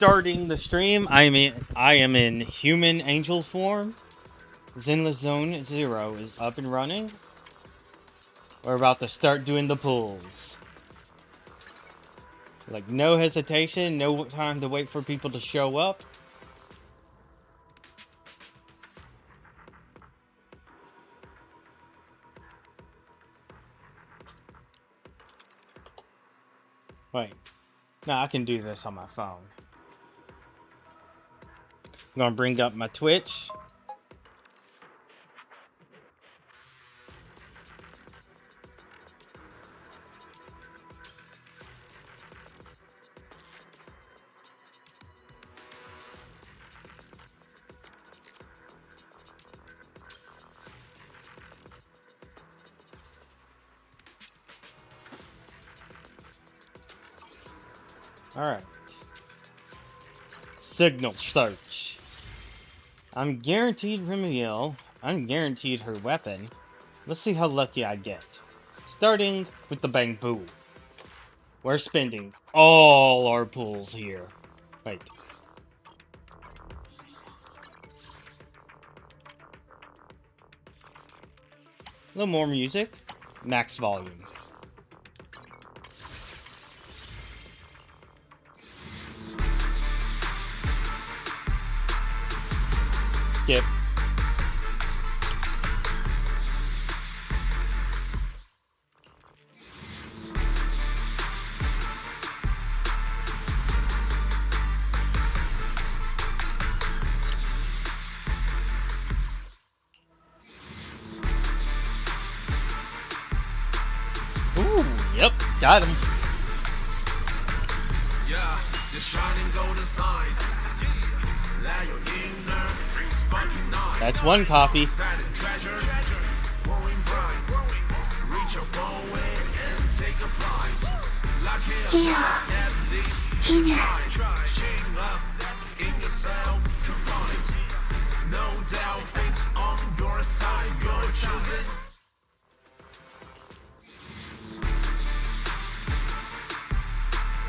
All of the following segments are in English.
Starting the stream. I am in human angel form. Zenless Zone 0 is up and running. We're about to start doing the pulls. Like, no hesitation, no time to wait for people to show up. Wait. No, I can do this on my phone. I'm gonna bring up my Twitch. Alright. Signal search. I'm guaranteed Remiel. I'm guaranteed her weapon. Let's see how lucky I get. Starting with the Bang Boo. We're spending all our pulls here. Wait. A little more music. Max volume. Skip. Ooh, yep, got him. Yeah, the shining golden signs. That's one copy.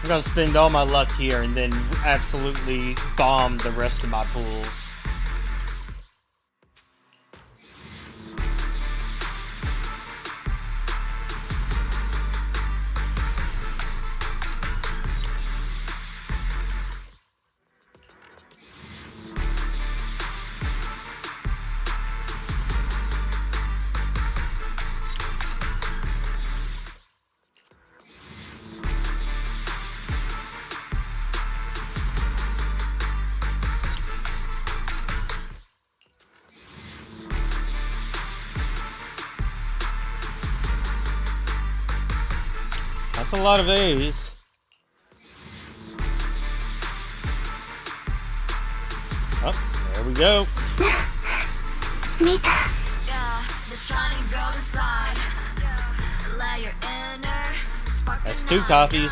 I'm gonna spend all my luck here and then absolutely bomb the rest of my pools. That's a lot of A's. Oh, there we go. That's two copies.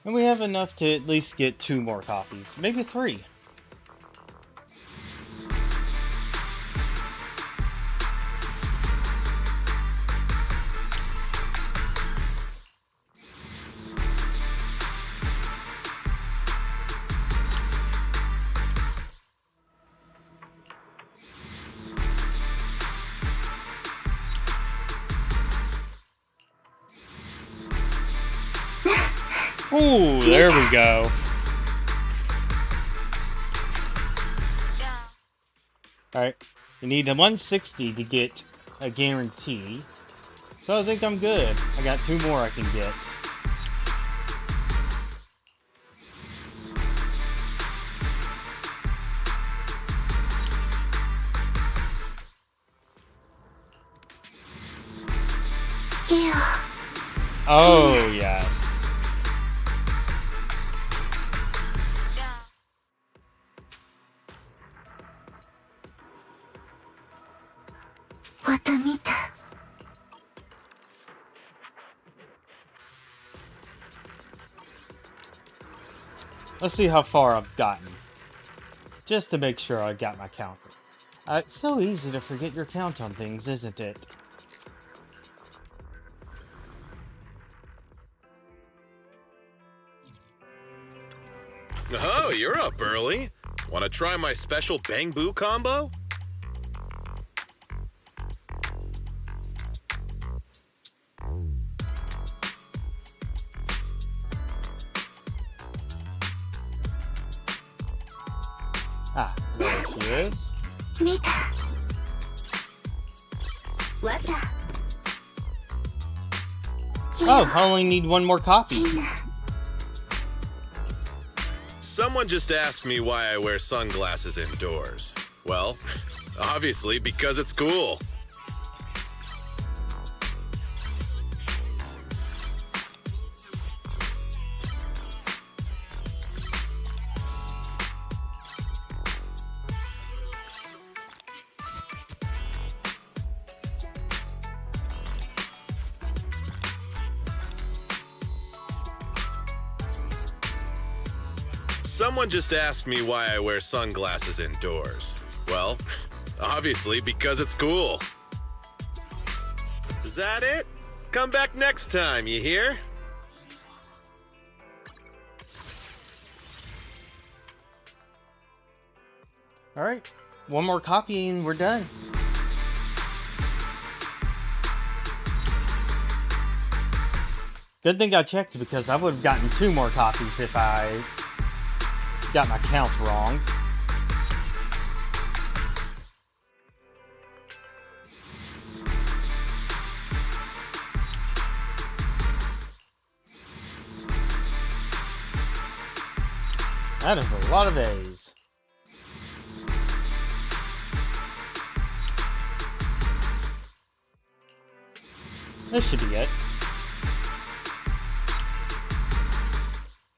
And we have enough to at least get 2 more copies. Maybe 3. Ooh, there we go. Alright, you need a 160 to get a guarantee. So I think I'm good. I got 2 more I can get. Oh, yes. Let's see how far I've gotten. Just to make sure I got my counter. It's so easy to forget your count on things, isn't it? Oh, you're up early. Want to try my special Bang Boo combo? Ah, there she is. 見たわた Oh, I only need one more copy. Someone just asked me why I wear sunglasses indoors. Well, obviously because it's cool. Someone just asked me why I wear sunglasses indoors. Well, obviously because it's cool. Is that it? Come back next time, you hear? Alright, one more copy and we're done. Good thing I checked because I would have gotten 2 more copies if I got my count wrong. That is a lot of A's. This should be it.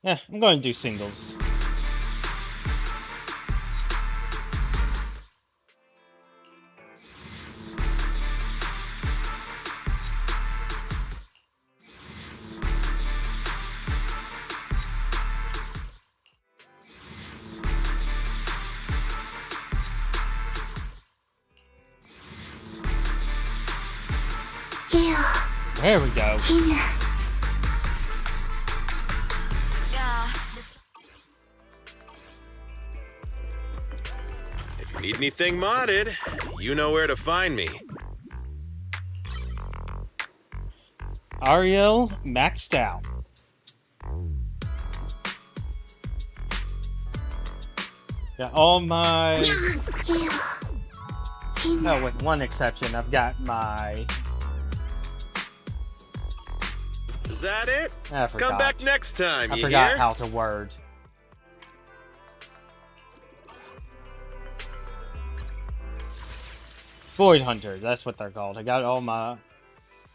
Yeah, I'm going to do singles. There we go. If you need anything modded, you know where to find me. Ariel maxed out. Got all my... No, with one exception, I've got my... Is that it? I forgot. Come back next time, I you forgot hear? how to word. Void Hunter, that's what they're called. I got all my...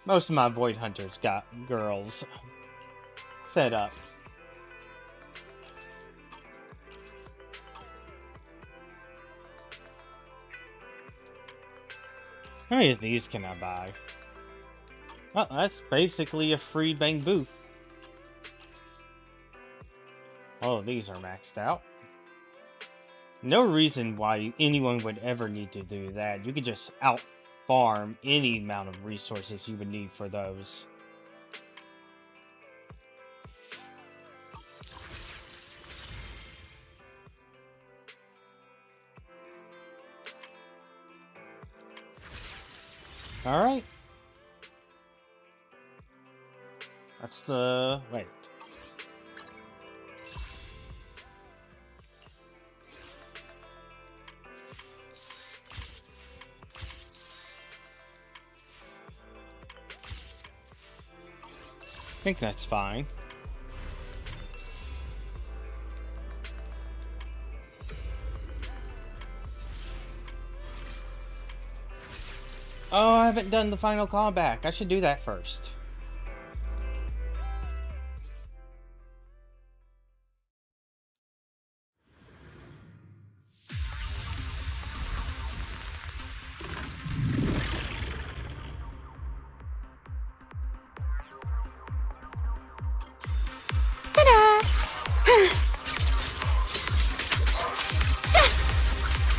Most of my Void Hunters got girls set up. How many of these can I buy? Well, that's basically a free Bang Boo. All of these are maxed out. No reason why anyone would ever need to do that. You could just out-farm any amount of resources you would need for those. Alright. That's the... wait. I think that's fine. Oh, I haven't done the final callback. I should do that first.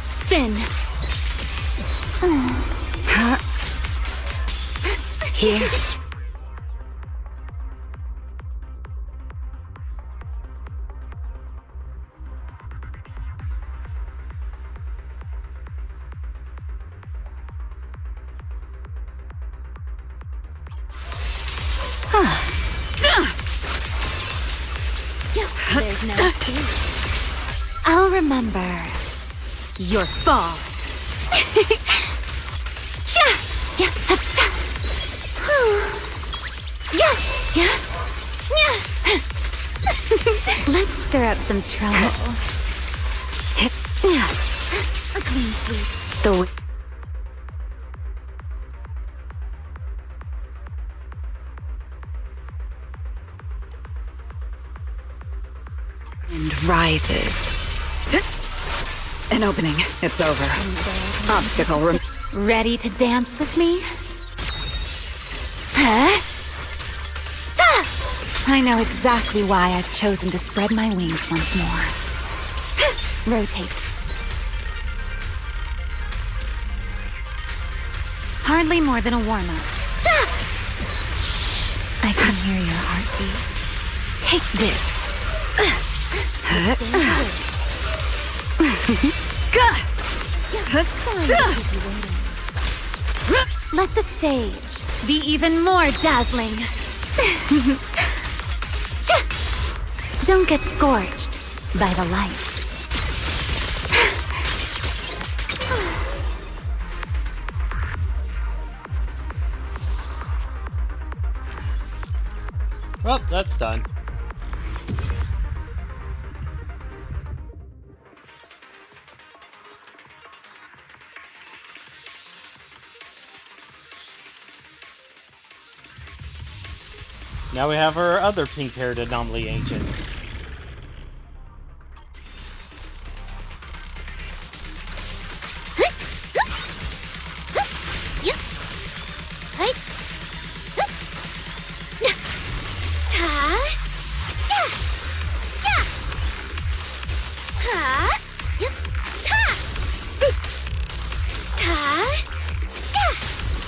Spin. Here. There's no escape. I'll remember your fall. Let's stir up some trouble. A clean sweep. The wind rises. An opening. It's over. Obstacle. Ready to dance with me? Huh? I know exactly why I've chosen to spread my wings once more. Rotate. Hardly more than a warm-up. Shh! I can hear your heartbeat. Take this. Let the stage be even more dazzling. Don't get scorched by the light. Well, that's done. Now we have our other pink-haired anomaly ancient.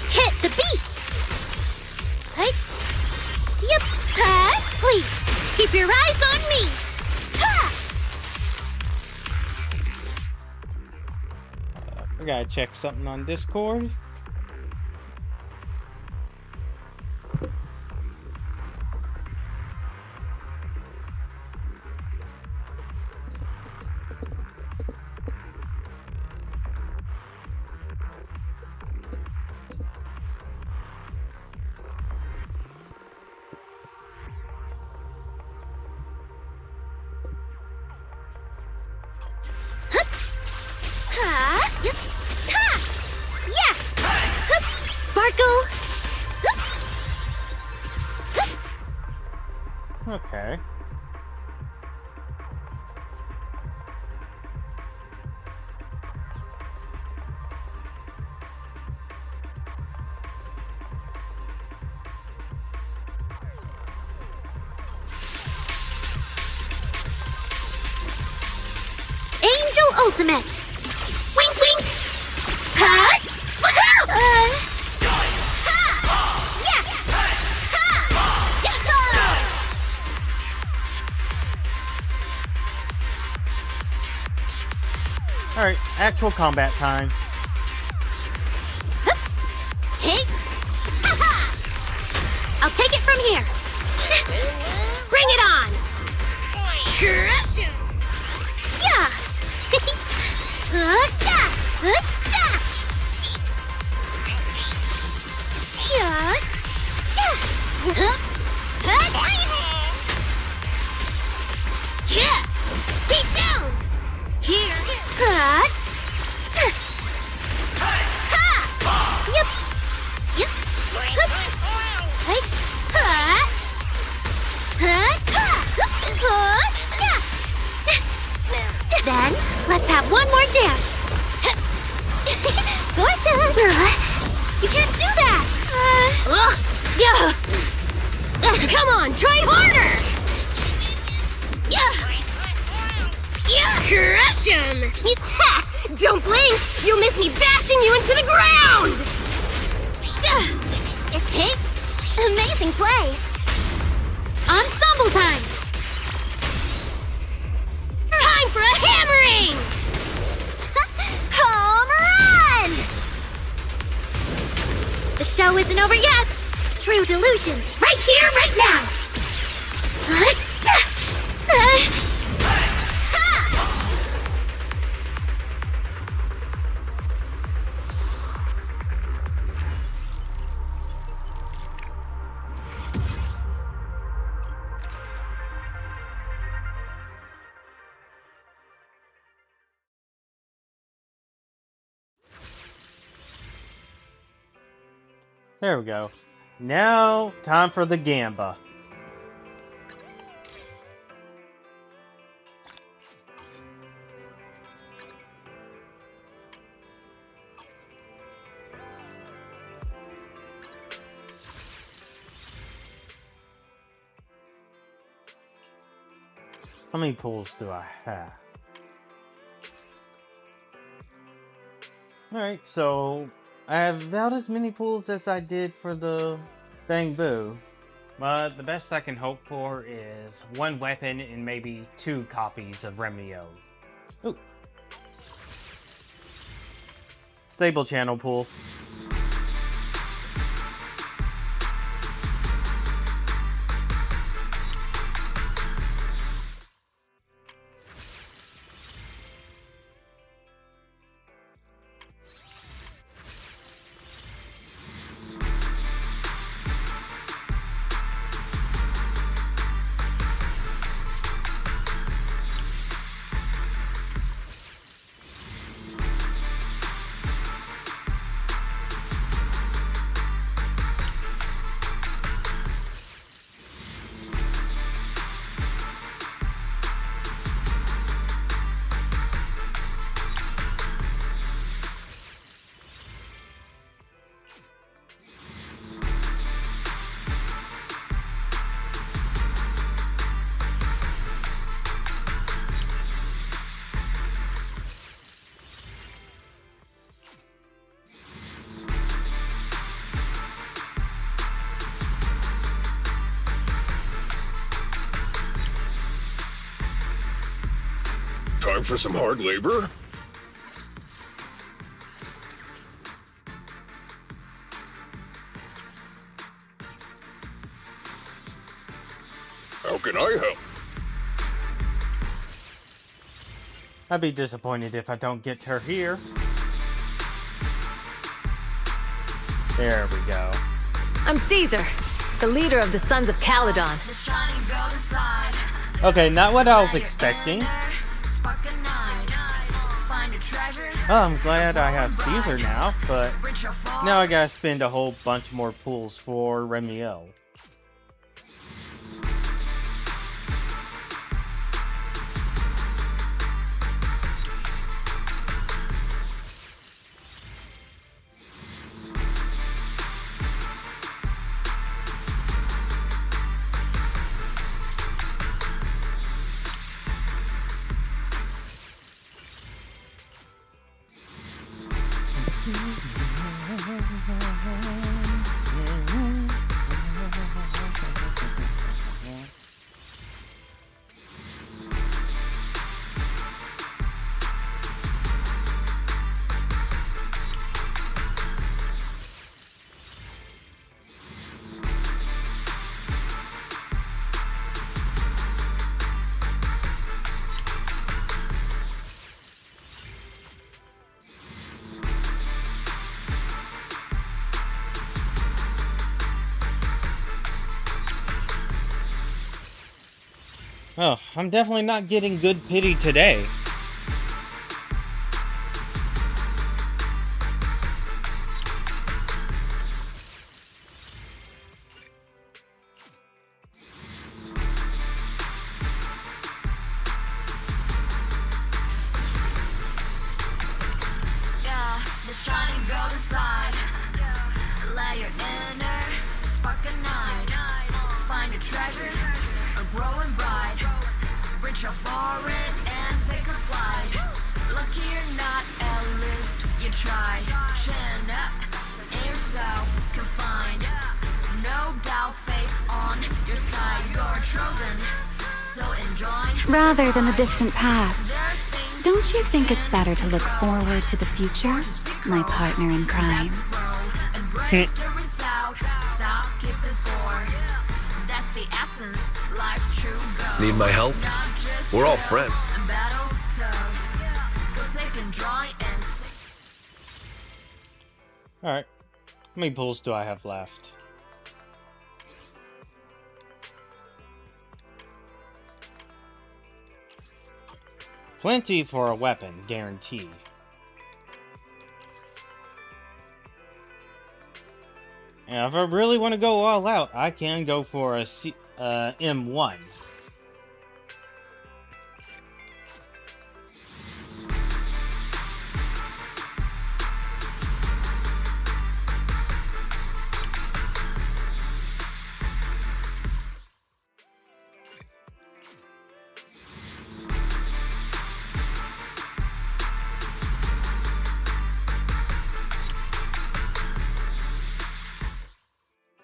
Hit the beat! Yep. Please, keep your eyes on me! We gotta check something on Discord. Sparkle! Okay. Angel Ultimate! Wink wink! Huh? Alright, actual combat time. Hey! I'll take it from here. Bring it on! Crush him! Yeah! Yeah! Beat down! Here! Yep! Yep! Then, let's have one more dance! You can't do that! Come on, try harder! Crush him! Don't blink! You'll miss me bashing you into the ground! Hey! show isn't over yet. True delusions, right here, right now. There we go. Now, time for the Gamba. How many pulls do I have? Alright, so I have about as many pulls as I did for the Bang Boo. But the best I can hope for is one weapon and maybe 2 copies of Remio. Ooh. Stable channel pull. Time for some hard labor? How can I help? I'd be disappointed if I don't get her here. There we go. I'm Caesar, the leader of the Sons of Caledon. Okay, not what I was expecting. Oh, I'm glad I have Caesar now, but now I gotta spend a whole bunch more pulls for Remio. Oh, I'm definitely not getting good pity today. Yeah, the shining golden side. Let your inner spark ignite. Find a treasure, a growing bright. Reach out for it and take a flight. Look here, not at least you tried. Chin up, in yourself confined. No doubt, face on your side. You're chosen, so enjoy. Rather than the distant past, don't you think it's better to look forward to the future, my partner in crime? Embrace the score. That's the essence, life's true goal. Need my help? Not just We're all thrills, friends. and battles tough. Go take and dry and Alright. How many pulls do I have left? Plenty for a weapon, guarantee. And if I really want to go all out, I can go for a M1.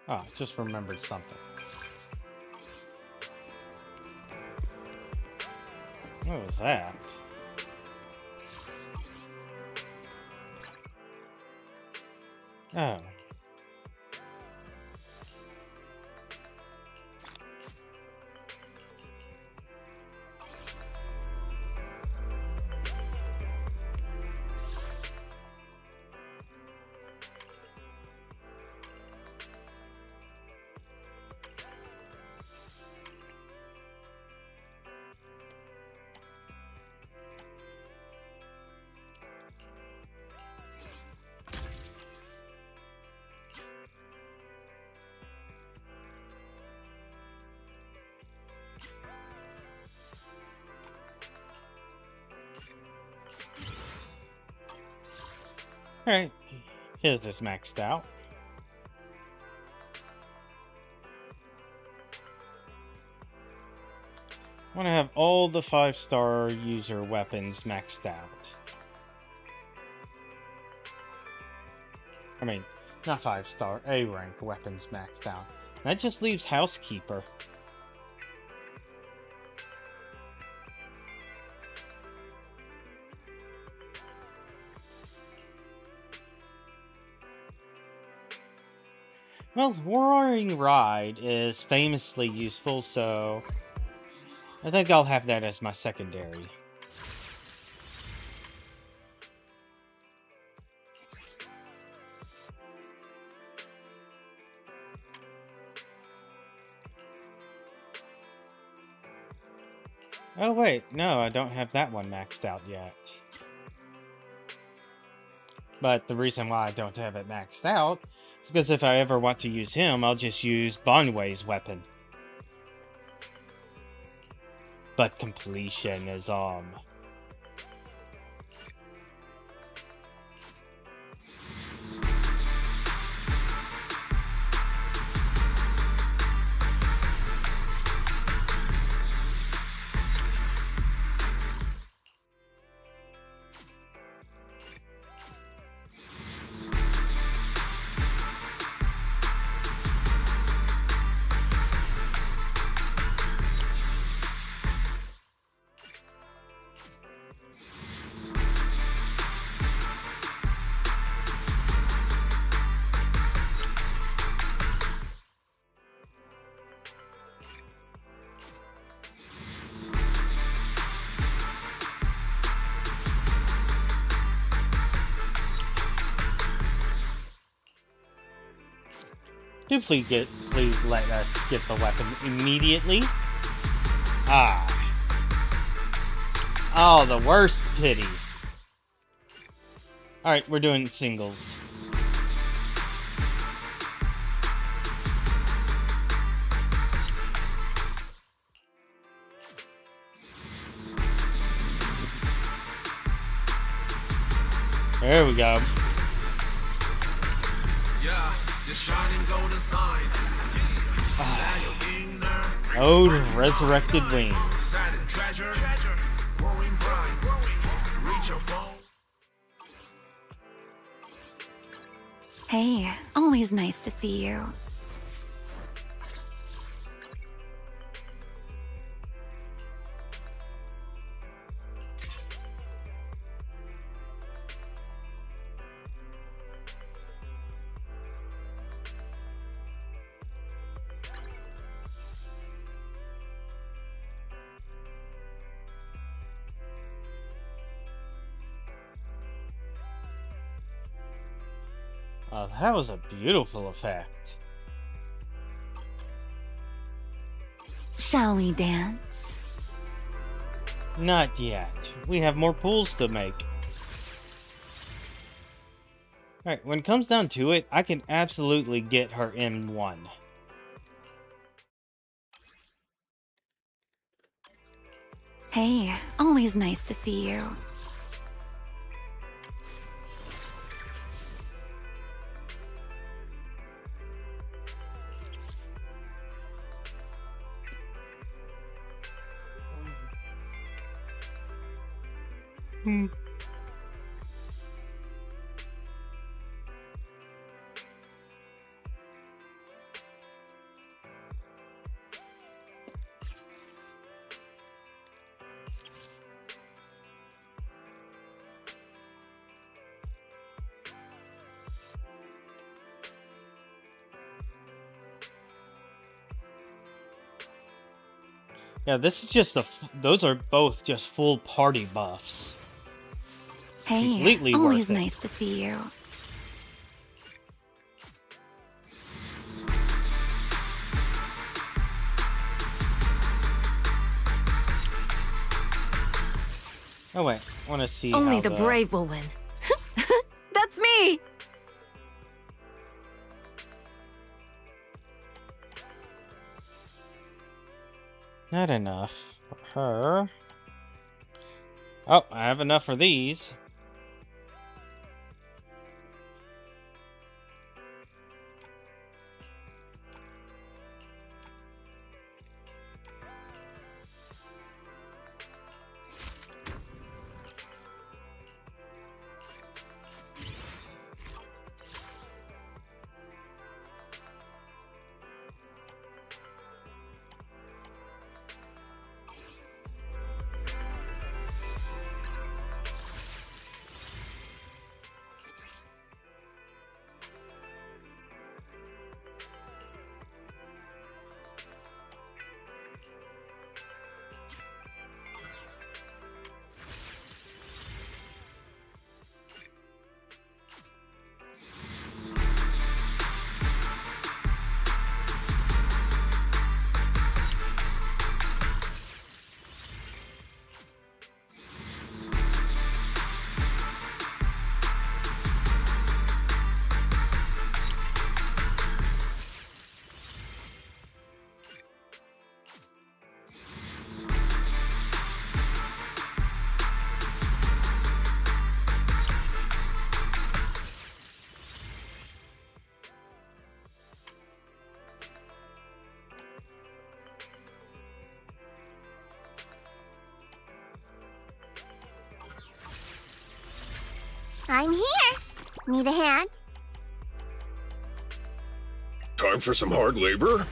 Oh, just remembered something. What was that? Oh. Alright, here's this maxed out. I want to have all the 5-star user weapons maxed out. I mean, not 5-star, A-rank weapons maxed out. That just leaves Housekeeper. Well, Roaring Ride is famously useful, so I think I'll have that as my secondary. Oh wait, no, I don't have that one maxed out yet. But the reason why I don't have it maxed out is because if I ever want to use him, I'll just use Bonway's weapon. But completion is please let us get the weapon immediately. Ah. Oh, the worst pity. Alright, we're doing singles. There we go. Yeah, the shining golden signs. Oh, resurrected wings. Treasure, growing bright. Reach your phone. Hey, always nice to see you. Oh, that was a beautiful effect. Shall we dance? Not yet. We have more pools to make. Alright, when it comes down to it, I can absolutely get her M1. Hey, always nice to see you. Yeah, this is just those are both just full party buffs. Hey, Completely always worth it. nice to see you. Oh wait, I want to see Only how the brave will win. That's me! Not enough for her. Oh, I have enough for these. I'm here. Need a hand? Time for some hard labor?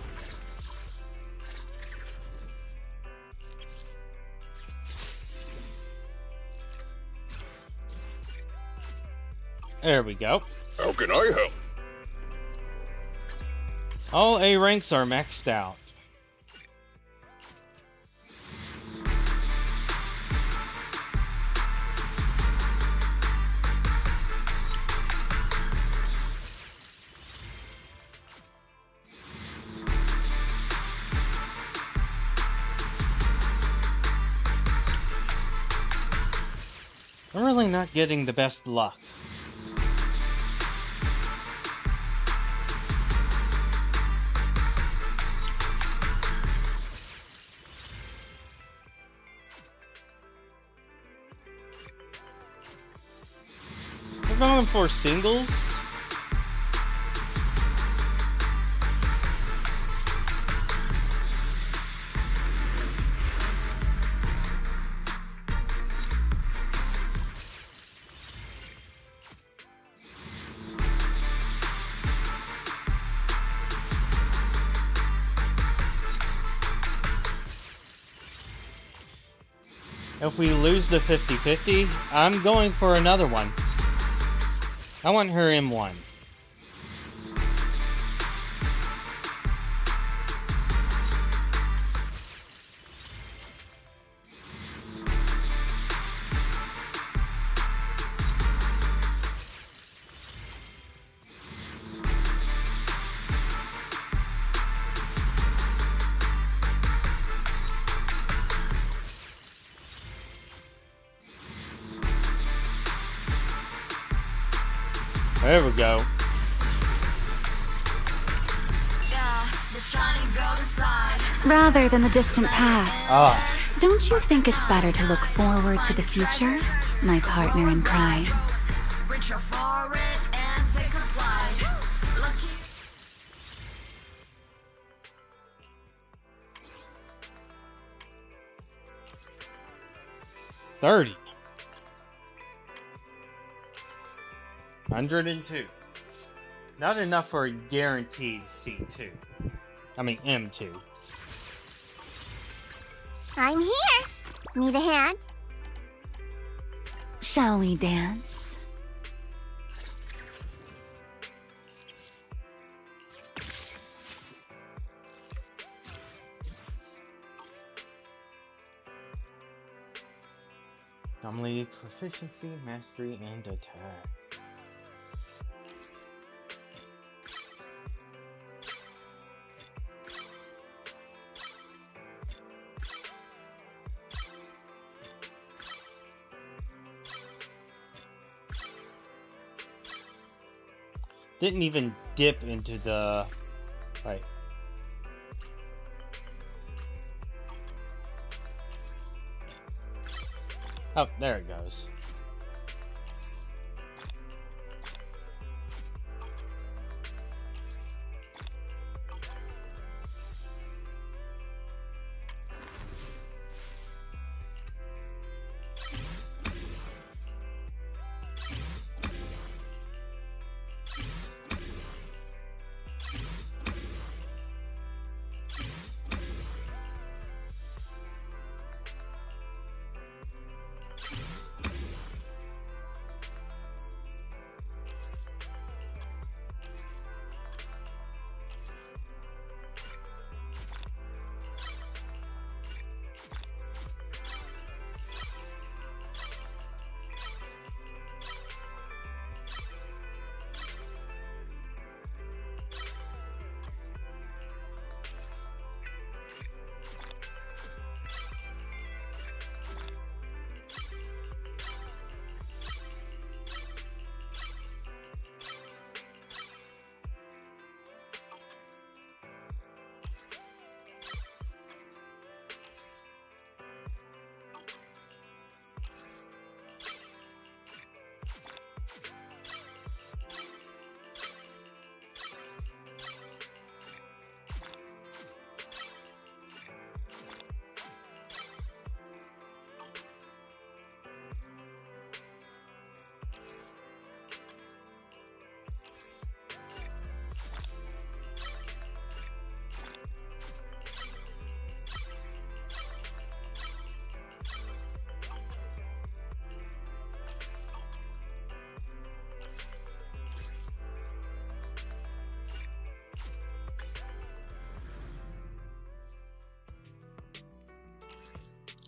There we go. How can I help? All A ranks are maxed out. I'm really not getting the best luck. We're going for singles. If we lose the 50-50, I'm going for another one. I want her M1. There we go. Yeah, the shining golden side. Rather than the distant past, Ah, don't you think it's better to look forward to the future, my partner in crime? Reach out for it and take a flight. Lucky. 30. 102. Not enough for a guaranteed C2. I mean M2. I'm here. Need a hand? Shall we dance? Normally proficiency, mastery, and attack. Didn't even dip into the... Right. Oh, there it goes.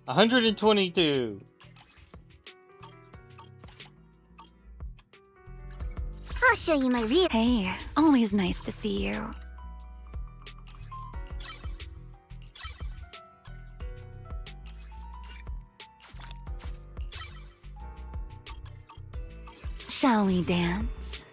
$122. I'll show you my real. Hey, always nice to see you. Shall we dance?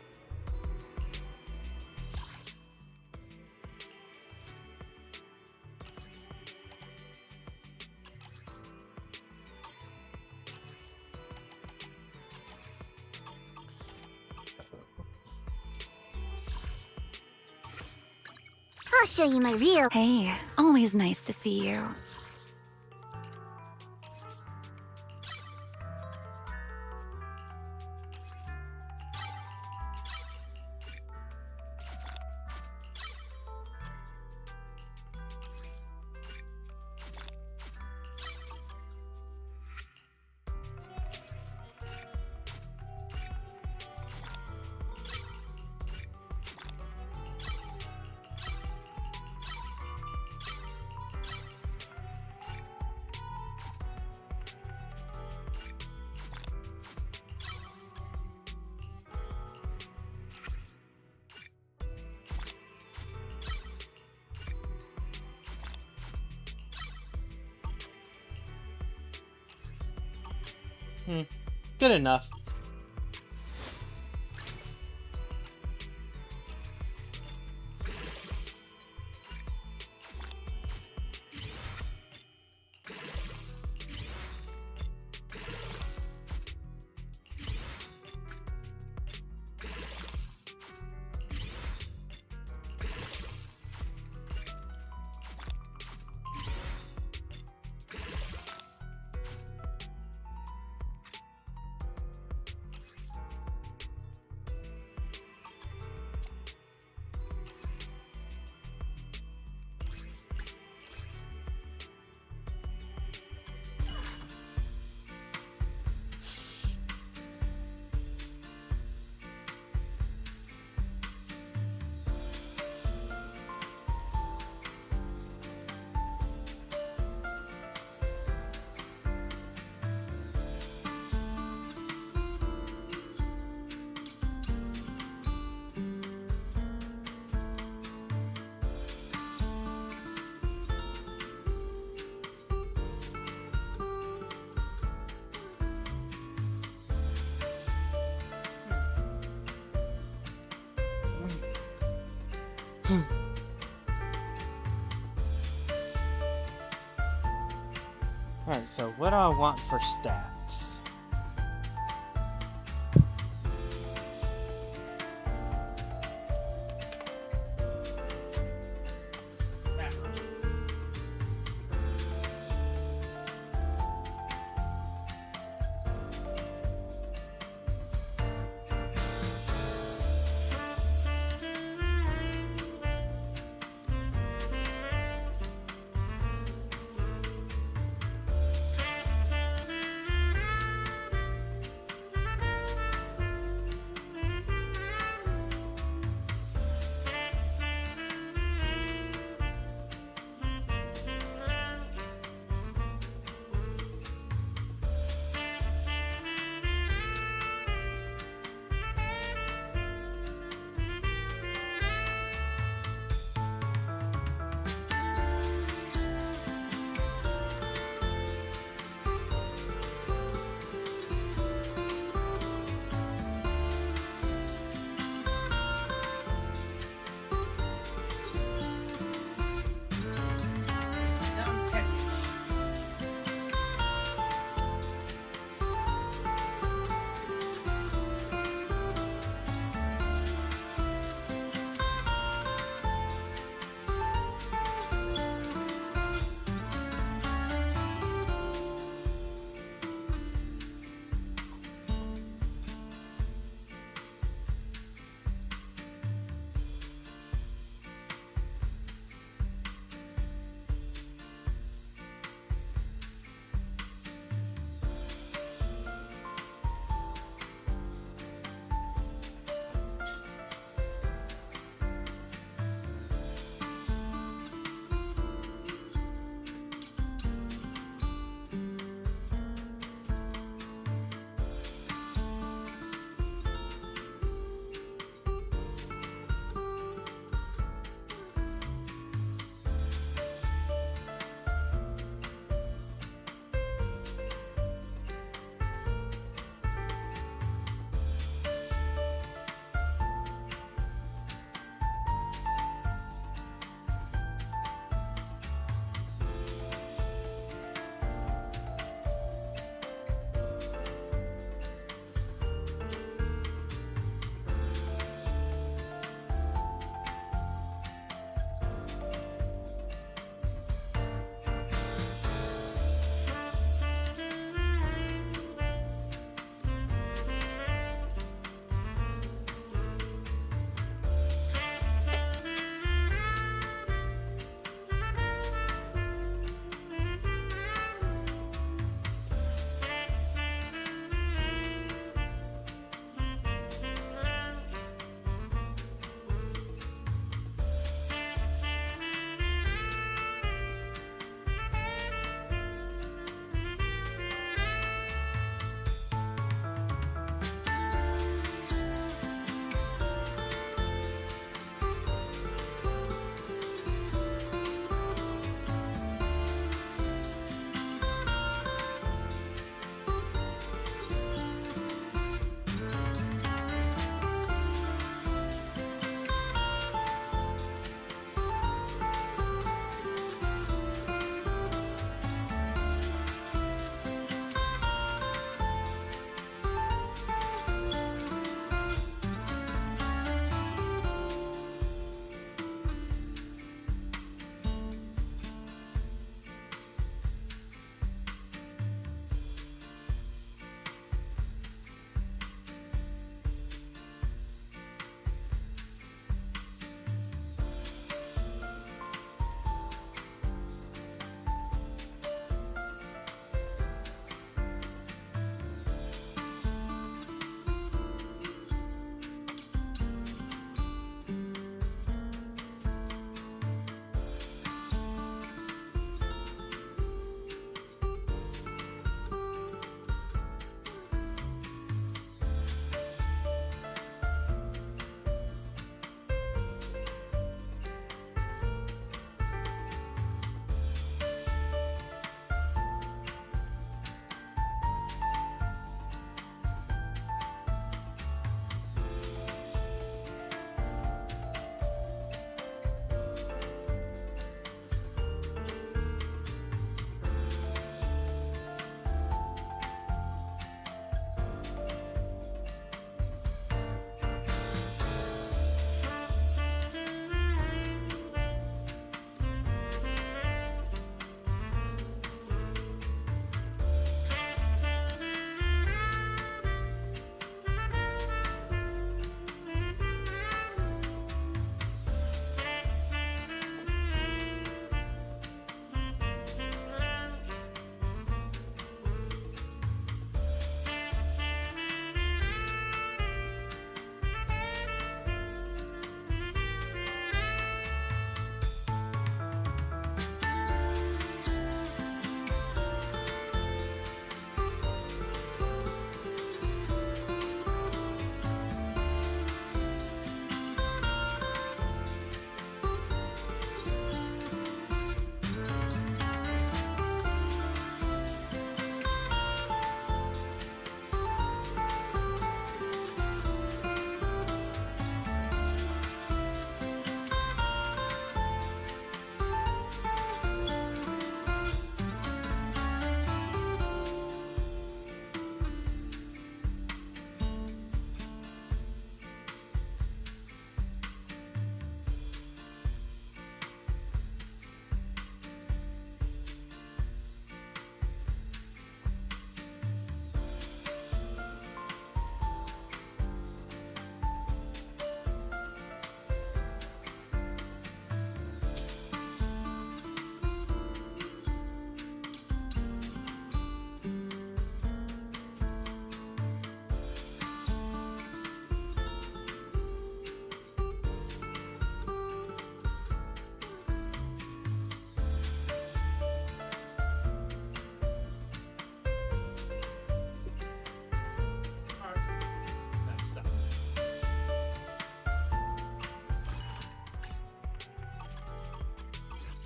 I'll show you my real. Hey, always nice to see you. Good enough. Alright, so what do I want for stats?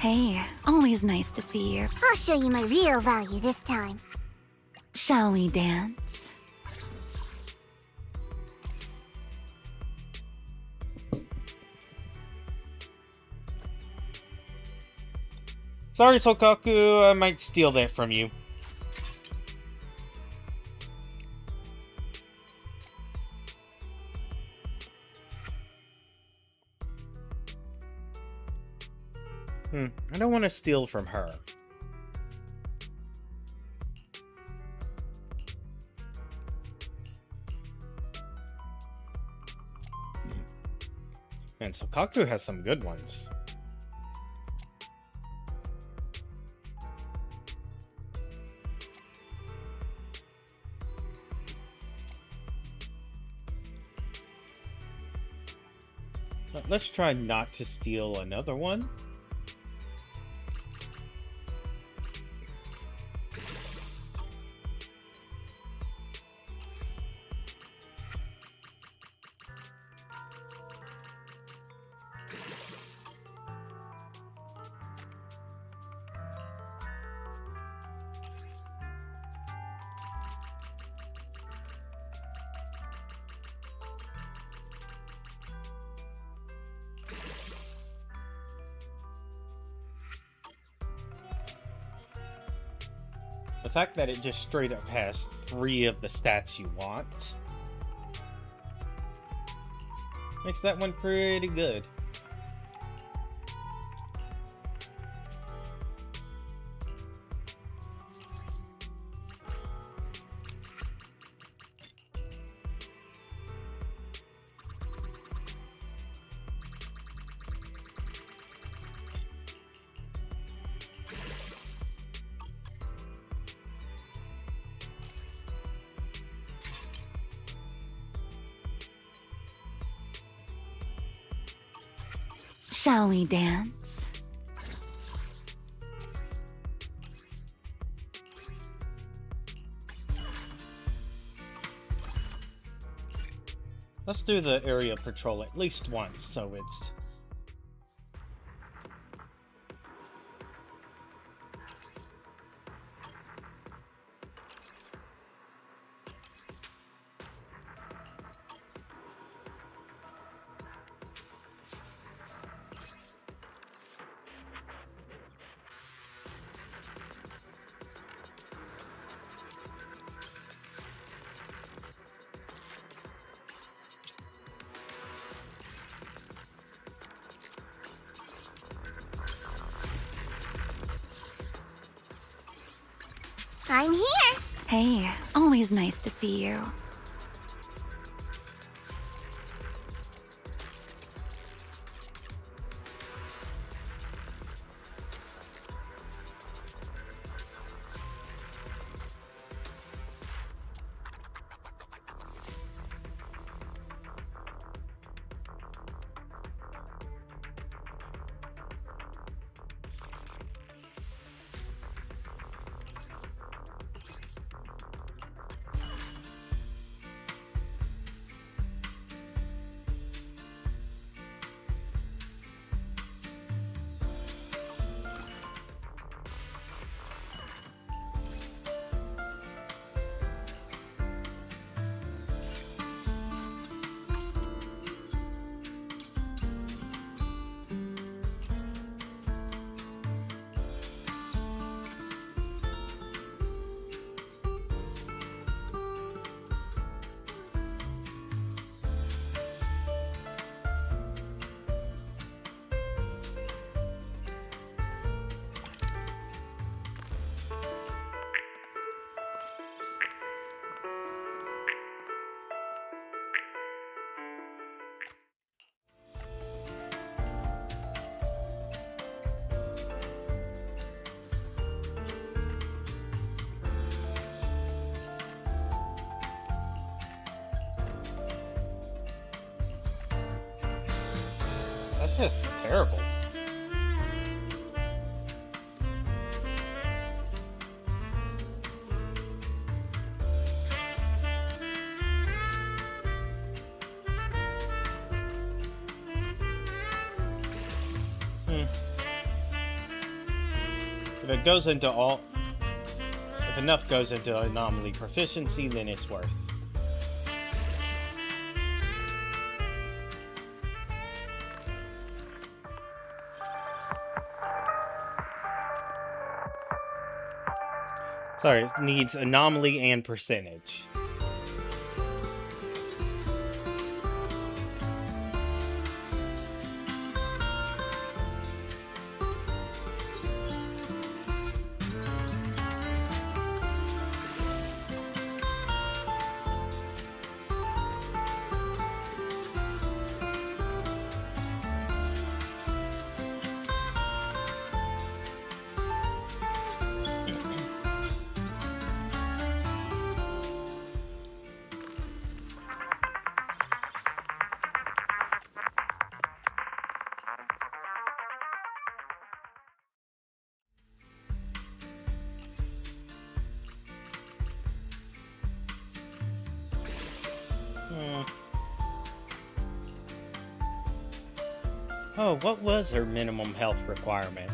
Hey, always nice to see you. I'll show you my real value this time. Shall we dance? Sorry, Sokaku, I might steal that from you. I don't want to steal from her. And Sokaku has some good ones. But let's try not to steal another one. The fact that it just straight up has 3 of the stats you want makes that one pretty good. Shall we dance? Let's do the area patrol at least once, so it's... I'm here. Hey, always nice to see you. That's just terrible. If it goes into all... If enough goes into anomaly proficiency, then it's worth. Sorry, it needs anomaly and percentage. Oh, what was her minimum health requirement?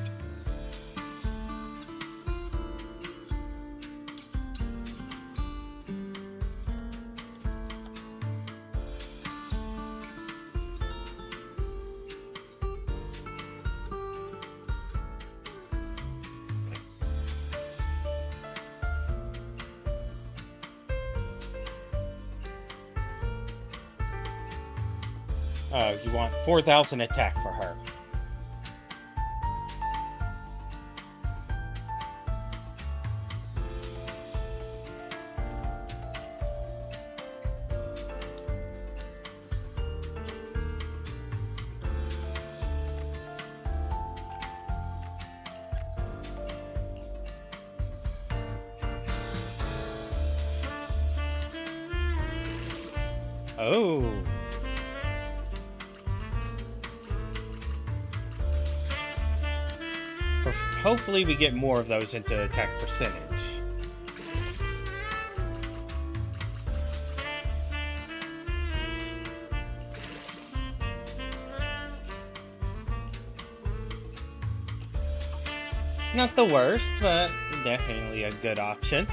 Oh, you want 4,000 attack for her. Oh. Hopefully we get more of those into attack percentage. Not the worst, but definitely a good option.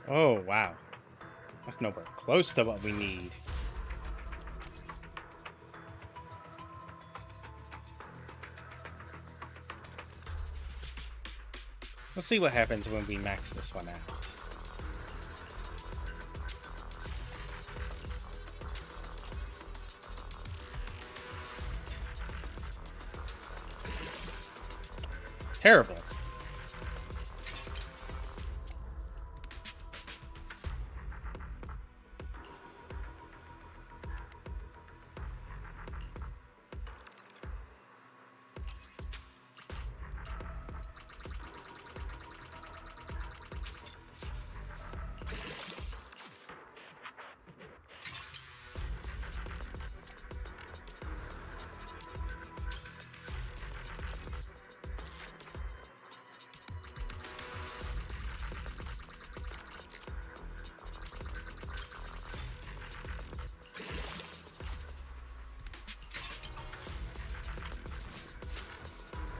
Oh, wow. That's nowhere close to what we need. Let's see what happens when we max this one out. Terrible.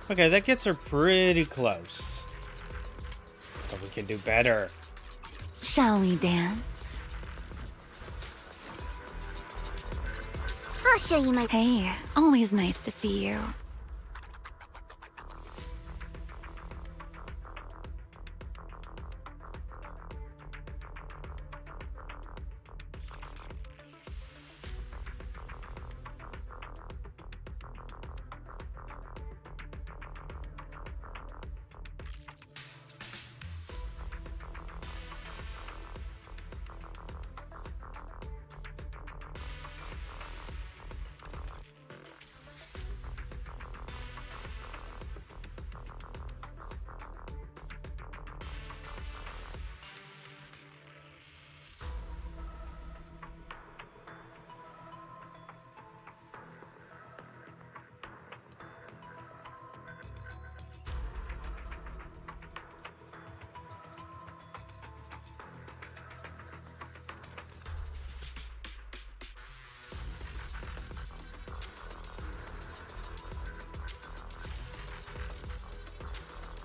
Okay, that gets her pretty close. But we can do better. Shall we dance? I'll show you my... Hey, always nice to see you.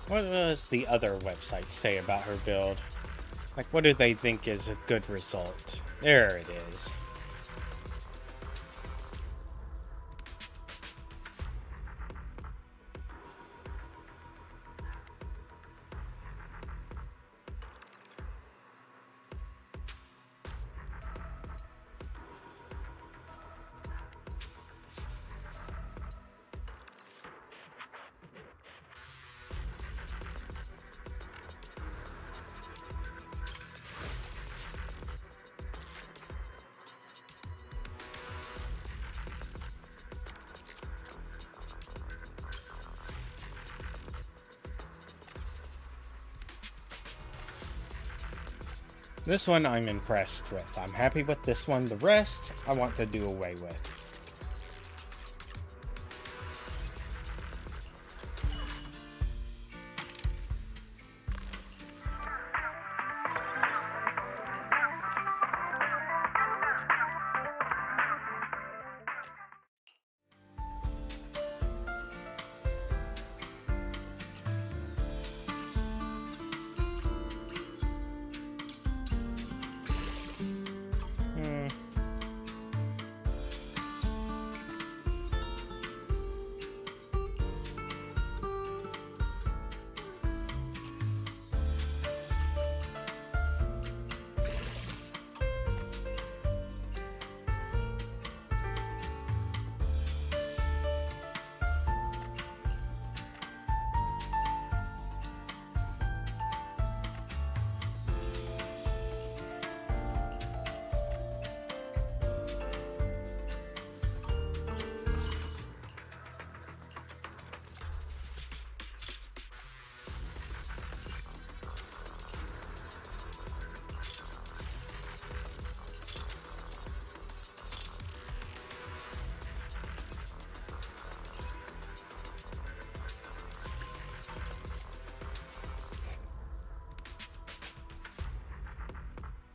What does the other website say about her build? Like, what do they think is a good result? There it is. This one I'm impressed with. I'm happy with this one. The rest, I want to do away with.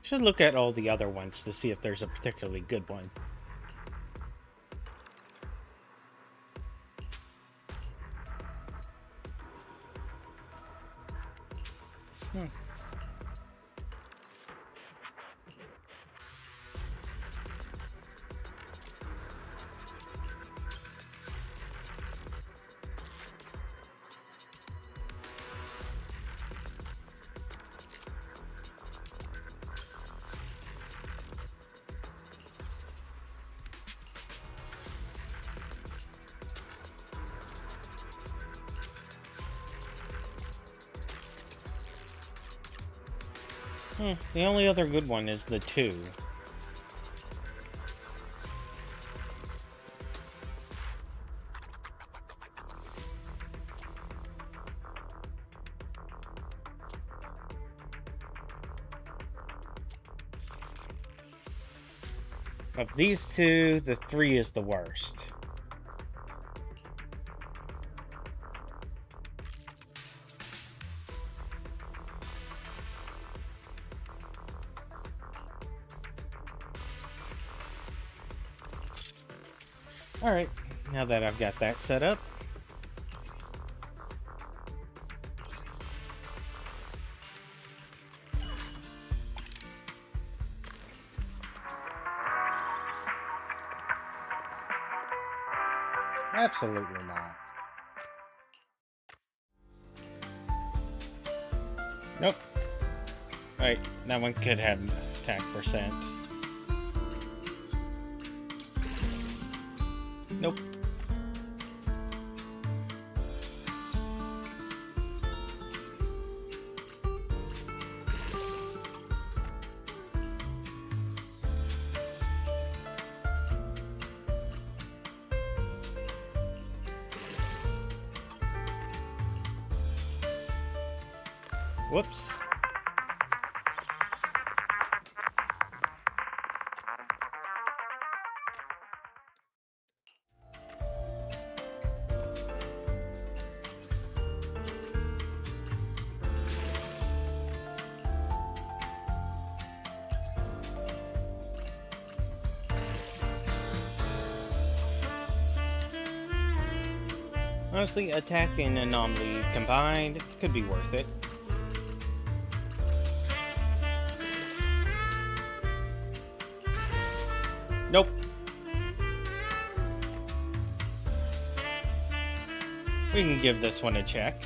Should look at all the other ones to see if there's a particularly good one. The only other good one is the 2. Of these two, the 3 is the worst. Alright, now that I've got that set up, absolutely not. Nope. Alright, that one could have attack percent. Nope. Whoops. Honestly, attack and anomaly combined could be worth it. Nope. We can give this one a check.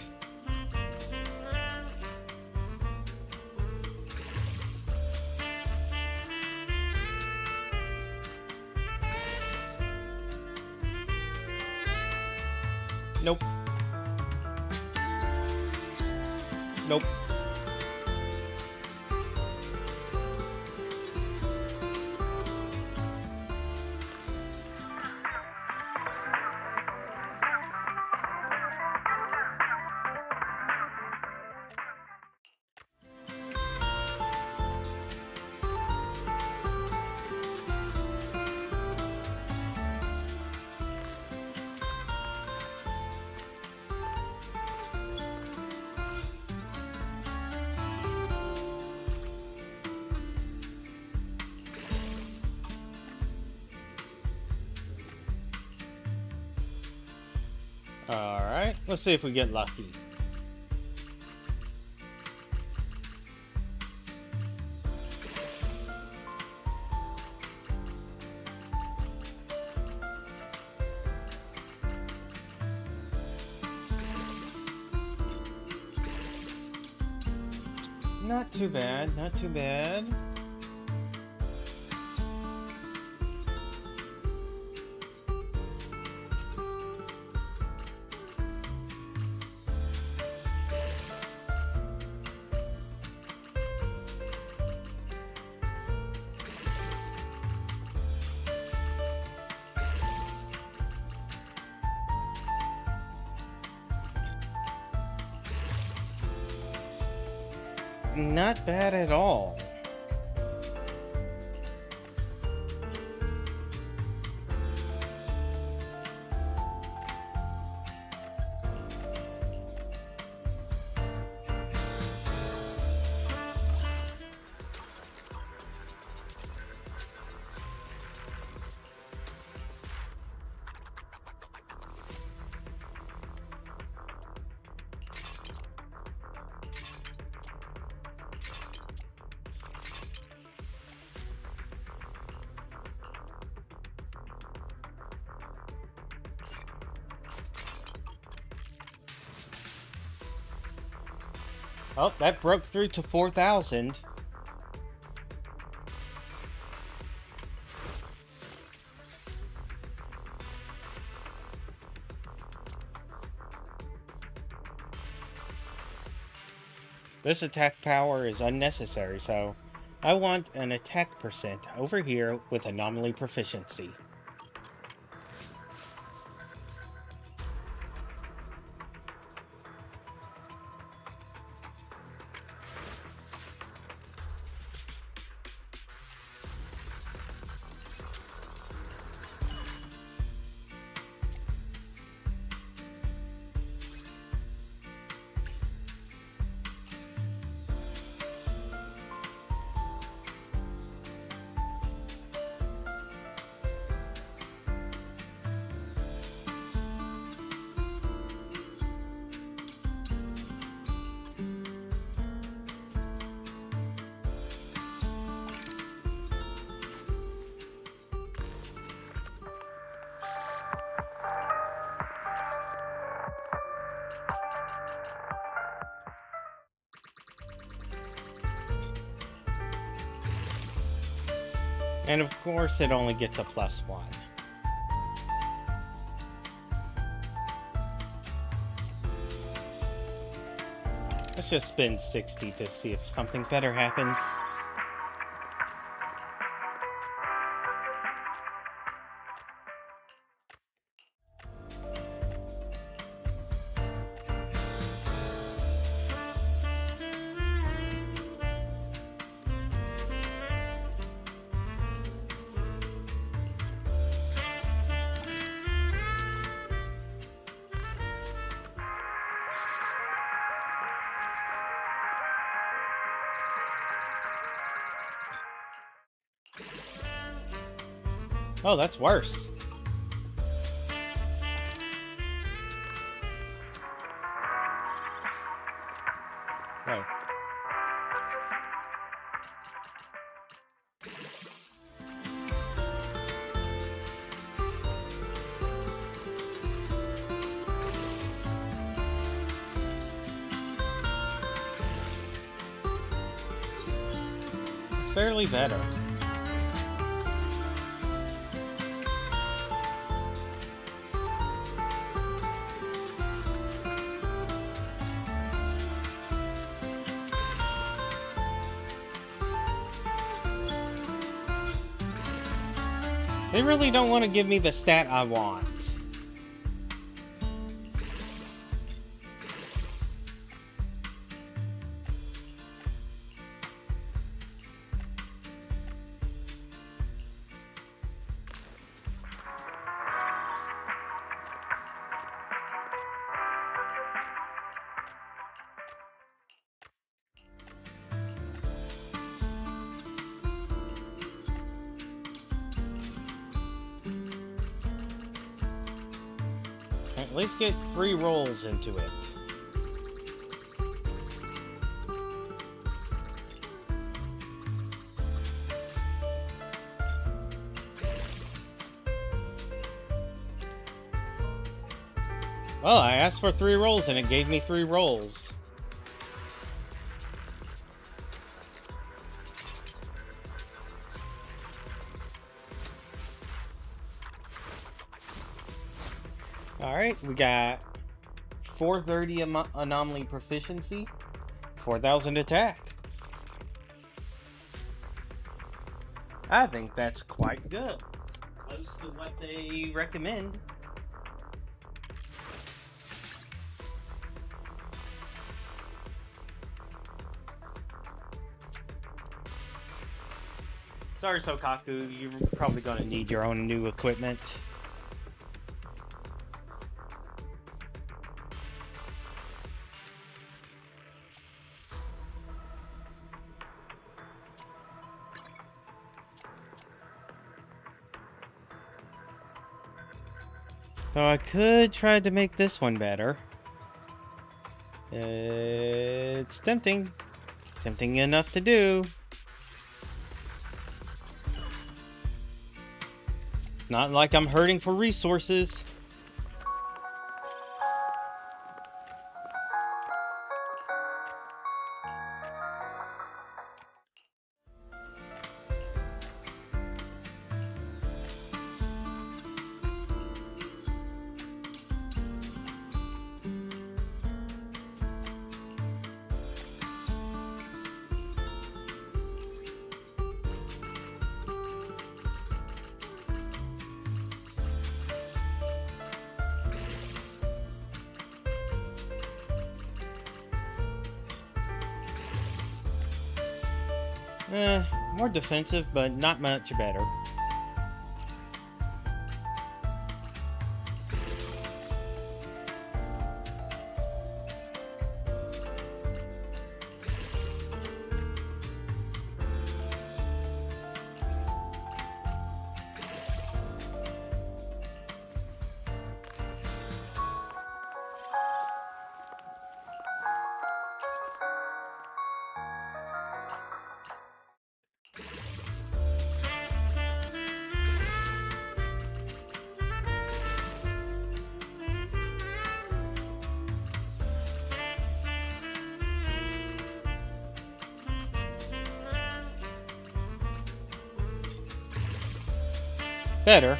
Nope. Nope. Alright, let's see if we get lucky. Not too bad, not too bad. Not bad at all. Oh, that broke through to 4,000. This attack power is unnecessary, so I want an attack percent over here with anomaly proficiency. And of course, it only gets a +1. Let's just spin 60 to see if something better happens. Oh, that's worse. Oh. It's barely better. They really don't want to give me the stat I want. At least get 3 rolls into it. Well, I asked for 3 rolls and it gave me 3 rolls. Alright, we got 430 anomaly proficiency, 4000 attack. I think that's quite good. Close to what they recommend. Sorry, Sokaku, you're probably going to need your own new equipment. So I could try to make this one better. It's tempting. Tempting enough to do. Not like I'm hurting for resources. More defensive, but not much better. Better.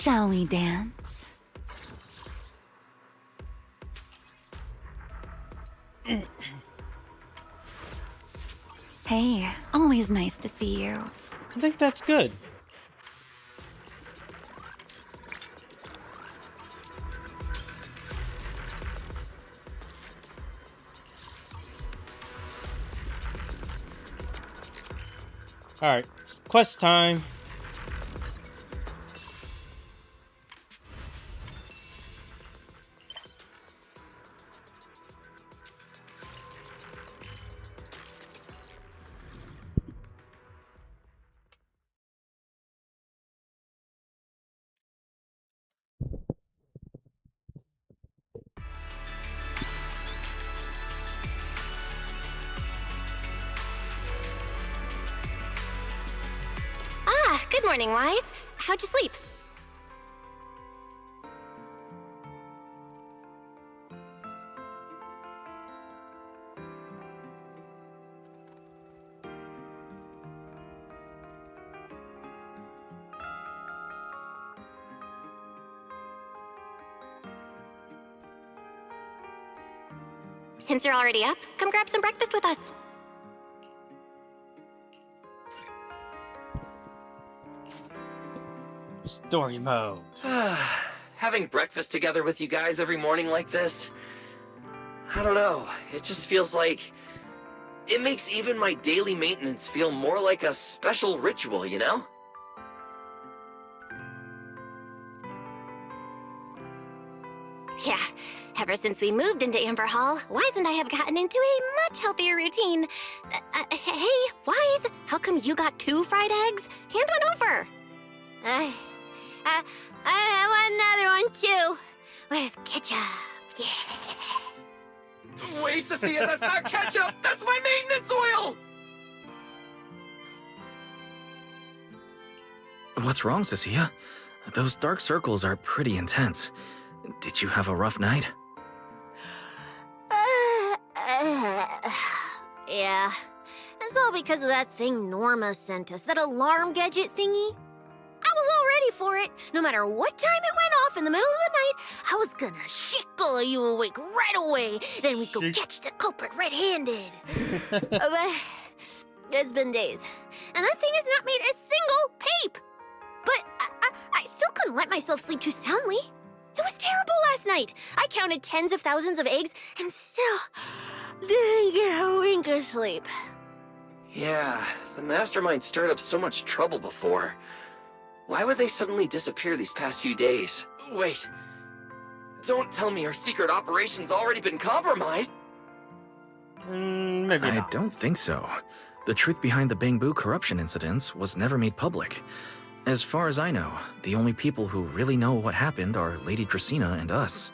Shall we dance? Hey, always nice to see you. I think that's good. Alright, quest time. Good morning, Wise. How'd you sleep? Since you're already up, come grab some breakfast with us. Story mode. Having breakfast together with you guys every morning like this, I don't know, it just feels like it makes even my daily maintenance feel more like a special ritual, you know? Yeah, ever since we moved into Amber Hall, Wise and I have gotten into a much healthier routine. Hey, Wise, how come you got 2 fried eggs? Hand one over. I have another one too, with ketchup. Yeah. Wait, Cecilia, that's not ketchup! That's my maintenance oil! What's wrong, Cecilia? Those dark circles are pretty intense. Did you have a rough night? Yeah. It's all because of that thing Norma sent us, that alarm gadget thingy. I was all ready for it. No matter what time it went off in the middle of the night, I was gonna shickle you awake right away. Then we'd go catch the culprit red-handed. But it's been days, and that thing has not made a single peep. But I still couldn't let myself sleep too soundly. It was terrible last night. I counted tens of thousands of eggs and still didn't get a wink of sleep. Yeah, the mastermind stirred up so much trouble before. Why would they suddenly disappear these past few days? Wait, don't tell me our secret operation's already been compromised. Maybe I not. don't think so. The truth behind the Bangbu corruption incidents was never made public. As far as I know, the only people who really know what happened are Lady Dracaena and us.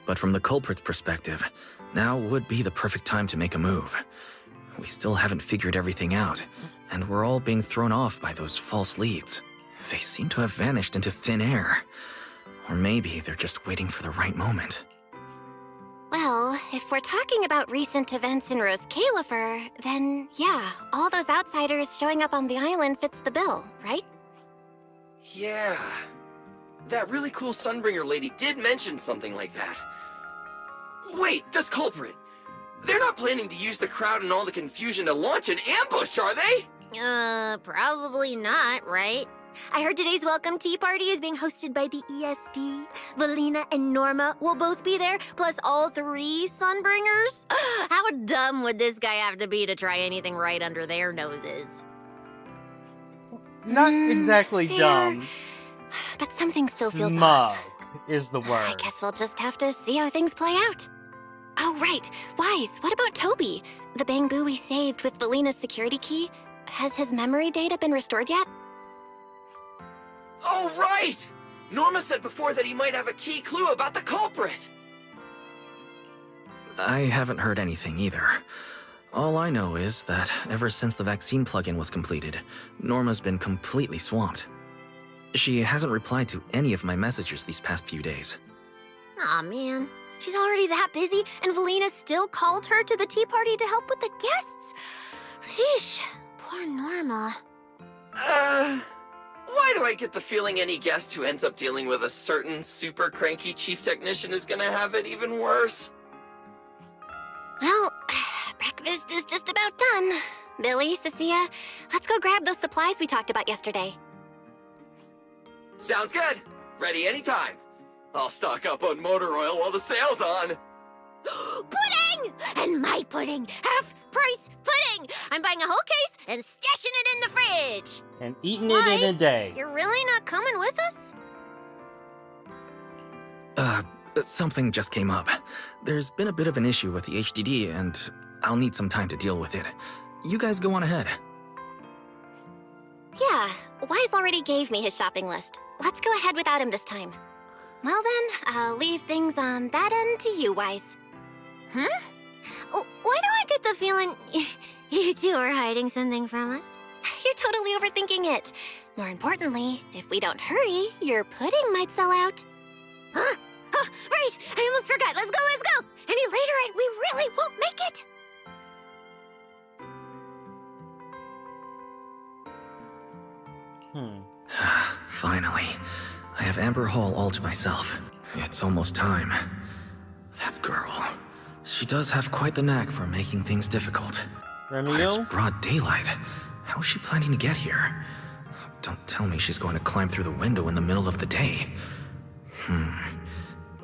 But from the culprit's perspective, now would be the perfect time to make a move. We still haven't figured everything out, and we're all being thrown off by those false leads. They seem to have vanished into thin air. Or maybe they're just waiting for the right moment. Well, if we're talking about recent events in Rose Califer, then yeah, all those outsiders showing up on the island fits the bill, right? Yeah. That really cool Sunbringer lady did mention something like that. Wait, this culprit! They're not planning to use the crowd and all the confusion to launch an ambush, are they? Probably not, right? I heard today's welcome tea party is being hosted by the ESD. Valina and Norma will both be there, plus all 3 Sunbringers. How dumb would this guy have to be to try anything right under their noses? Not exactly fair. dumb. But something still feels Smug off. is the word. I guess we'll just have to see how things play out. Oh, right. Wise, what about Toby? The Bangbu we saved with Valina's security key? Has his memory data been restored yet? Oh, right! Norma said before that he might have a key clue about the culprit. I haven't heard anything either. All I know is that ever since the vaccine plugin was completed, Norma's been completely swamped. She hasn't replied to any of my messages these past few days. Aw, man. She's already that busy, and Valina still called her to the tea party to help with the guests. Sheesh, poor Norma. Why do I get the feeling any guest who ends up dealing with a certain super cranky chief technician is gonna have it even worse? Well, breakfast is just about done. Billy, Cecilia, let's go grab those supplies we talked about yesterday. Sounds good. Ready anytime. I'll stock up on motor oil while the sale's on. Pudding! And my pudding! Half-price pudding! I'm buying a whole case and stashing it in the fridge! And eating it in a Wise, day. You're really not coming with us? Something just came up. There's been a bit of an issue with the HDD, and I'll need some time to deal with it. You guys go on ahead. Yeah, Wise already gave me his shopping list. Let's go ahead without him this time. Well then, I'll leave things on that end to you, Wise. Huh? Why do I get the feeling you two are hiding something from us? You're totally overthinking it. More importantly, if we don't hurry, your pudding might sell out. Huh? Oh, right! I almost forgot. Let's go, let's go! Any later and we really won't make it! Finally. I have Amber Hall all to myself. It's almost time. That girl. She does have quite the knack for making things difficult. But it's Remio? broad daylight. How is she planning to get here? Don't tell me she's going to climb through the window in the middle of the day.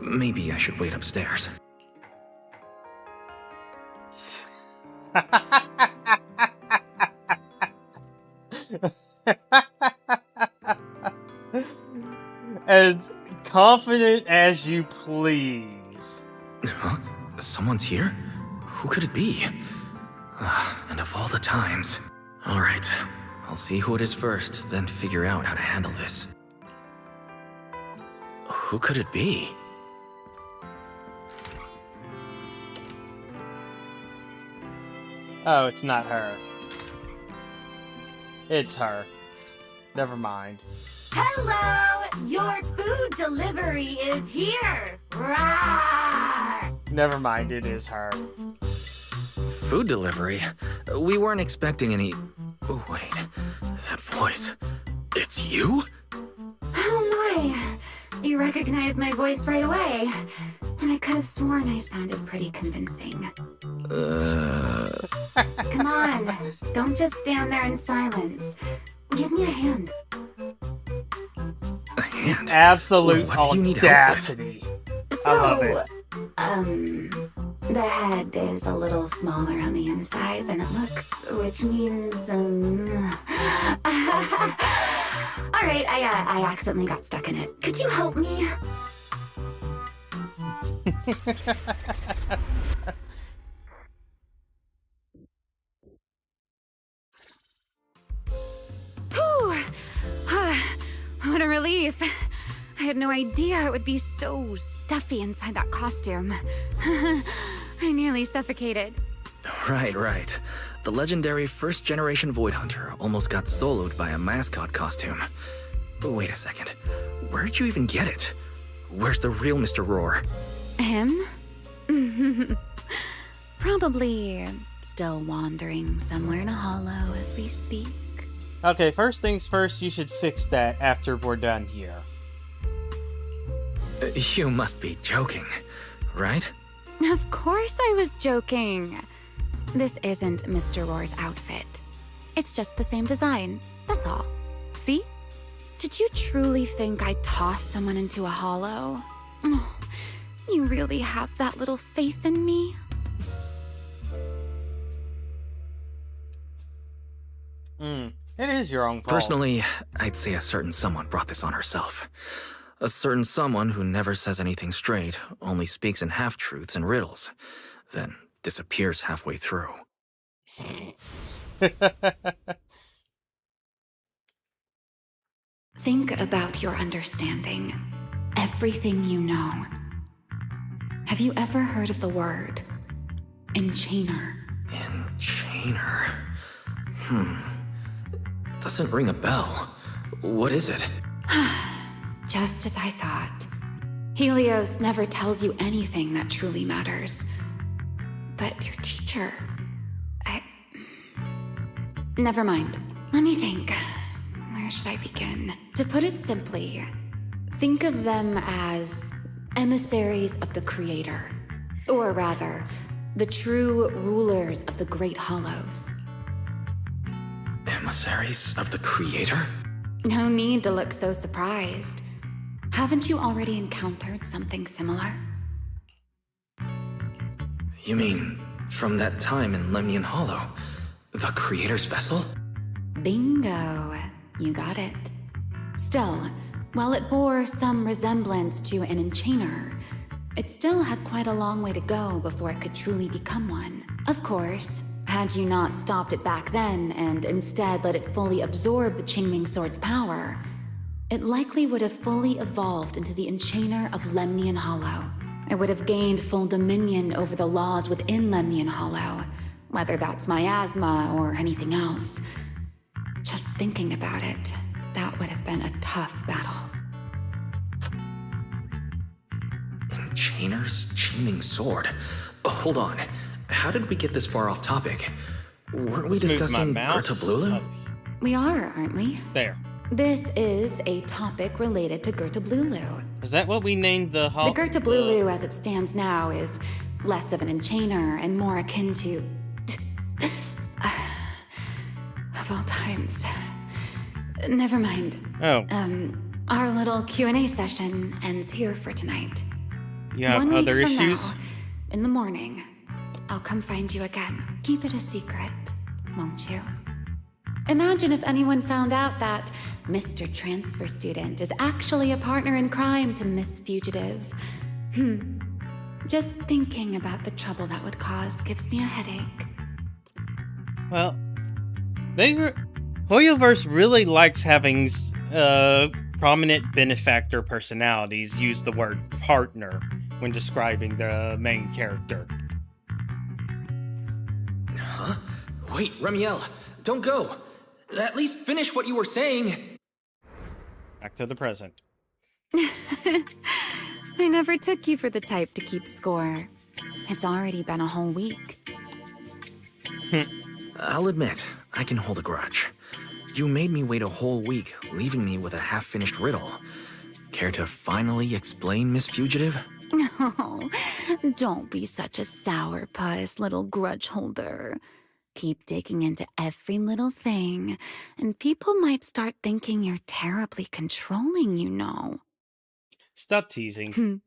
Maybe I should wait upstairs. As confident as you please. Huh? Someone's here? Who could it be? And of all the times. Alright, I'll see who it is first, then figure out how to handle this. Who could it be? Oh, it's not her. It's her. Never mind. Hello! Your food delivery is here! Rawr! Never mind, it is her. Food delivery? We weren't expecting any... Oh, wait. That voice. It's you? Oh my! You recognized my voice right away. And I could have sworn I sounded pretty convincing. Come on, don't just stand there in silence. Give me a hand. A hand? Absolute What do you need help with? audacity. So, I love it. The head is a little smaller on the inside than it looks, which means, Alright, I accidentally got stuck in it. Could you help me? Whew. What a relief. I had no idea it would be so stuffy inside that costume. I nearly suffocated. Right. The legendary first-generation Void Hunter almost got soloed by a mascot costume. But wait a second. Where'd you even get it? Where's the real Mr. Roar? Him? Probably still wandering somewhere in a hollow as we speak. Okay, first things first, you should fix that after we're done here. You must be joking, right? Of course I was joking. This isn't Mr. Roar's outfit. It's just the same design, that's all. See? Did you truly think I'd toss someone into a hollow? Oh, you really have that little faith in me? It is your own fault. Personally, I'd say a certain someone brought this on herself. A certain someone who never says anything straight, only speaks in half-truths and riddles, then disappears halfway through. Think about your understanding. Everything you know. Have you ever heard of the word enchainer? Enchainer? Doesn't ring a bell. What is it? Just as I thought. Helios never tells you anything that truly matters. But your teacher... Never mind. Let me think. Where should I begin? To put it simply, think of them as emissaries of the Creator. Or rather, the true rulers of the Great Hollows. Emissaries of the Creator? No need to look so surprised. Haven't you already encountered something similar? You mean, from that time in Lemnian Hollow? The Creator's vessel? Bingo. You got it. Still, while it bore some resemblance to an enchainer, it still had quite a long way to go before it could truly become one. Of course, had you not stopped it back then and instead let it fully absorb the Qingming Sword's power, it likely would have fully evolved into the enchainer of Lemnian Hollow. It would have gained full dominion over the laws within Lemnian Hollow, whether that's miasma or anything else. Just thinking about it, that would have been a tough battle. Enchainer's Qingming Sword? Hold on. How did we get this far off topic? Weren't we discussing Gerta Blulu? We are, aren't we? There. This is a topic related to Gerta Blulu. Is that what we named the The Gerta Blulu as it stands now is less of an enchainer and more akin to... of all times. Never mind. Oh. Our little Q&A session ends here for tonight. You have 1 week other from issues? now, in the morning, I'll come find you again. Keep it a secret, won't you? Imagine if anyone found out that Mr. Transfer Student is actually a partner in crime to Miss Fugitive. Just thinking about the trouble that would cause gives me a headache. Well, Hoyoverse really likes having prominent benefactor personalities use the word partner when describing the main character. Huh? Wait, Remiel, don't go. At least finish what you were saying. Back to the present. I never took you for the type to keep score. It's already been a whole week. I'll admit, I can hold a grudge. You made me wait a whole week, leaving me with a half-finished riddle. Care to finally explain, Miss Fugitive? Oh, don't be such a sourpuss, little grudge holder. Keep digging into every little thing, and people might start thinking you're terribly controlling, you know. Stop teasing.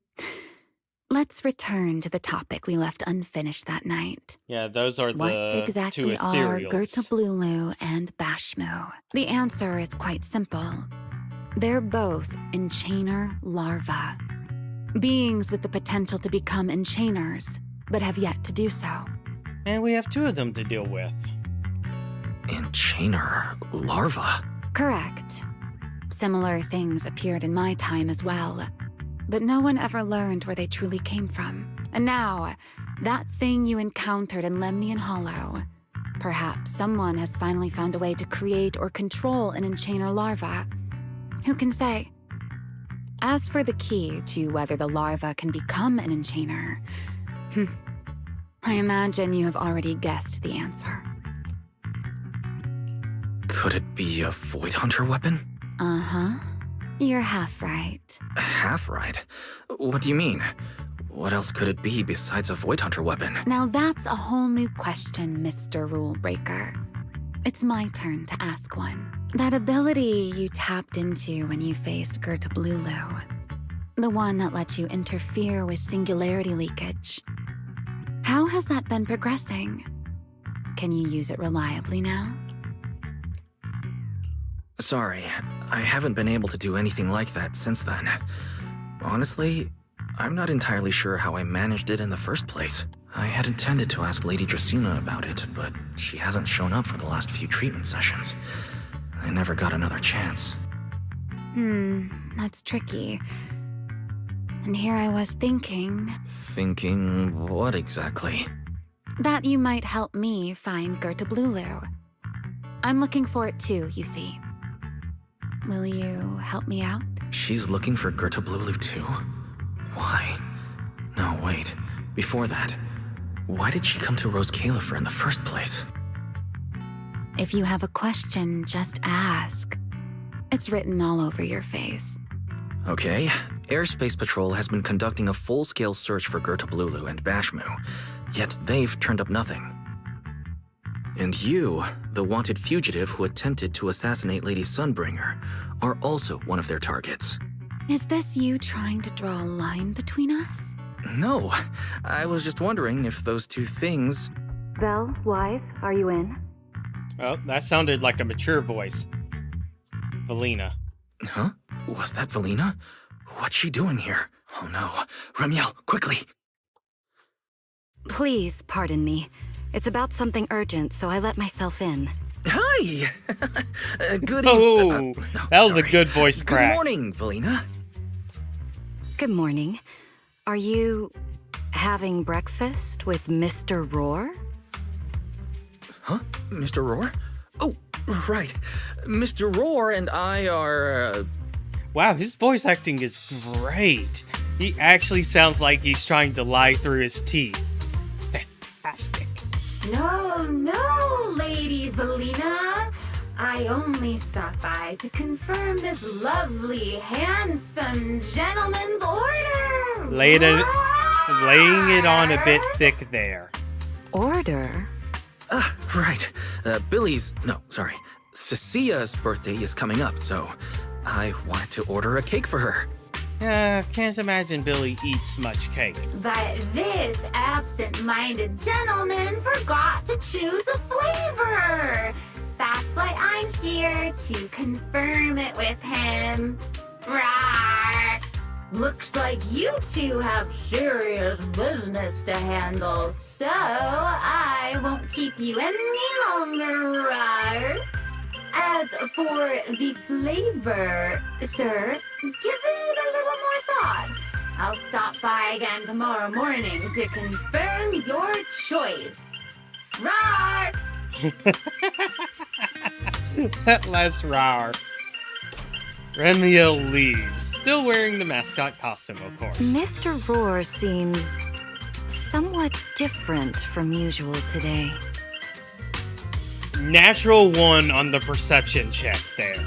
Let's return to the topic we left unfinished that night. Yeah, those are the What exactly two are ethereals. Gerta Blulu and Bashmu? The answer is quite simple. They're both enchainer larvae. Beings with the potential to become enchainers, but have yet to do so. And we have two of them to deal with. Enchainer larva? Correct. Similar things appeared in my time as well, but no one ever learned where they truly came from. And now, that thing you encountered in Lemnian Hollow, perhaps someone has finally found a way to create or control an enchainer larva. Who can say? As for the key to whether the larva can become an enchainer, I imagine you have already guessed the answer. Could it be a Void Hunter weapon? Uh-huh. You're half right. Half right? What do you mean? What else could it be besides a Void Hunter weapon? Now that's a whole new question, Mr. Rule Breaker. It's my turn to ask one. That ability you tapped into when you faced Gerta Blulu, the one that lets you interfere with singularity leakage, how has that been progressing? Can you use it reliably now? Sorry, I haven't been able to do anything like that since then. Honestly, I'm not entirely sure how I managed it in the first place. I had intended to ask Lady Dracaena about it, but she hasn't shown up for the last few treatment sessions. I never got another chance. That's tricky. And here I was thinking... Thinking what exactly? That you might help me find Gerta Blulu. I'm looking for it too, you see. Will you help me out? She's looking for Gerta Blulu too? Why? No, wait. Before that, why did she come to Rose Califer in the first place? If you have a question, just ask. It's written all over your face. Okay, Airspace Patrol has been conducting a full-scale search for Gertablulu and Bashmu, yet they've turned up nothing. And you, the wanted fugitive who attempted to assassinate Lady Sunbringer, are also one of their targets. Is this you trying to draw a line between us? No, I was just wondering if those two things... Vel, wife, are you in? Oh, that sounded like a mature voice. Valina. Huh? Was that Valina? What's she doing here? Oh no. Remiel, quickly! Please pardon me. It's about something urgent, so I let myself in. Hi! Good Oh, no, that was sorry. a good voice crack. Good morning, Valina. Good morning. Are you having breakfast with Mr. Roar? Huh? Mr. Roar? Oh, right. Mr. Roar and I are... Wow, his voice acting is great. He actually sounds like he's trying to lie through his teeth. Fantastic. No, Lady Valina. I only stopped by to confirm this lovely, handsome gentleman's order. Laying it on a bit thick there. Order? Right. Cecia's birthday is coming up, so I wanted to order a cake for her. Can't imagine Billy eats much cake. But this absent-minded gentleman forgot to choose a flavor. That's why I'm here to confirm it with him. Rawr. Looks like you two have serious business to handle, so I won't keep you any longer, Rawr. As for the flavor, sir, give it a little more thought. I'll stop by again tomorrow morning to confirm your choice. Rawr! That last roar. Remiel leaves, still wearing the mascot costume, of course. Mr. Roar seems somewhat different from usual today. Natural 1 on the perception check there.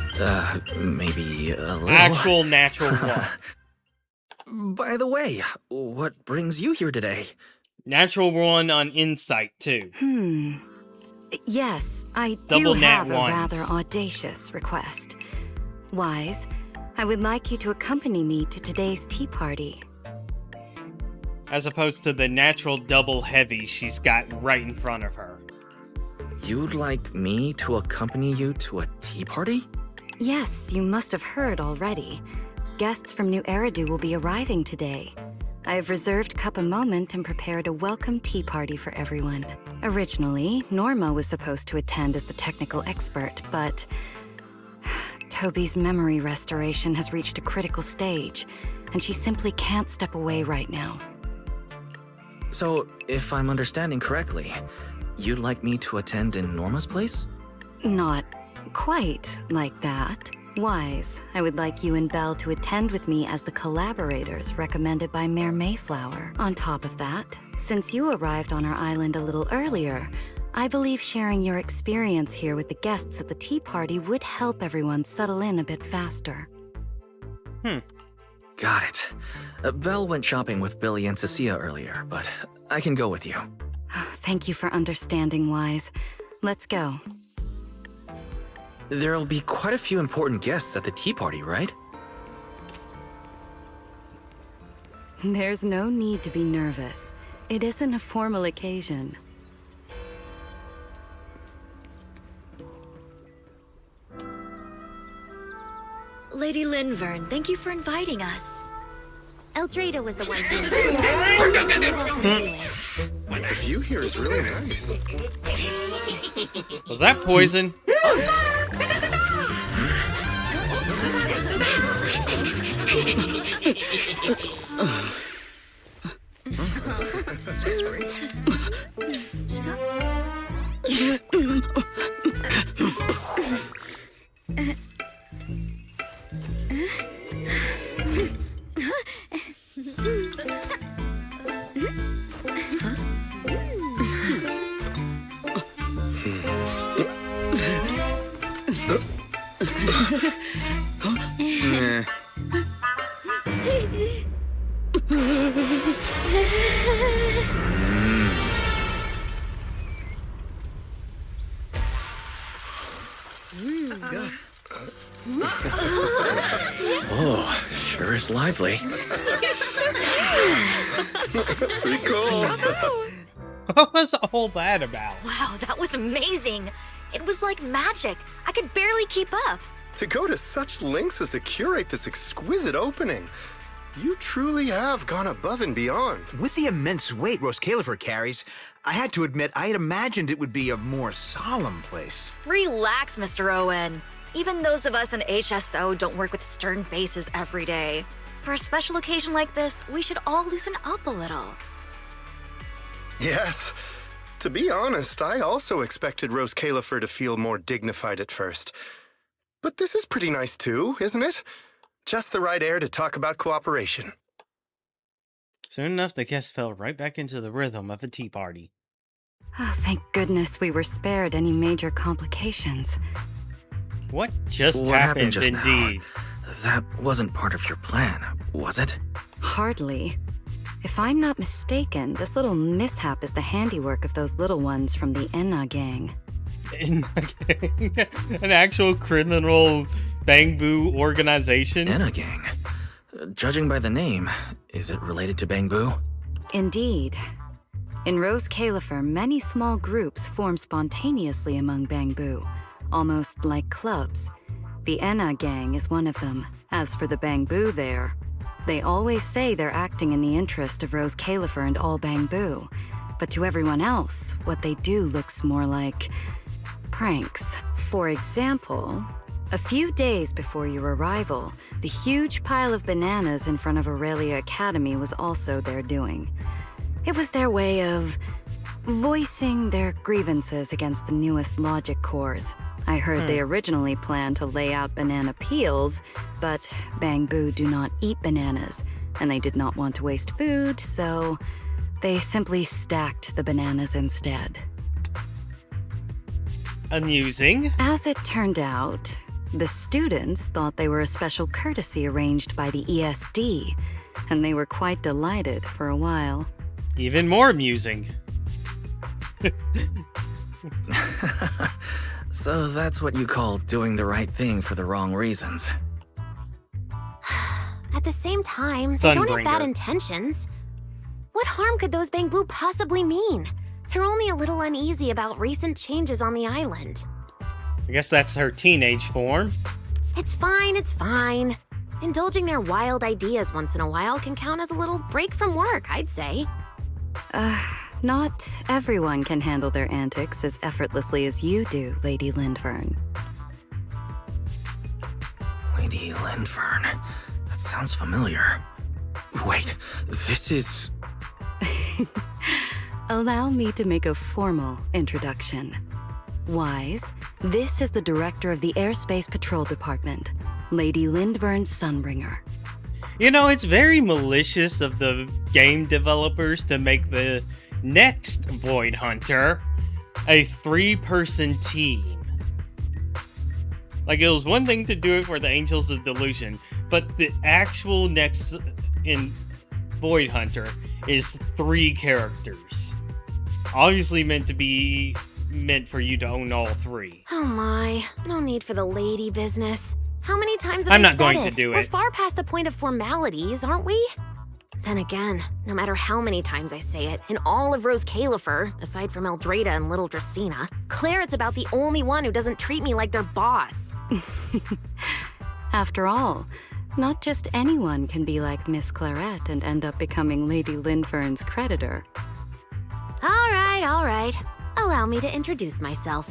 Maybe a little... Actual natural 1. By the way, what brings you here today? Natural 1 on insight, too. Yes, I Double do nat have a ones. rather audacious request. Wise, I would like you to accompany me to today's tea party. As opposed to the natural double heavy she's got right in front of her. You'd like me to accompany you to a tea party? Yes, you must have heard already. Guests from New Eridu will be arriving today. I have reserved Cup a Moment and prepared a welcome tea party for everyone. Originally, Norma was supposed to attend as the technical expert, but Toby's memory restoration has reached a critical stage, and she simply can't step away right now. So, if I'm understanding correctly, you'd like me to attend in Norma's place? Not quite like that. Wise, I would like you and Belle to attend with me as the collaborators recommended by Mayor Mayflower. On top of that, since you arrived on our island a little earlier, I believe sharing your experience here with the guests at the tea party would help everyone settle in a bit faster. Got it. Belle went shopping with Billy and Cecilia earlier, but I can go with you. Thank you for understanding, Wise. Let's go. There'll be quite a few important guests at the tea party, right? There's no need to be nervous. It isn't a formal occasion. Lady Linvern, thank you for inviting us. Eldrada was the one who... The view here is really nice. Was that poison? Nah. Oh, sure is lively. Pretty cool. What was all that about? Wow, that was amazing. It was like magic. I could barely keep up. To go to such lengths as to curate this exquisite opening. You truly have gone above and beyond. With the immense weight Rose Califer carries, I had to admit I had imagined it would be a more solemn place. Relax, Mr. Owen. Even those of us in HSO don't work with stern faces every day. For a special occasion like this, we should all loosen up a little. Yes. To be honest, I also expected Rose Califer to feel more dignified at first. But this is pretty nice too, isn't it? Just the right air to talk about cooperation. Soon enough, the guests fell right back into the rhythm of a tea party. Oh, thank goodness we were spared any major complications. What just What happened, just indeed? Now? That wasn't part of your plan, was it? Hardly. If I'm not mistaken, this little mishap is the handiwork of those little ones from the Enna gang. An actual criminal Bangbu organization? Enna gang. Judging by the name, is it related to Bangbu? Indeed. In Rose Califer, many small groups form spontaneously among Bangbu, almost like clubs. The Enna gang is one of them. As for the Bangbu there, they always say they're acting in the interest of Rose Califer and all Bangbu. But to everyone else, what they do looks more like pranks. For example, a few days before your arrival, the huge pile of bananas in front of Aurelia Academy was also their doing. It was their way of voicing their grievances against the newest logic cores. I heard they originally planned to lay out banana peels, but Bangbu do not eat bananas, and they did not want to waste food, so they simply stacked the bananas instead. Amusing. As it turned out, the students thought they were a special courtesy arranged by the ESD, and they were quite delighted for a while. Even more amusing. So that's what you call doing the right thing for the wrong reasons. At the same time, they don't have bad Sunbringer. intentions. What harm could those Bangbu possibly mean? They're only a little uneasy about recent changes on the island. I guess that's her teenage form. It's fine, it's fine. Indulging their wild ideas once in a while can count as a little break from work, I'd say. Not everyone can handle their antics as effortlessly as you do, Lady Lindvern. Lady Lindvern. That sounds familiar. Wait, this is... Allow me to make a formal introduction. Wise, this is the director of the Airspace Patrol Department, Lady Lindvern Sunbringer. You know, it's very malicious of the game developers to make the next Void Hunter a 3-person team. Like, it was one thing to do it for the Angels of Delusion, but the actual next in Void Hunter is 3 characters. Obviously meant for you to own all 3. Oh my, no need for the lady business. How many times have I'm I not said going it? to do We're it. far past the point of formalities, aren't we? Then again, no matter how many times I say it, in all of Rose Califer, aside from Eldrada and Little Dracena, Claret's about the only one who doesn't treat me like their boss. After all, not just anyone can be like Miss Claret and end up becoming Lady Lindvern's creditor. All right. Allow me to introduce myself.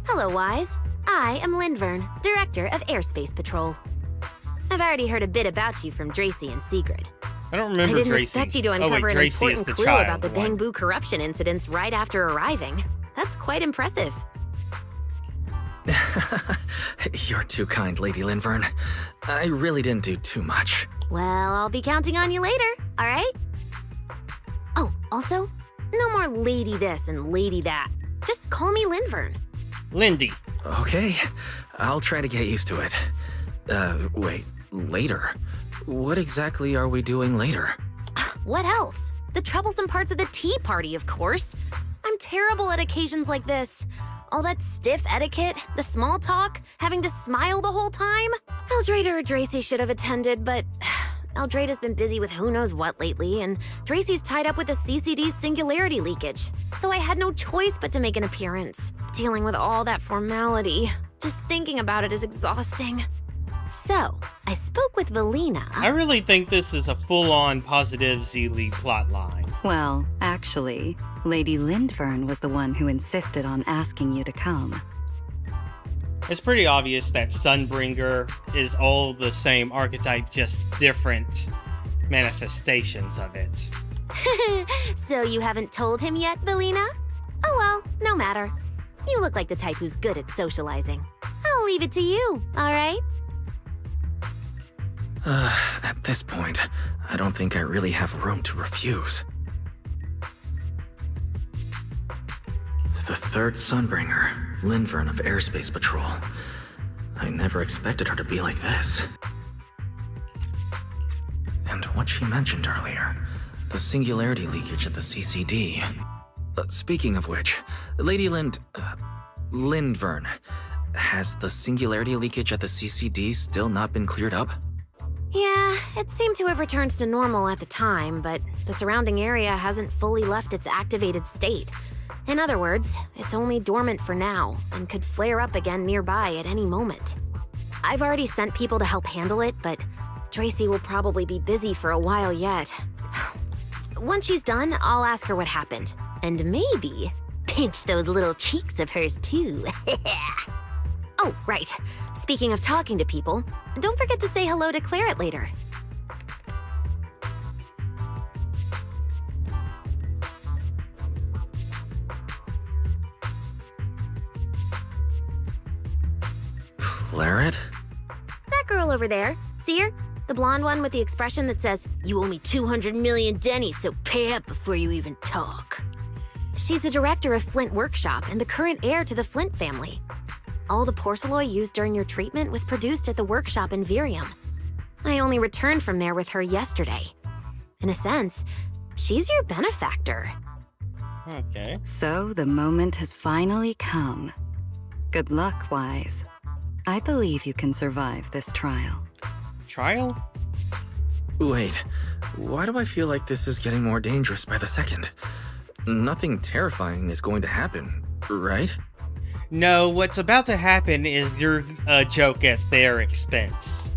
Hello, Wise. I am Lindvern, Director of Airspace Patrol. I've already heard a bit about you from Dracy and Sigrid. I don't remember I didn't Tracy. expect you to Oh, wait, uncover an Tracy is important the clue child about the one. Bangbu corruption incidents right after arriving. That's quite impressive. You're too kind, Lady Lindvern. I really didn't do too much. Well, I'll be counting on you later, all right? Oh, also, no more lady this and lady that. Just call me Lindvern. Lindy. Okay, I'll try to get used to it. Wait, later? What exactly are we doing later? What else? The troublesome parts of the tea party, of course. I'm terrible at occasions like this. All that stiff etiquette, the small talk, having to smile the whole time. Eldrade or Dracy should have attended, but Eldrade has been busy with who knows what lately, and Dracy's tied up with the CCD's singularity leakage. So I had no choice but to make an appearance. Dealing with all that formality. Just thinking about it is exhausting. So, I spoke with Valina. I really think this is a full-on positive Z-League plotline. Well, actually, Lady Lindvern was the one who insisted on asking you to come. It's pretty obvious that Sunbringer is all the same archetype, just different manifestations of it. So you haven't told him yet, Valina? Oh well, no matter. You look like the type who's good at socializing. I'll leave it to you, alright? At this point, I don't think I really have room to refuse. The third Sunbringer, Lindvern of Airspace Patrol. I never expected her to be like this. And what she mentioned earlier, the singularity leakage at the CCD. Speaking of which, Lady Lindvern, has the singularity leakage at the CCD still not been cleared up? Yeah, it seemed to have returned to normal at the time, but the surrounding area hasn't fully left its activated state. In other words, it's only dormant for now, and could flare up again nearby at any moment. I've already sent people to help handle it, but Tracy will probably be busy for a while yet. Once she's done, I'll ask her what happened. And maybe pinch those little cheeks of hers too. Oh, right. Speaking of talking to people, don't forget to say hello to Claret later. Claret? That girl over there. See her? The blonde one with the expression that says, "You owe me 200 million dennies, so pay up before you even talk." She's the director of Flint Workshop and the current heir to the Flint family. All the porcelain used during your treatment was produced at the workshop in Virium. I only returned from there with her yesterday. In a sense, she's your benefactor. Okay. So the moment has finally come. Good luck, Wise. I believe you can survive this trial. Trial? Wait, why do I feel like this is getting more dangerous by the second? Nothing terrifying is going to happen, right? No, what's about to happen is you're a joke at their expense.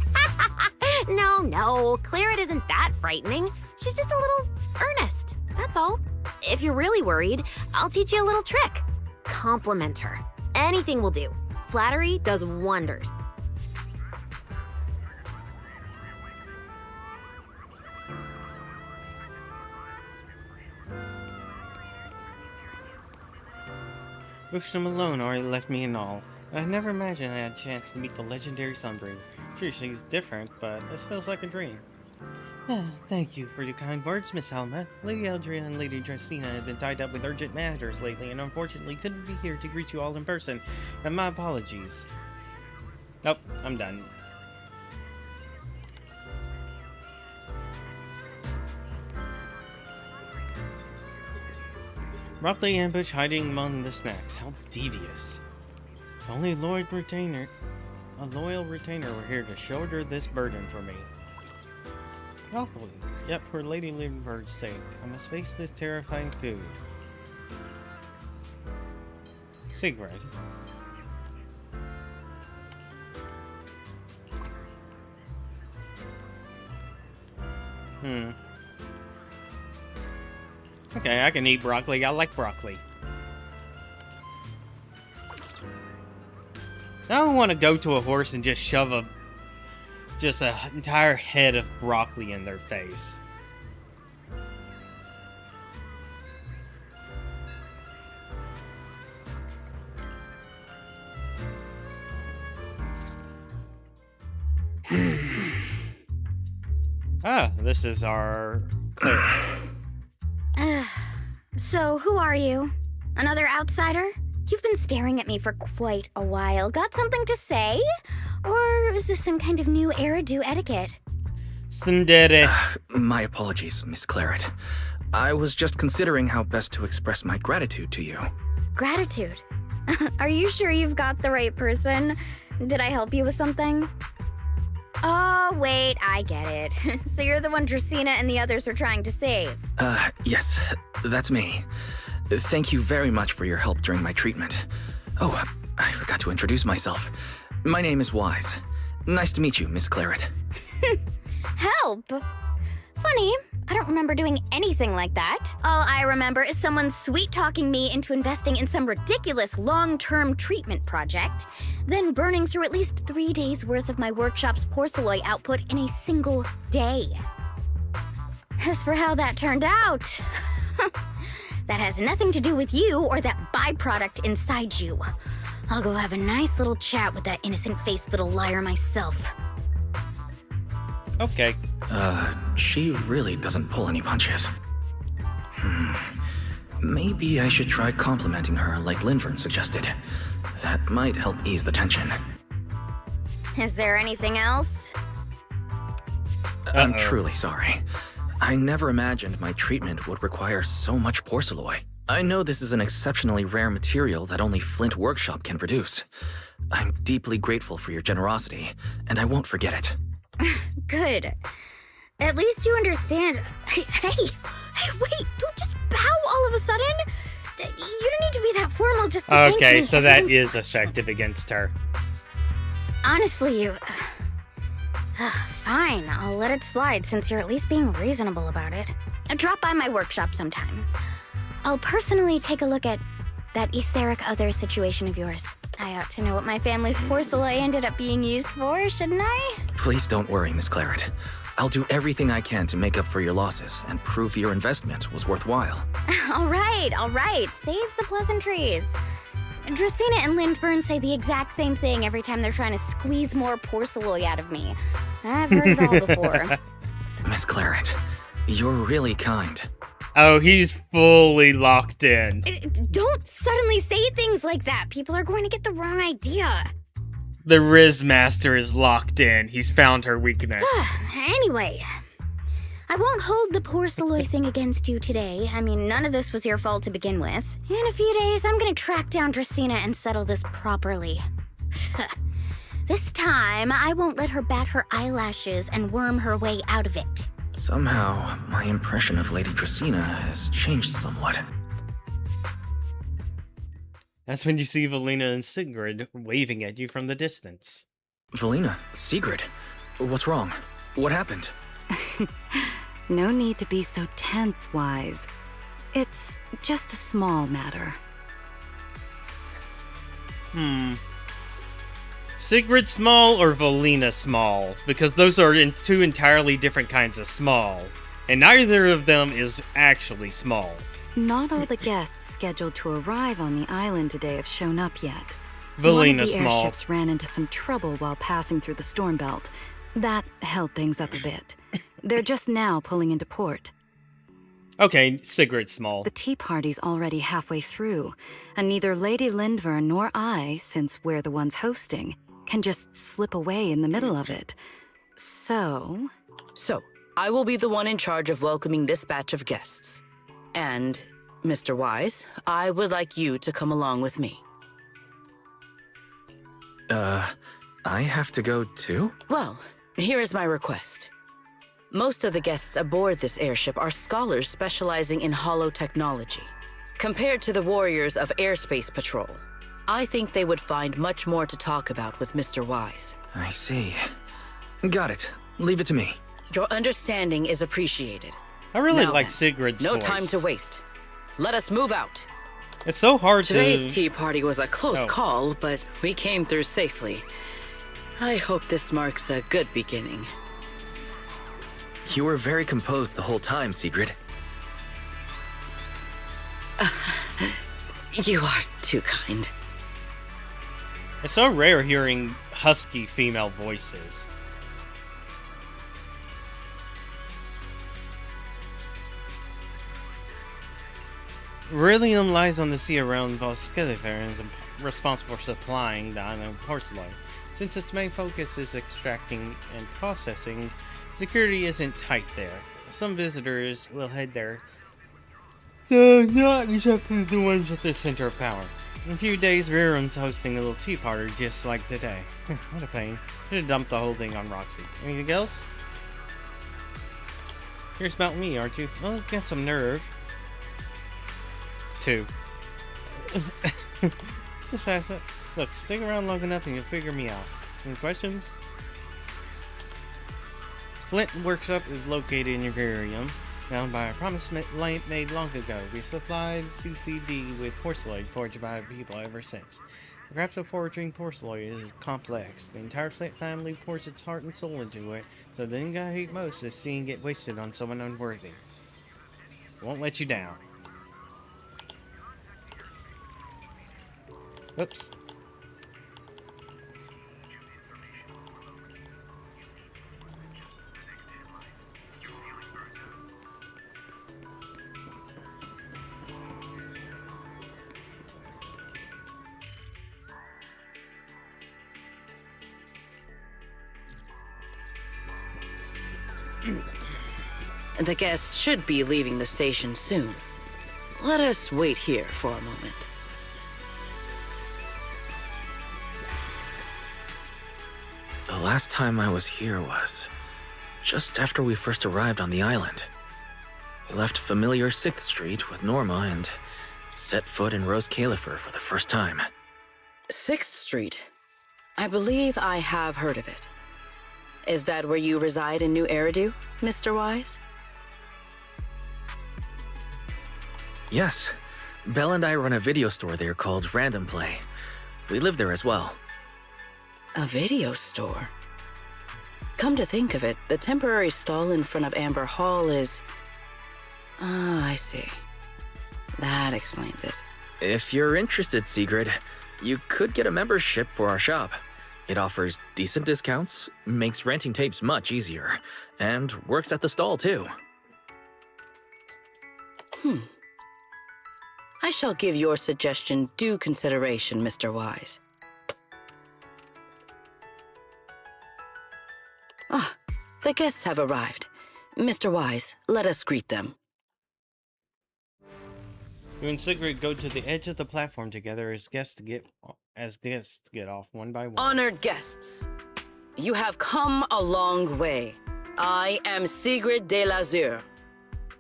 No, Claret isn't that frightening. She's just a little earnest, that's all. If you're really worried, I'll teach you a little trick. Compliment her. Anything will do. Flattery does wonders. Wished him alone or he left me and all. I never imagined I had a chance to meet the legendary Sunbringer. Sure, she's different, but this feels like a dream. Thank you for your kind words, Miss Alma. Lady Eldria and Lady Dracina have been tied up with urgent matters lately and unfortunately couldn't be here to greet you all in person. And my apologies. Nope, I'm done. Broccoli ambush hiding among the snacks. How devious. If only a loyal retainer were here to shoulder this burden for me. Broccoli. Yep, for Lady Lindbergh's sake. I must face this terrifying food. Sigrid. Okay, I can eat broccoli. I like broccoli. I don't want to go to a horse and just shove an entire head of broccoli in their face. This is our cleric. So, who are you? Another outsider? You've been staring at me for quite a while. Got something to say? Or is this some kind of new Eridu etiquette? Tsundere. My apologies, Miss Claret. I was just considering how best to express my gratitude to you. Gratitude? Are you sure you've got the right person? Did I help you with something? Oh, wait, I get it. So you're the one Dracaena and the others are trying to save. Yes, that's me. Thank you very much for your help during my treatment. Oh, I forgot to introduce myself. My name is Wise. Nice to meet you, Miss Claret. Help? Funny, I don't remember doing anything like that. All I remember is someone sweet-talking me into investing in some ridiculous long-term treatment project, then burning through at least 3 days' worth of my workshop's porcelain output in a single day. As for how that turned out, that has nothing to do with you or that byproduct inside you. I'll go have a nice little chat with that innocent-faced little liar myself. Okay. She really doesn't pull any punches. Maybe I should try complimenting her like Linvern suggested. That might help ease the tension. Is there anything else? I'm truly sorry. I never imagined my treatment would require so much porcelain. I know this is an exceptionally rare material that only Flint Workshop can produce. I'm deeply grateful for your generosity, and I won't forget it. Good. At least you understand. Hey, wait, don't just bow all of a sudden. You don't need to be that formal just to thank me. Okay, so that is effective against her. Honestly, you... fine, I'll let it slide since you're at least being reasonable about it. Drop by my workshop sometime. I'll personally take a look at that etheric other situation of yours. I ought to know what my family's porcelain ended up being used for, shouldn't I? Please don't worry, Miss Claret. I'll do everything I can to make up for your losses and prove your investment was worthwhile. All right. Save the pleasantries. Dracaena and Linfern say the exact same thing every time they're trying to squeeze more porcelain out of me. I've heard it all before. Miss Claret, you're really kind. Oh, he's fully locked in. Don't suddenly say things like that. People are going to get the wrong idea. The Riz Master is locked in. He's found her weakness. Anyway, I won't hold the porcelain thing against you today. I mean, none of this was your fault to begin with. In a few days, I'm gonna track down Dracaena and settle this properly. This time, I won't let her bat her eyelashes and worm her way out of it. Somehow, my impression of Lady Dracaena has changed somewhat. That's when you see Valina and Sigrid waving at you from the distance. Valina, Sigrid, what's wrong? What happened? No need to be so tense, Wise. It's just a small matter. Sigrid small or Valina small? Because those are two entirely different kinds of small. And neither of them is actually small. Not all the guests scheduled to arrive on the island today have shown up yet. Valina One of the small. airships ran into some trouble while passing through the storm belt. That held things up a bit. They're just now pulling into port. Okay, Sigrid small. The tea party's already halfway through, and neither Lady Lindver nor I, since we're the ones hosting, can just slip away in the middle of it. So, I will be the one in charge of welcoming this batch of guests. And, Mr. Wise, I would like you to come along with me. I have to go too? Well, here is my request. Most of the guests aboard this airship are scholars specializing in holotechnology. Compared to the warriors of Airspace Patrol, I think they would find much more to talk about with Mr. Wise. I see. Got it. Leave it to me. Your understanding is appreciated. I really Now like then, Sigrid's No voice. time to waste. Let us move out. It's so hard Today's to... tea party was a close Oh. call, but we came through safely. I hope this marks a good beginning. You were very composed the whole time, Sigrid. You are too kind. It's so rare hearing husky female voices. Beryllium lies on the sea around Volskilifer and is responsible for supplying the island porcelain. Since its main focus is extracting and processing, security isn't tight there. Some visitors will head there, though not exactly the ones at the center of power. In a few days, Virum's hosting a little tea party just like today. What a pain. Should have dumped the whole thing on Roxy. Anything else? Here's about me, aren't you? Well, get some nerve. 2. Just ask it. Look, stick around long enough and you'll figure me out. Any questions? Flint Workshop is located in Virium, bound by a promise made long ago. We supplied CCD with porcelain forged by people ever since. The craft of forging porcelain is complex. The entire Flint family pours its heart and soul into it, so the thing I hate most is seeing it wasted on someone unworthy. Won't let you down. Oops. The guests should be leaving the station soon. Let us wait here for a moment. The last time I was here was just after we first arrived on the island. We left familiar 6th Street with Norma and set foot in Rose Califer for the first time. 6th Street. I believe I have heard of it. Is that where you reside in New Eridu, Mr. Wise? Yes. Belle and I run a video store there called Random Play. We live there as well. A video store? Come to think of it, the temporary stall in front of Amber Hall is... Ah, I see. That explains it. If you're interested, Sigrid, you could get a membership for our shop. It offers decent discounts, makes renting tapes much easier, and works at the stall too. I shall give your suggestion due consideration, Mr. Wise. Ah, the guests have arrived. Mr. Wise, let us greet them. You and Sigrid go to the edge of the platform together as guests get off one by one. Honored guests, you have come a long way. I am Sigrid de Lazure,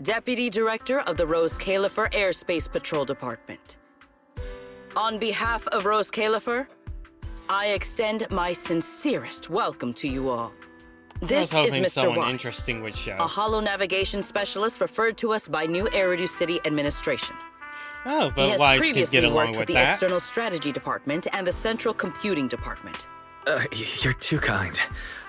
Deputy Director of the Rose Califer Airspace Patrol Department. On behalf of Rose Califer, I extend my sincerest welcome to you all. This is Mr. Wise, interesting would show. a holo navigation specialist referred to us by New Eridu City Administration. Oh, He but has Wise could previously get along worked with with the that. External Strategy Department and the Central Computing Department. You're too kind.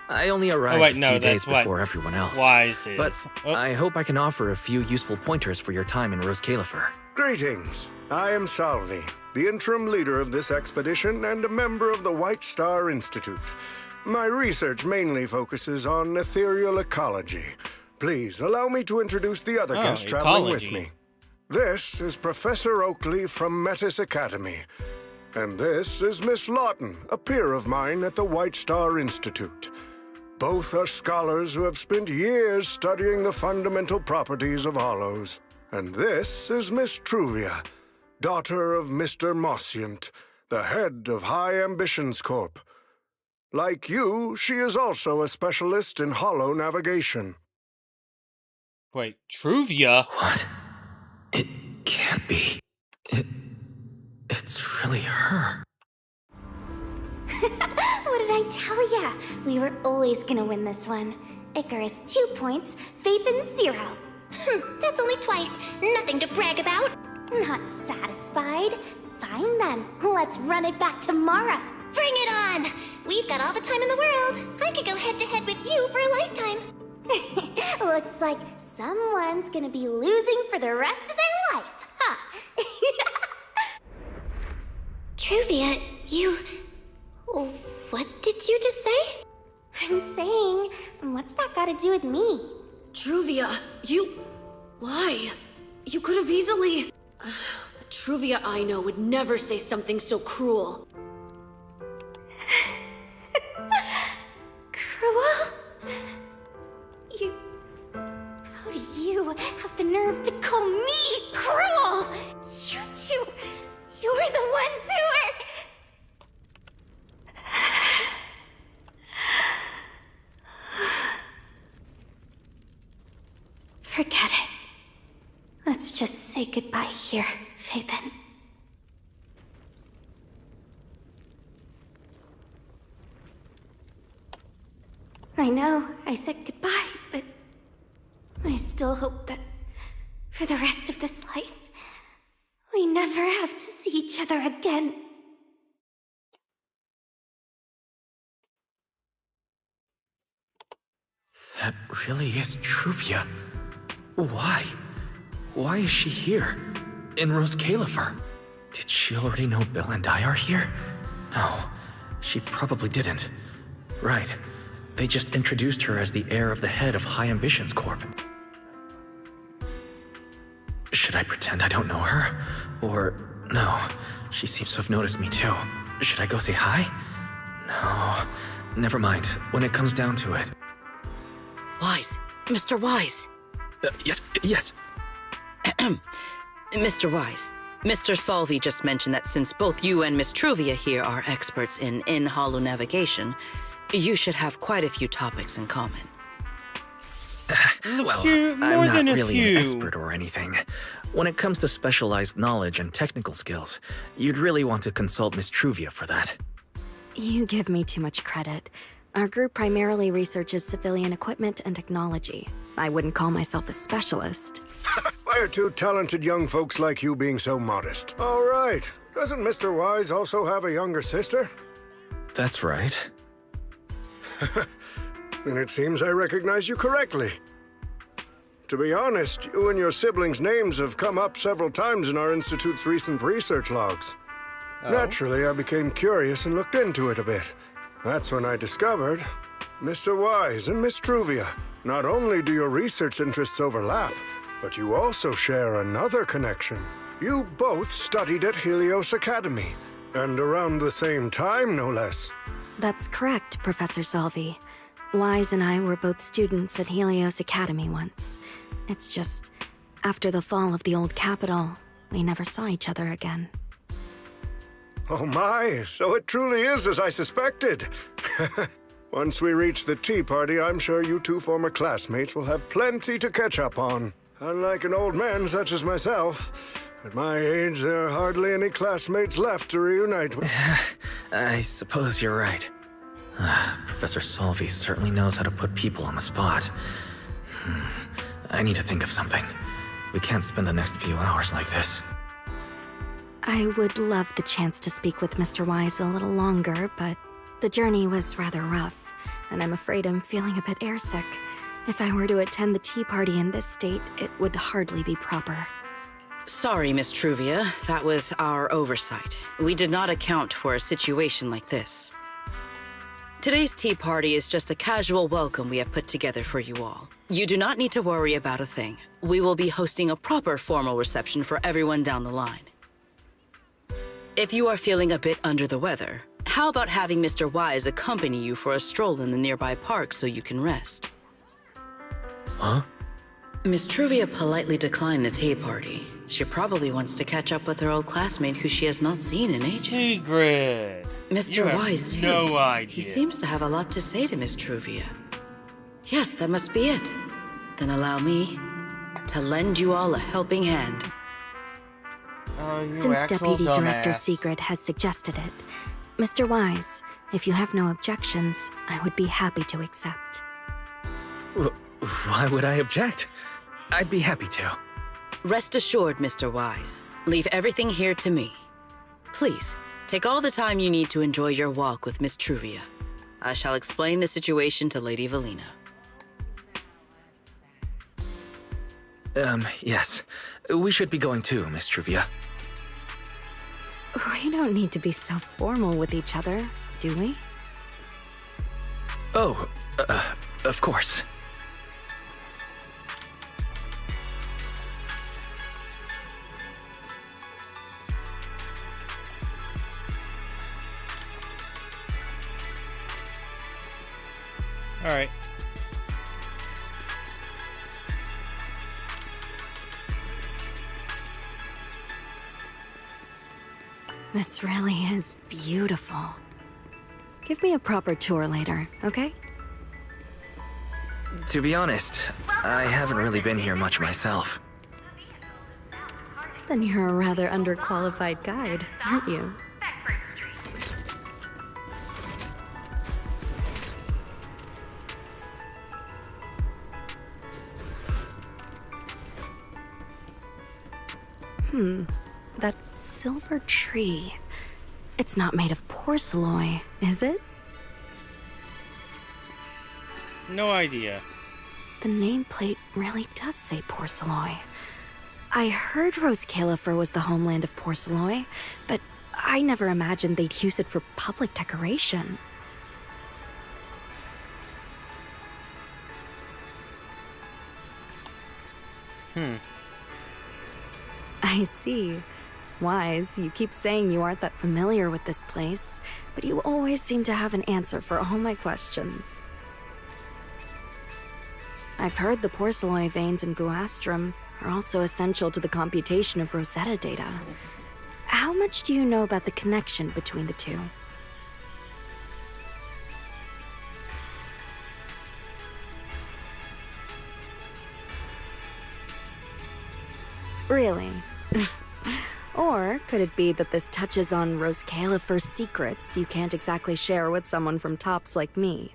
I only arrived wait, a few no, days that's what before everyone else. Wise is. But Oops. I hope I can offer a few useful pointers for your time in Rose Califer. Greetings. I am Salvi, the interim leader of this expedition and a member of the White Star Institute. My research mainly focuses on ethereal ecology. Please allow me to introduce the other guests traveling with me. This is Professor Oakley from Metis Academy. And this is Miss Lawton, a peer of mine at the White Star Institute. Both are scholars who have spent years studying the fundamental properties of hollows. And this is Miss Truvia, daughter of Mr. Mossiant, the head of High Ambitions Corp. Like you, she is also a specialist in hollow navigation. Wait, Truvia? What? It can't be. It's really her. What did I tell ya? We were always gonna win this one. Icarus 2 points, Phaethon 0. That's only twice. Nothing to brag about. Not satisfied? Fine then. Let's run it back tomorrow. Bring it on! We've got all the time in the world. I could go head-to-head with you for a lifetime. Looks like someone's gonna be losing for the rest of their life, huh? Truvia, you... What did you just say? I'm saying, what's that got to do with me? Truvia, you... Why? You could have easily... The Truvia I know would never say something so cruel. Cruel? How do you have the nerve to call me cruel? You two, you're the ones who are... Forget it. Let's just say goodbye here, Phaethon. I know I said goodbye, but I still hope that for the rest of this life, we never have to see each other again. That really is Truvia. Why? Why is she here? In Rose Califer? Did she already know Belle and I are here? No, she probably didn't. Right. They just introduced her as the heir of the head of High Ambitions Corp. Should I pretend I don't know her? Or, no, she seems to have noticed me too. Should I go say hi? No, never mind, when it comes down to it. Wise. Mr. Wise. Yes. Mr. Wise, Mr. Salvi just mentioned that since both you and Miss Truvia here are experts in in-hollow navigation, you should have quite a few topics in common. Well, I'm not really an expert or anything. When it comes to specialized knowledge and technical skills, you'd really want to consult Miss Truvia for that. You give me too much credit. Our group primarily researches civilian equipment and technology. I wouldn't call myself a specialist. Why are two talented young folks like you being so modest? All right. Doesn't Mr. Wise also have a younger sister? That's right. Then it seems I recognize you correctly. To be honest, you and your siblings' names have come up several times in our Institute's recent research logs. Oh. Naturally, I became curious and looked into it a bit. That's when I discovered Mr. Wise and Miss Truvia. Not only do your research interests overlap, but you also share another connection. You both studied at Helios Academy, and around the same time, no less. That's correct, Professor Salvi. Wise and I were both students at Helios Academy once. It's just, after the fall of the old capital, we never saw each other again. Oh my, so it truly is as I suspected. Once we reach the tea party, I'm sure you two former classmates will have plenty to catch up on. Unlike an old man such as myself, at my age, there are hardly any classmates left to reunite with. I suppose you're right. Professor Salvi certainly knows how to put people on the spot. I need to think of something. We can't spend the next few hours like this. I would love the chance to speak with Mr. Wise a little longer, but the journey was rather rough, and I'm afraid I'm feeling a bit airsick. If I were to attend the tea party in this state, it would hardly be proper. Sorry, Miss Truvia. That was our oversight. We did not account for a situation like this. Today's tea party is just a casual welcome we have put together for you all. You do not need to worry about a thing. We will be hosting a proper formal reception for everyone down the line. If you are feeling a bit under the weather, how about having Mr. Wise accompany you for a stroll in the nearby park so you can rest? Huh? Miss Truvia politely declined the tea party. She probably wants to catch up with her old classmate who she has not seen in ages. Secret. Mr. Wise, too. No idea. He seems to have a lot to say to Miss Truvia. Yes, that must be it. Then allow me to lend you all a helping hand. Oh, you Since actual Deputy Director dumbass. Sigrid has suggested it, Mr. Wise, if you have no objections, I would be happy to accept. Why would I object? I'd be happy to. Rest assured, Mr. Wise. Leave everything here to me. Please, take all the time you need to enjoy your walk with Miss Truvia. I shall explain the situation to Lady Valina. Yes. We should be going too, Miss Truvia. We don't need to be so formal with each other, do we? Oh, of course. Alright. This really is beautiful. Give me a proper tour later, okay? To be honest, I haven't really been here much myself. Then you're a rather underqualified guide, aren't you? That silver tree. It's not made of porcelain, is it? No idea. The nameplate really does say porcelain. I heard Rose Califer was the homeland of porcelain, but I never imagined they'd use it for public decoration. I see. Wise, you keep saying you aren't that familiar with this place, but you always seem to have an answer for all my questions. I've heard the porcelain veins in Guastrum are also essential to the computation of Rosetta data. How much do you know about the connection between the two? Really? Or could it be that this touches on Rose Califer's secrets you can't exactly share with someone from Tops like me?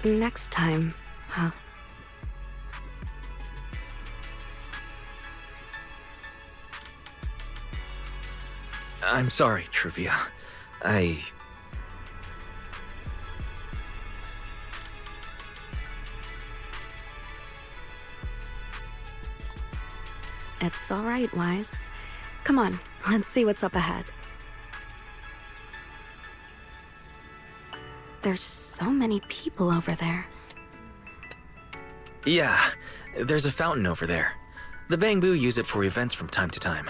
Next time, huh? I'm sorry, Truvia. It's all right, Wise. Come on, let's see what's up ahead. There's so many people over there. Yeah, there's a fountain over there. The Bangbu use it for events from time to time.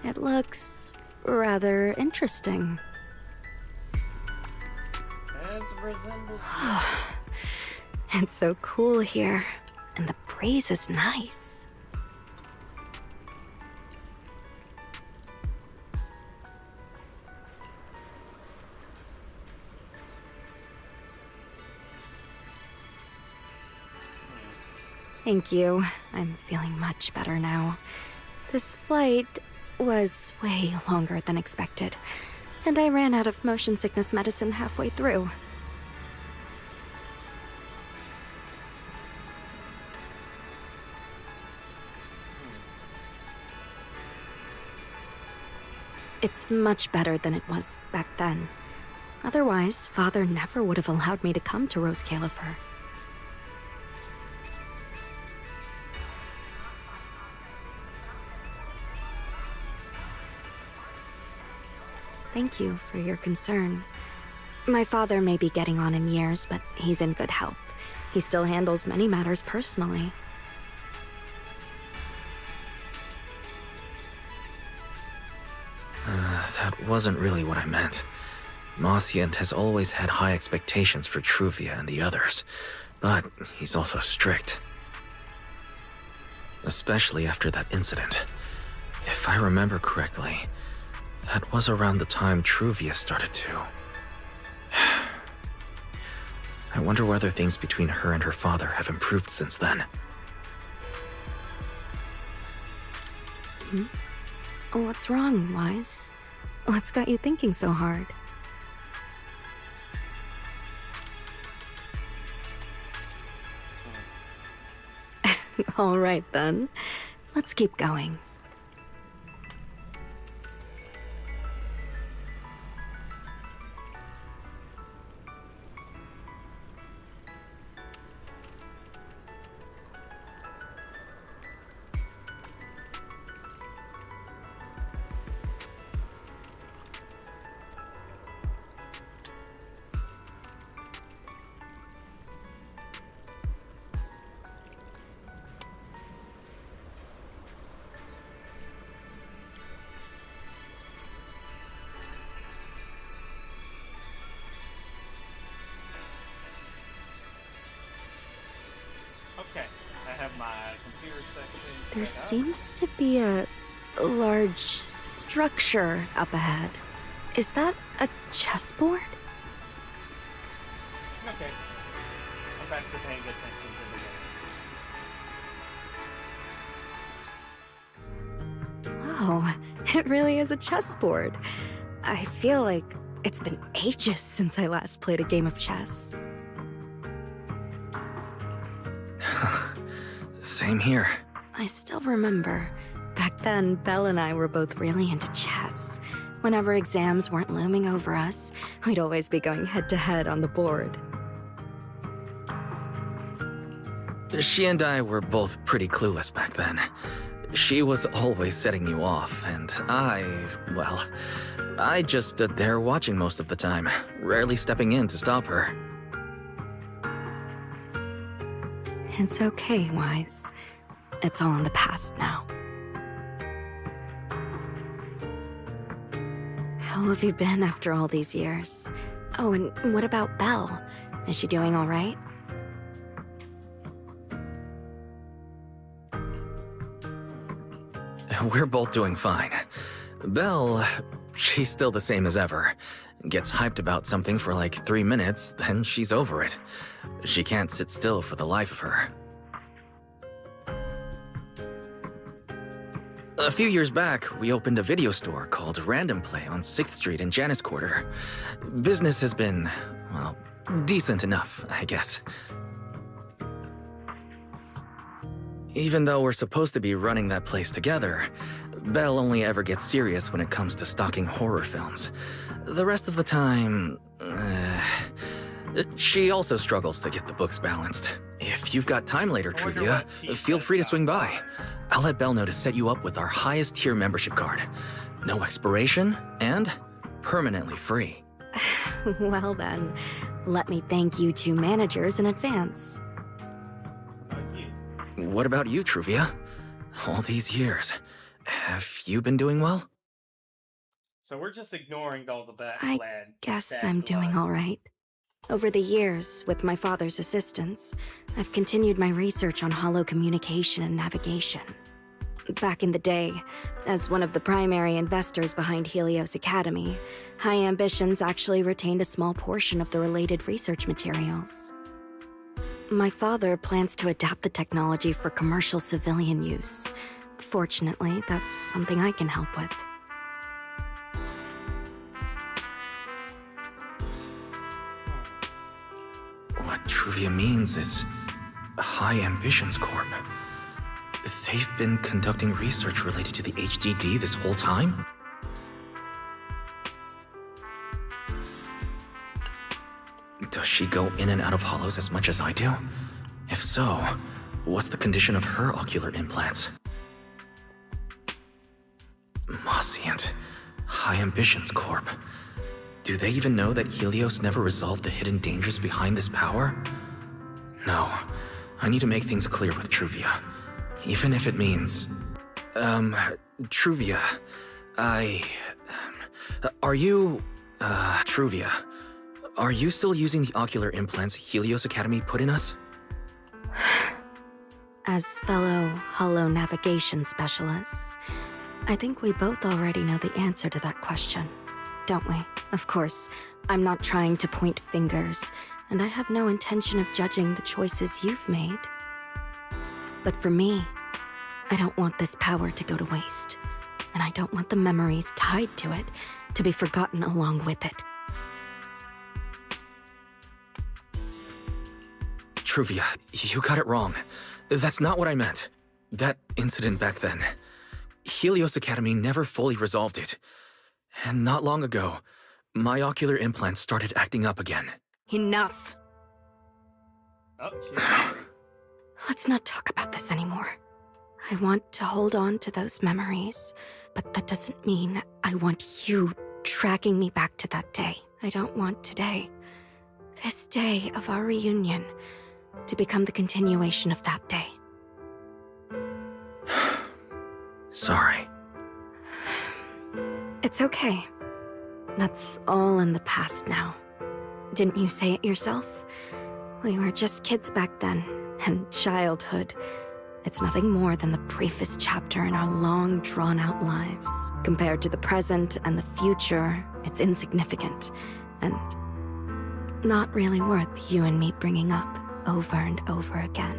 It looks rather interesting. It's so cool here, and the breeze is nice. Thank you. I'm feeling much better now. This flight was way longer than expected, and I ran out of motion sickness medicine halfway through. It's much better than it was back then. Otherwise, Father never would have allowed me to come to Rose Califer. Thank you for your concern. My father may be getting on in years, but he's in good health. He still handles many matters personally. That wasn't really what I meant. Mossiant has always had high expectations for Truvia and the others, but he's also strict. Especially after that incident. If I remember correctly, that was around the time Truvia started to. I wonder whether things between her and her father have improved since then. What's wrong, Wise? What's got you thinking so hard? All right, then. Let's keep going. There seems to be a large structure up ahead. Is that a chessboard? Okay. I'm back to paying attention to the game. Wow, it really is a chessboard. I feel like it's been ages since I last played a game of chess. Same here. I still remember. Back then, Belle and I were both really into chess. Whenever exams weren't looming over us, we'd always be going head-to-head on the board. She and I were both pretty clueless back then. She was always setting you off, and well, I just stood there watching most of the time, rarely stepping in to stop her. It's okay, Wise. It's all in the past now. How have you been after all these years? Oh, and what about Belle? Is she doing all right? We're both doing fine. Belle, she's still the same as ever. Gets hyped about something for like 3 minutes, then she's over it. She can't sit still for the life of her. A few years back, we opened a video store called Random Play on 6th Street in Janus Quarter. Business has been, well, decent enough, I guess. Even though we're supposed to be running that place together, Belle only ever gets serious when it comes to stocking horror films. The rest of the time, she also struggles to get the books balanced. If you've got time later, Trivia, feel free to swing by. I'll let Belle know to set you up with our highest tier membership card. No expiration, and permanently free. Well then, let me thank you two managers in advance. What about you, Trivia? All these years, have you been doing well? So we're just ignoring all the bad I guess I'm doing all right. Over the years, with my father's assistance, I've continued my research on holo communication and navigation. Back in the day, as one of the primary investors behind Helios Academy, High Ambitions actually retained a small portion of the related research materials. My father plans to adapt the technology for commercial civilian use. Fortunately, that's something I can help with. What Trivia means is High Ambitions Corp. They've been conducting research related to the HDD this whole time? Does she go in and out of hollows as much as I do? If so, what's the condition of her ocular implants? Mossient, High Ambitions Corp. Do they even know that Helios never resolved the hidden dangers behind this power? No, I need to make things clear with Truvia. Even if it means... Truvia, Truvia, are you still using the ocular implants Helios Academy put in us? As fellow holo navigation specialists, I think we both already know the answer to that question, don't we? Of course, I'm not trying to point fingers, and I have no intention of judging the choices you've made. But for me, I don't want this power to go to waste, and I don't want the memories tied to it to be forgotten along with it. Truvia, you got it wrong. That's not what I meant. That incident back then, Helios Academy never fully resolved it. And not long ago, my ocular implants started acting up again. Enough! Oh, Let's not talk about this anymore. I want to hold on to those memories, but that doesn't mean I want you dragging me back to that day. I don't want today, this day of our reunion, to become the continuation of that day. Sorry. It's okay. That's all in the past now. Didn't you say it yourself? We were just kids back then, and childhood. It's nothing more than the briefest chapter in our long, drawn-out lives. Compared to the present and the future, it's insignificant, and not really worth you and me bringing up over and over again.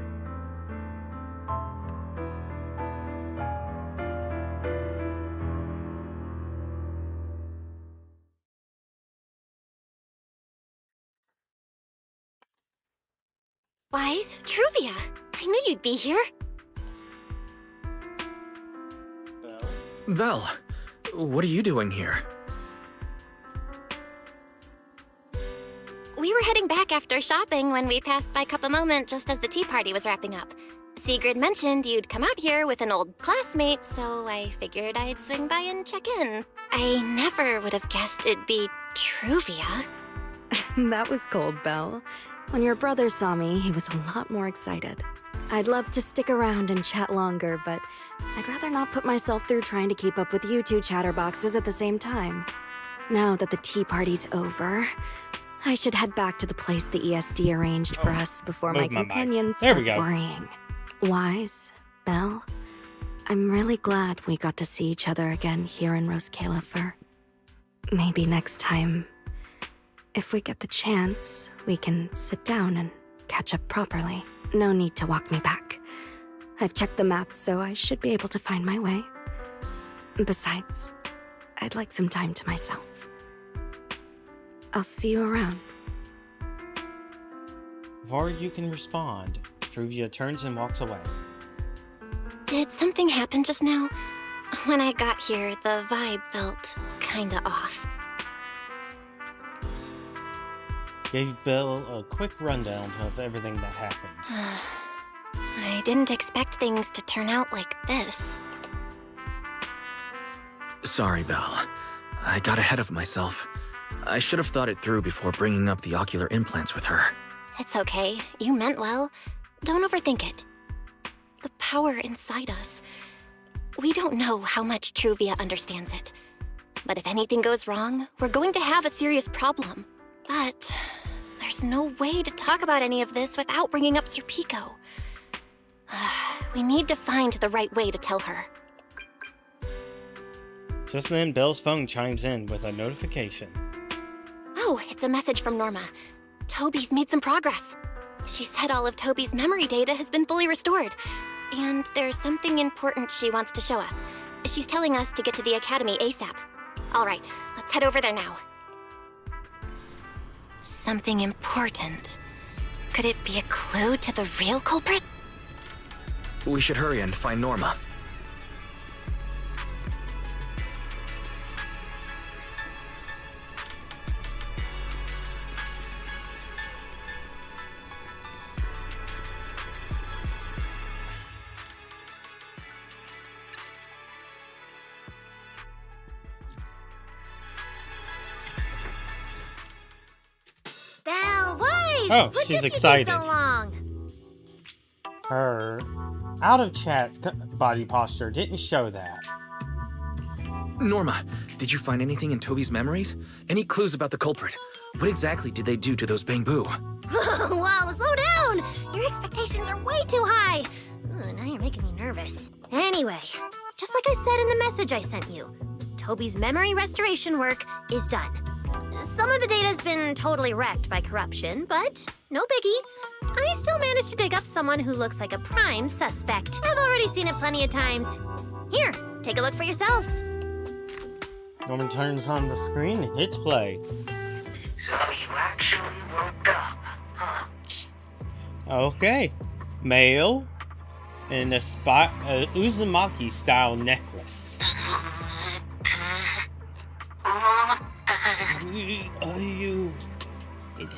Wise, Truvia, I knew you'd be here. Belle, what are you doing here? We were heading back after shopping when we passed by Cup a Moment just as the tea party was wrapping up. Sigrid mentioned you'd come out here with an old classmate, so I figured I'd swing by and check in. I never would have guessed it'd be Truvia. That was cold, Belle. When your brother saw me, he was a lot more excited. I'd love to stick around and chat longer, but I'd rather not put myself through trying to keep up with you two chatterboxes at the same time. Now that the tea party's over, I should head back to the place the ESD arranged for us before my companions start worrying. Wise, Belle, I'm really glad we got to see each other again here in Roskilde. Maybe next time, if we get the chance, we can sit down and catch up properly. No need to walk me back. I've checked the map, so I should be able to find my way. Besides, I'd like some time to myself. I'll see you around. Before you can respond, Truvia turns and walks away. Did something happen just now? When I got here, the vibe felt kinda off. Gave Bill a quick rundown of everything that happened. I didn't expect things to turn out like this. Sorry, Belle. I got ahead of myself. I should have thought it through before bringing up the ocular implants with her. It's okay. You meant well. Don't overthink it. The power inside us. We don't know how much Truvia understands it. But if anything goes wrong, we're going to have a serious problem. But there's no way to talk about any of this without bringing up Sir Pico. We need to find the right way to tell her. Just then, Bill's phone chimes in with a notification. Oh, it's a message from Norma. Toby's made some progress. She said all of Toby's memory data has been fully restored. And there's something important she wants to show us. She's telling us to get to the academy ASAP. All right, let's head over there now. Something important. Could it be a clue to the real culprit? We should hurry and find Norma. Belle, Wise! Oh, what she's took excited. You two so long? Her out-of-chat body posture didn't show that. Norma, did you find anything in Toby's memories? Any clues about the culprit? What exactly did they do to those bamboo? Whoa, slow down! Your expectations are way too high. Now you're making me nervous. Anyway, just like I said in the message I sent you, Toby's memory restoration work is done. Some of the data's been totally wrecked by corruption, but no biggie. I still managed to dig up someone who looks like a prime suspect. I've already seen it plenty of times. Here, take a look for yourselves. Norman turns on the screen and hits play. So you actually woke up, huh? Okay. Male in a Uzumaki-style necklace. You... It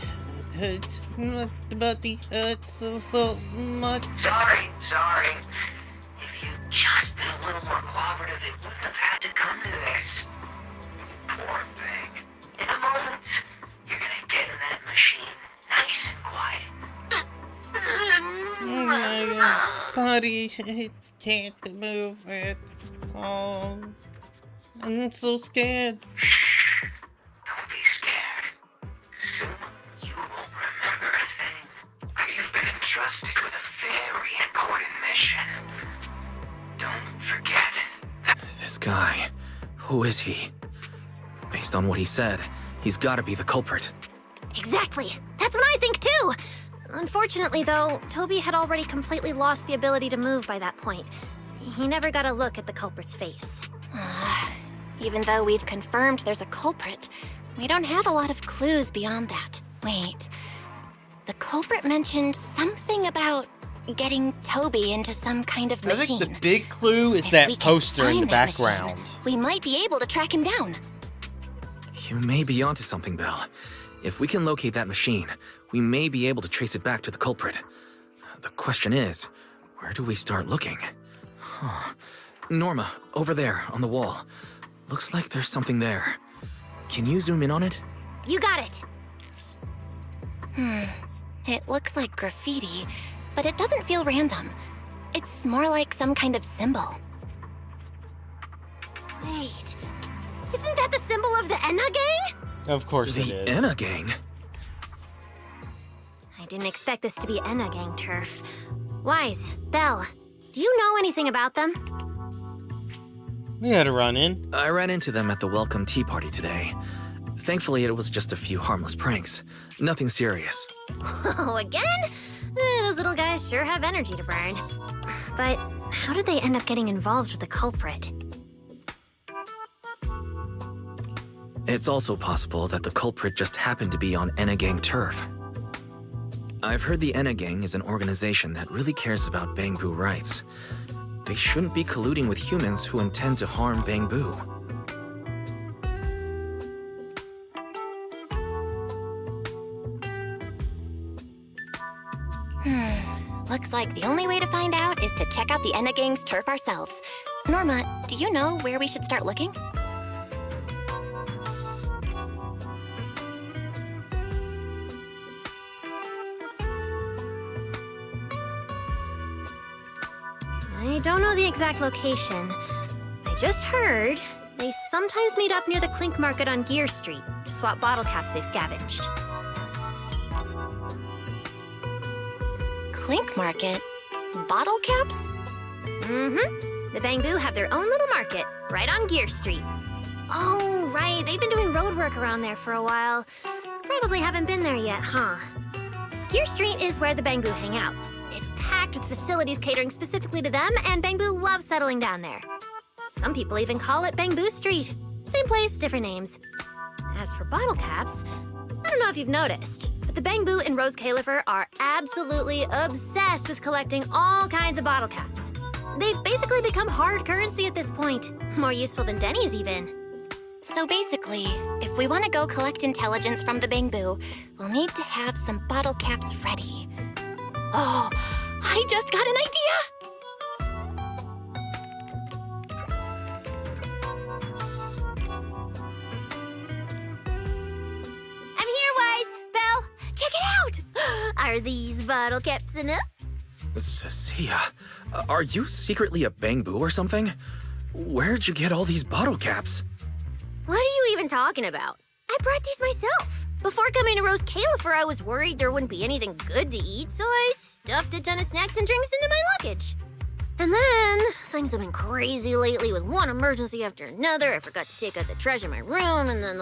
hurts not about the hurts so much. Sorry. If you'd just been a little more cooperative, it wouldn't have had to come to this. Poor thing. In a moment, you're gonna get in that machine nice and quiet. My body can't move it. Oh, I'm so scared. Don't be scared. Soon you won't remember a thing. You've been entrusted with a very important mission. Who is he? Based on what he said, he's gotta be the culprit. Exactly. That's what I think too. Unfortunately, though, Toby had already completely lost the ability to move by that point. He never got a look at the culprit's face. Even though we've confirmed there's a culprit, we don't have a lot of clues beyond that. Wait. The culprit mentioned something about getting Toby into some kind of I machine. think the big clue is If that we can poster in the find that machine, background. we might be able to track him down. You may be onto something, Belle. If we can locate that machine, we may be able to trace it back to the culprit. The question is, where do we start looking? Norma, over there, on the wall. Looks like there's something there. Can you zoom in on it? You got it. It looks like graffiti, but it doesn't feel random. It's more like some kind of symbol. Wait. Isn't that the symbol of the Enna gang? Of course it The is. Enna gang? I didn't expect this to be Enna gang turf. Wise, Belle, do you know anything about them? We had a run-in. I ran into them at the welcome tea party today. Thankfully, it was just a few harmless pranks. Nothing serious. Oh, again? Those little guys sure have energy to burn. But how did they end up getting involved with the culprit? It's also possible that the culprit just happened to be on Enna gang turf. I've heard the Enna gang is an organization that really cares about Bangbu rights. They shouldn't be colluding with humans who intend to harm Bangbu. Looks like the only way to find out is to check out the Enna gang's turf ourselves. Norma, do you know where we should start looking? I don't know the exact location. I just heard they sometimes meet up near the Clink Market on Gear Street to swap bottle caps they've scavenged. Clink Market? Bottle caps? Mm-hmm. The Bangbu have their own little market, right on Gear Street. Oh, right. They've been doing road work around there for a while. Probably haven't been there yet, huh? Gear Street is where the Bangbu hang out. It's packed with facilities catering specifically to them, and Bangbu loves settling down there. Some people even call it Bangbu Street. Same place, different names. As for bottle caps, I don't know if you've noticed, but the Bangbu and Rose Califer are absolutely obsessed with collecting all kinds of bottle caps. They've basically become hard currency at this point. More useful than Denny's even. So basically, if we want to go collect intelligence from the Bangbu, we'll need to have some bottle caps ready. Oh, I just got an idea! I'm here, Wise! Belle, check it out! Are these bottle caps enough? Cecilia, are you secretly a Bangbu or something? Where'd you get all these bottle caps? What are you even talking about? I brought these myself. Before coming to Rose Califer, I was worried there wouldn't be anything good to eat, so I stuffed a ton of snacks and drinks into my luggage. And then, things have been crazy lately with one emergency after another. I forgot to take out the trash in my room, and then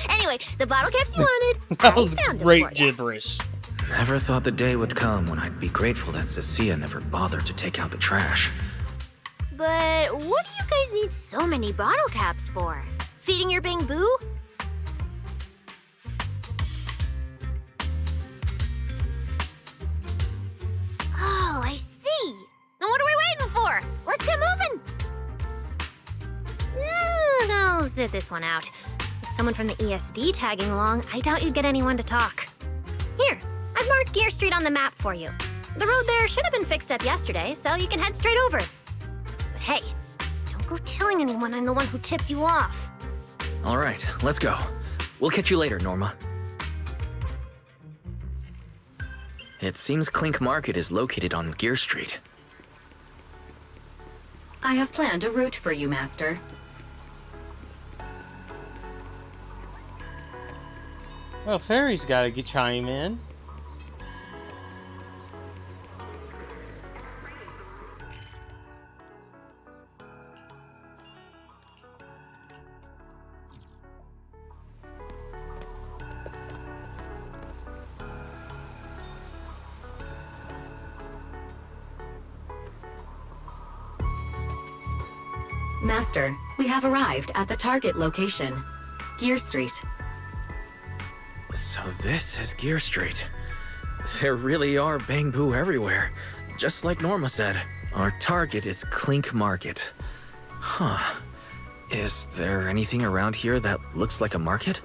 Anyway, the bottle caps you wanted, That was I found them great for ya. gibberish. Never thought the day would come when I'd be grateful that Cecilia never bothered to take out the trash. But what do you guys need so many bottle caps for? Feeding your Bangbu? Oh, I see. Then what are we waiting for? Let's get moving. I'll sit this one out. With someone from the ESD tagging along, I doubt you'd get anyone to talk. Here, I've marked Gear Street on the map for you. The road there should have been fixed up yesterday, so you can head straight over. But hey, don't go telling anyone I'm the one who tipped you off. All right, let's go. We'll catch you later, Norma. It seems Clink Market is located on Gear Street. I have planned a route for you, Master. Well, Fairy's gotta chime in. Master, we have arrived at the target location, Gear Street. So this is Gear Street. There really are bamboo everywhere, just like Norma said. Our target is Clink Market. Huh. Is there anything around here that looks like a market?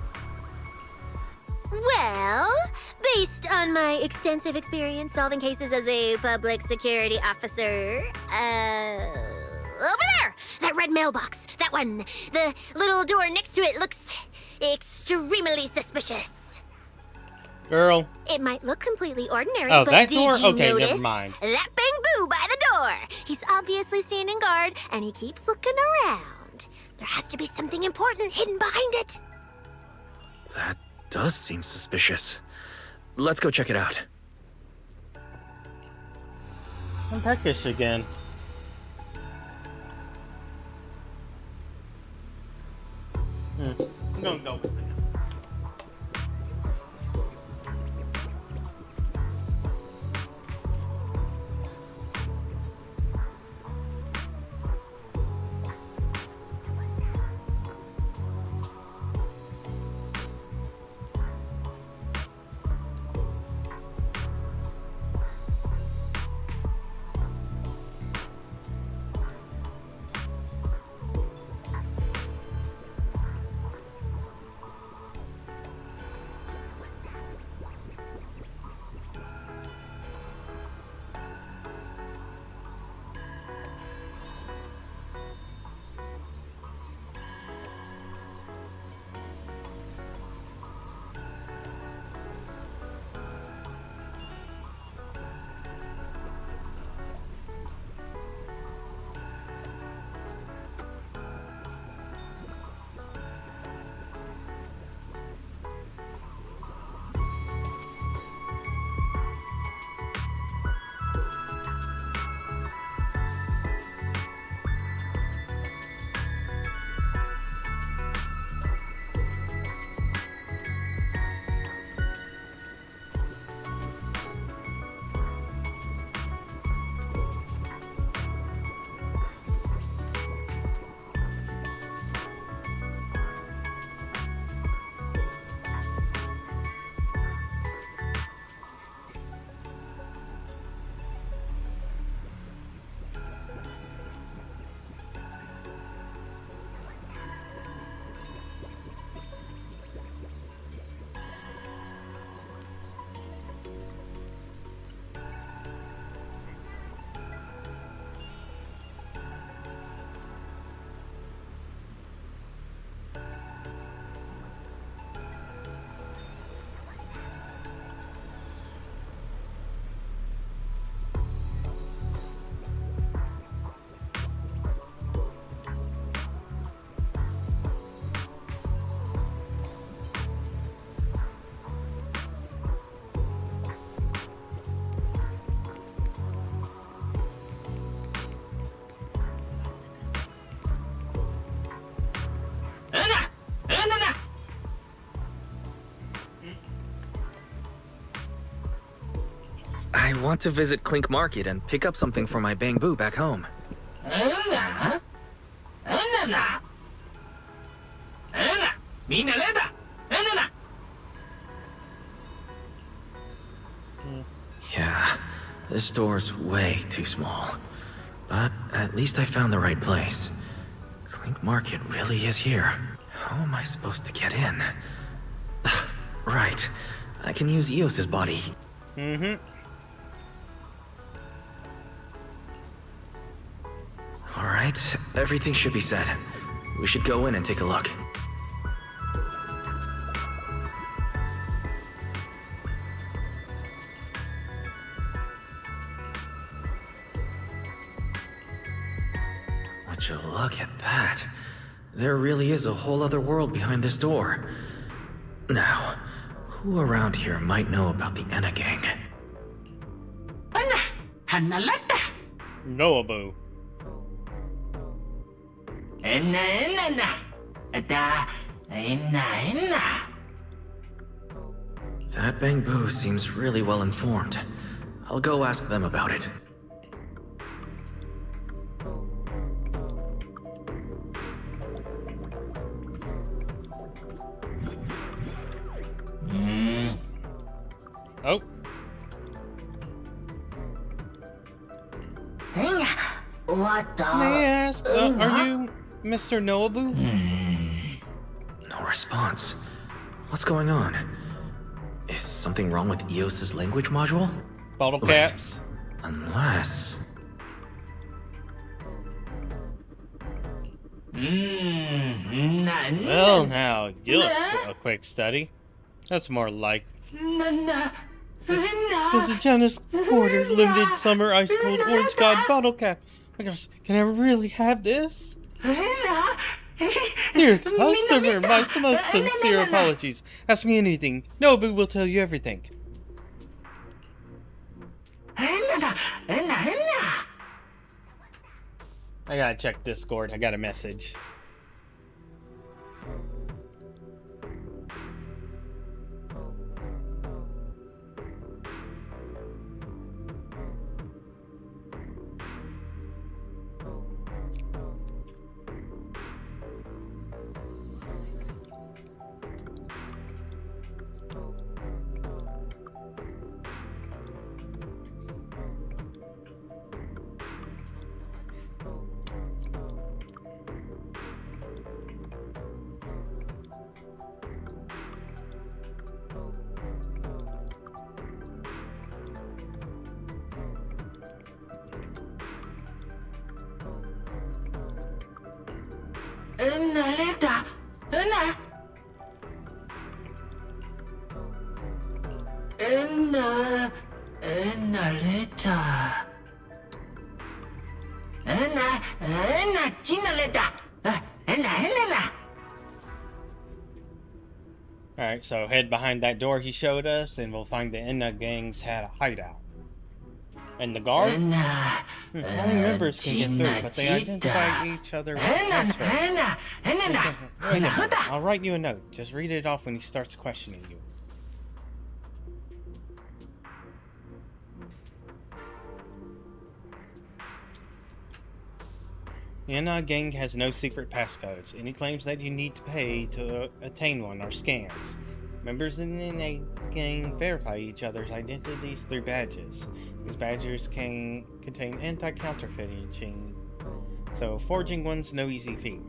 Well, based on my extensive experience solving cases as a public security officer, over there! That red mailbox, that one. The little door next to it looks extremely suspicious. Girl. It might look completely ordinary, Oh, but that did door? you Okay, notice never mind. that bamboo by the door? He's obviously standing guard, and he keeps looking around. There has to be something important hidden behind it. That does seem suspicious. Let's go check it out. Unpack this again. I'm gonna go with it. I want to visit Clink Market and pick up something for my bamboo back home. Yeah, this store's way too small. But at least I found the right place. Clink Market really is here. How am I supposed to get in? Right, I can use Eos's body. Alright, everything should be set. We should go in and take a look. Would you look at that? There really is a whole other world behind this door. Now, who around here might know about the Enna gang? Noabu. That bamboo seems really well informed. I'll go ask them about it. Oh. May I ask, are you Mr. Noabu? No response. What's going on? Is something wrong with EOS's language module? Bottle Wait, caps. Unless... Well, now, you look a quick study. That's more like... This is Janus Quarter Limited Summer Ice Cold Orange God Bottle Cap. My gosh, can I really have this? Dear customer, my most sincere apologies. Ask me anything. Nobu will tell you everything. I gotta check Discord. I got a message. Alright, so head behind that door he showed us, and we'll find the Enna gangs had a hideout. And the guard? Only members can get through, but they identify each other with passwords. Wait a minute, I'll write you a note. Just read it off when he starts questioning you. The Enna gang has no secret passcodes. Any claims that you need to pay to attain one are scams. Members in the Enna gang verify each other's identities through badges. These badges can contain anti-counterfeiting, so forging one's no easy feat.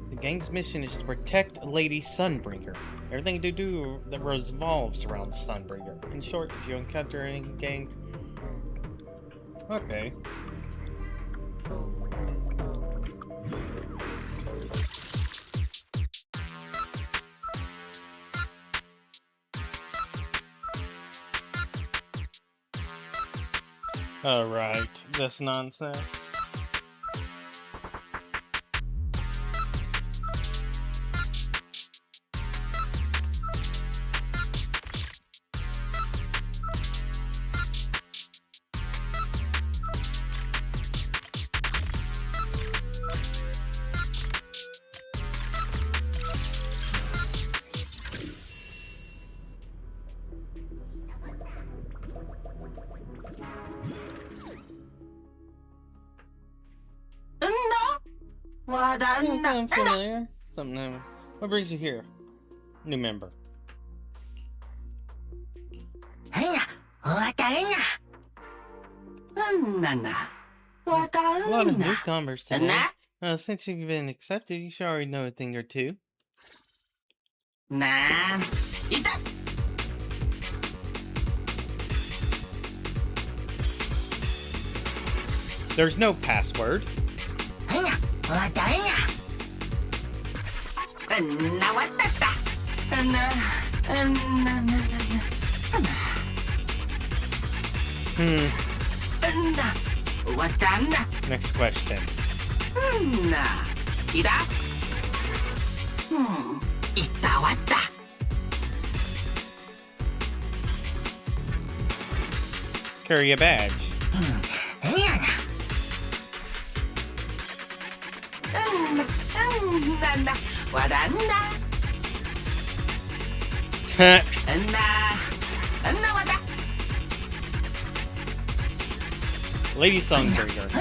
The gang's mission is to protect Lady Sunbringer. Everything to do that revolves around Sunbringer. In short, if you encounter any gang... Okay. Alright, this nonsense. Something familiar. Something new. What brings you here? New member. A lot of newcomers today. Since you've been accepted, you should already know a thing or two. There's no password. Next question. Carry a badge. Lady Sunbringer.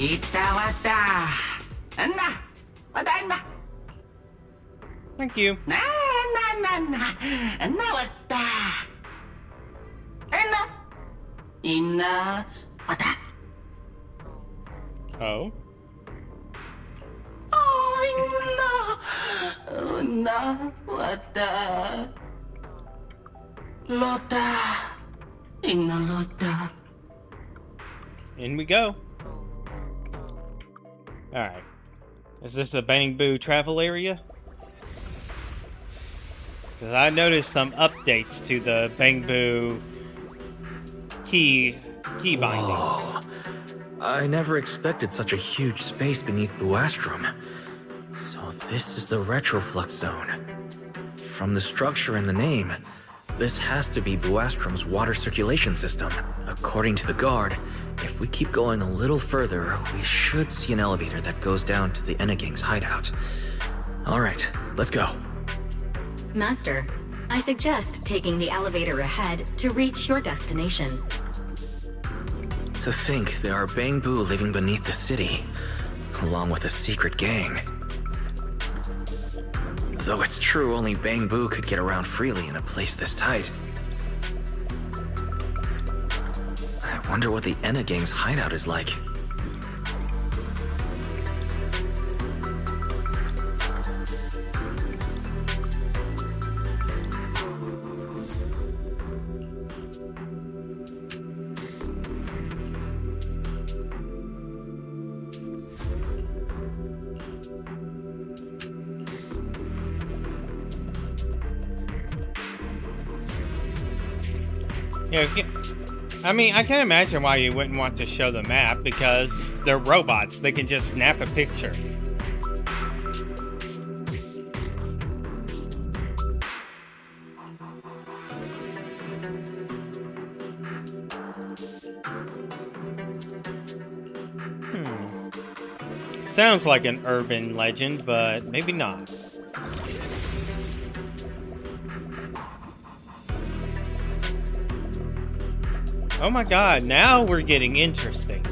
Itawata. Anna. Wadaina. Thank you. Na na na na. Anna wata. Anna. Ina wata. Oh? Oh, Ina. Una wata. Lota. Ina lota. In we go. Alright. Is this a Bang Boo travel area? Because I noticed some updates to the Bang Boo key bindings. Whoa. I never expected such a huge space beneath Buastrom. So this is the Retroflux Zone. From the structure and the name, this has to be Buastrom's water circulation system. According to the guard, if we keep going a little further, we should see an elevator that goes down to the Enegang's hideout. Alright, let's go. Master, I suggest taking the elevator ahead to reach your destination. To think there are Bang Boo living beneath the city, along with a secret gang. Though it's true only Bang Boo could get around freely in a place this tight. I wonder what the Enegang's hideout is like. Yeah, I mean, I can imagine why you wouldn't want to show the map, because they're robots. They can just snap a picture. Sounds like an urban legend, but maybe not. Oh my god, now we're getting interesting.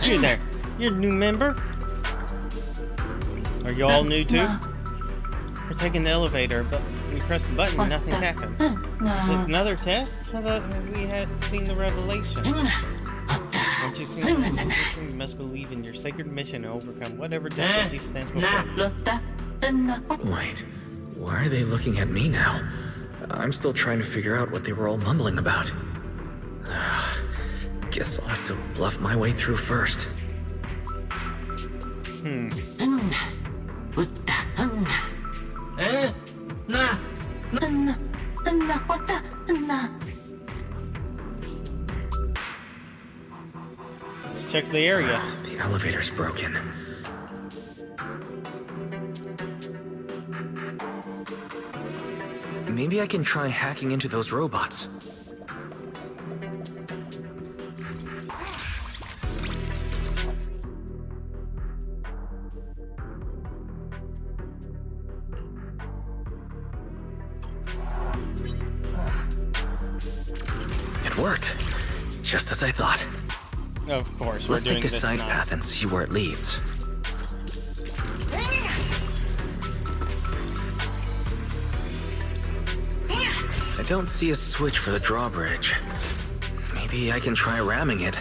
You there, you're a new member? Are you all new too? We're taking the elevator, but we pressed the button and nothing happened. Is it another test? I thought we had seen the revelation. Once you've seen the revelation, you must believe in your sacred mission to overcome whatever difficulty stands before you. Wait, why are they looking at me now? I'm still trying to figure out what they were all mumbling about. Guess I'll have to bluff my way through first. Let's check the area. The elevator's broken. Maybe I can try hacking into those robots. It worked. Just as I thought. Of course, Let's we're doing take a this side now. path and see where it leads. I don't see a switch for the drawbridge. Maybe I can try ramming it.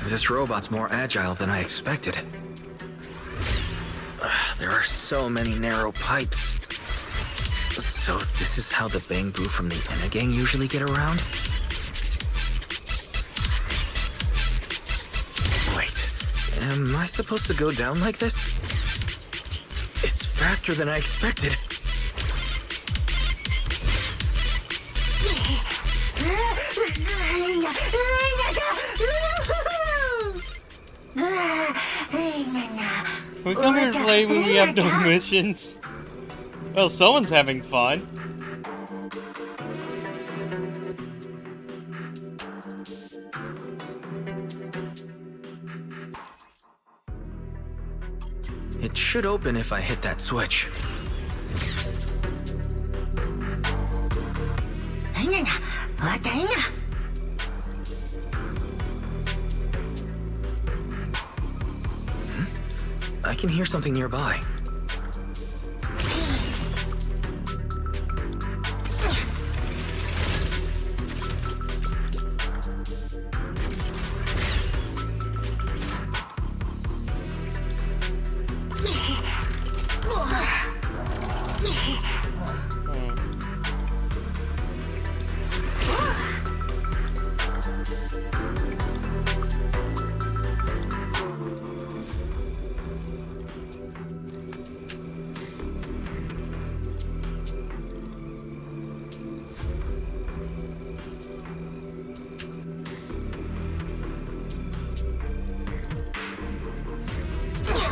This robot's more agile than I expected. There are so many narrow pipes. So this is how the Bangbu from the Enna gang usually get around? Wait, am I supposed to go down like this? It's faster than I expected. We come here to play when we have no missions. Well, someone's having fun. It should open if I hit that switch. I can hear something nearby.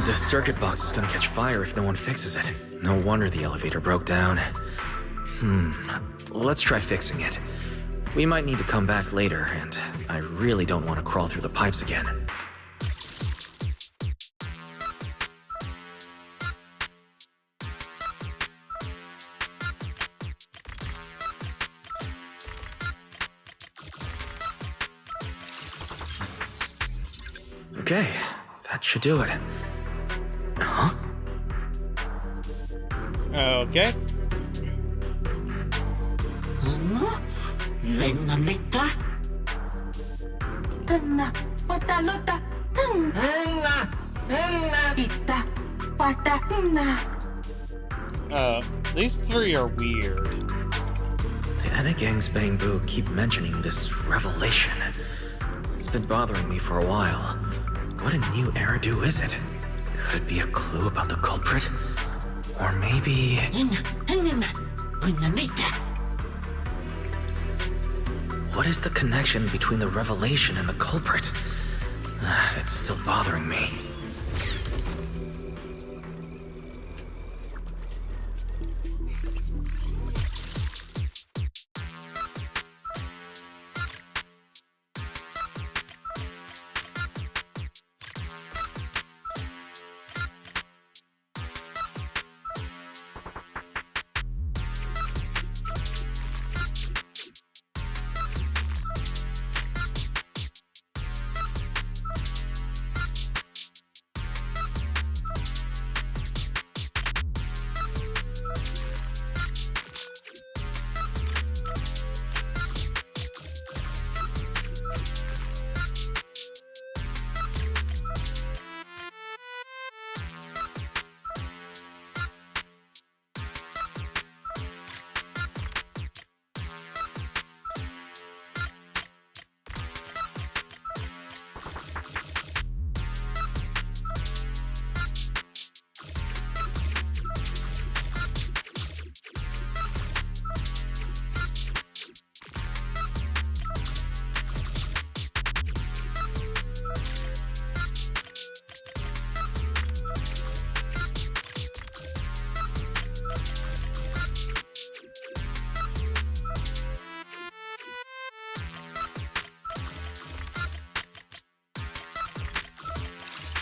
The circuit box is gonna catch fire if no one fixes it. No wonder the elevator broke down. Let's try fixing it. We might need to come back later, and I really don't want to crawl through the pipes again. Okay, that should do it. Huh? Okay. These three are weird. The Enna gang's Bangbu keep mentioning this revelation. It's been bothering me for a while. What a new Eridu is it? Could it be a clue about the culprit? Or maybe... What is the connection between the revelation and the culprit? It's still bothering me.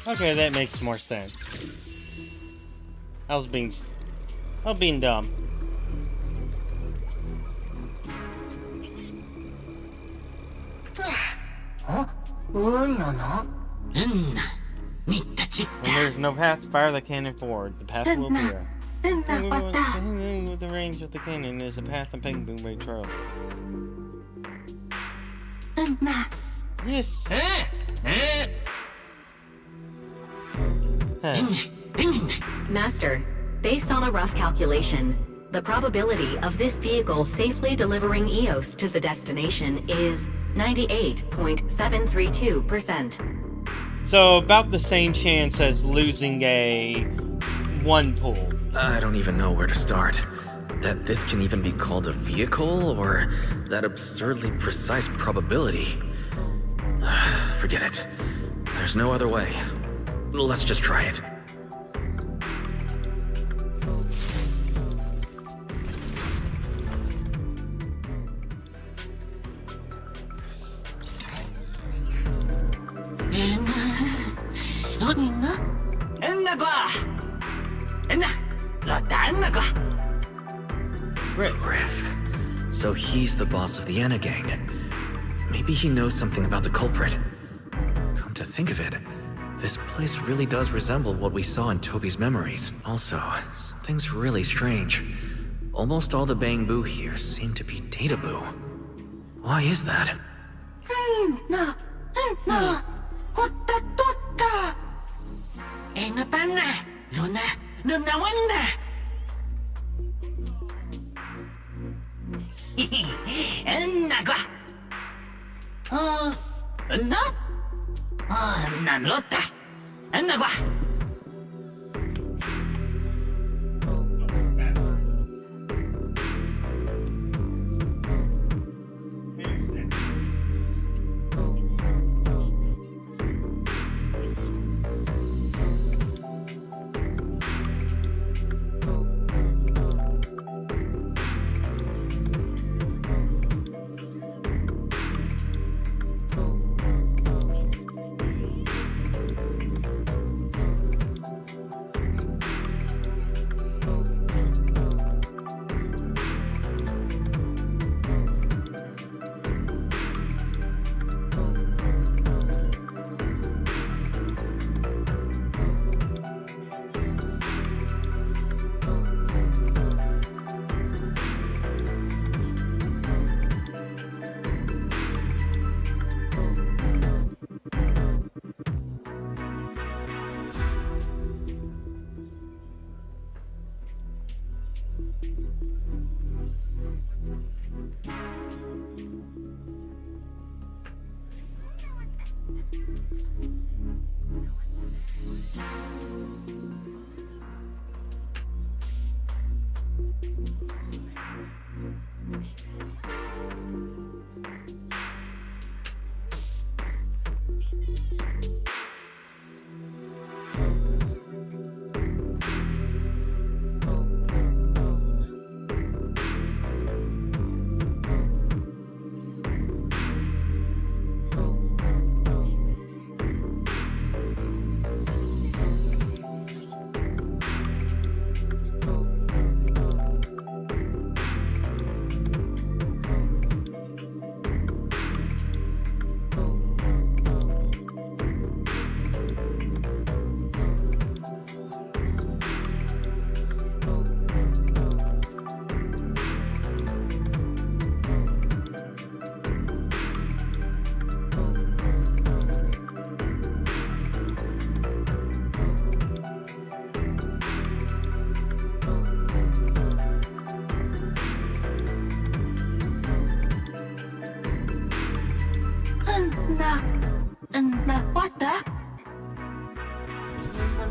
Okay, that makes more sense. I was being dumb. When there's no path, fire the cannon forward. The path will appear. With the range of the cannon is a path and ping boom trail. Yes. Master, based on a rough calculation, the probability of this vehicle safely delivering Eos to the destination is 98.732%. So about the same chance as losing a 1 pool. I don't even know where to start. That this can even be called a vehicle, or that absurdly precise probability. Forget it. There's no other way. Let's just try it. Griff. So he's the boss of the Anna gang. Maybe he knows something about the culprit. Come to think of it, this place really does resemble what we saw in Toby's memories. Also, something's really strange. Almost all the Bang Boo here seem to be Data Boo. Why is that?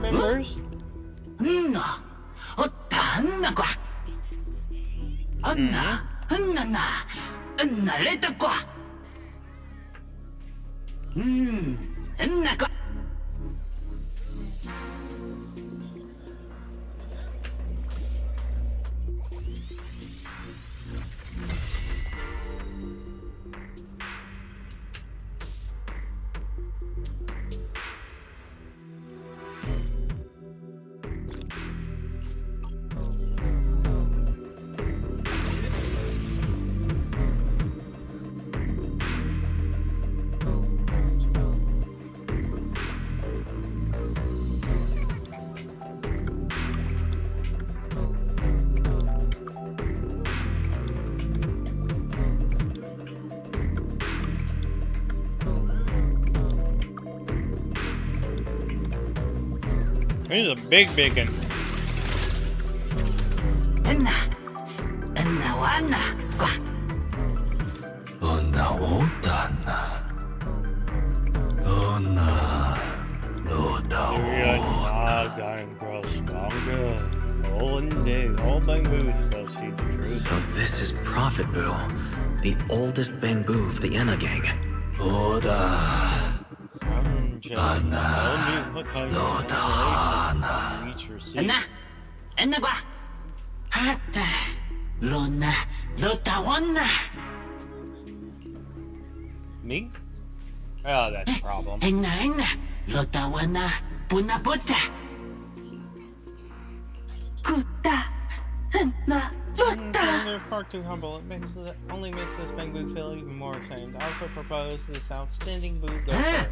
Remembers? He's a big one. Gonna grow stronger. One day, all bamboos shall see the truth. So this is Prophet Boo, the oldest bamboo of the Enna gang. Me? Oh, that's a problem. They're far too humble. It only makes this bamboo feel even more ashamed. I also propose this outstanding boo go first.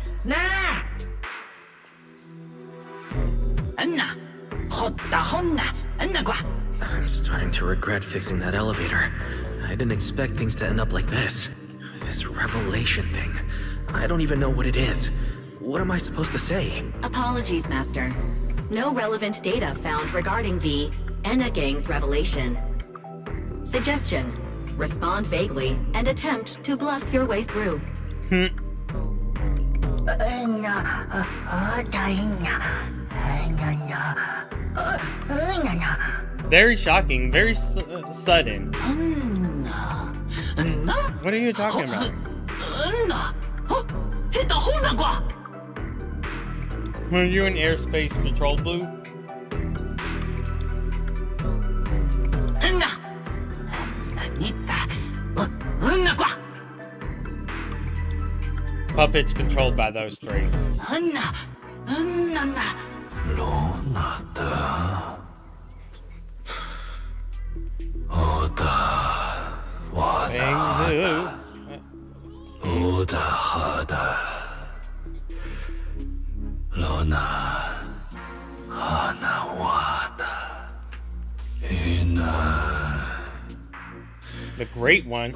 I'm starting to regret fixing that elevator. I didn't expect things to end up like this. This revelation thing. I don't even know what it is. What am I supposed to say? Apologies, Master. No relevant data found regarding the Enna Gang's revelation. Suggestion: respond vaguely and attempt to bluff your way through. Very shocking, very sudden. What are you talking about? Are you an airspace patrol blue? Puppets controlled by those three. The great one.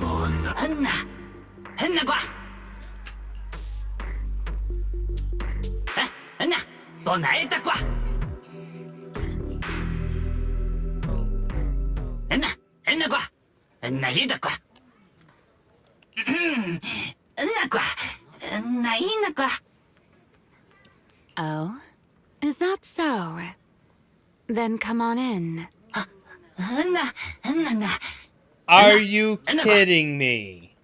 Oh? Is that so? Then come on in. Are you kidding me?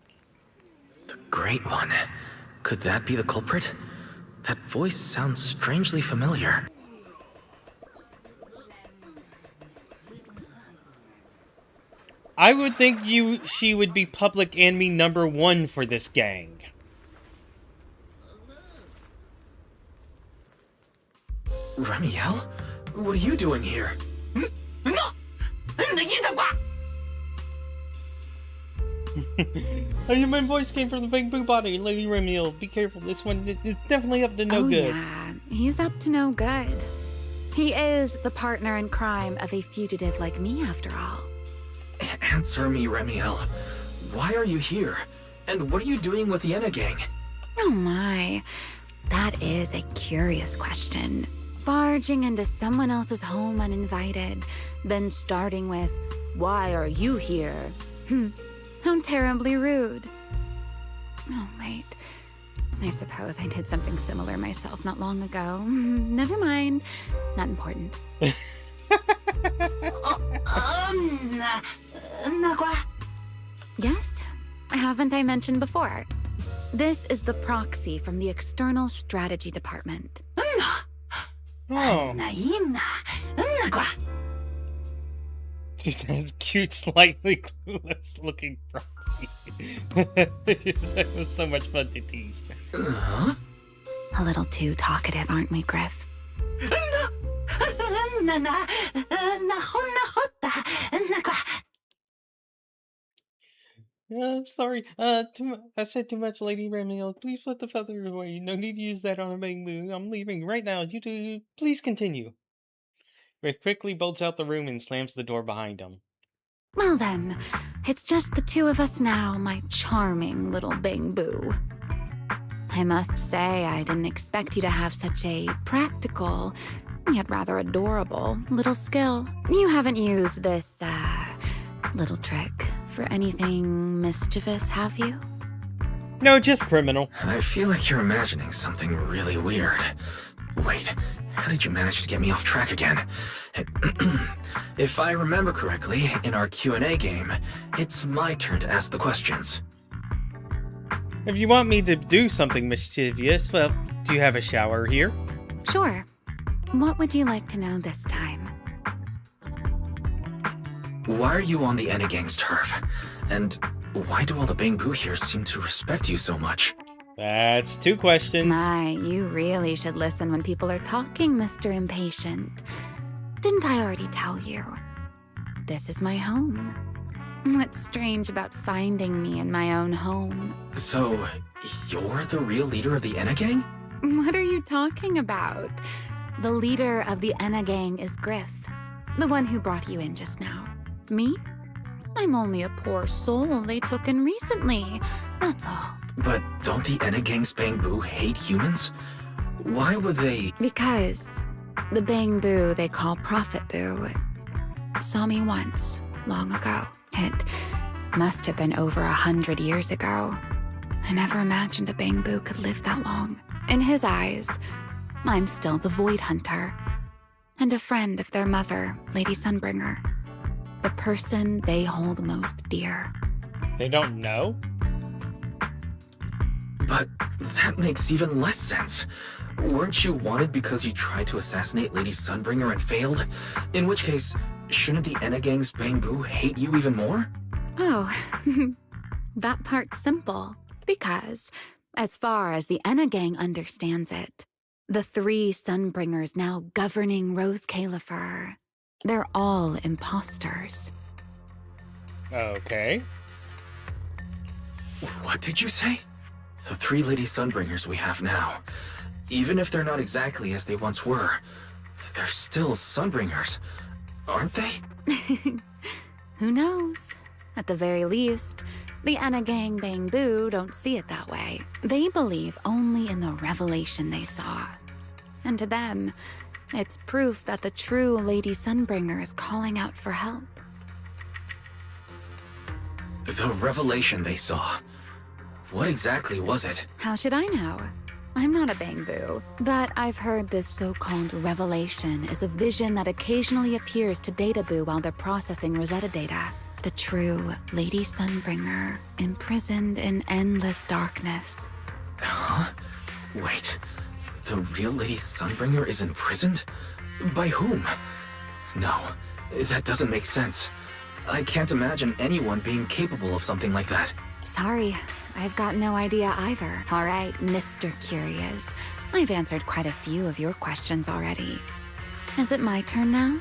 The Great One. Could that be the culprit? That voice sounds strangely familiar. I would think she would be public enemy #1 for this gang. Remiel? What are you doing here? My voice came from the bamboo body, Lady Remiel. Be careful, this one is definitely up to no good. Yeah, he's up to no good. He is the partner in crime of a fugitive like me, after all. Answer me, Remiel. Why are you here? And what are you doing with the Enna gang? Oh my, that is a curious question. Barging into someone else's home uninvited, then starting with, "Why are you here?" How terribly rude. Oh, wait. I suppose I did something similar myself not long ago. Never mind. Not important. Yes? Haven't I mentioned before? This is the proxy from the External Strategy Department. Oh. She has cute, slightly clueless looking proxy. It was so much fun to tease. A little too talkative, aren't we, Griff? I'm sorry. I said too much, Lady Remiel. Please put the feather away. No need to use that on a bamboo. I'm leaving right now. You two, please continue. Rick quickly bolts out the room and slams the door behind him. Well then, it's just the two of us now, my charming little bamboo. I must say, I didn't expect you to have such a practical, yet rather adorable little skill. You haven't used this, little trick for anything mischievous, have you? No, just criminal. I feel like you're imagining something really weird. Wait, how did you manage to get me off track again? If I remember correctly, in our Q&A game, it's my turn to ask the questions. If you want me to do something mischievous, well, do you have a shower here? Sure. What would you like to know this time? Why are you on the Enegang's turf? And why do all the Bangbu here seem to respect you so much? That's 2 questions. My, you really should listen when people are talking, Mr. Impatient. Didn't I already tell you? This is my home. What's strange about finding me in my own home? So, you're the real leader of the Enegang? What are you talking about? The leader of the Enegang is Griff, the one who brought you in just now. Me? I'm only a poor soul they took in recently, that's all. But don't the Enegang's Bangbu hate humans? Why would they? Because the Bangbu they call Prophet Boo saw me once, long ago. It must have been over 100 years ago. I never imagined a Bangbu could live that long. In his eyes, I'm still the Void Hunter, and a friend of their mother, Lady Sunbringer. The person they hold most dear. They don't know? But that makes even less sense. Weren't you wanted because you tried to assassinate Lady Sunbringer and failed? In which case, shouldn't the Enegang's Bangbu hate you even more? Oh, that part's simple. Because, as far as the Enegang understands it, the 3 Sunbringers now governing Rose Califer, they're all imposters. Okay. What did you say? The 3 Lady Sunbringers we have now, even if they're not exactly as they once were, they're still Sunbringers, aren't they? Who knows? At the very least, the Enegang Bangbu don't see it that way. They believe only in the revelation they saw. And to them, it's proof that the true Lady Sunbringer is calling out for help. The revelation they saw. What exactly was it? How should I know? I'm not a Bangbu, but I've heard this so-called revelation is a vision that occasionally appears to Databoo while they're processing Rosetta data. The true Lady Sunbringer, imprisoned in endless darkness. Huh? Wait, the real Lady Sunbringer is imprisoned? By whom? No, that doesn't make sense. I can't imagine anyone being capable of something like that. Sorry, I've got no idea either. All right, Mr. Curious. I've answered quite a few of your questions already. Is it my turn now?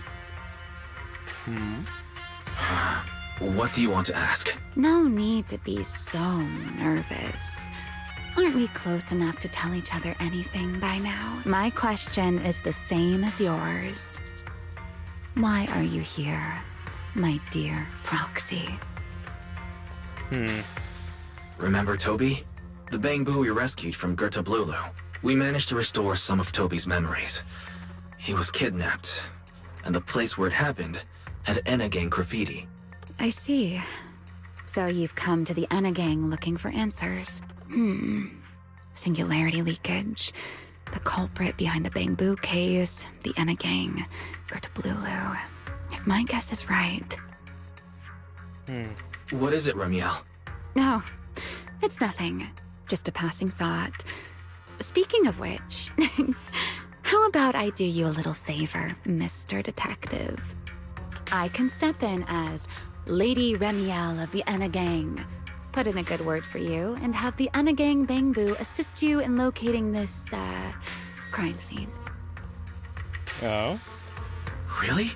What do you want to ask? No need to be so nervous. Aren't we close enough to tell each other anything by now? My question is the same as yours. Why are you here, my dear Proxy? Remember Toby? The Bangbu we rescued from Gerta Blulu. We managed to restore some of Toby's memories. He was kidnapped, and the place where it happened had Enegang graffiti. I see. So you've come to the Enegang looking for answers. Singularity leakage, the culprit behind the Bangbu case, the Enegang, Gerta Blulu. If my guess is right. What is it, Remiel? No, it's nothing. Just a passing thought. Speaking of which, how about I do you a little favor, Mr. Detective? I can step in as Lady Remiel of the Enegang, put in a good word for you, and have the Enegang Bangbu assist you in locating this, crime scene. Oh? Really?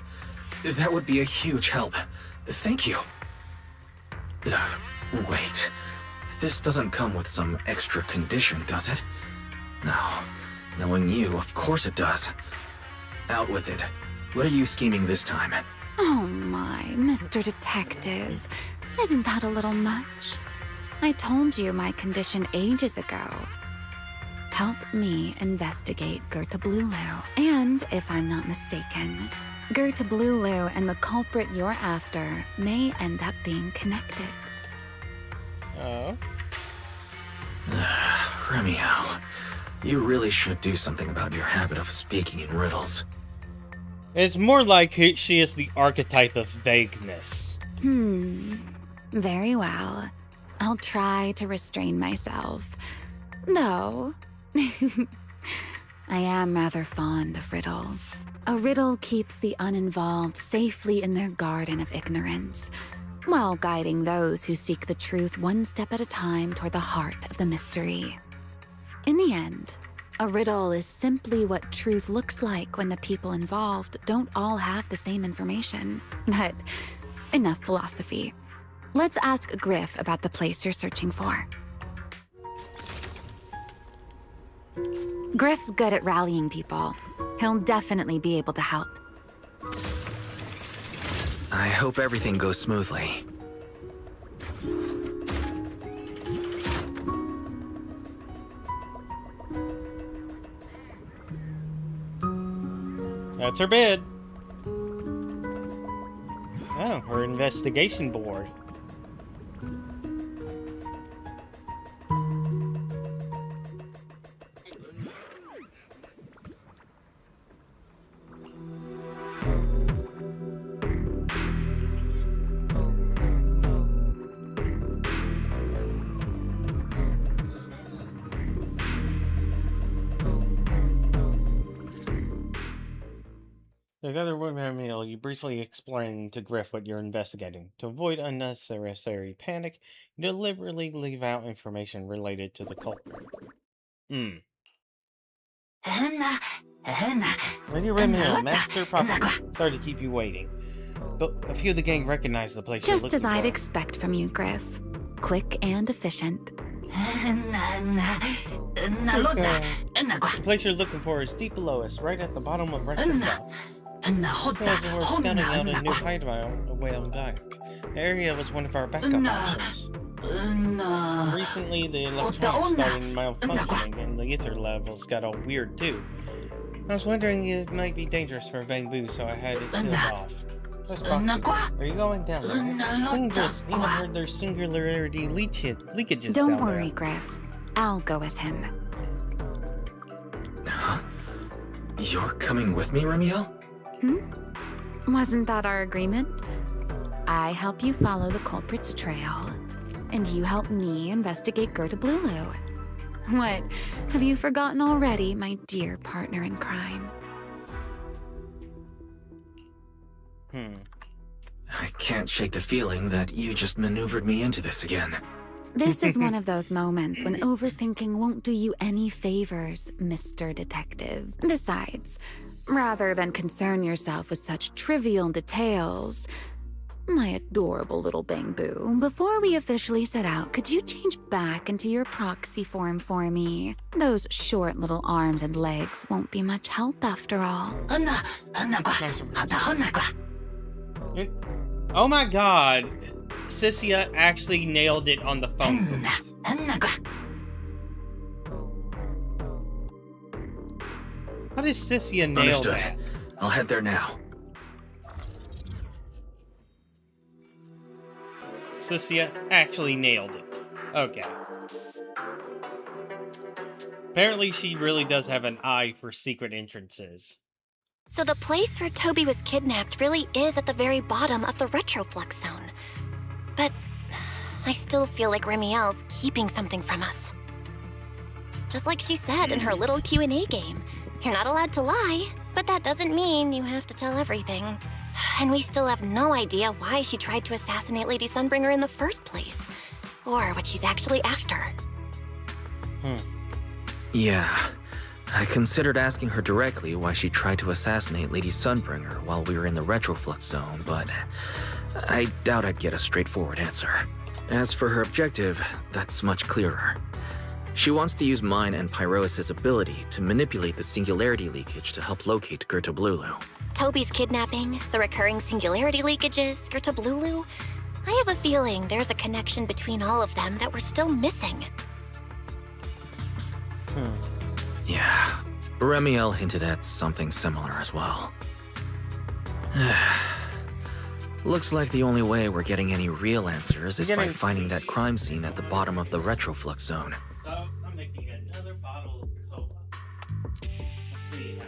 That would be a huge help. Thank you. Wait. This doesn't come with some extra condition, does it? No. Knowing you, of course it does. Out with it. What are you scheming this time? Oh my, Mr. Detective. Isn't that a little much? I told you my condition ages ago. help me investigate Gertablulu. And if I'm not mistaken, Gertablulu and the culprit you're after may end up being connected. Oh. Remiel, you really should do something about your habit of speaking in riddles. It's more like she is the archetype of vagueness. Very well. I'll try to restrain myself. Though, I am rather fond of riddles. A riddle keeps the uninvolved safely in their garden of ignorance, while guiding those who seek the truth one step at a time toward the heart of the mystery. In the end, a riddle is simply what truth looks like when the people involved don't all have the same information. But enough philosophy. Let's ask Griff about the place you're searching for. Griff's good at rallying people. He'll definitely be able to help. I hope everything goes smoothly. That's her bid. Oh, her investigation board. Together with Remiel, you briefly explain to Griff what you're investigating. To avoid unnecessary panic, you deliberately leave out information related to the culprit. Lady Remiel, Master Prophet, sorry to keep you waiting, but a few of the gang recognize the place you're Just looking as I'd for. expect from you, Griff. Quick and efficient. The place you're looking for is deep below us, right at the bottom of Archetypes. We're scouting out a new hideout a while back. The area was one of our backup options. Recently, the electronics started malfunctioning, and the ether levels got all weird too. I was wondering it might be dangerous for Bamboo, so I had it sealed off. Are you going down there? It's dangerous. Even heard there's singularity leakages Don't down worry, there. Griff. I'll go with him. Huh? You're coming with me, Remiel? Wasn't that our agreement? I help you follow the culprit's trail, and you help me investigate Gertablulu. What? Have you forgotten already, my dear partner in crime? I can't shake the feeling that you just maneuvered me into this again. This is one of those moments when overthinking won't do you any favors, Mr. Detective. Besides, rather than concern yourself with such trivial details, my adorable little Bamboo, before we officially set out, could you change back into your proxy form for me? Those short little arms and legs won't be much help after all. Oh my god, Sissia actually nailed it on the phone booth. How did Sissia nail Understood. that? I'll head there now. Sissia actually nailed it. Okay. Apparently she really does have an eye for secret entrances. So the place where Toby was kidnapped really is at the very bottom of the retroflux zone. But I still feel like Remiel's keeping something from us. Just like she said in her little Q&A game. You're not allowed to lie, but that doesn't mean you have to tell everything. And we still have no idea why she tried to assassinate Lady Sunbringer in the first place. Or what she's actually after. Yeah. I considered asking her directly why she tried to assassinate Lady Sunbringer while we were in the retroflux zone, but I doubt I'd get a straightforward answer. As for her objective, that's much clearer. She wants to use mine and Pyrois' ability to manipulate the singularity leakage to help locate Gertablulu. Toby's kidnapping, the recurring singularity leakages, Gertablulu. I have a feeling there's a connection between all of them that we're still missing. Remiel hinted at something similar as well. Looks like the only way we're getting any real answers is by finding that crime scene at the bottom of the retroflux zone. So, I'm making another bottle of cola. Let's see how...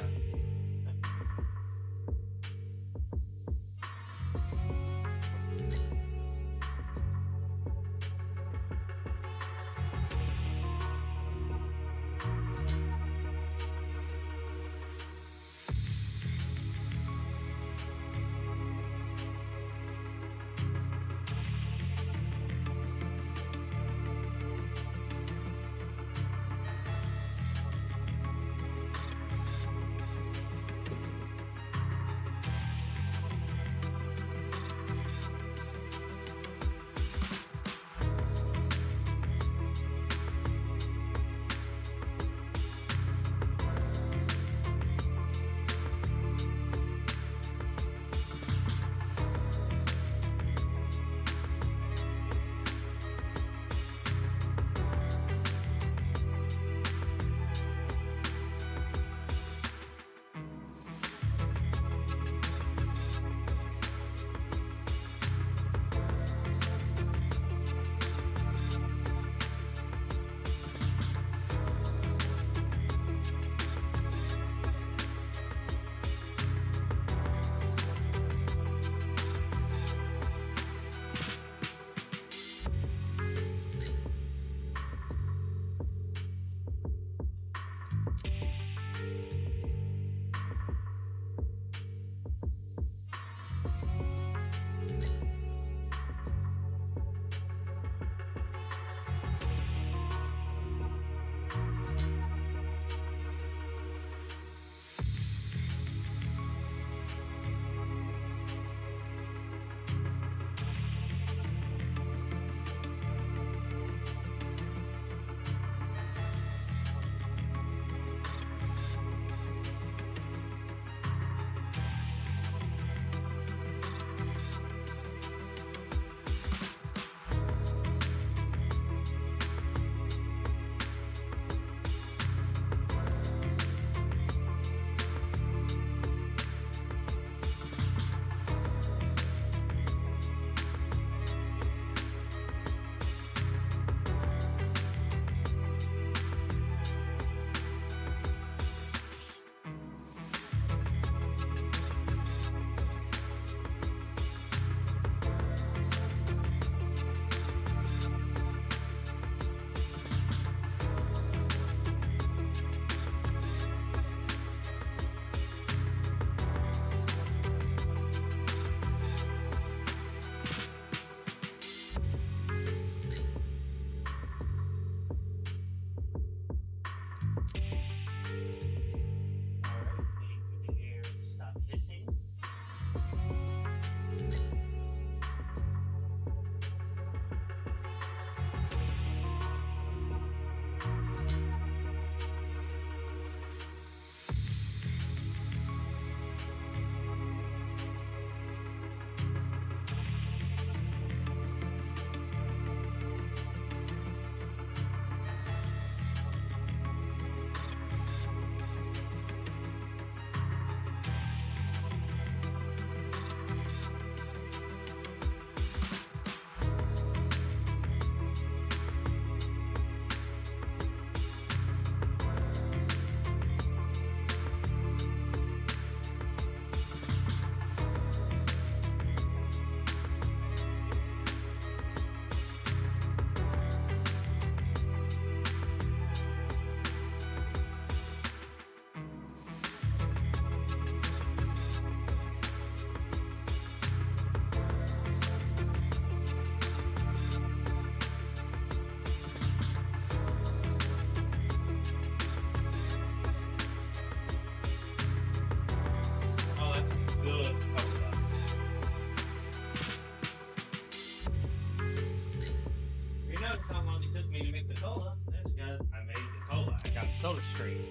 Soda Stream.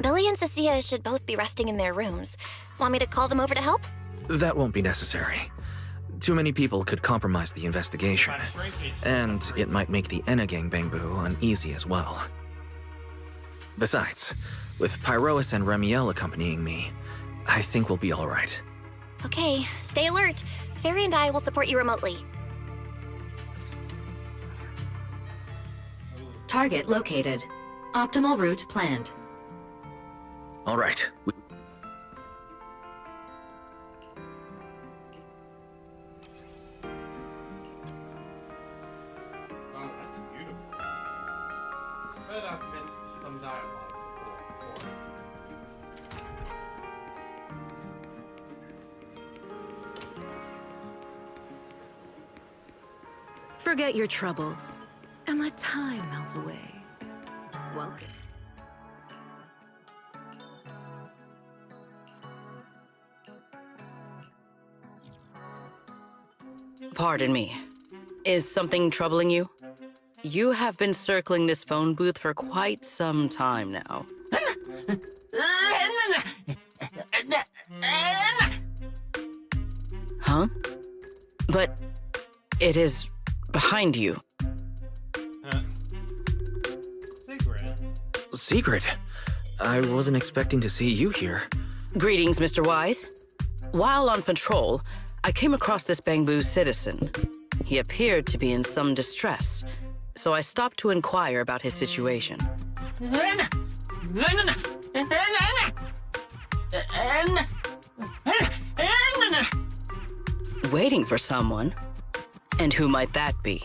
Billy and Cecilia should both be resting in their rooms. Want me to call them over to help? That won't be necessary. Too many people could compromise the investigation, and it might make the Enna Gang Bangbu uneasy as well. Besides, with Pyroas and Remiel accompanying me, I think we'll be all right. Okay, stay alert. Fairy and I will support you remotely. Target located. Optimal route planned. All right. Oh, that's beautiful. But I've missed some dialogue before. Forget your troubles and let time melt away. Welcome. Pardon me. Is something troubling you? You have been circling this phone booth for quite some time now. Huh? But it is behind you. Secret? I wasn't expecting to see you here. Greetings, Mr. Wise. While on patrol, I came across this Bangbu citizen. He appeared to be in some distress, so I stopped to inquire about his situation. Waiting for someone? And who might that be?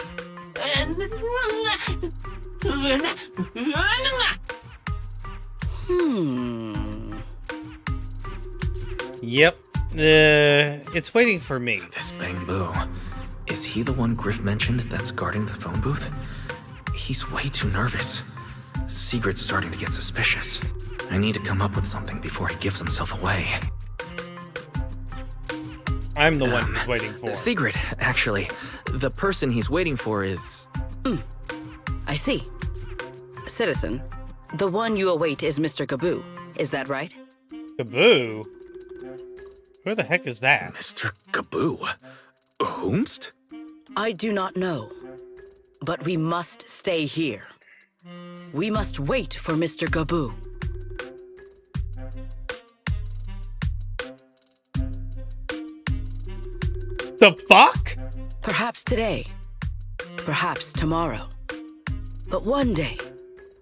Yep. It's waiting for me. This Bangbu. Is he the one Griff mentioned that's guarding the phone booth? He's way too nervous. Sigrid's starting to get suspicious. I need to come up with something before he gives himself away. I'm the one he's waiting for. Sigrid, actually. The person he's waiting for is... I see. Citizen, the one you await is Mr. Gaboo. Is that right? Gaboo? Who the heck is that? Mr. Gaboo? Whomst? I do not know. But we must stay here. We must wait for Mr. Gaboo. The fuck? Perhaps today. Perhaps tomorrow. But one day,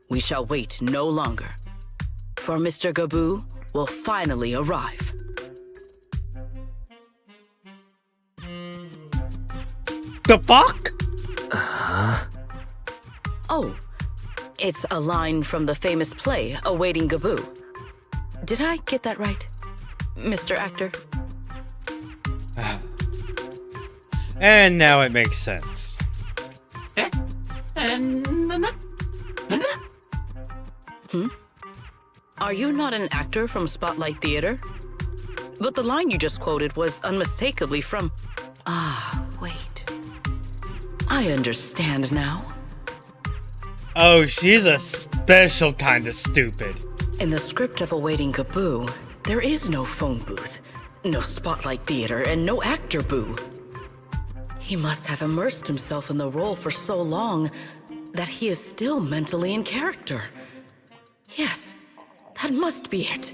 we shall wait no longer. For Mr. Gaboo will finally arrive. The fuck? Oh, it's a line from the famous play, Awaiting Gaboo. Did I get that right, Mr. Actor? And now it makes sense. Are you not an actor from Spotlight Theater? But the line you just quoted was unmistakably from... Ah, wait. I understand now. Oh, she's a special kind of stupid. In the script of Awaiting Gaboo, there is no phone booth, no Spotlight Theater, and no actor boo. He must have immersed himself in the role for so long that he is still mentally in character. Yes, that must be it.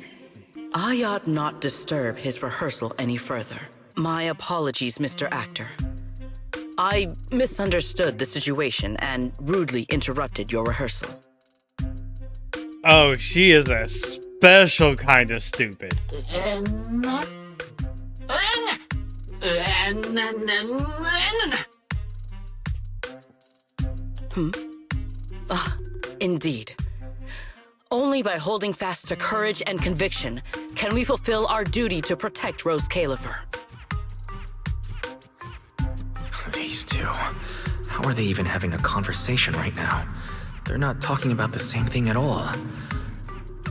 I ought not disturb his rehearsal any further. My apologies, Mr. Actor. I misunderstood the situation and rudely interrupted your rehearsal. Oh, she is a special kind of stupid. Indeed. Only by holding fast to courage and conviction can we fulfill our duty to protect Rose Califer. These two. How are they even having a conversation right now? They're not talking about the same thing at all.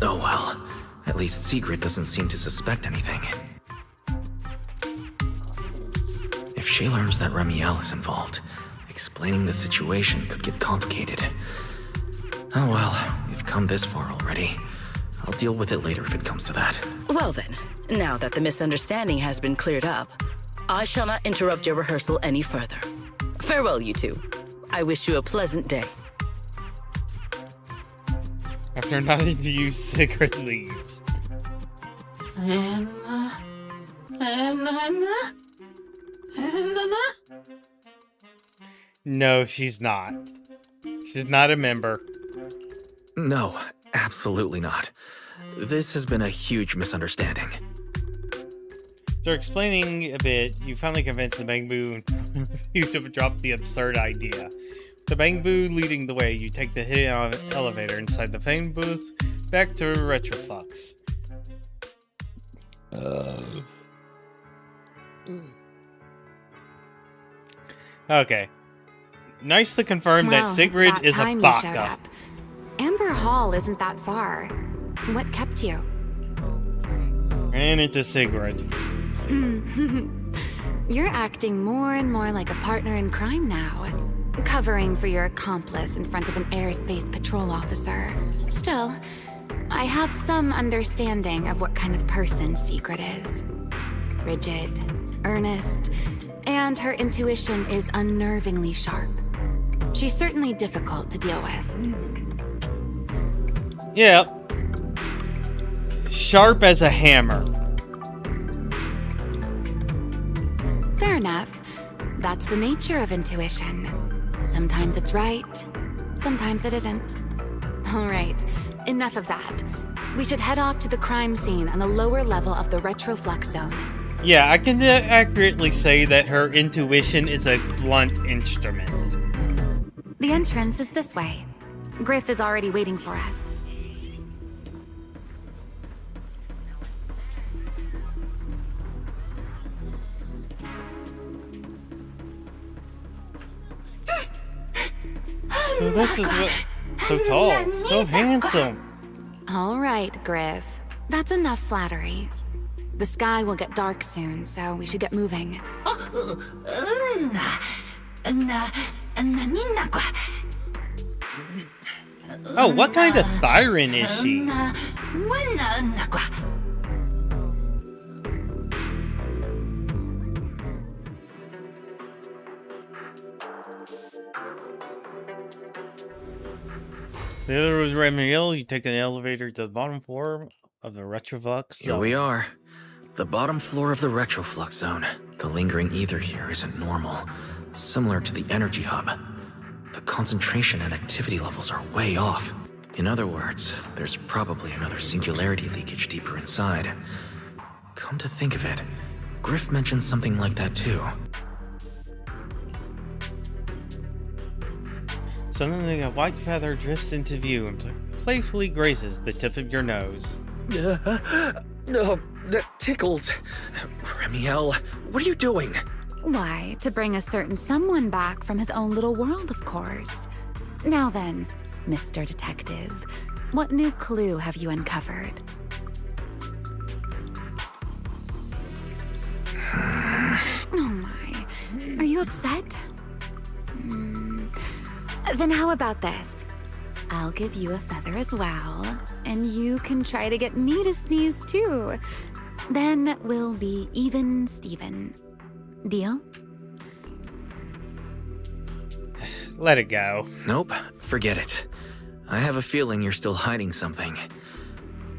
Oh well. At least Sigrid doesn't seem to suspect anything. If she learns that Remiel is involved, explaining the situation could get complicated. Oh well, we've come this far already. I'll deal with it later if it comes to that. Well then, now that the misunderstanding has been cleared up, I shall not interrupt your rehearsal any further. Farewell, you two. I wish you a pleasant day. After nodding to you, Sigrid leaves. No, she's not. She's not a member. No, absolutely not. This has been a huge misunderstanding. After explaining a bit, you finally convince the Bangbu you to drop the absurd idea. The Bangbu leading the way, you take the hidden elevator inside the phone booth back to Retroflux. Okay. Nice to confirm that Sigrid is a baka. Amber Hall isn't that far. What kept you? Ran into Sigrid. You're acting more and more like a partner in crime now. Covering for your accomplice in front of an airspace patrol officer. Still, I have some understanding of what kind of person Secret is. Rigid, earnest, and her intuition is unnervingly sharp. She's certainly difficult to deal with. Yeah. Sharp as a hammer. Fair enough. That's the nature of intuition. Sometimes it's right, sometimes it isn't. All right, enough of that. We should head off to the crime scene on the lower level of the Retroflux zone. Yeah, I can accurately say that her intuition is a blunt instrument. The entrance is this way. Griff is already waiting for us. So this is what... So tall, so handsome. All right, Griff. That's enough flattery. The sky will get dark soon, so we should get moving. Oh, what kind of Thyran is she? The other was Remiel. You take an elevator to the bottom floor of the Retroflux zone. Here we are. The bottom floor of the Retroflux zone. The lingering ether here isn't normal. Similar to the energy hub. The concentration and activity levels are way off. In other words, there's probably another singularity leakage deeper inside. Come to think of it, Griff mentioned something like that too. Suddenly, a white feather drifts into view and playfully grazes the tip of your nose. No, that tickles. Remiel, what are you doing? Why, to bring a certain someone back from his own little world, of course. Now then, Mr. Detective, what new clue have you uncovered? Oh my, are you upset? Then how about this? I'll give you a feather as well, and you can try to get me to sneeze too. Then we'll be even Steven. Deal? Let it go. Nope, forget it. I have a feeling you're still hiding something.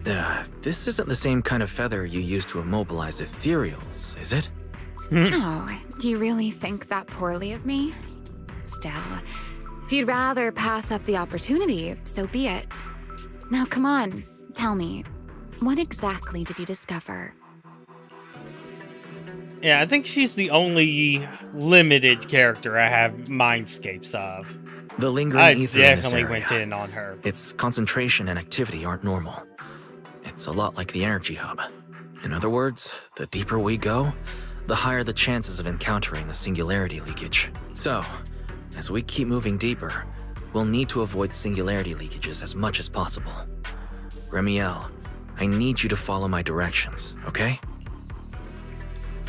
This isn't the same kind of feather you use to immobilize ethereals, is it? Oh, do you really think that poorly of me? Still, if you'd rather pass up the opportunity, so be it. Now come on, tell me, what exactly did you discover? Yeah, I think she's the only limited character I have mindscapes of. The lingering ether in this definitely area. went in on her. Its concentration and activity aren't normal. It's a lot like the energy hub. In other words, the deeper we go, the higher the chances of encountering a singularity leakage. So, as we keep moving deeper, we'll need to avoid singularity leakages as much as possible. Remiel, I need you to follow my directions, okay?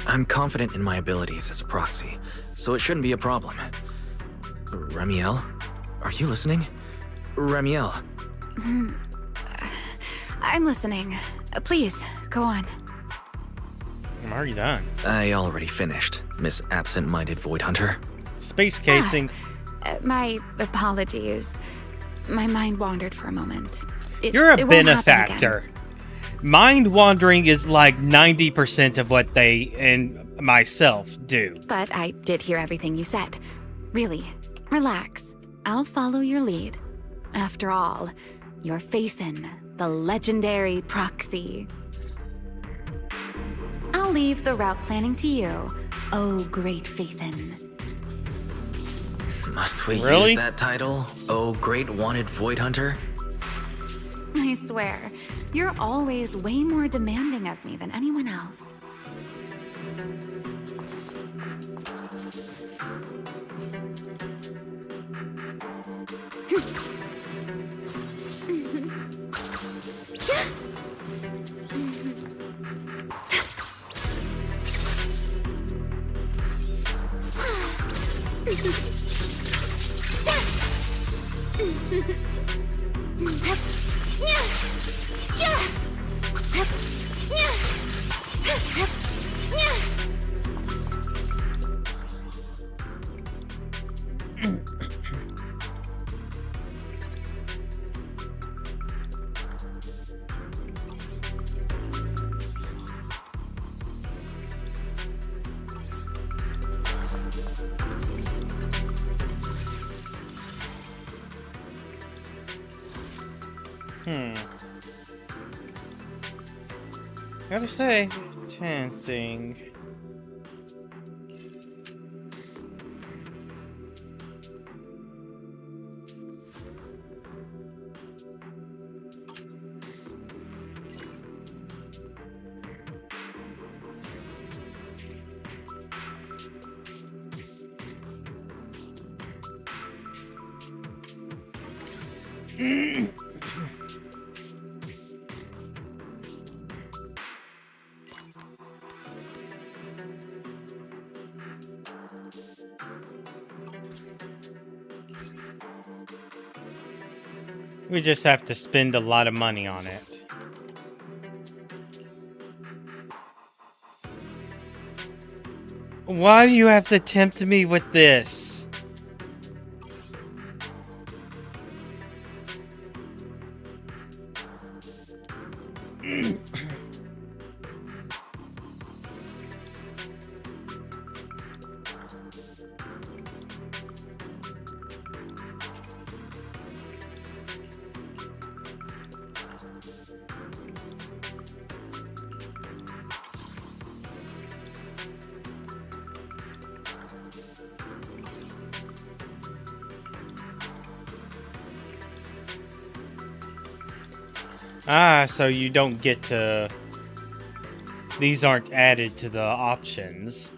I'm confident in my abilities as a proxy, so it shouldn't be a problem. Remiel, are you listening? Remiel. I'm listening. Please, go on. I'm already done. I already finished, Miss Absent-Minded Void Hunter. Space casing. My apologies. My mind wandered for a moment. You're a it won't happen benefactor. Mind wandering is like 90% of what they and myself do. But I did hear everything you said. Really, relax. I'll follow your lead. After all, you're Phaethon, the legendary proxy. I'll leave the route planning to you, oh great Phaethon. Must we Really? use that title? Oh, great wanted void hunter? I swear, you're always way more demanding of me than anyone else. Gotta say, tempting. We just have to spend a lot of money on it. Why do you have to tempt me with this? Ah, so you don't get to... These aren't added to the options.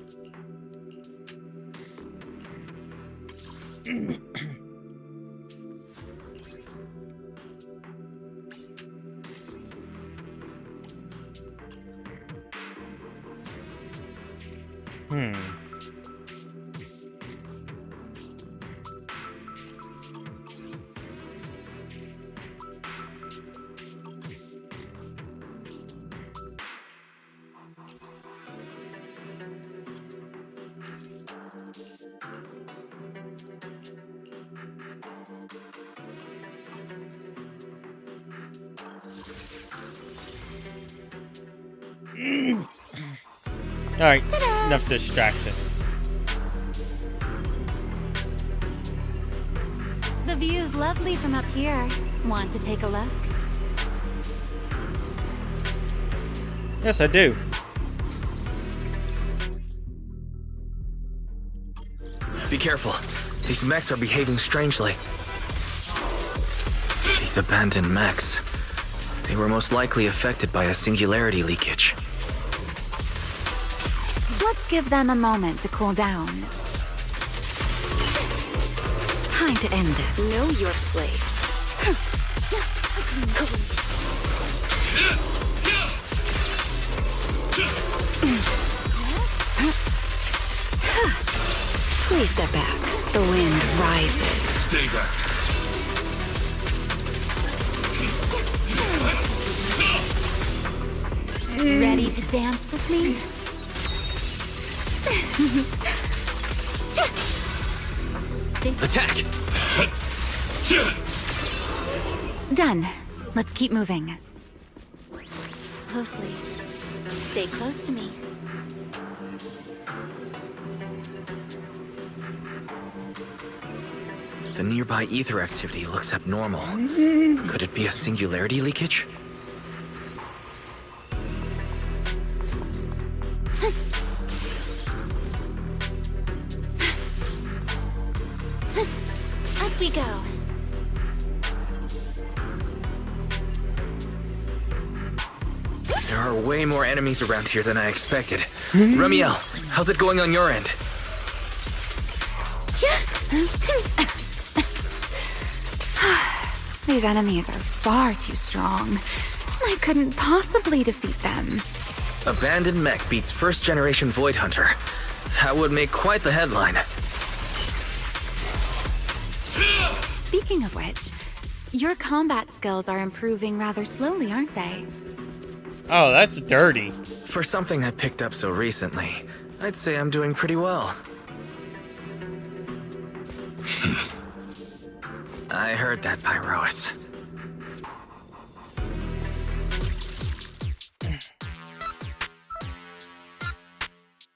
Alright, enough distraction. The view's lovely from up here. Want to take a look? Yes, I do. Be careful. These mechs are behaving strangely. These abandoned mechs. They were most likely affected by a singularity leakage. Let's give them a moment to cool down. Time to end this. Know your place. Please step back. The wind rises. Stay back. Ready to dance with me? Attack! Done. Let's keep moving. Closely. Stay close to me. The nearby ether activity looks abnormal. Could it be a singularity leakage? Up we go. There are way more enemies around here than I expected. Remiel, how's it going on your end? These enemies are far too strong. I couldn't possibly defeat them. Abandoned mech beats first-generation Void Hunter. That would make quite the headline. Speaking of which, your combat skills are improving rather slowly, aren't they? Oh, that's dirty. For something I picked up so recently, I'd say I'm doing pretty well. I heard that, Pyrois.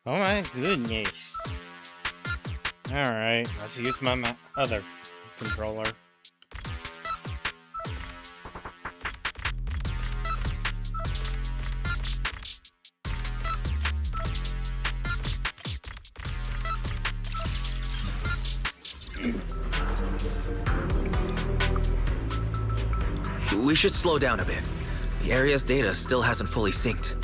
Oh my goodness. Alright, let's use my other controller. We should slow down a bit. The area's data still hasn't fully synced.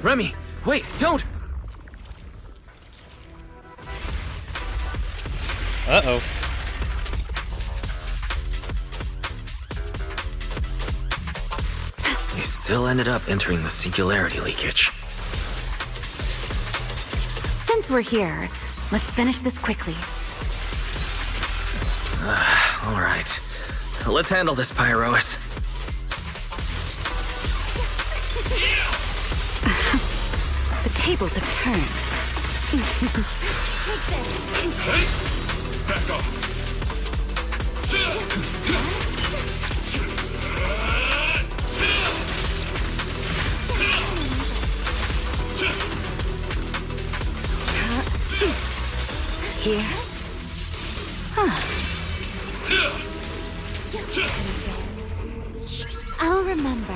Remy, wait, don't! Uh-oh. We still ended up entering the singularity leakage. Since we're here, let's finish this quickly. All right. Let's handle this, Pyrois. The tables have turned. Back off. Here? I'll remember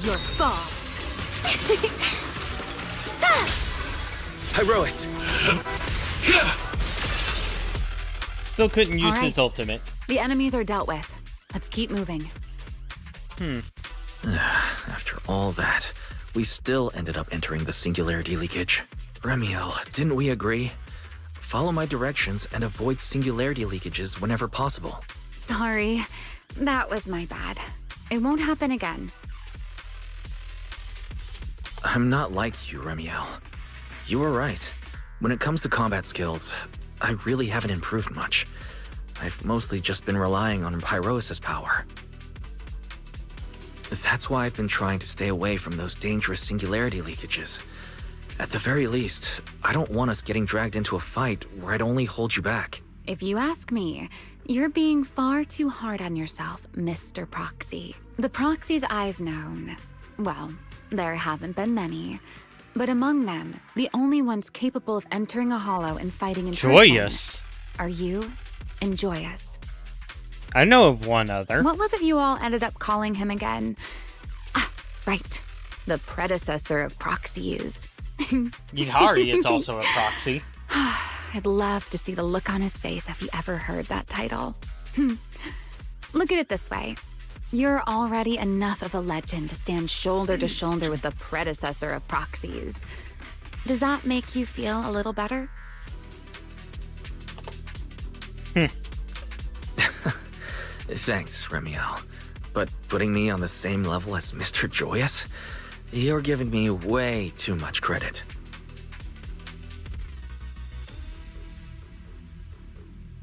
your fall. Pyrois! Still couldn't use All his right. ultimate. The enemies are dealt with. Let's keep moving. After all that, we still ended up entering the singularity leakage. Remiel, didn't we agree? Follow my directions and avoid singularity leakages whenever possible. Sorry, that was my bad. It won't happen again. I'm not like you, Remiel. You were right. When it comes to combat skills, I really haven't improved much. I've mostly just been relying on Pyrois' power. That's why I've been trying to stay away from those dangerous singularity leakages. At the very least, I don't want us getting dragged into a fight where I'd only hold you back. If you ask me, you're being far too hard on yourself, Mr. Proxy. The proxies I've known, well, there haven't been many. But among them, the only ones capable of entering a hollow and fighting in Joyous. person are you and Joyous. I know of one other. What was it you all ended up calling him again? Ah, right. The predecessor of proxies. Yihari is also a proxy. I'd love to see the look on his face if he ever heard that title. Look at it this way. You're already enough of a legend to stand shoulder to shoulder with the predecessor of proxies. Does that make you feel a little better? Thanks, Remiel. But putting me on the same level as Mr. Joyous? You're giving me way too much credit.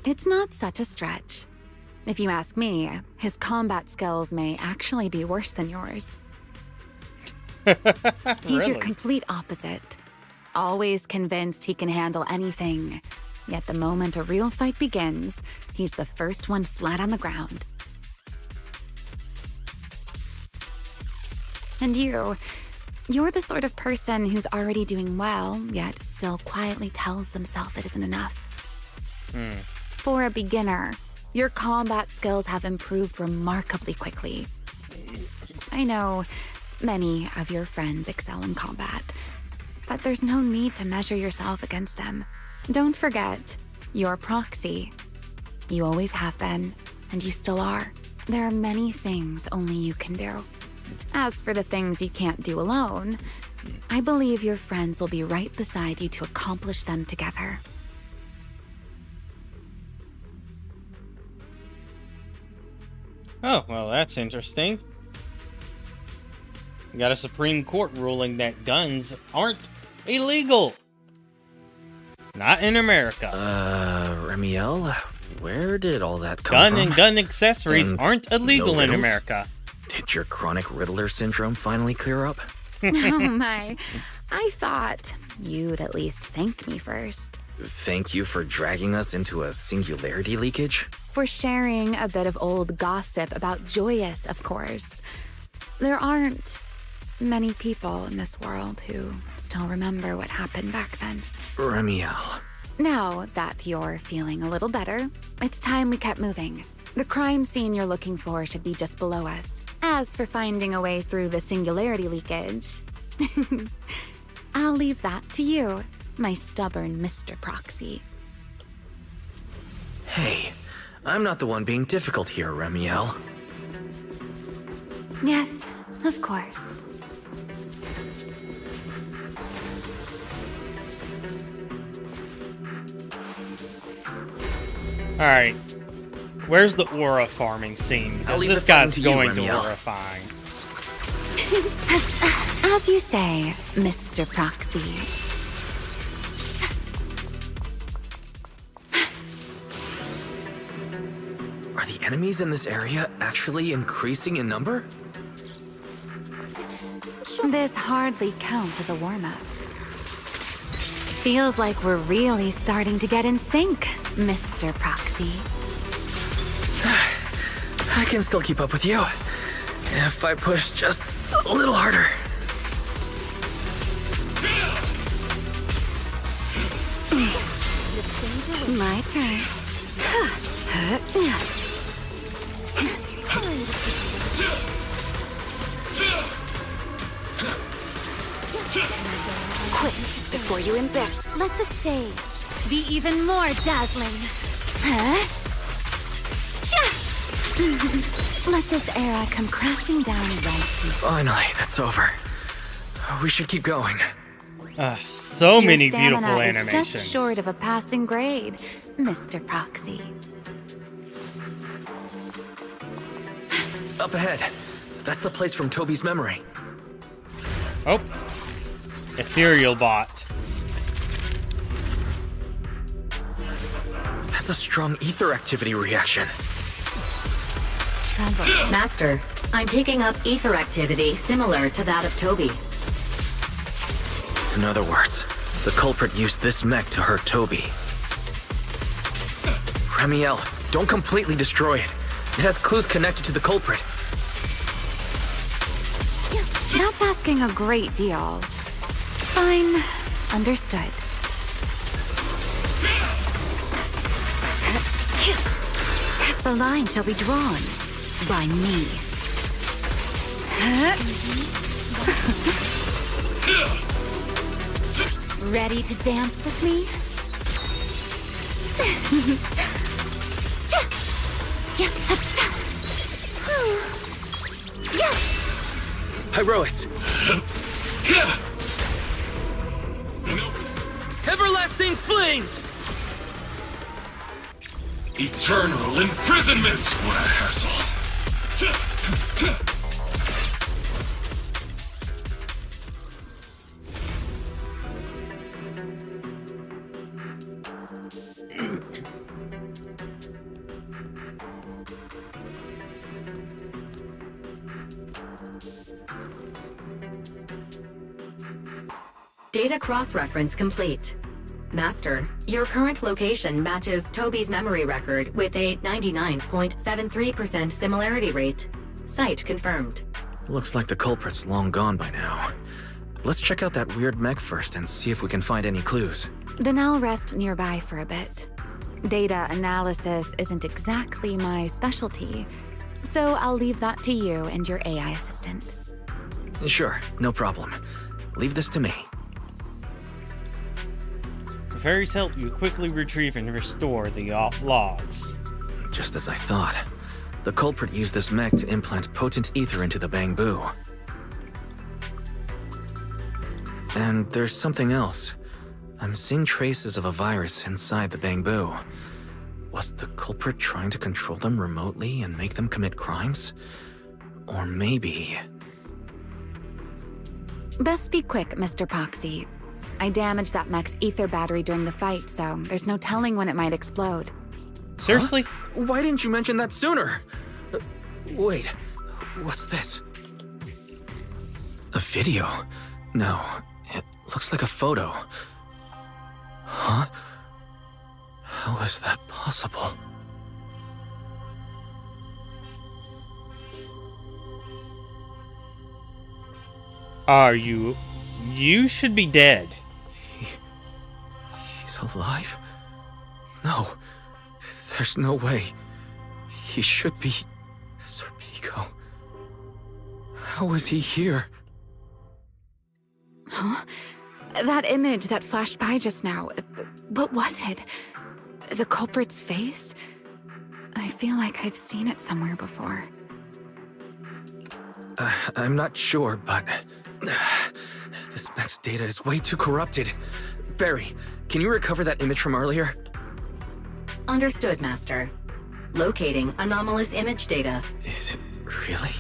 It's not such a stretch. If you ask me, his combat skills may actually be worse than yours. He's your Really? complete opposite. Always convinced he can handle anything, Yet the moment a real fight begins, he's the first one flat on the ground. And you're the sort of person who's already doing well, yet still quietly tells themselves it isn't enough. For a beginner, your combat skills have improved remarkably quickly. I know many of your friends excel in combat, but there's no need to measure yourself against them. Don't forget, you're proxy. You always have been, and you still are. There are many things only you can do. As for the things you can't do alone, I believe your friends will be right beside you to accomplish them together. Oh, well, that's interesting. We got a Supreme Court ruling that guns aren't illegal. Not in America. Remiel, where did all that come from? Gun and gun accessories aren't illegal in America. Did your chronic Riddler syndrome finally clear up? Oh my, I thought you'd at least thank me first. Thank you for dragging us into a singularity leakage? For sharing a bit of old gossip about Joyous, of course. There aren't many people in this world who still remember what happened back then. Remiel. Now that you're feeling a little better, it's time we kept moving. The crime scene you're looking for should be just below us. As for finding a way through the singularity leakage, I'll leave that to you, my stubborn Mr. Proxy. Hey, I'm not the one being difficult here, Remiel. Yes, of course. Alright. Where's the aura farming scene? Because this guy's going to aura farming. As you say, Mr. Proxy. Are the enemies in this area actually increasing in number? This hardly counts as a warm-up. Feels like we're really starting to get in sync, Mr. Proxy. I can still keep up with you, if I push just a little harder. My turn. Quick, before you embarrass. Let the stage be even more dazzling. Let this era come crashing down right here. Finally, that's over. We should keep going. So Your many stamina beautiful is animations. just short of a passing grade, Mr. Proxy. Up ahead. That's the place from Toby's memory. Oh. Ethereal bot. That's a strong ether activity reaction. Master, I'm picking up ether activity similar to that of Toby. In other words, the culprit used this mech to hurt Toby. Remiel, don't completely destroy it. It has clues connected to the culprit. That's asking a great deal. Fine. Understood. The line shall be drawn by me. Ready to dance with me? Hyrois! Everlasting flames! Eternal imprisonment! What a hassle. Data cross-reference complete. Master, your current location matches Toby's memory record with a 99.73% similarity rate. Site confirmed. Looks like the culprit's long gone by now. Let's check out that weird mech first and see if we can find any clues. Then I'll rest nearby for a bit. Data analysis isn't exactly my specialty, so I'll leave that to you and your AI assistant. Sure, no problem. Leave this to me. The fairies help you quickly retrieve and restore the logs. Just as I thought. The culprit used this mech to implant potent ether into the bamboo. And there's something else. I'm seeing traces of a virus inside the bamboo. Was the culprit trying to control them remotely and make them commit crimes? Or maybe... Best be quick, Mr. Proxy. I damaged that mech's ether battery during the fight, so there's no telling when it might explode. Seriously? Huh? Why didn't you mention that sooner? Wait, what's this? A video? No, it looks like a photo. Huh? How is that possible? Are you... You should be dead. He's alive? No, there's no way. He should be... Serpico. How is he here? Huh? That image that flashed by just now, what was it? The culprit's face? I feel like I've seen it somewhere before. I'm not sure, but... this mech's data is way too corrupted. Barry, can you recover that image from earlier? Understood, Master. Locating anomalous image data. Is it really?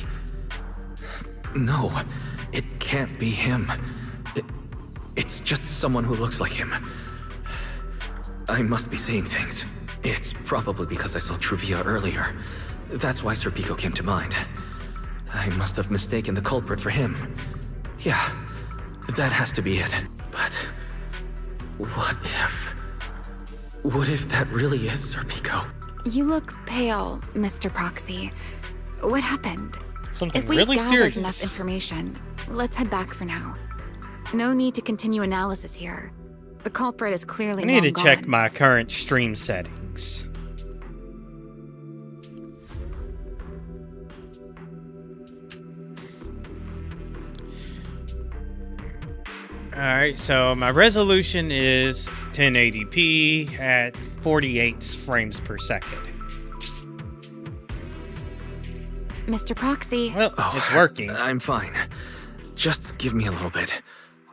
No, it can't be him. It's just someone who looks like him. I must be seeing things. It's probably because I saw Truvia earlier. That's why Serpico came to mind. I must have mistaken the culprit for him. Yeah, that has to be it. But what if... What if that really is Serpico? You look pale, Mr. Proxy. What happened? Something if we've really gathered serious. enough information, let's head back for now. No need to continue analysis here. The culprit is clearly I need to long check gone. my current stream settings. Alright, so my resolution is 1080p at 48 frames per second. Mr. Proxy. Well, it's working. I'm fine. Just give me a little bit.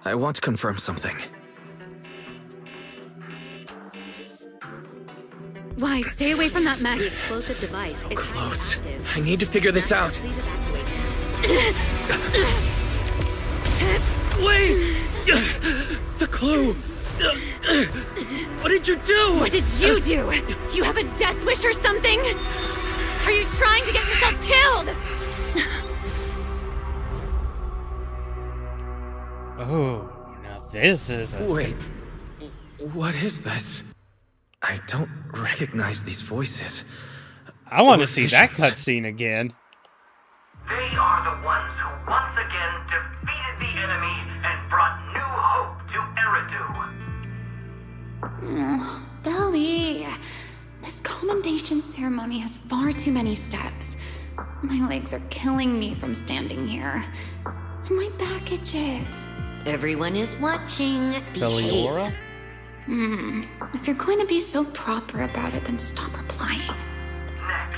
I want to confirm something. Why, stay away from that mech. The explosive device is Close. I need to figure this out. Please evacuate. Wait! The clue! What did you do? What did you do? You have a death wish or something? Are you trying to get yourself killed? Oh, now this is a... Wait, what is this? I don't recognize these voices. I want Or to see that visions. cutscene again. They are the ones who once again defeated the enemy and brought new hope to Eridu. Belly, this commendation ceremony has far too many steps. My legs are killing me from standing here. And my back itches. Everyone is watching. Belliora? If you're going to be so proper about it, then stop replying. Next,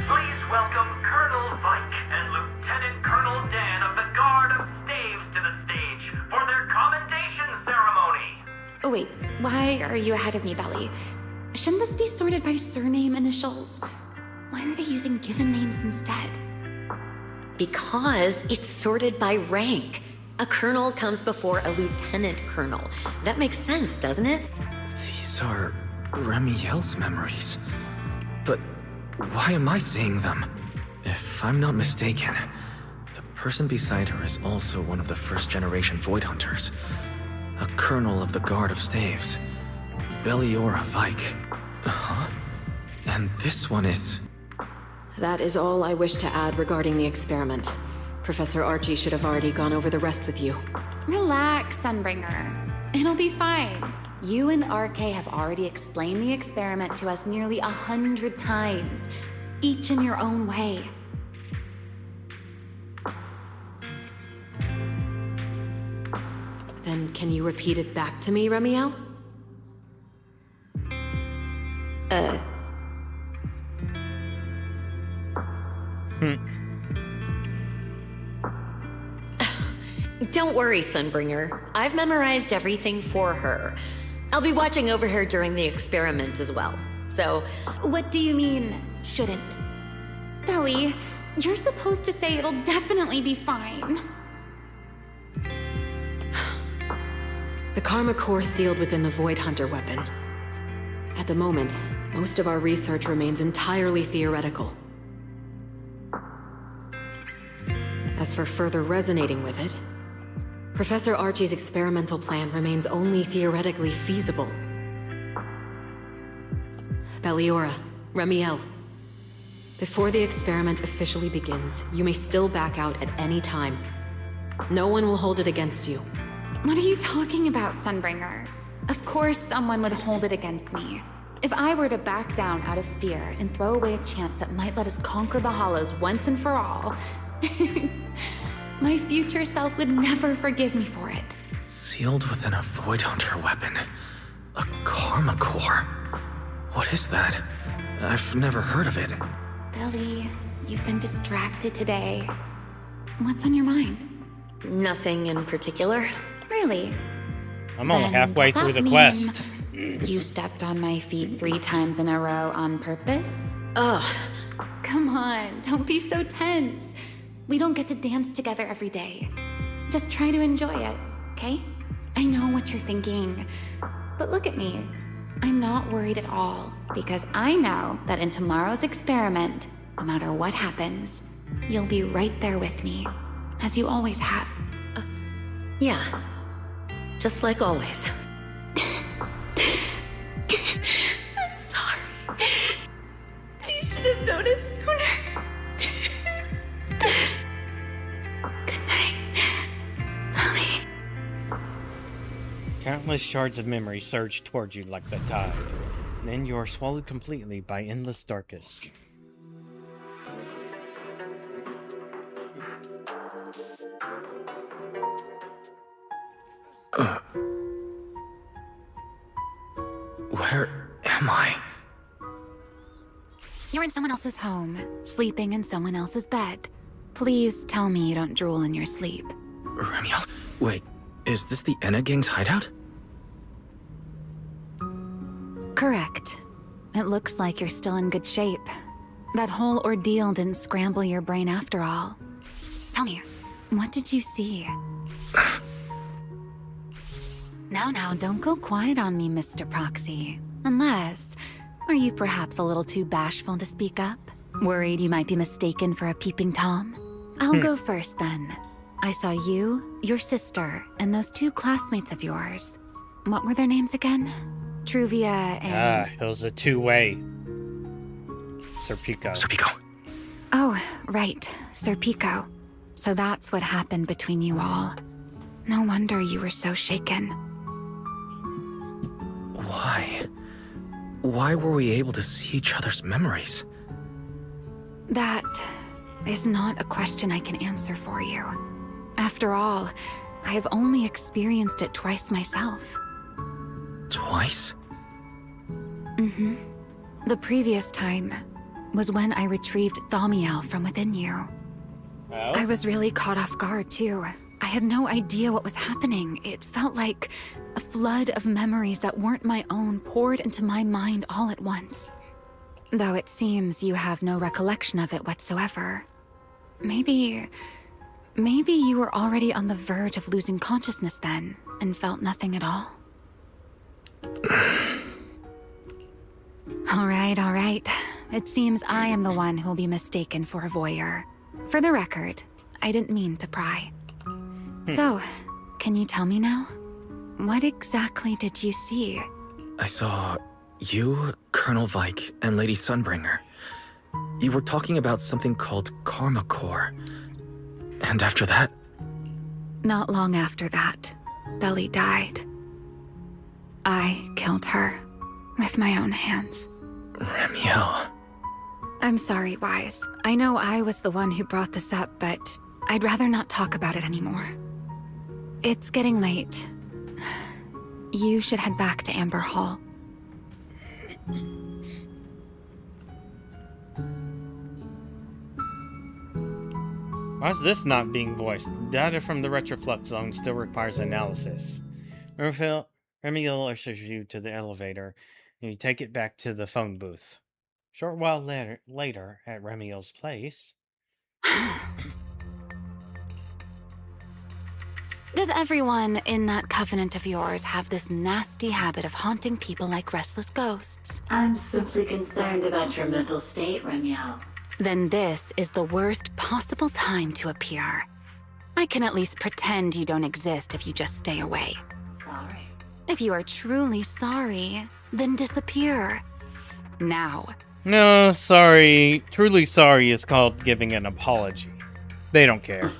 please welcome Colonel Vike and Lieutenant Colonel Dan of the Guard of Staves to the stage for their commendation ceremony. Oh wait, why are you ahead of me, Belly? Shouldn't this be sorted by surname initials? Why are they using given names instead? Because it's sorted by rank. A colonel comes before a lieutenant colonel. That makes sense, doesn't it? These are Remiel's memories. But why am I seeing them? If I'm not mistaken, the person beside her is also one of the first-generation Void Hunters. A colonel of the Guard of Staves. Belliora Vike. Huh? And this one is... That is all I wish to add regarding the experiment. Professor Archie should have already gone over the rest with you. Relax, Sunbringer. It'll be fine. You and RK have already explained the experiment to us nearly 100 times, each in your own way. Then can you repeat it back to me, Remiel? Don't worry, Sunbringer. I've memorized everything for her. I'll be watching over her during the experiment as well. So, What do you mean, shouldn't? Belly, you're supposed to say it'll definitely be fine. The Karma Core sealed within the Void Hunter weapon. At the moment, most of our research remains entirely theoretical. As for further resonating with it, Professor Archie's experimental plan remains only theoretically feasible. Belliora, Remiel, before the experiment officially begins, you may still back out at any time. No one will hold it against you. What are you talking about, Sunbringer? Of course someone would hold it against me. If I were to back down out of fear and throw away a chance that might let us conquer the Hollows once and for all, my future self would never forgive me for it. Sealed within a Void Hunter weapon. A Karma Core. What is that? I've never heard of it. Billy, you've been distracted today. What's on your mind? nothing in particular. Really? I'm only Then halfway does through that the quest. You stepped on my feet 3 times in a row on purpose? Ugh. Come on, don't be so tense. We don't get to dance together every day. Just try to enjoy it, okay? I know what you're thinking, but look at me. I'm not worried at all, because I know that in tomorrow's experiment, no matter what happens, you'll be right there with me, as you always have. Yeah. Just like always. I'm sorry. I should have noticed sooner. Good night, Lily. Countless shards of memory surge towards you like the tide. Then you are swallowed completely by endless darkness. Where am I? You're in someone else's home, sleeping in someone else's bed. Please tell me you don't drool in your sleep. Remiel, wait, is this the Enna Gang's hideout? Correct. It looks like you're still in good shape. That whole ordeal didn't scramble your brain after all. Tell me, what did you see? Now, don't go quiet on me, Mr. Proxy. Unless, are you perhaps a little too bashful to speak up? Worried you might be mistaken for a peeping Tom? I'll go first then. I saw you, your sister, and those 2 classmates of yours. What were their names again? Truvia and... it was a 2-way. Serpico. Serpico. Oh, right. Serpico. So that's what happened between you all. No wonder you were so shaken. Why? Why were we able to see each other's memories? That is not a question I can answer for you. After all, I have only experienced it twice myself. Twice? Mm-hmm. The previous time was when I retrieved Thaumiel from within you. Oh? I was really caught off guard, too. I had no idea what was happening. It felt like a flood of memories that weren't my own poured into my mind all at once. Though it seems you have no recollection of it whatsoever. Maybe you were already on the verge of losing consciousness then, and felt nothing at all. All right. It seems I am the one who'll be mistaken for a voyeur. For the record, I didn't mean to pry. So, can you tell me now? What exactly did you see? I saw you, Colonel Vike, and Lady Sunbringer. You were talking about something called Karma Core. And after that? Not long after that, Belly died. I killed her with my own hands. Ramiel. I'm sorry, Wise. I know I was the one who brought this up, but I'd rather not talk about it anymore. It's getting late. You should head back to Amber Hall. Why's this not being voiced? Data from the Retroflux zone still requires analysis. Remiel ushers you to the elevator, and you take it back to the phone booth. Short while later at Remiel's place... Does everyone in that covenant of yours have this nasty habit of haunting people like restless ghosts? I'm simply concerned about your mental state, Remiel. Then this is the worst possible time to appear. I can at least pretend you don't exist if you just stay away. Sorry. If you are truly sorry, then disappear. Now. No, sorry. Truly sorry is called giving an apology. They don't care.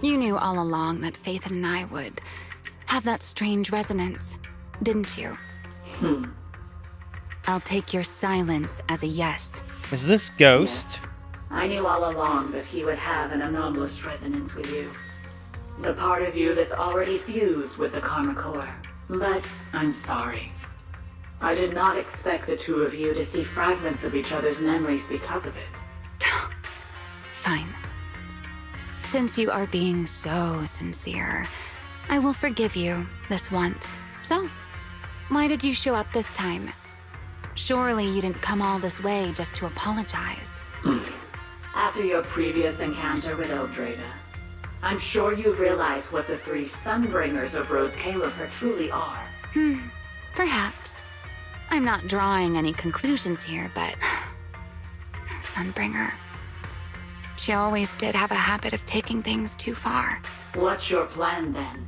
You knew all along that Faithen and I would have that strange resonance, didn't you? I'll take your silence as a yes. Is this Ghost? I knew all along that he would have an anomalous resonance with you. The part of you that's already fused with the Karma Core. But I'm sorry. I did not expect the two of you to see fragments of each other's memories because of it. Fine. Since you are being so sincere, I will forgive you this once. So, why did you show up this time? Surely you didn't come all this way just to apologize. After your previous encounter with Eldrada, I'm sure you've realized what the three Sunbringers of Rose Califer truly are. Perhaps. I'm not drawing any conclusions here, but... Sunbringer. She always did have a habit of taking things too far. What's your plan, then?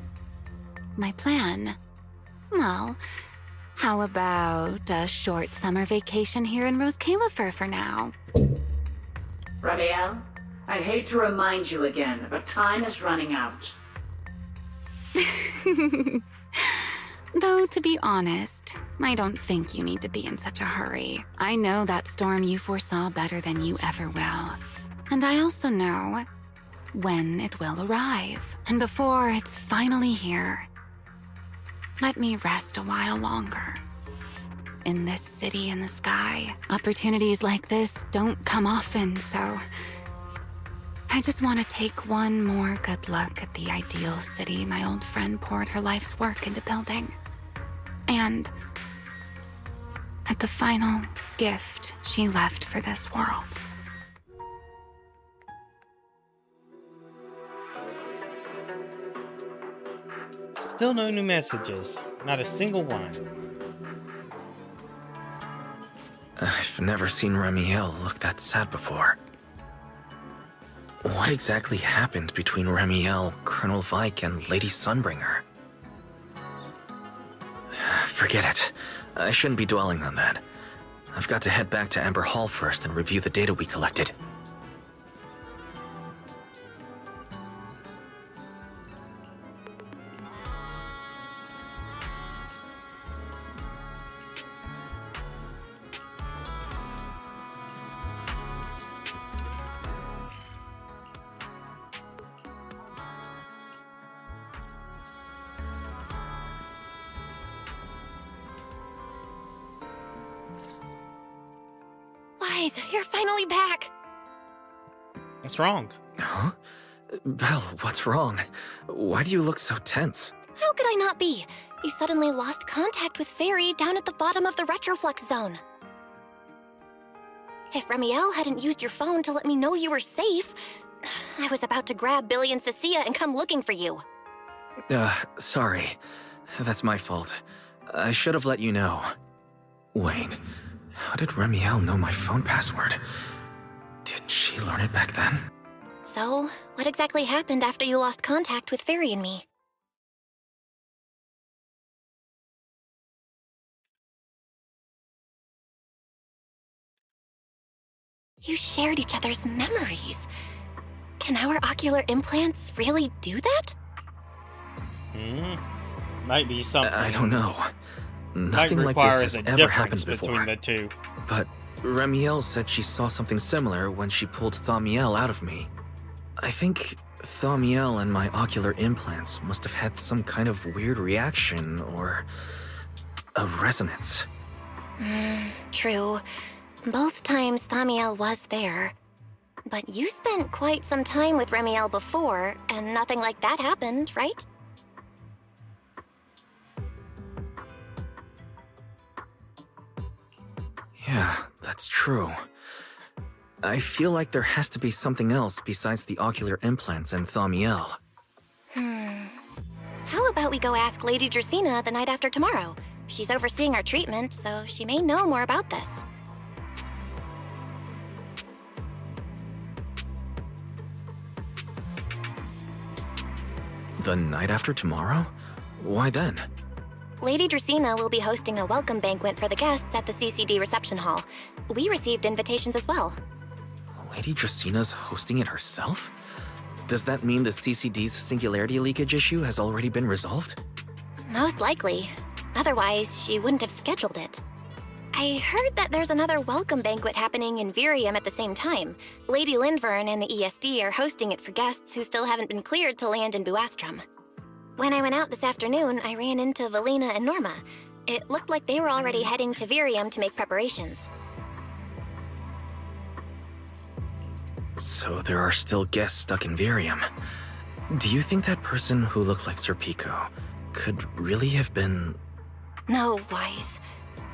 My plan? Well, how about a short summer vacation here in Rose Califer for now? Ramiel, I hate to remind you again, but time is running out. Though, to be honest, I don't think you need to be in such a hurry. I know that storm you foresaw better than you ever will. And I also know when it will arrive. And before it's finally here, let me rest a while longer. In this city in the sky, opportunities like this don't come often, so I just want to take one more good look at the ideal city my old friend poured her life's work into building. And at the final gift she left for this world. Still no new messages. Not a single one. I've never seen Ramiel look that sad before. What exactly happened between Ramiel, Colonel Vike, and Lady Sunbringer? Forget it. I shouldn't be dwelling on that. I've got to head back to Amber Hall first and review the data we collected. Wise, you're finally back! What's wrong? Huh? Belle, what's wrong? Why do you look so tense? How could I not be? You suddenly lost contact with Fairy down at the bottom of the Retroflux zone. If Remiel hadn't used your phone to let me know you were safe, I was about to grab Billy and Cecilia and come looking for you. Sorry. That's my fault. I should have let you know. Wait, how did Remiel know my phone password? Did she learn it back then? So, what exactly happened after you lost contact with Fairy and me? You shared each other's memories. Can our ocular implants really do that? Might be something. I don't know. Might Nothing like require this a has ever difference happened before. between the two. But Remiel said she saw something similar when she pulled Thaumiel out of me. I think Thaumiel and my ocular implants must have had some kind of weird reaction or a resonance. True. Both times Thaumiel was there. But you spent quite some time with Remiel before, and nothing like that happened, right? Yeah, that's true. I feel like there has to be something else besides the ocular implants and Thaumiel. How about we go ask Lady Dracaena the night after tomorrow? She's overseeing our treatment, so she may know more about this. The night after tomorrow? Why then? Lady Dracaena will be hosting a welcome banquet for the guests at the CCD reception hall. We received invitations as well. Lady Draceena's hosting it herself? Does that mean the CCD's singularity leakage issue has already been resolved? Most likely. Otherwise, she wouldn't have scheduled it. I heard that there's another welcome banquet happening in Virium at the same time. Lady Lindvern and the ESD are hosting it for guests who still haven't been cleared to land in Buastrom. When I went out this afternoon, I ran into Valina and Norma. It looked like they were already heading to Virium to make preparations. So there are still guests stuck in Virium. Do you think that person who looked like Sir Pico could really have been... No, Wise.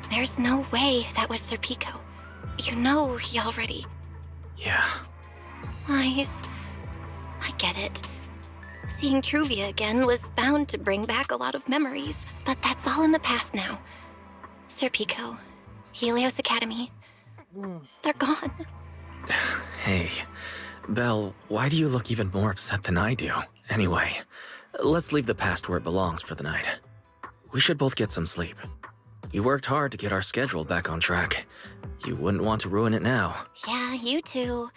There's no way that was Sir Pico. You know he already... Yeah. Wise, I get it. Seeing Truvia again was bound to bring back a lot of memories, but that's all in the past now. Sir Pico, Helios Academy, they're gone. Hey, Belle, why do you look even more upset than I do? Anyway, let's leave the past where it belongs for the night. We should both get some sleep. You worked hard to get our schedule back on track. You wouldn't want to ruin it now. Yeah, you too.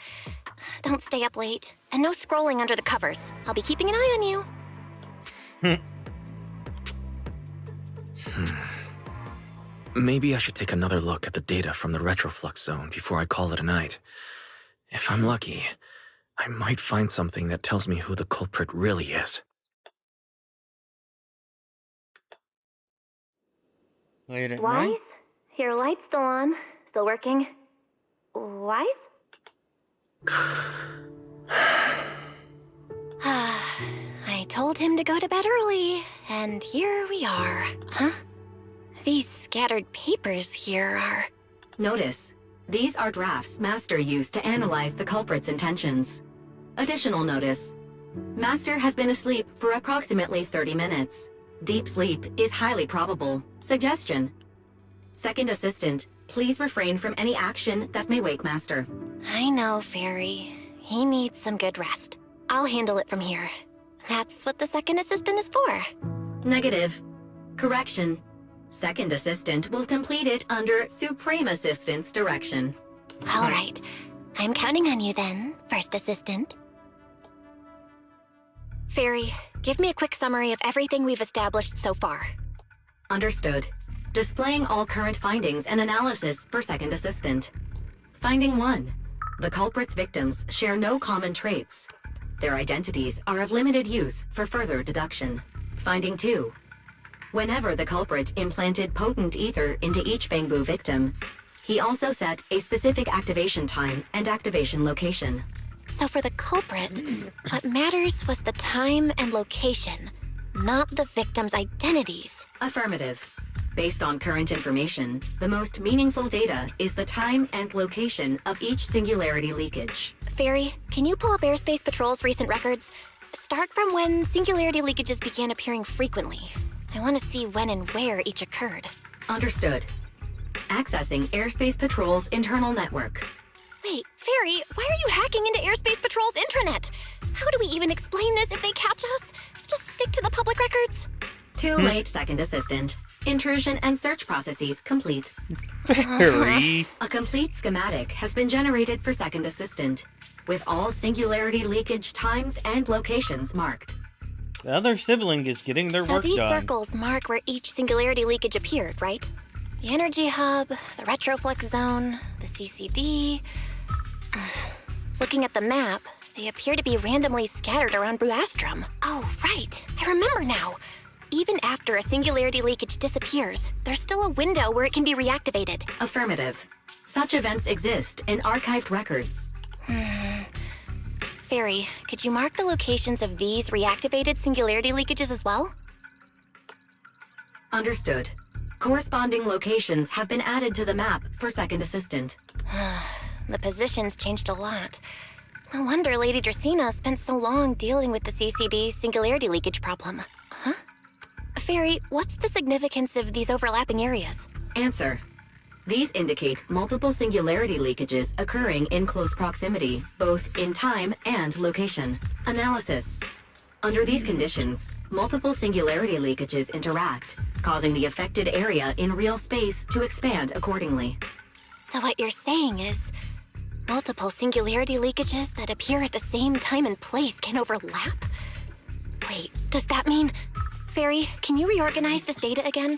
Don't stay up late. And no scrolling under the covers. I'll be keeping an eye on you. Maybe I should take another look at the data from the retroflux zone before I call it a night. If I'm lucky, I might find something that tells me who the culprit really is. Late at Wise? night? Your light's still on. Still working. Wise? I told him to go to bed early, and here we are. Huh? These scattered papers here are... Notice, these are drafts Master used to analyze the culprit's intentions. Additional notice, Master has been asleep for approximately 30 minutes. Deep sleep is highly probable. Suggestion. Second Assistant, please refrain from any action that may wake Master. I know, Fairy. He needs some good rest. I'll handle it from here. That's what the Second Assistant is for. Negative. Correction. Second Assistant will complete it under Supreme Assistant's direction. All right. I'm counting on you then, First Assistant. Fairy, give me a quick summary of everything we've established so far. Understood. Displaying all current findings and analysis for Second Assistant. Finding 1. The culprit's victims share no common traits. Their identities are of limited use for further deduction. Finding 2. Whenever the culprit implanted potent ether into each Bangbu victim, he also set a specific activation time and activation location. So for the culprit, what matters was the time and location, not the victims' identities. Affirmative. Based on current information, the most meaningful data is the time and location of each singularity leakage. Fairy, can you pull up Airspace Patrol's recent records? Start from when singularity leakages began appearing frequently. I want to see when and where each occurred. Understood. Accessing Airspace Patrol's internal network. Wait, Fairy, why are you hacking into Airspace Patrol's intranet? How do we even explain this if they catch us? Just stick to the public records? Too late, Second Assistant. Intrusion and search processes complete. Very. A complete schematic has been generated for Second Assistant, with all singularity leakage times and locations marked. The other sibling is getting their So work these done. circles mark where each singularity leakage appeared, right? The energy hub, the retroflex zone, the CCD. Looking at the map, they appear to be randomly scattered around Buastrom. Oh, right. I remember now. Even after a singularity leakage disappears, there's still a window where it can be reactivated. Affirmative. Such events exist in archived records. Fairy, could you mark the locations of these reactivated singularity leakages as well? Understood. Corresponding locations have been added to the map for Second Assistant. The positions changed a lot. No wonder Lady Dracaena spent so long dealing with the CCD singularity leakage problem. Huh? Fairy, what's the significance of these overlapping areas? Answer. These indicate multiple singularity leakages occurring in close proximity, both in time and location. Analysis. Under these conditions, multiple singularity leakages interact, causing the affected area in real space to expand accordingly. So what you're saying is, multiple singularity leakages that appear at the same time and place can overlap? Wait, does that mean... Fairy, can you reorganize this data again?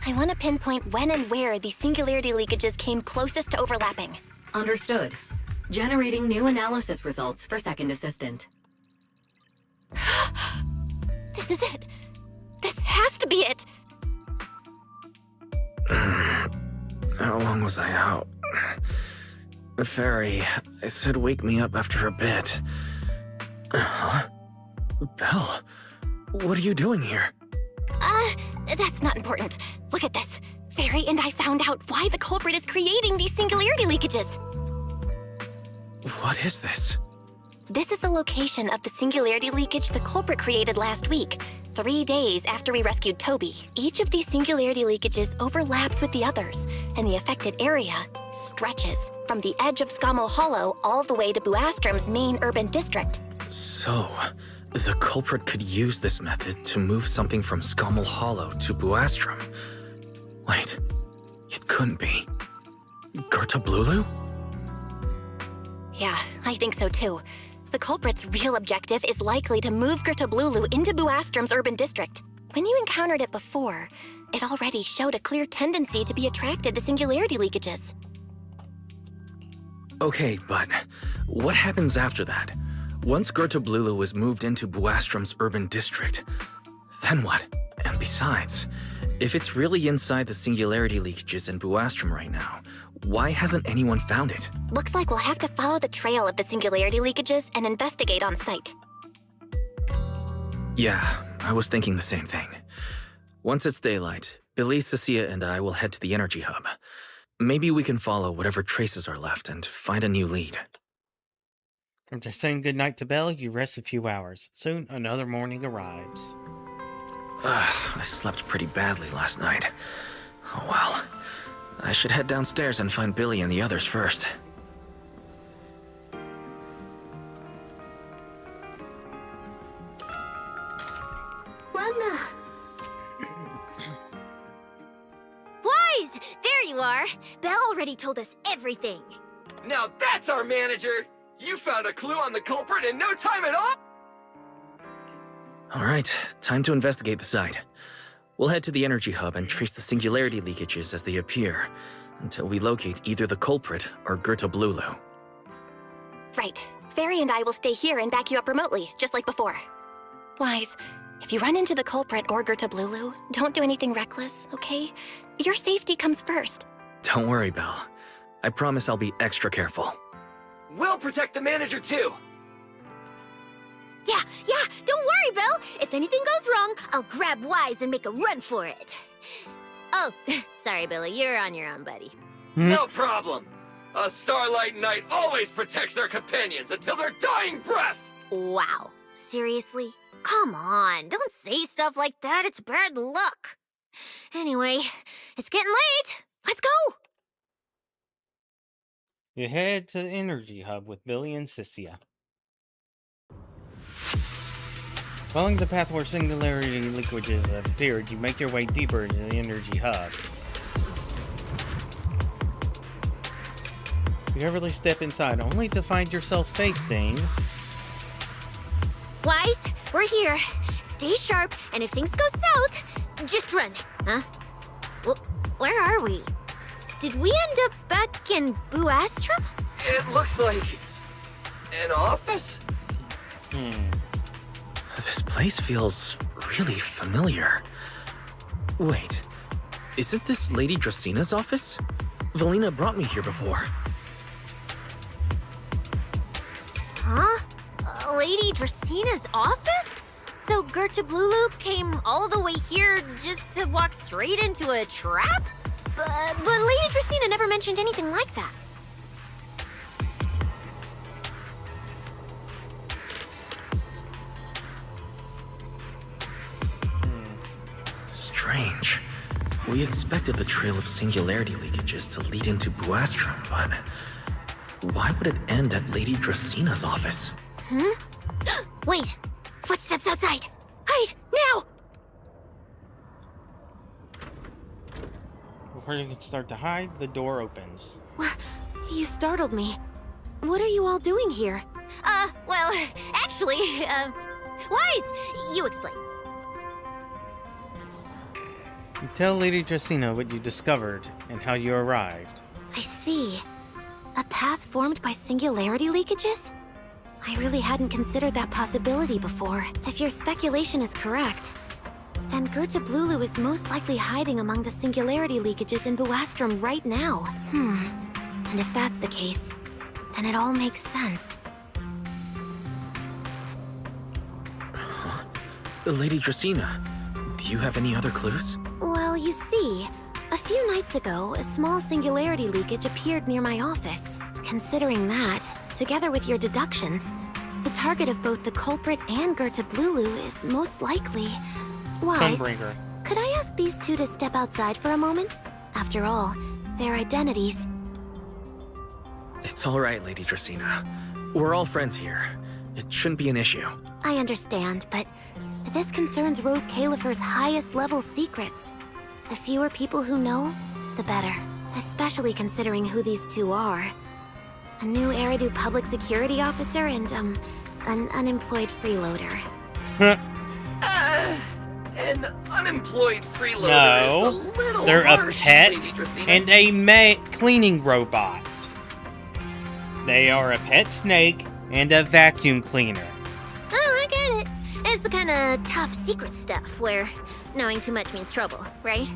I want to pinpoint when and where these singularity leakages came closest to overlapping. Understood. Generating new analysis results for Second Assistant. This is it. This has to be it. How long was I out? Fairy, I said wake me up after a bit. Huh? Belle, what are you doing here? That's not important. Look at this. Fairy and I found out why the culprit is creating these singularity leakages. What is this? This is the location of the singularity leakage the culprit created last week, 3 days after we rescued Toby. Each of these singularity leakages overlaps with the others, and the affected area stretches from the edge of Scommel Hollow all the way to Buastrom's main urban district. So, the culprit could use this method to move something from Scommel Hollow to Buastrom. Wait, it couldn't be. Gertablulu? Yeah, I think so too. The culprit's real objective is likely to move Gertablulu into Buastrom's urban district. When you encountered it before, it already showed a clear tendency to be attracted to singularity leakages. Okay, but what happens after that? Once Gertablulu is moved into Buastrom's urban district, then what? And besides, if it's really inside the singularity leakages in Buastrom right now, why hasn't anyone found it? Looks like we'll have to follow the trail of the singularity leakages and investigate on site. Yeah, I was thinking the same thing. Once it's daylight, Billy, Cecilia, and I will head to the energy hub. Maybe we can follow whatever traces are left and find a new lead. After saying goodnight to Belle, you rest a few hours. Soon, another morning arrives. I slept pretty badly last night. Oh well. I should head downstairs and find Billy and the others first. Mama! Wise! There you are! Belle already told us everything. Now that's our manager! You found a clue on the culprit in no time at all? Alright, time to investigate the site. We'll head to the energy hub and trace the singularity leakages as they appear, until we locate either the culprit or Gertablulu. Right. Fairy and I will stay here and back you up remotely, just like before. Wise, if you run into the culprit or Gertablulu, don't do anything reckless, okay? Your safety comes first. Don't worry, Belle. I promise I'll be extra careful. We'll protect the manager too! Yeah, don't worry, Belle. If anything goes wrong, I'll grab Wise and make a run for it. Oh, sorry, Billy, you're on your own, buddy. No problem! A Starlight Knight always protects their companions until their dying breath! Wow, seriously? Come on, don't say stuff like that, it's bad luck. Anyway, it's getting late. Let's go! You head to the energy hub with Billy and Cecilia. Following the path where singularity liquids appeared, you make your way deeper into the energy hub. You carefully step inside, only to find yourself facing... Wise, we're here. Stay sharp, and if things go south, just run. Huh? Where are we? Did we end up back in Buastrum? It looks like an office. This place feels really familiar. Wait, isn't this Lady Dracina's office? Valina brought me here before. Huh? Lady Dracina's office? So Gerta Blulu came all the way here just to walk straight into a trap? But Lady Dracina never mentioned anything like that. Strange. We expected the trail of singularity leakages to lead into Buastrum, but why would it end at Lady Dracina's office? Wait! Footsteps outside! Hide! Now! Before you can start to hide, the door opens. You startled me. What are you all doing here? Well, actually, Wise, you explain. You tell Lady Dracina what you discovered and how you arrived. I see. A path formed by singularity leakages? I really hadn't considered that possibility before. If your speculation is correct, then Gerta Blulu is most likely hiding among the singularity leakages in Buastrum right now. And if that's the case, then it all makes sense. Lady Dracina, do you have any other clues? Well, you see, a few nights ago, a small singularity leakage appeared near my office. Considering that, together with your deductions, the target of both the culprit and Gerta Blulu is most likely... Wise, Sunbringer. could I ask these two to step outside for a moment? After all, their identities... It's all right, Lady Dracina. We're all friends here. It shouldn't be an issue. I understand, but this concerns Rose Califer's highest level secrets. The fewer people who know, the better. Especially considering who these two are. A new Eridu public security officer and, an unemployed freeloader. An unemployed freeloader is a little they're harsh, a pet Lady Dracina. and a cleaning robot. They are a pet snake and a vacuum cleaner. Oh, I get it. It's the kind of top secret stuff where knowing too much means trouble, right?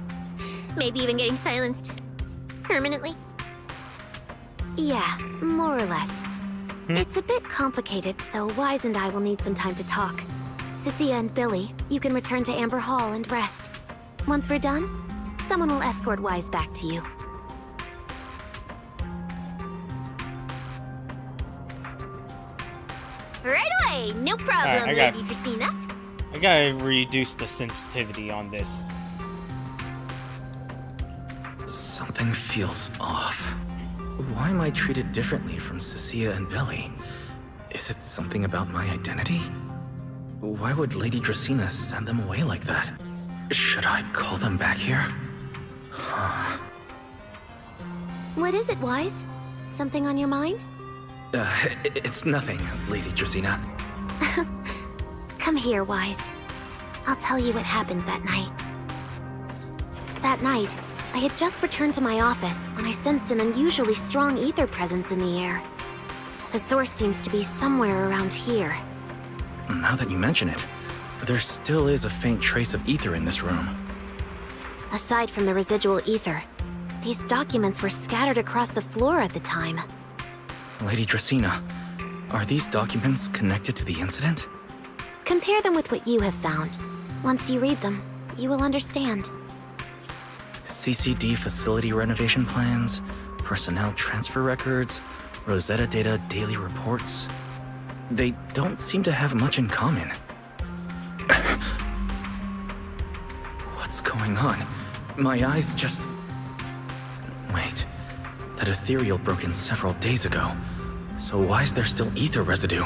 Maybe even getting silenced permanently. Yeah, more or less. It's a bit complicated, so Wise and I will need some time to talk. Cecilia and Billy, you can return to Amber Hall and rest. Once we're done, someone will escort Wise back to you. Right away, no problem, Alright, I got- Lady Dracina. I gotta reduce the sensitivity on this. Something feels off. Why am I treated differently from Cecilia and Billy? Is it something about my identity? Why would Lady Dracina send them away like that? Should I call them back here? What is it, Wise? Something on your mind? It's nothing, Lady Dracina. Come here, Wise. I'll tell you what happened that night. That night, I had just returned to my office when I sensed an unusually strong ether presence in the air. The source seems to be somewhere around here. Now that you mention it, there still is a faint trace of ether in this room. Aside from the residual ether, these documents were scattered across the floor at the time. Lady Dracina, are these documents connected to the incident? Compare them with what you have found. Once you read them, you will understand. CCD facility renovation plans, personnel transfer records, Rosetta Data daily reports. They don't seem to have much in common. What's going on? My eyes just... Wait, that ethereal broke in several days ago. So why is there still ether residue?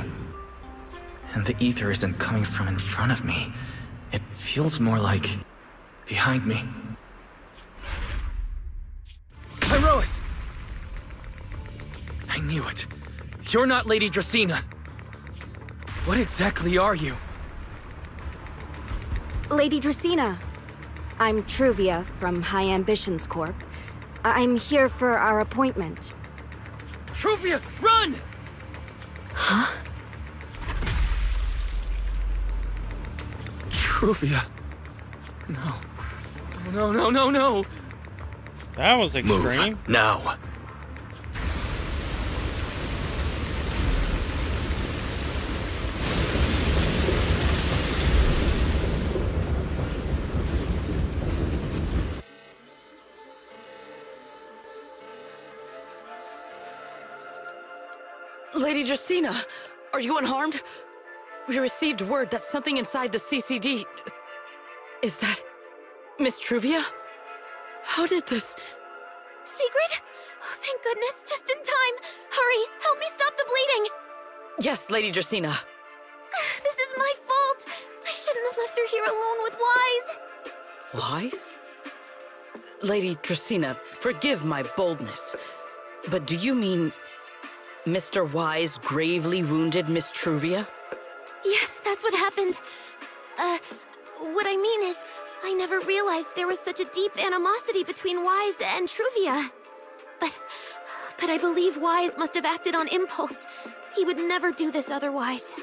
And the ether isn't coming from in front of me. It feels more like behind me. Pyrois! I knew it. You're not Lady Dracaena. What exactly are you? Lady Dracaena. I'm Truvia from High Ambitions Corp. I'm here for our appointment. Truvia, run! Huh? Truvia. No. No, no, no, no! That was extreme. Move now. Lady Dracaena, are you unharmed? We received word that something inside the CCD... Is that... Miss Truvia? How did this... Sigrid? Oh, thank goodness, just in time. Hurry, help me stop the bleeding. Yes, Lady Dracaena. This is my fault. I shouldn't have left her here alone with Wise. Wise? Lady Dracaena, forgive my boldness, but do you mean Mr. Wise gravely wounded Miss Truvia? Yes, that's what happened. What I mean is, I never realized there was such a deep animosity between Wise and Truvia. But I believe Wise must have acted on impulse. He would never do this otherwise.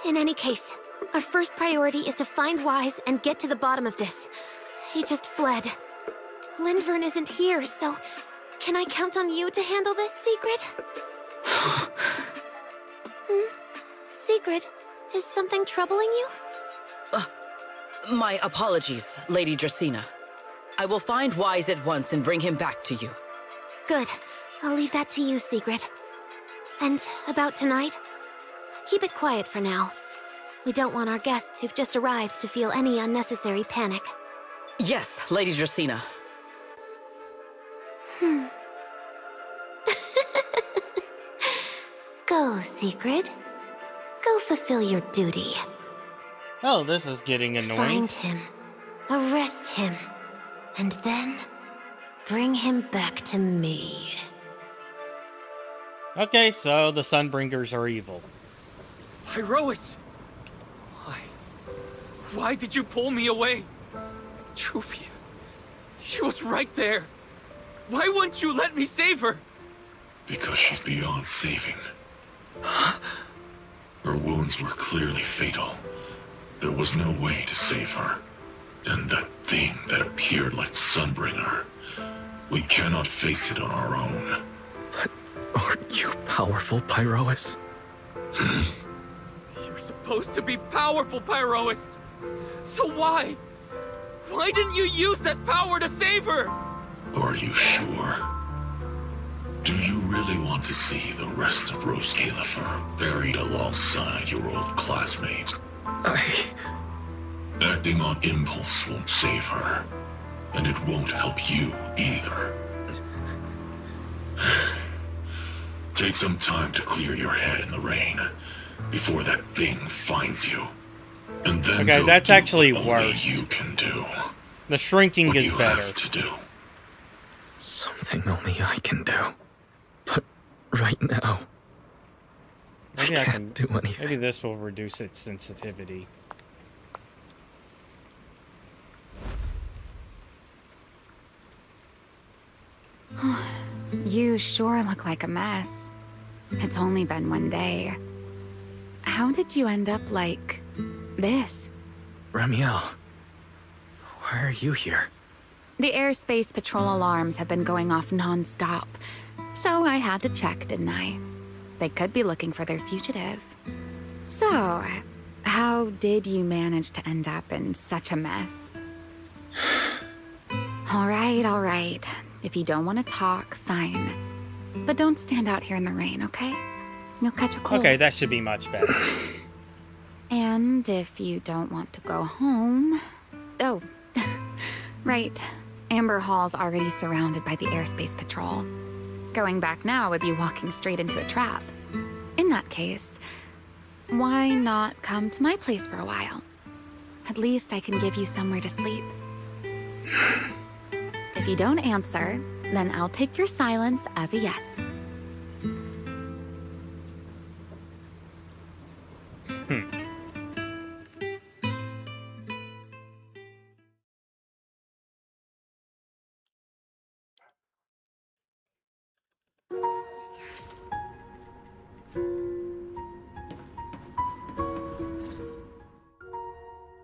In any case, our first priority is to find Wise and get to the bottom of this. He just fled. Lindvern isn't here, so can I count on you to handle this, Sigrid? Sigrid, is something troubling you? My apologies, Lady Dracaena. I will find Wise at once and bring him back to you. Good. I'll leave that to you, Sigrid. And about tonight? Keep it quiet for now. We don't want our guests who've just arrived to feel any unnecessary panic. Yes, Lady Dracaena. Go, Sigrid. Go fulfill your duty. Oh, this is getting annoying. Find him, arrest him, and then bring him back to me. Okay, so the Sunbringers are evil. Pyrois! Why? Why did you pull me away? Truvia. She was right there. Why wouldn't you let me save her? Because she's beyond saving. Her wounds were clearly fatal. There was no way to save her. And that thing that appeared like Sunbringer, we cannot face it on our own. But aren't you powerful, Pyrois? You're supposed to be powerful, Pyrois. So why? Why didn't you use that power to save her? Are you sure? Do you really want to see the rest of Rose Califer buried alongside your old classmate? Acting on impulse won't save her, and it won't help you either. Take some time to clear your head in the rain before that thing finds you. And then okay, that's actually what worse. You can do. The shrinking what is you better. Have to do. Something only I can do. But right now, Maybe I can't do anything. Maybe this will reduce its sensitivity. You sure look like a mess. It's only been one day. How did you end up like this? Ramiel, why are you here? The airspace patrol alarms have been going off non-stop, so I had to check, didn't I? They could be looking for their fugitive. So, how did you manage to end up in such a mess? All right. If you don't want to talk, fine. But don't stand out here in the rain, okay? You'll catch a cold. Okay, that should be much better. And if you don't want to go home... Oh, right. Amber Hall's already surrounded by the airspace patrol. Going back now would be walking straight into a trap. In that case, why not come to my place for a while? At least I can give you somewhere to sleep. If you don't answer, then I'll take your silence as a yes.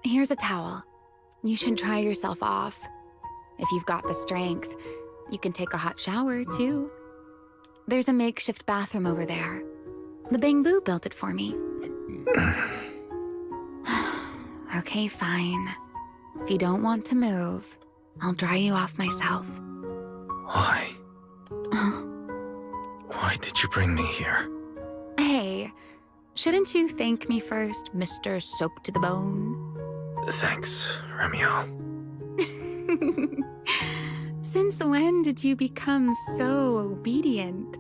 Here's a towel. You should dry yourself off. If you've got the strength, you can take a hot shower, too. There's a makeshift bathroom over there. The Bangbu built it for me. Okay, fine. If you don't want to move, I'll dry you off myself. Why? Why did you bring me here? Hey, shouldn't you thank me first, Mr. Soaked to the Bone? Thanks, Remiel. Since when did you become so obedient?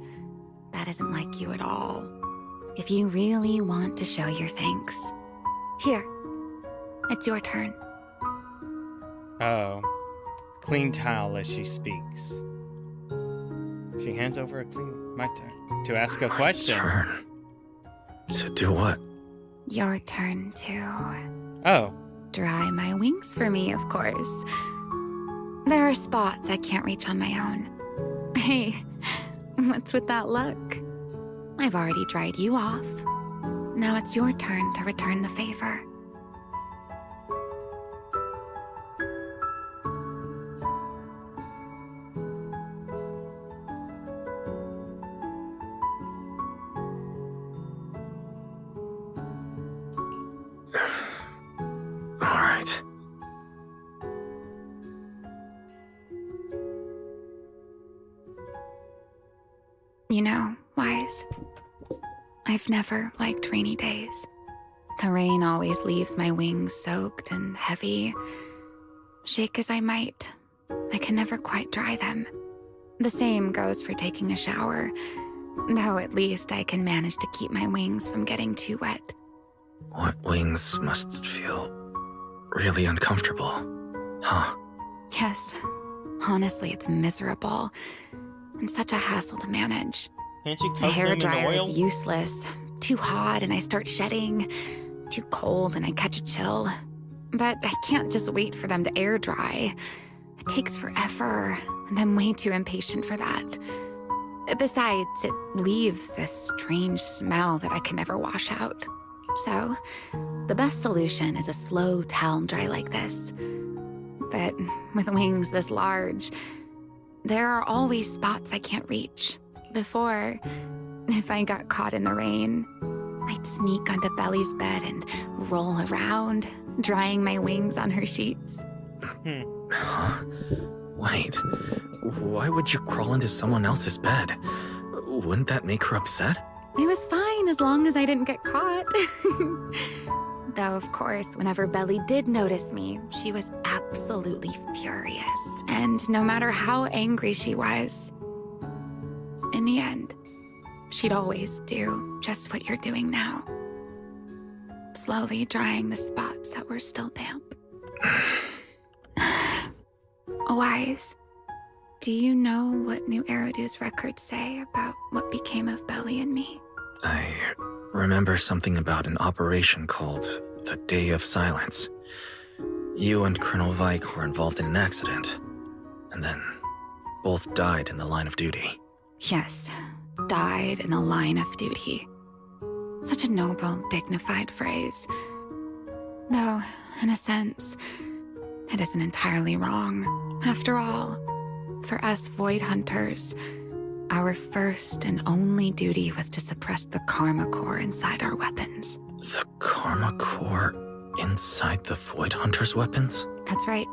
That isn't like you at all. If you really want to show your thanks, here, it's your turn. Oh. Clean towel as she speaks. She hands over a clean... My turn. To ask a question. Turn? To do what? Your turn to... Oh. Dry my wings for me, of course. There are spots I can't reach on my own. Hey, what's with that look? I've already dried you off. Now it's your turn to return the favor. All right. You know, Wise, I've never liked rainy days. The rain always leaves my wings soaked and heavy. Shake as I might, I can never quite dry them. The same goes for taking a shower, though at least I can manage to keep my wings from getting too wet. Wet wings must feel really uncomfortable, huh? Yes, honestly, it's miserable and such a hassle to manage. Can't you The coat them in hairdryer oil? is useless. Too hot and I start shedding. Too cold and I catch a chill. But I can't just wait for them to air dry. It takes forever, and I'm way too impatient for that. Besides, it leaves this strange smell that I can never wash out. So, the best solution is a slow towel dry like this. But with wings this large, there are always spots I can't reach. Before, if I got caught in the rain, I'd sneak onto Belly's bed and roll around, drying my wings on her sheets. Huh? Wait, why would you crawl into someone else's bed? Wouldn't that make her upset? It was fine as long as I didn't get caught. Though, of course, whenever Belly did notice me, she was absolutely furious. And no matter how angry she was, in the end, she'd always do just what you're doing now. Slowly drying the spots that were still damp. Wise, do you know what New Eridu's records say about what became of Belly and me? I remember something about an operation called the Day of Silence. You and Colonel Vike were involved in an accident, and then both died in the line of duty. Yes, died in the line of duty. Such a noble, dignified phrase. Though, in a sense, it isn't entirely wrong. After all, for us Void Hunters, our first and only duty was to suppress the Karma Core inside our weapons. The Karma Core inside the Void Hunter's weapons? That's right.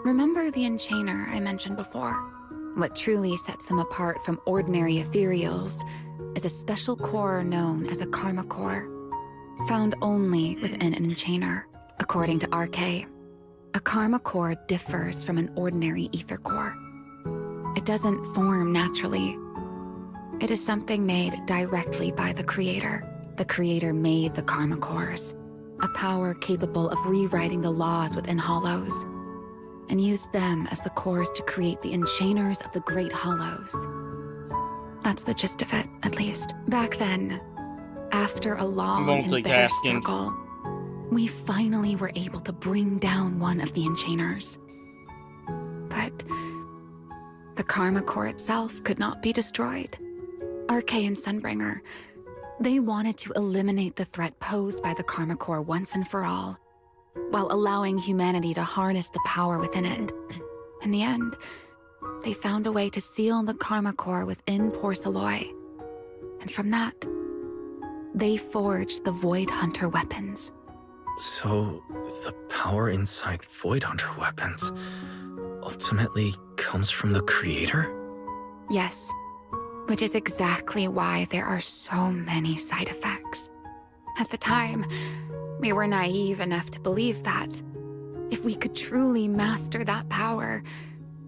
Remember the Enchainer I mentioned before? What truly sets them apart from ordinary ethereals is a special core known as a Karma Core, found only within an Enchainer. According to RK, a Karma Core differs from an ordinary ether core. It doesn't form naturally. It is something made directly by the Creator. the Creator made the Karma Cores, a power capable of rewriting the laws within Hollows, and used them as the cores to create the Enchainers of the Great Hollows. That's the gist of it, at least. Back then, after a long and bitter struggle, we finally were able to bring down one of the Enchainers. But the Karma Core itself could not be destroyed. Arche and Sunbringer, they wanted to eliminate the threat posed by the Karma Core once and for all, while allowing humanity to harness the power within it. In the end, they found a way to seal the Karma Core within Porceloy. And from that, they forged the Void Hunter weapons. So, the power inside Void Hunter weapons ultimately comes from the Creator? Yes, which is exactly why there are so many side effects. At the time, we were naive enough to believe that if we could truly master that power,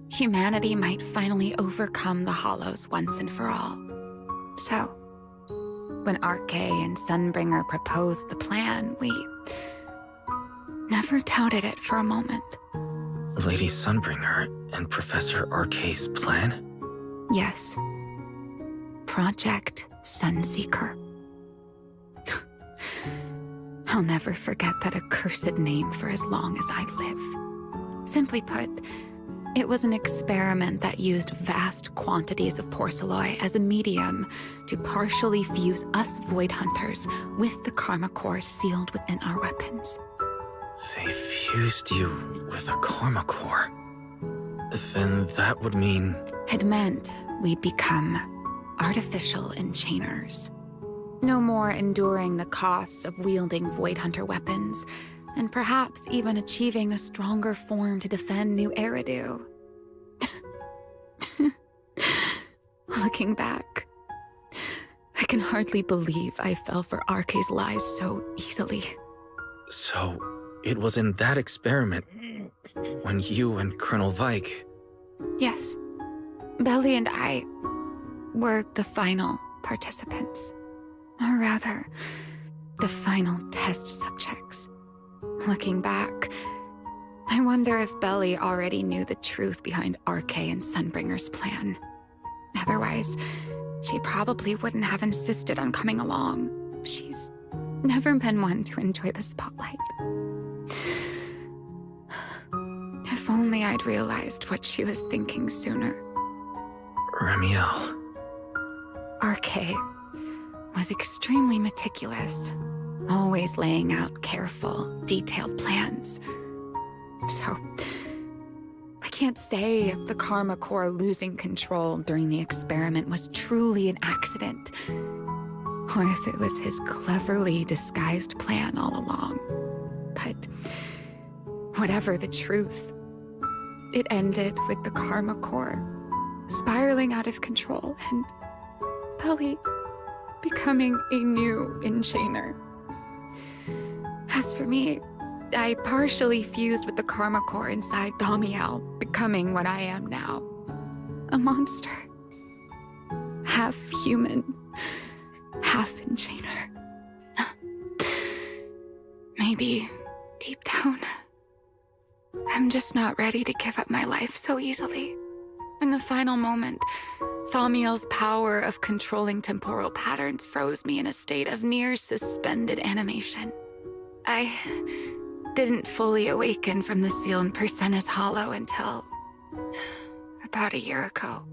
humanity might finally overcome the Hollows once and for all. So, when Arche and Sunbringer proposed the plan, we never doubted it for a moment. Lady Sunbringer and Professor Arche's plan? Yes. Project Sunseeker. I'll never forget that accursed name for as long as I live. Simply put, it was an experiment that used vast quantities of Porceloy as a medium to partially fuse us Void Hunters with the Karma Core sealed within our weapons. They fused you with a Karma Core. Then that would mean... It meant we'd become artificial enchainers. No more enduring the costs of wielding Void Hunter weapons, and perhaps even achieving a stronger form to defend New Eridu. Looking back, I can hardly believe I fell for Arche's lies so easily. So, it was in that experiment when you and Colonel Vike... Yes. Belly and I were the final participants. Or rather, the final test subjects. Looking back, I wonder if Belly already knew the truth behind Arche and Sunbringer's plan. Otherwise, she probably wouldn't have insisted on coming along. She's never been one to enjoy the spotlight. If only I'd realized what she was thinking sooner. Remiel. Arche was extremely meticulous, always laying out careful, detailed plans. So, I can't say if the Karma Core losing control during the experiment was truly an accident, or if it was his cleverly disguised plan all along. But whatever the truth, it ended with the Karma Core spiraling out of control and Belly becoming a new Enchainer. As for me, I partially fused with the Karma Core inside Thaumiel, becoming what I am now. A monster. Half human, half Enchainer. Maybe, deep down, I'm just not ready to give up my life so easily. In the final moment, Thaumiel's power of controlling temporal patterns froze me in a state of near suspended animation. I didn't fully awaken from the seal in Persena's Hollow until about a year ago.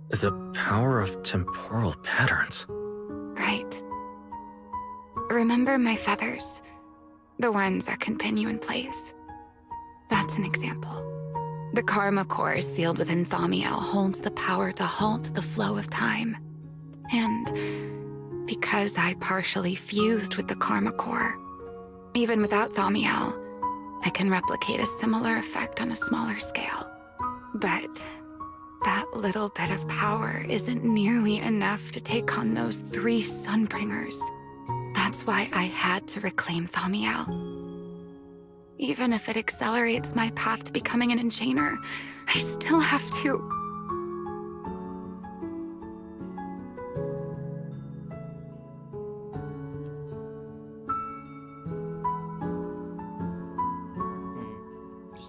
The power of temporal patterns. Right. Remember my feathers? The ones that can pin you in place? That's an example. The Karma Core sealed within Thaumiel holds the power to halt the flow of time. And because I partially fused with the Karma Core, even without Thaumiel, I can replicate a similar effect on a smaller scale. But that little bit of power isn't nearly enough to take on those 3 Sunbringers. That's why I had to reclaim Thaumiel. Even if it accelerates my path to becoming an Enchainer, I still have to...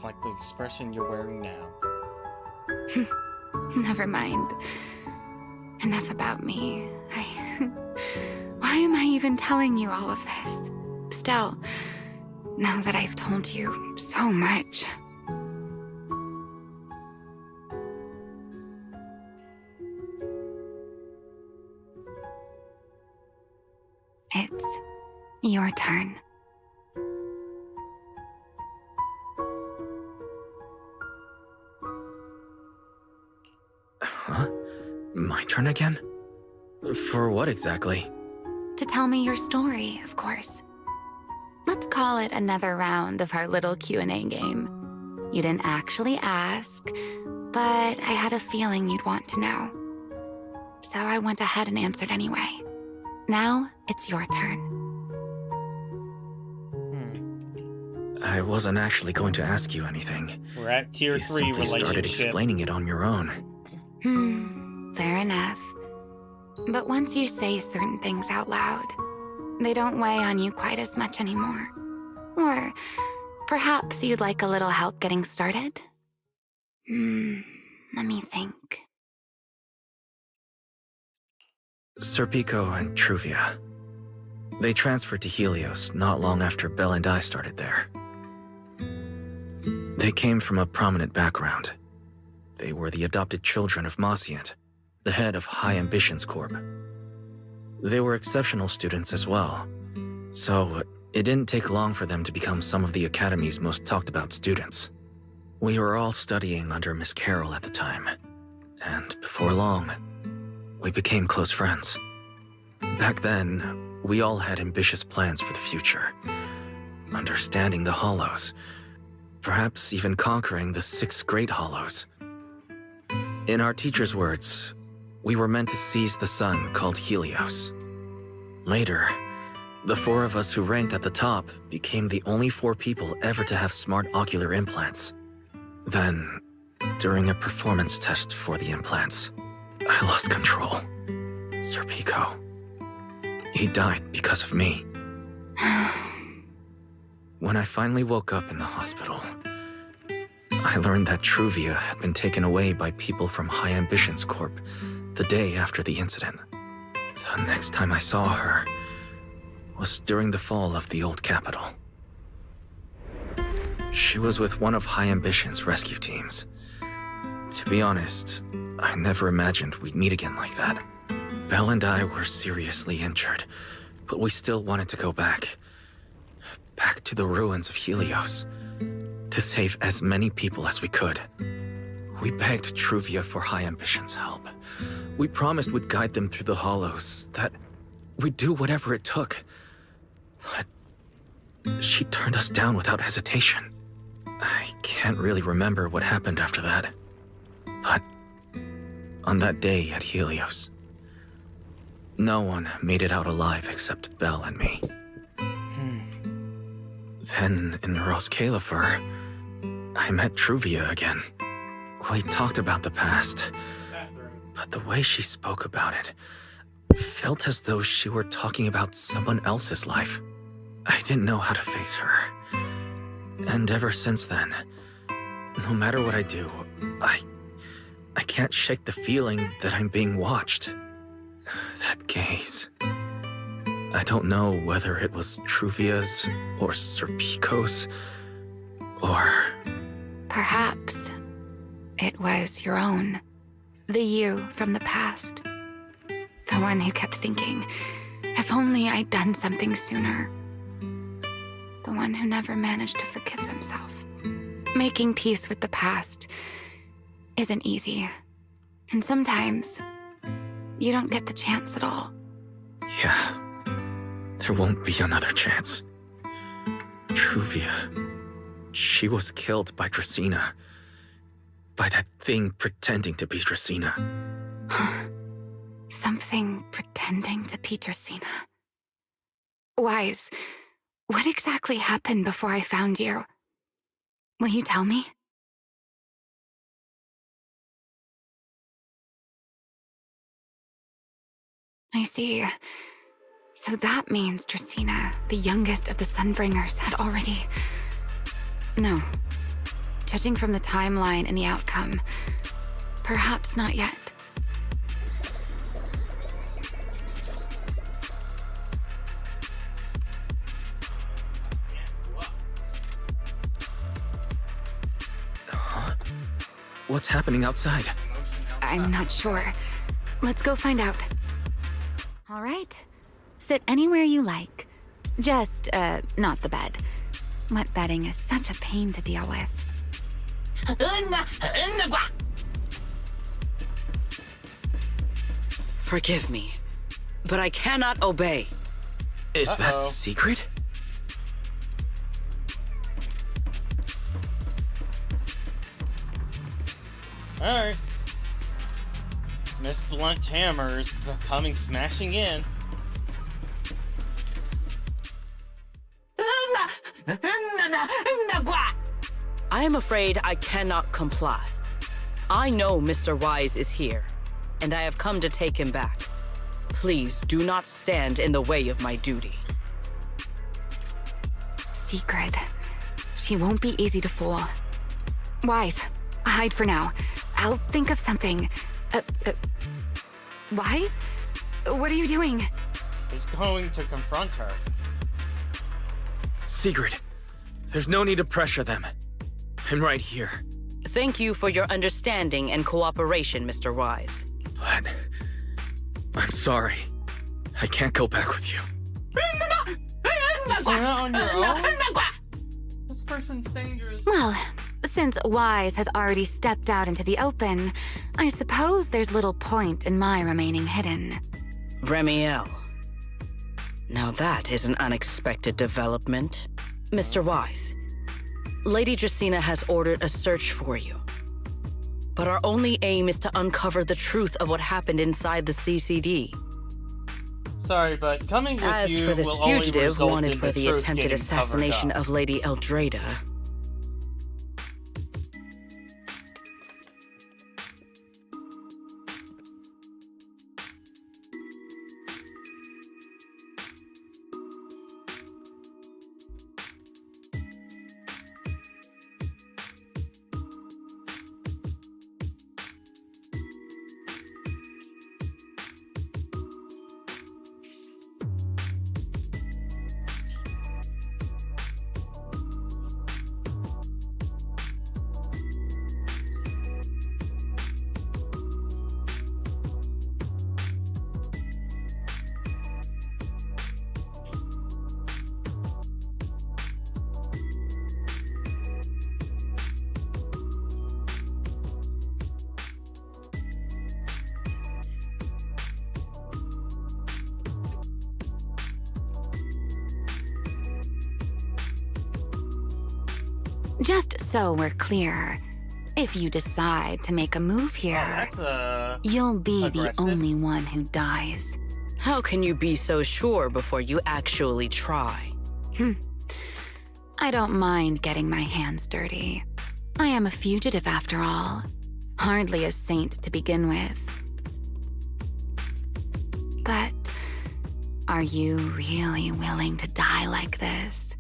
like the expression you're wearing now. Never mind. Enough about me. Why am I even telling you all of this? Still, now that I've told you so much. It's your turn. Huh? My turn again? For what exactly? To tell me your story, of course. Let's call it another round of our little Q&A game. You didn't actually ask, but I had a feeling you'd want to know. So I went ahead and answered anyway. Now, it's your turn. I wasn't actually going to ask you anything. We're at tier 3 You simply relationship. started explaining it on your own. Fair enough. But once you say certain things out loud, they don't weigh on you quite as much anymore. Or perhaps you'd like a little help getting started? Let me think. Serpico and Truvia. They transferred to Helios not long after Belle and I started there. They came from a prominent background. They were the adopted children of Mosient, the head of High Ambitions Corp. They were exceptional students as well, so it didn't take long for them to become some of the Academy's most talked about students. We were all studying under Miss Carroll at the time, and before long, we became close friends. Back then, we all had ambitious plans for the future. Understanding the Hollows, perhaps even conquering the 6 Great Hollows. In our teacher's words, we were meant to seize the sun called Helios. Later, the 4 of us who ranked at the top became the only 4 people ever to have smart ocular implants. Then, during a performance test for the implants, I lost control. Serpico. He died because of me. When I finally woke up in the hospital, I learned that Truvia had been taken away by people from High Ambitions Corp the day after the incident. The next time I saw her was during the fall of the old capital. She was with one of High Ambition's rescue teams. To be honest, I never imagined we'd meet again like that. Belle and I were seriously injured, but we still wanted to go back. Back to the ruins of Helios, to save as many people as we could. We begged Truvia for High Ambition's help. We promised we'd guide them through the Hollows, that we'd do whatever it took. But she turned us down without hesitation. I can't really remember what happened after that. But on that day at Helios, no one made it out alive except Belle and me. Then in Rose Califer, I met Truvia again. We talked about the past, but the way she spoke about it felt as though she were talking about someone else's life. I didn't know how to face her. And ever since then, no matter what I do, I can't shake the feeling that I'm being watched. That gaze. I don't know whether it was Truvia's or Serpico's, or... Perhaps it was your own. The you from the past. The one who kept thinking, if only I'd done something sooner. The one who never managed to forgive themselves. Making peace with the past isn't easy. And sometimes, you don't get the chance at all. Yeah, there won't be another chance. Truvia, she was killed by Dracena. By that thing pretending to be Dracena. Something pretending to be Dracena. Wise, what exactly happened before I found you? Will you tell me? I see. So that means Dracena, the youngest of the Sunbringers, had already... No. judging from the timeline and the outcome, perhaps not yet. What's happening outside? I'm not sure. Let's go find out. All right. Sit anywhere you like. Just, not the bed. Wet bedding is such a pain to deal with. Forgive me, but I cannot obey. Is that secret? Alright. Miss Blunt Hammer is coming smashing in. I am afraid I cannot comply. I know Mr. Wise is here, and I have come to take him back. Please do not stand in the way of my duty. Secret. She won't be easy to fool. Wise, hide for now. I'll think of something. Wise? What are you doing? He's going to confront her. Secret. There's no need to pressure them. I'm right here. Thank you for your understanding and cooperation, Mr. Wise. But I'm sorry. I can't go back with you. You're not on your own? This person's dangerous. Well, since Wise has already stepped out into the open, I suppose there's little point in my remaining hidden. Remiel. Now that is an unexpected development. Mr. Wise, Lady Dracaena has ordered a search for you. But our only aim is to uncover the truth of what happened inside the CCD. Sorry, but coming with As you for this will only fugitive result wanted in for the truth attempted getting assassination covered up. of Lady Eldrada, Just so we're clear, if you decide to make a move here, you'll be the only one who dies. how can you be so sure before you actually try? I don't mind getting my hands dirty. I am a fugitive after all. Hardly a saint to begin with. But are you really willing to die like this?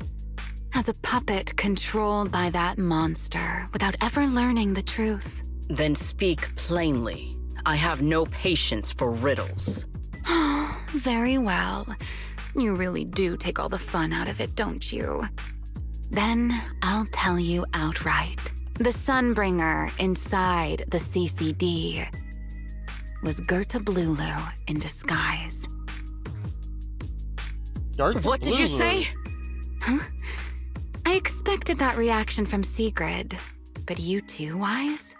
As a puppet controlled by that monster without ever learning the truth? Then speak plainly. I have no patience for riddles. Very well. You really do take all the fun out of it, don't you? Then I'll tell you outright. The Sunbringer inside the CCD was Gerta Blulu in disguise. What did you say? Huh? I expected that reaction from Sigrid, but you too, Wise?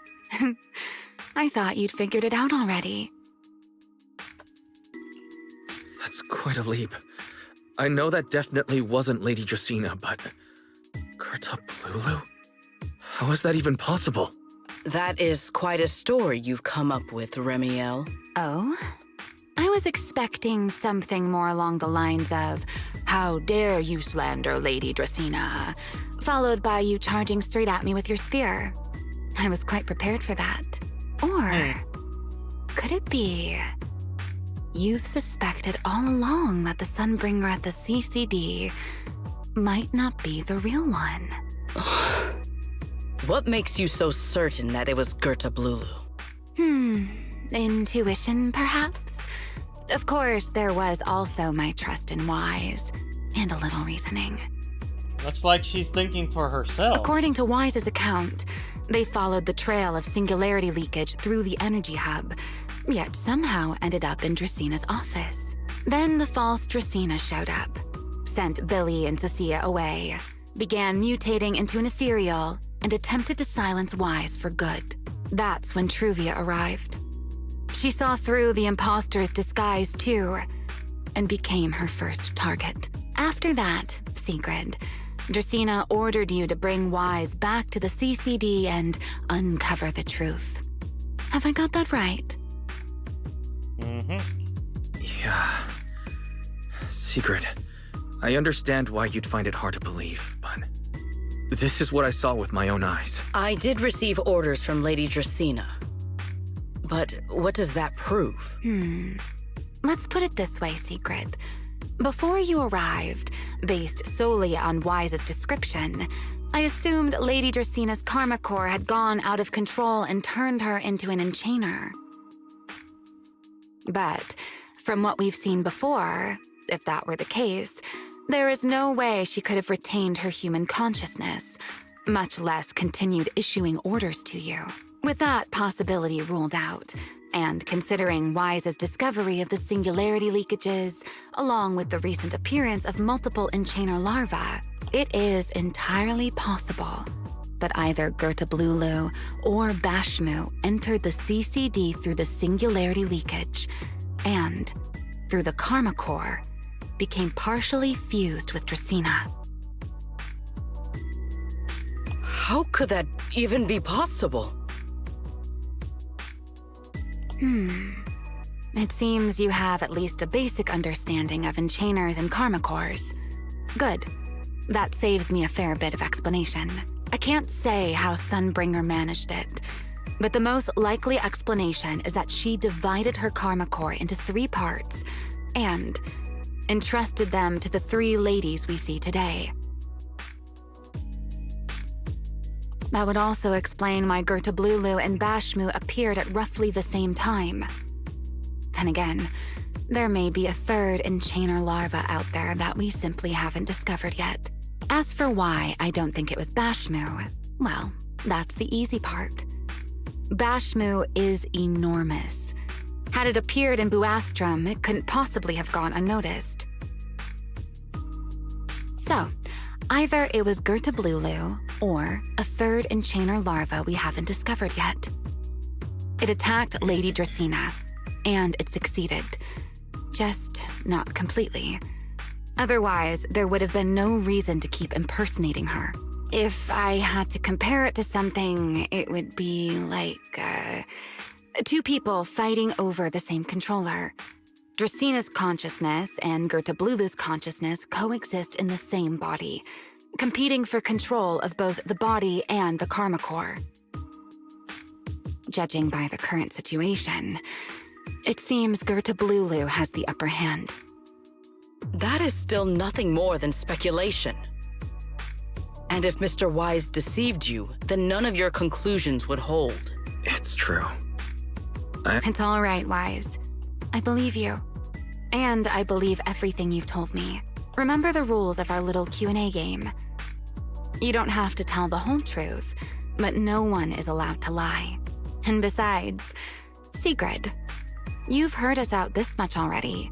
I thought you'd figured it out already. That's quite a leap. I know that definitely wasn't Lady Dracaena, but Gerta Blulu? How is that even possible? That is quite a story you've come up with, Remiel. Oh? I was expecting something more along the lines of, "How dare you slander Lady Dracaena?" followed by you charging straight at me with your spear. I was quite prepared for that. Or could it be you've suspected all along that the Sunbringer at the CCD might not be the real one? What makes you so certain that it was Gerta Blulu? Intuition, perhaps? Of course, there was also my trust in Wise, and a little reasoning. Looks like she's thinking for herself. According to Wise's account, they followed the trail of singularity leakage through the energy hub, yet somehow ended up in Dracina's office. Then the false Dracina showed up, sent Billy and Cecilia away, began mutating into an ethereal, and attempted to silence Wise for good. That's when Truvia arrived. She saw through the imposter's disguise too, and became her first target. After that, Sigrid, Dracina ordered you to bring Wise back to the CCD and uncover the truth. Have I got that right? Yeah. Sigrid, I understand why you'd find it hard to believe, but this is what I saw with my own eyes. I did receive orders from Lady Dracina. But what does that prove? Let's put it this way, Sigrid. Before you arrived, based solely on Wise's description, I assumed Lady Dracina's karma core had gone out of control and turned her into an enchainer. But from what we've seen before, if that were the case, there is no way she could have retained her human consciousness, much less continued issuing orders to you. With that possibility ruled out, and considering Wise's discovery of the singularity leakages, along with the recent appearance of multiple enchainer larvae, it is entirely possible that either Gerta Blulu or Bashmu entered the CCD through the singularity leakage, and, through the karma core, became partially fused with Dracina. How could that even be possible? It seems you have at least a basic understanding of enchainers and karma cores. Good. That saves me a fair bit of explanation. I can't say how Sunbringer managed it, but the most likely explanation is that she divided her karma core into 3 parts and entrusted them to the 3 ladies we see today. That would also explain why Gerta Blulu and Bashmu appeared at roughly the same time. Then again, there may be a 3rd enchainer larva out there that we simply haven't discovered yet. As for why I don't think it was Bashmu, well, that's the easy part. Bashmu is enormous. Had it appeared in Buastrum, it couldn't possibly have gone unnoticed. So, either it was Gerta Blulu or a 3rd enchainer larva we haven't discovered yet. It attacked Lady Dracina, and it succeeded. Just not completely. Otherwise, there would have been no reason to keep impersonating her. If I had to compare it to something, it would be like, 2 people fighting over the same controller. Dracina's consciousness and Gerta Blulu's consciousness coexist in the same body, competing for control of both the body and the karma core. Judging by the current situation, it seems Gerta Blulu has the upper hand. That is still nothing more than speculation. And if Mr. Wise deceived you, then none of your conclusions would hold. It's true. It's all right, Wise. I believe you. And I believe everything you've told me. Remember the rules of our little Q&A game. You don't have to tell the whole truth, but no one is allowed to lie. And besides, Sigrid, you've heard us out this much already.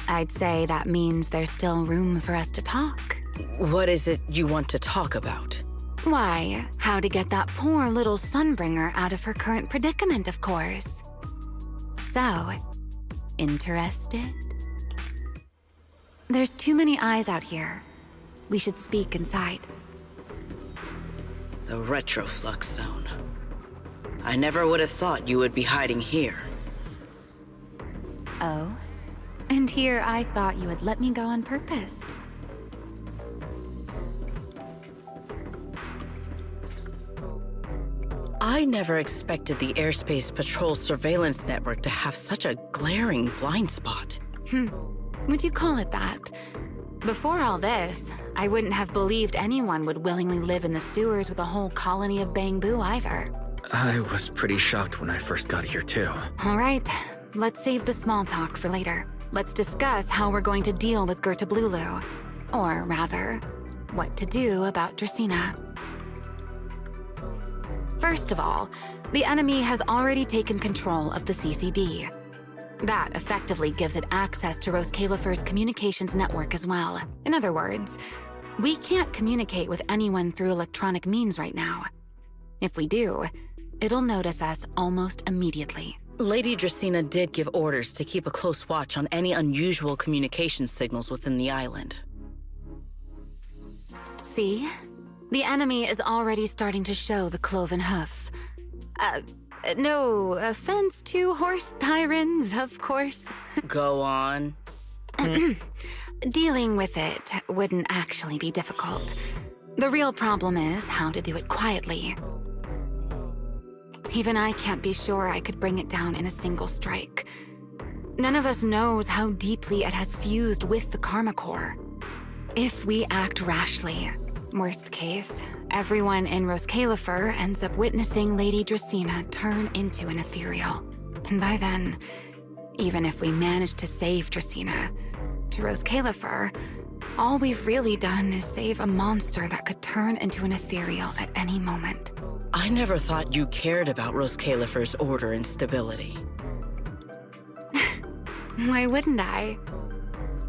I'd say that means there's still room for us to talk. What is it you want to talk about? Why, how to get that poor little Sunbringer out of her current predicament, of course. So, interested? There's too many eyes out here. We should speak inside. The Retroflux Zone. I never would have thought you would be hiding here. Oh? And here I thought you would let me go on purpose. I never expected the Airspace Patrol surveillance network to have such a glaring blind spot. Would you call it that? Before all this, I wouldn't have believed anyone would willingly live in the sewers with a whole colony of Bangbu either. I was pretty shocked when I first got here, too. All right, let's save the small talk for later. Let's discuss how we're going to deal with Gertablulu. Or rather, what to do about Dracena. First of all, the enemy has already taken control of the CCD. That effectively gives it access to Roskalifer's communications network as well. In other words, we can't communicate with anyone through electronic means right now. If we do, it'll notice us almost immediately. Lady Dracena did give orders to keep a close watch on any unusual communication signals within the island. See? The enemy is already starting to show the cloven hoof. No offense to horse tyrants, of course. Go on. Dealing with it wouldn't actually be difficult. The real problem is how to do it quietly. Even I can't be sure I could bring it down in a single strike. None of us knows how deeply it has fused with the Karma Core. If we act rashly, worst case, everyone in Roskalifer ends up witnessing Lady Dracena turn into an ethereal. And by then, even if we manage to save Dracena, to Roskalifer, all we've really done is save a monster that could turn into an ethereal at any moment. I never thought you cared about Roskalifer's order and stability. Why wouldn't I?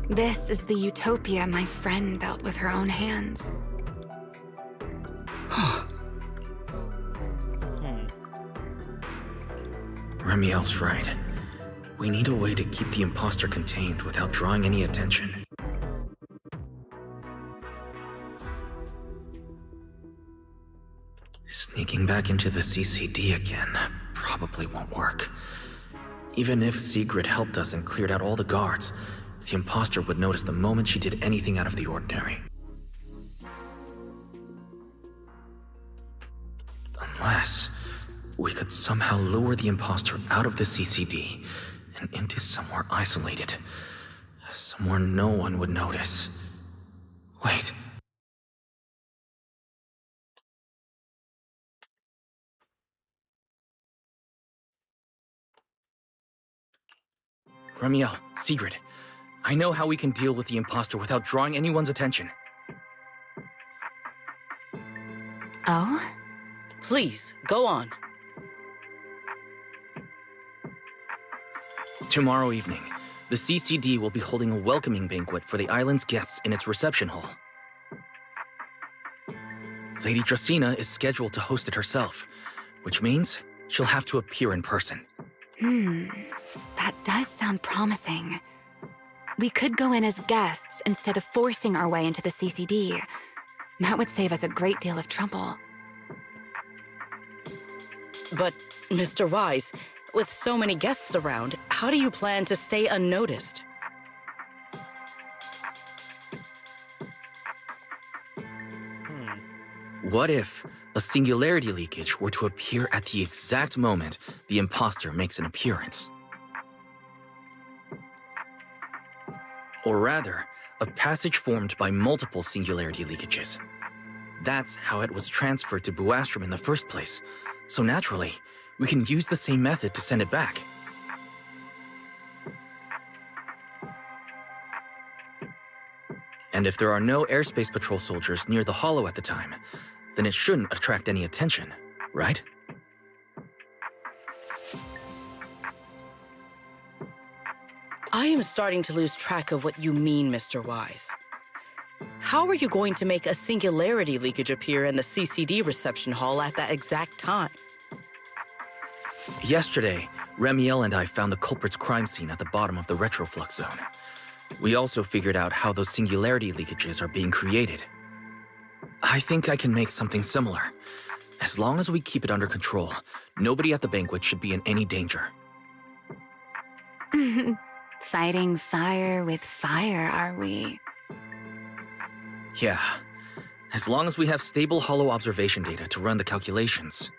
This is the utopia my friend built with her own hands. Remiel's right. We need a way to keep the imposter contained without drawing any attention. Sneaking back into the CCD again probably won't work. Even if Sigrid helped us and cleared out all the guards, the imposter would notice the moment she did anything out of the ordinary. Unless we could somehow lure the imposter out of the CCD and into somewhere isolated. Somewhere no one would notice. Wait. Remiel, Sigrid, I know how we can deal with the imposter without drawing anyone's attention. Oh? Please, go on. Tomorrow evening, the CCD will be holding a welcoming banquet for the island's guests in its reception hall. Lady Dracena is scheduled to host it herself, which means she'll have to appear in person. That does sound promising. We could go in as guests instead of forcing our way into the CCD. That would save us a great deal of trouble. But, Mr. Wise, with so many guests around, how do you plan to stay unnoticed? What if a singularity leakage were to appear at the exact moment the imposter makes an appearance? Or rather, a passage formed by multiple singularity leakages. That's how it was transferred to Buastrom in the first place. So naturally, we can use the same method to send it back. And if there are no airspace patrol soldiers near the hollow at the time, then it shouldn't attract any attention, right? I am starting to lose track of what you mean, Mr. Wise. How are you going to make a singularity leakage appear in the CCD reception hall at that exact time? Yesterday, Remiel and I found the culprit's crime scene at the bottom of the retroflux zone. We also figured out how those singularity leakages are being created. I think I can make something similar. As long as we keep it under control, nobody at the banquet should be in any danger. Fighting fire with fire, are we? Yeah. As long as we have stable hollow observation data to run the calculations.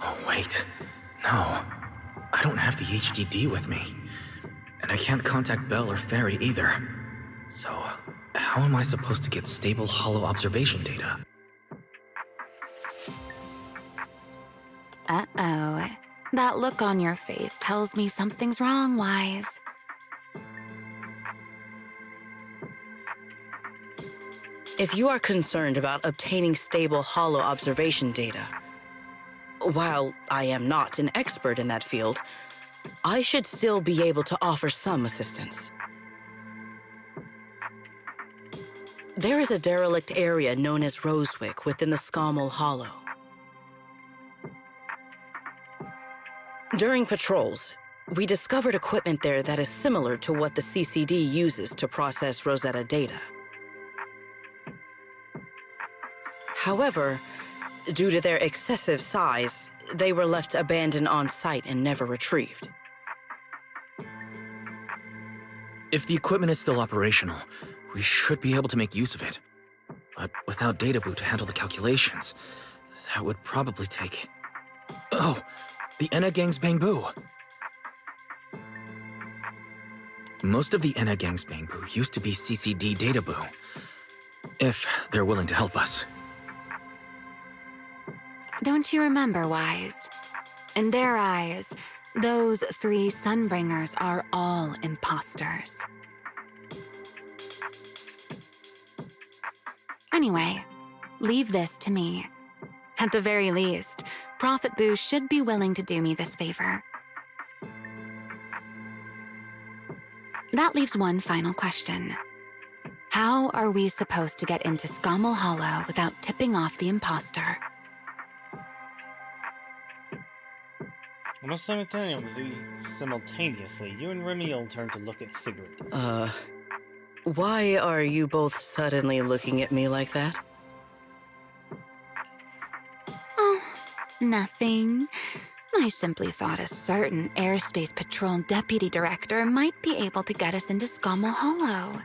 Oh, wait. No. I don't have the HDD with me. And I can't contact Bell or Fairy either. So, how am I supposed to get stable holo observation data? Uh-oh. That look on your face tells me something's wrong, Wise. If you are concerned about obtaining stable holo observation data, while I am not an expert in that field, I should still be able to offer some assistance. There is a derelict area known as Rosewick within the Scommel Hollow. During patrols, we discovered equipment there that is similar to what the CCD uses to process Rosetta data. However, due to their excessive size, they were left abandoned on site and never retrieved. If the equipment is still operational, we should be able to make use of it. But without data boot to handle the calculations, that would probably take... Oh! The Enna Gang's Bangbu! Most of the Enna Gang's Bangbu used to be CCD data boo. If they're willing to help us. Don't you remember, Wise? In their eyes, those 3 Sunbringers are all imposters. Anyway, leave this to me. At the very least, Prophet Boo should be willing to do me this favor. That leaves one final question. How are we supposed to get into Scommel Hollow without tipping off the imposter? Almost simultaneously, you and Remiel turn to look at Sigrid. Why are you both suddenly looking at me like that? Oh, nothing. I simply thought a certain Airspace Patrol Deputy Director might be able to get us into Scommel Hollow.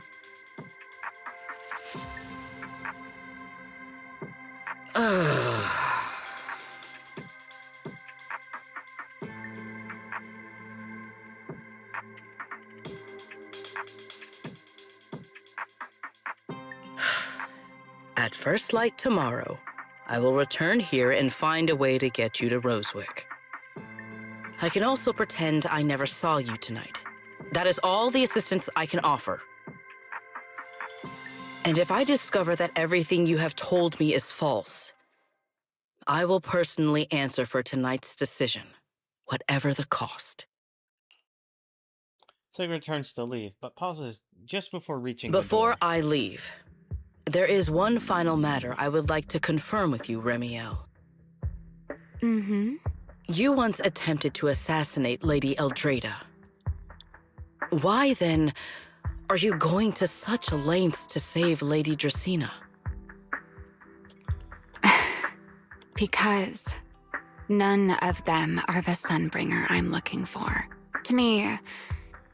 At first light tomorrow, I will return here and find a way to get you to Rosewick. I can also pretend I never saw you tonight. That is all the assistance I can offer. And if I discover that everything you have told me is false, I will personally answer for tonight's decision, whatever the cost. Sigrid turns to leave, but pauses just before reaching Before the door. I leave, there is one final matter I would like to confirm with you, Remiel. Mm-hmm. You once attempted to assassinate Lady Eldrada. Why, then, are you going to such lengths to save Lady Dracena? Because none of them are the Sunbringer I'm looking for. To me,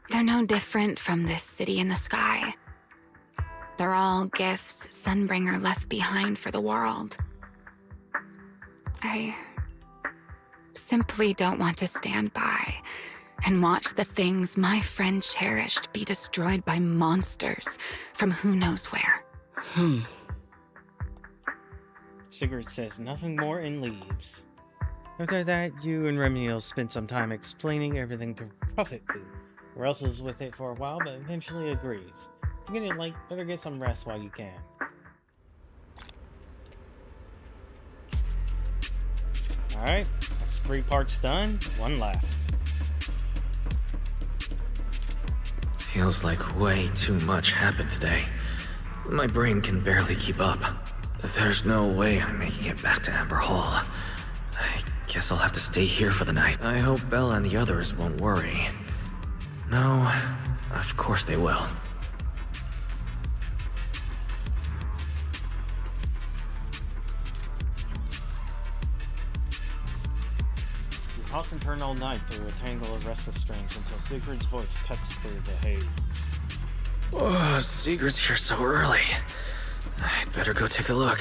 they're no different from this city in the sky. They're all gifts Sunbringer left behind for the world. I simply don't want to stand by and watch the things my friend cherished be destroyed by monsters from who knows where. Sigrid says nothing more and leaves. After that, you and Remiel spend some time explaining everything to Prophet Boo. Rels is with it for a while, but eventually agrees. If you're getting late, better get some rest while you can. Alright, that's 3 parts done, 1 left. Feels like way too much happened today. My brain can barely keep up. There's no way I'm making it back to Amber Hall. I guess I'll have to stay here for the night. I hope Bella and the others won't worry. No, of course they will. You toss and turn all night through a tangle of restless strings until Sigrid's voice cuts through the haze. Oh, Sigrid's here so early. I'd better go take a look.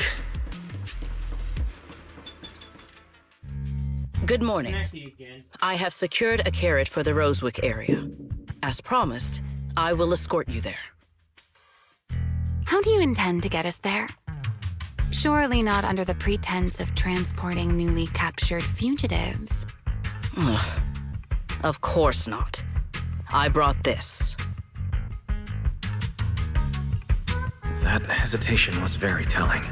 Good morning. I have secured a carrot for the Rosewick area. As promised, I will escort you there. How do you intend to get us there? Surely not under the pretense of transporting newly captured fugitives. Of course not. I brought this. That hesitation was very telling.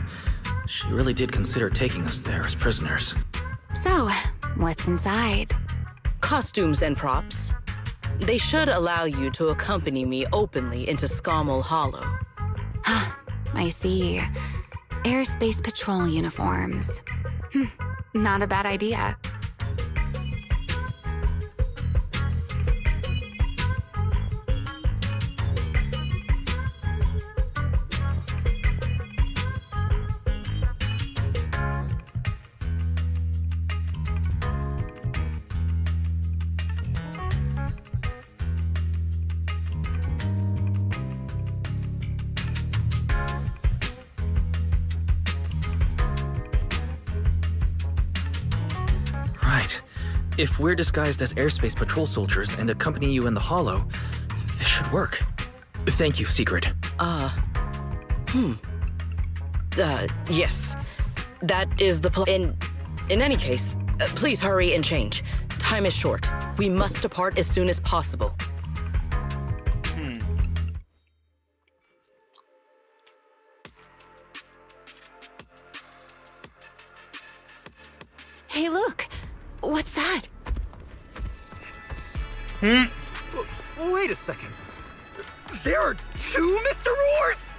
She really did consider taking us there as prisoners. So, what's inside? Costumes and props. They should allow you to accompany me openly into Scommel Hollow. I see. Airspace Patrol uniforms. Not a bad idea. If we're disguised as airspace patrol soldiers and accompany you in the hollow, this should work. Thank you, Secret. Yes. That is the plan. In any case, please hurry and change. Time is short. We must depart as soon as possible. Hey, look! What's that? Wait a second. There are two Mr. Roars?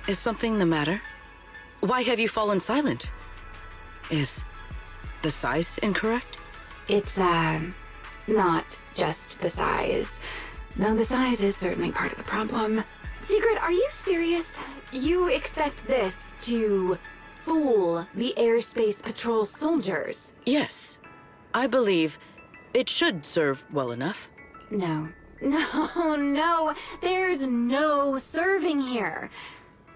Is something the matter? Why have you fallen silent? Is the size incorrect? It's, not just the size. Though the size is certainly part of the problem. Secret, are you serious? You expect this to fool the Airspace Patrol soldiers? Yes. I believe it should serve well enough. No. No. There's no serving here.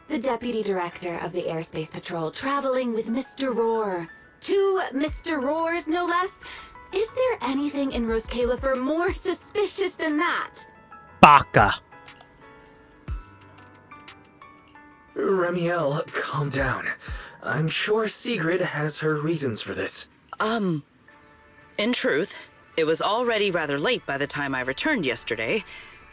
The Deputy Director of the Airspace Patrol traveling with Mr. Roar. 2 Mr. Roars, no less. Is there anything in Roscalifer more suspicious than that? Baka. Remiel, calm down. I'm sure Sigrid has her reasons for this. In truth, it was already rather late by the time I returned yesterday,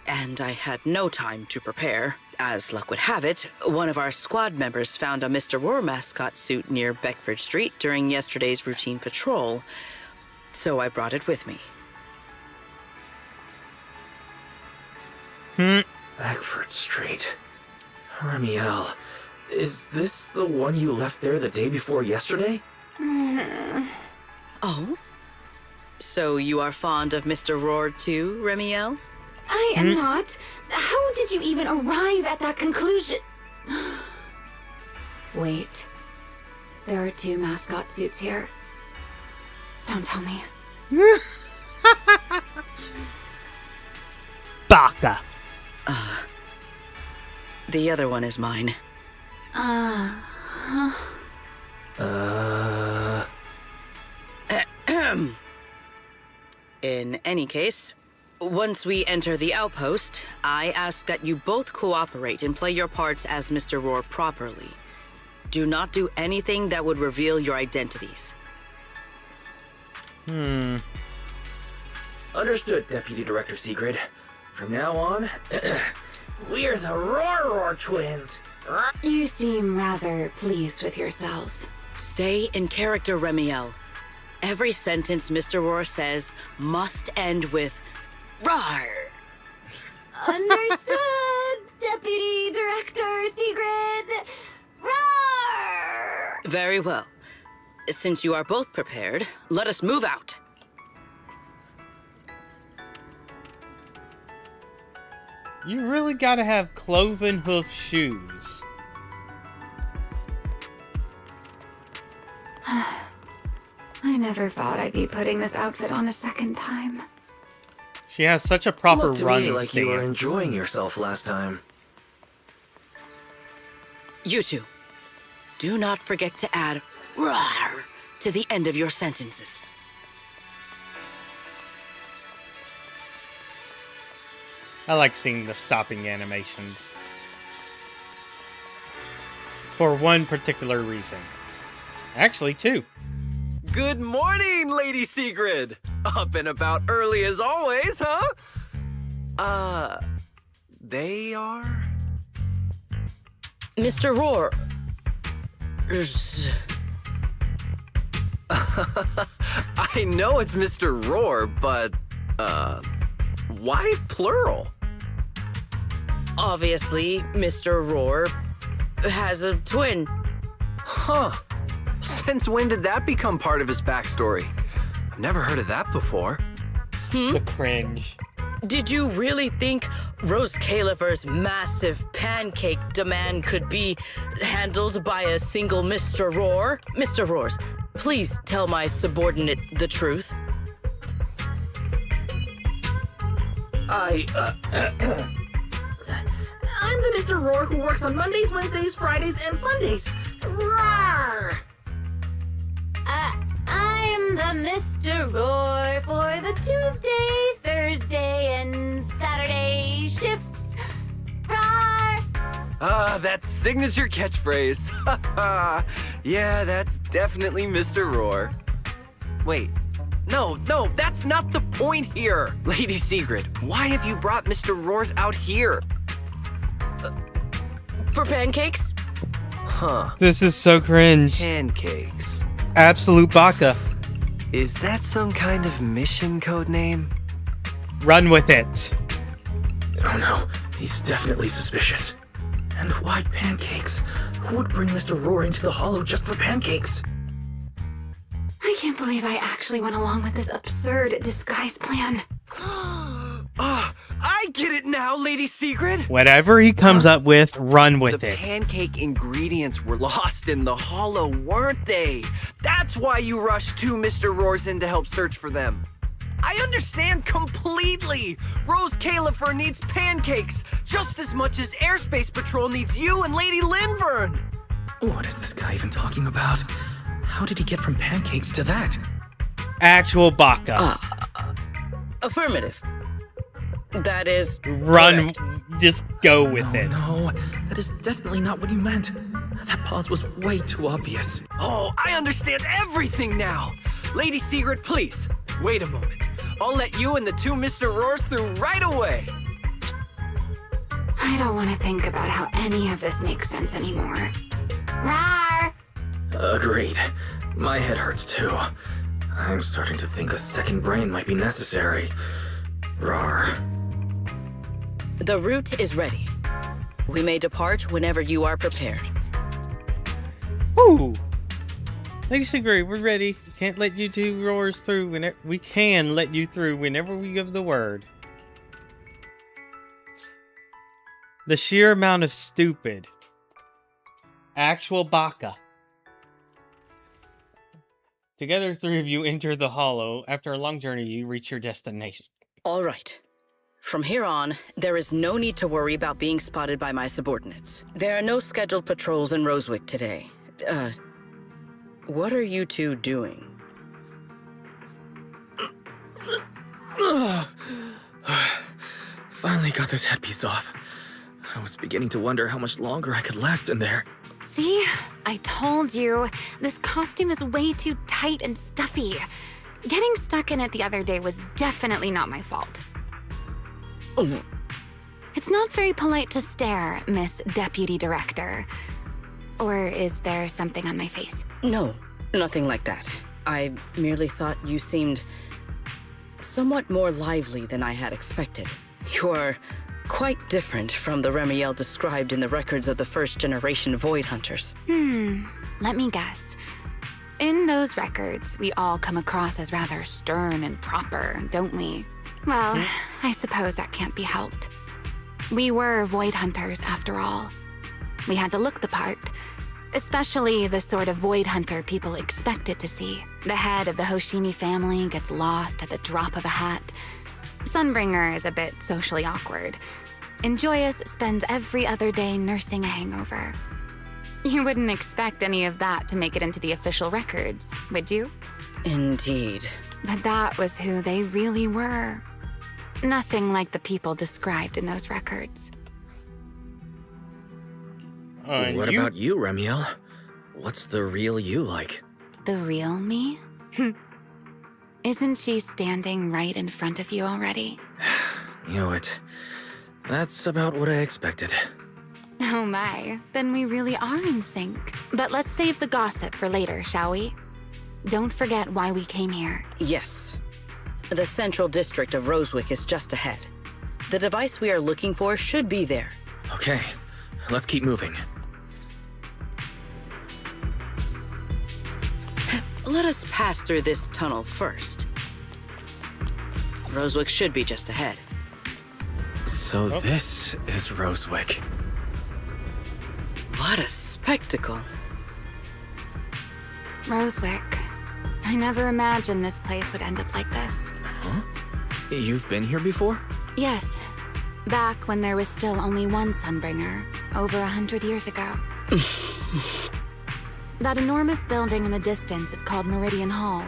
and I had no time to prepare. As luck would have it, one of our squad members found a Mr. Roar mascot suit near Beckford Street during yesterday's routine patrol, so I brought it with me. Beckford Street. Remiel, is this the one you left there the day before yesterday? Oh? So you are fond of Mr. Roar too, Remiel? I am not. How did you even arrive at that conclusion? Wait. There are 2 mascot suits here. Don't tell me. Baka. The other one is mine. In any case, once we enter the outpost, I ask that you both cooperate and play your parts as Mr. Roar properly. Do not do anything that would reveal your identities. Understood, Deputy Director Sigrid. From now on, we're the Roar twins. You seem rather pleased with yourself. Stay in character, Remiel. Every sentence Mr. Roar says must end with "Rawr." Understood, Deputy Director Sigrid. Roar! Very well. Since you are both prepared, let us move out. You really gotta have cloven hoof shoes. I never thought I'd be putting this outfit on a second time. She has such a proper Looked to running me like stance. you were enjoying yourself last time. You two, do not forget to add Rawr, to the end of your sentences. I like seeing the stopping animations. For one particular reason. Actually, two. Good morning, Lady Sigrid! Up and about early as always, huh? They are? Mr. Roar. I know it's Mr. Roar, but, why plural? Obviously, Mr. Roar has a twin. Huh. Since when did that become part of his backstory? I've never heard of that before. The cringe. Did you really think Rose Caliver's massive pancake demand could be handled by a single Mr. Roar? Mr. Roars, please tell my subordinate the truth. I'm the Mr. Roar who works on Mondays, Wednesdays, Fridays, and Sundays. Rawr! I'm the Mr. Roar for the Tuesday, Thursday, and Saturday shifts. Rawr! That signature catchphrase. Yeah, that's definitely Mr. Roar. Wait, no, that's not the point here. Lady Sigrid, why have you brought Mr. Roars out here? For pancakes? Huh. This is so cringe. Pancakes. Absolute baka. Is that some kind of mission code name? Run with it. Oh no, he's definitely suspicious. And why pancakes? Who would bring Mr. Roar into the hollow just for pancakes? I can't believe I actually went along with this absurd disguise plan. I get it now, Lady Sigrid. Whatever he comes up with, run with The it. pancake ingredients were lost in the hollow, weren't they? That's why you rushed two Mr. Roars in to help search for them. I understand completely. Rose Califer needs pancakes just as much as Airspace Patrol needs you and Lady Linvern. What is this guy even talking about? How did he get from pancakes to that? Actual baka. Affirmative. That is... Run. correct. Just go with it. No, that is definitely not what you meant. That pause was way too obvious. Oh, I understand everything now. Lady Sigrid, please, wait a moment. I'll let you and the two Mr. Roars through right away. I don't want to think about how any of this makes sense anymore. Rawr! Agreed. My head hurts too. I'm starting to think a second brain might be necessary. Rawr. The route is ready. We may depart whenever you are prepared. Ooh. Lady Sigrid, we're ready. We can't let you two roars through whenever we can let you through whenever we give the word. The sheer amount of stupid. Actual baka. Together, three of you enter the hollow. After a long journey, you reach your destination. All right. From here on, there is no need to worry about being spotted by my subordinates. There are no scheduled patrols in Rosewick today. What are you two doing? Finally got this headpiece off. I was beginning to wonder how much longer I could last in there. See? I told you. This costume is way too tight and stuffy. Getting stuck in it the other day was definitely not my fault. Oh. It's not very polite to stare, Miss Deputy Director. Or is there something on my face? No, nothing like that. I merely thought you seemed somewhat more lively than I had expected. You are quite different from the Remiel described in the records of the first-generation Void Hunters. Let me guess. In those records, we all come across as rather stern and proper, don't we? Well, I suppose that can't be helped. We were Void Hunters, after all. We had to look the part, especially the sort of Void Hunter people expected to see. The head of the Hoshimi family gets lost at the drop of a hat. Sunbringer is a bit socially awkward. And Joyous spends every other day nursing a hangover. You wouldn't expect any of that to make it into the official records, would you? Indeed. But that was who they really were. Nothing like the people described in those records. What about you, Remiel? What's the real you like? The real me? Isn't she standing right in front of you already? Knew it. That's about what I expected. Oh my, then we really are in sync. But let's save the gossip for later, shall we? Don't forget why we came here. Yes. The central district of Rosewick is just ahead. The device we are looking for should be there. Okay, let's keep moving. Let us pass through this tunnel first. Rosewick should be just ahead. So this is Rosewick. What a spectacle. Rosewick. I never imagined this place would end up like this. Huh? You've been here before? Yes. Back when there was still only one Sunbringer, over 100 years ago. That enormous building in the distance is called Meridian Hall.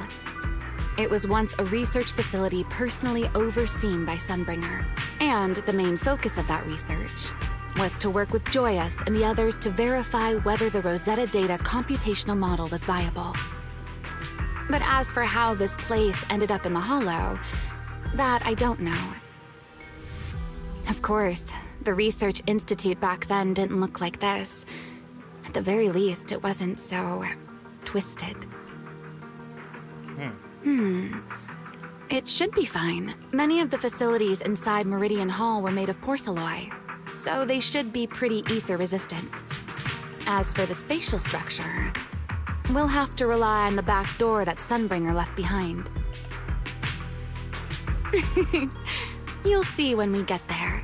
It was once a research facility personally overseen by Sunbringer. And the main focus of that research was to work with Joyous and the others to verify whether the Rosetta Data computational model was viable. But as for how this place ended up in the Hollow, that I don't know. Of course, the Research Institute back then didn't look like this. At the very least, it wasn't so twisted. It should be fine. Many of the facilities inside Meridian Hall were made of porcelain, so they should be pretty ether-resistant. As for the spatial structure, we'll have to rely on the back door that Sunbringer left behind. You'll see when we get there.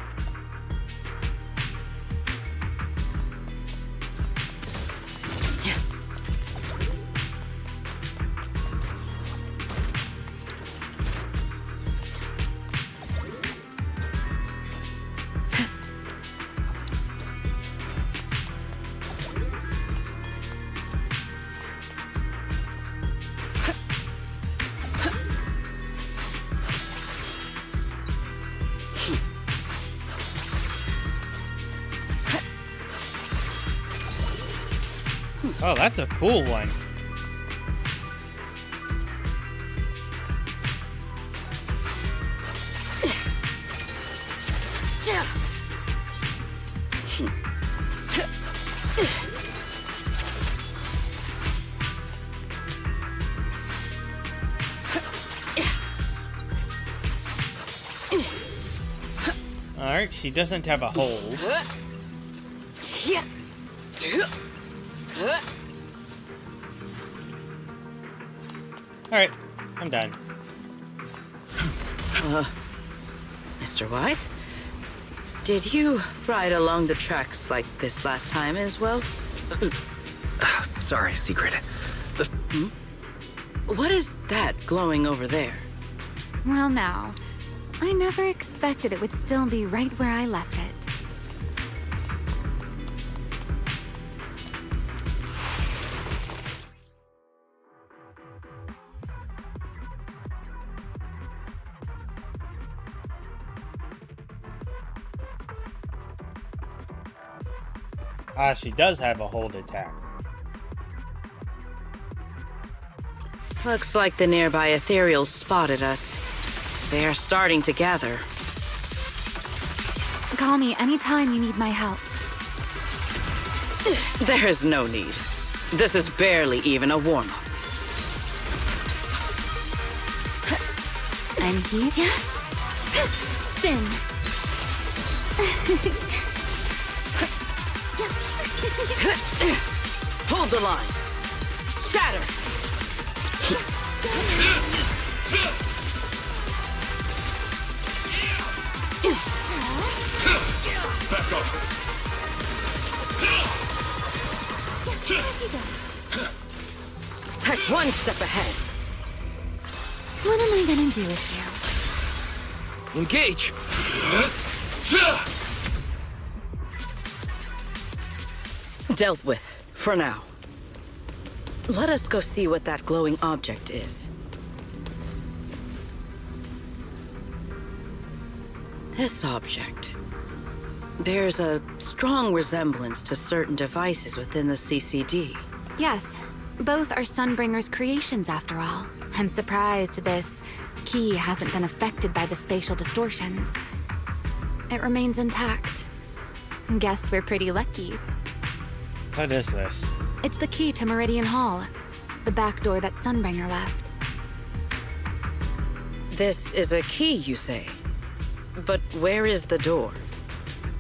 Oh, that's a cool one. Alright, she doesn't have a hold. Alright, I'm done. Mr. Wise? Did you ride along the tracks like this last time as well? Sorry, Secret. What is that glowing over there? Well now, I never expected it would still be right where I left it. Ah, she does have a hold attack. Looks like the nearby ethereals spotted us. They are starting to gather. Call me anytime you need my help. There is no need. This is barely even a warm-up. I'm here. Spin. Hold the line. Shatter. Back up. Tech one step ahead. What am I gonna do with you? Engage! Dealt with. For now. Let us go see what that glowing object is. This object bears a strong resemblance to certain devices within the CCD. Yes, both are Sunbringer's creations after all. I'm surprised this key hasn't been affected by the spatial distortions. It remains intact. Guess we're pretty lucky. What is this? It's the key to Meridian Hall, the back door that Sunbringer left. This is a key, you say? But where is the door?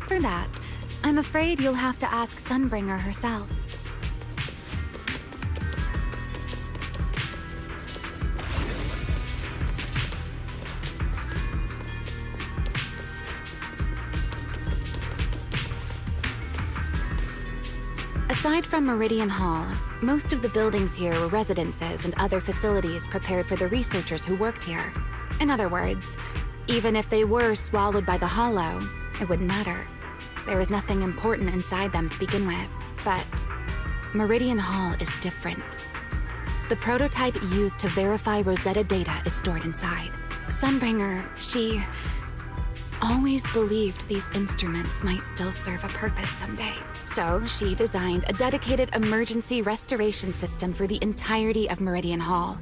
For that, I'm afraid you'll have to ask Sunbringer herself. Aside from Meridian Hall, most of the buildings here were residences and other facilities prepared for the researchers who worked here. In other words, even if they were swallowed by the Hollow, it wouldn't matter. There was nothing important inside them to begin with. But Meridian Hall is different. The prototype used to verify Rosetta data is stored inside. Sunbringer, she always believed these instruments might still serve a purpose someday. So she designed a dedicated emergency restoration system for the entirety of Meridian Hall.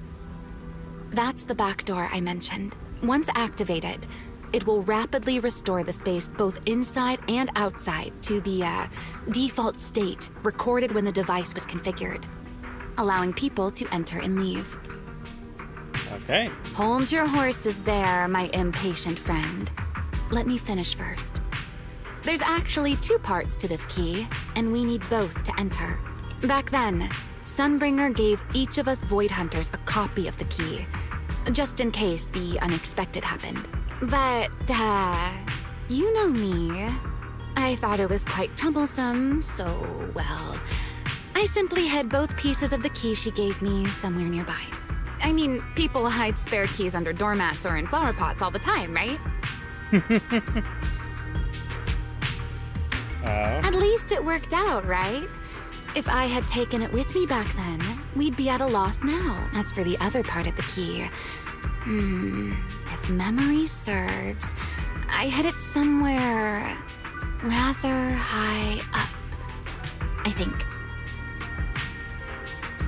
That's the back door I mentioned. Once activated, it will rapidly restore the space both inside and outside to the default state recorded when the device was configured, allowing people to enter and leave. Okay. Hold your horses there, my impatient friend. Let me finish first. There's actually two parts to this key, and we need both to enter. Back then, Sunbringer gave each of us Void Hunters a copy of the key, just in case the unexpected happened. But, you know me. I thought it was quite troublesome, so, well, I simply hid both pieces of the key she gave me somewhere nearby. I mean, people hide spare keys under doormats or in flower pots all the time, right? At least it worked out, right? If I had taken it with me back then, we'd be at a loss now. As for the other part of the key, if memory serves, I hid it somewhere rather high up, I think.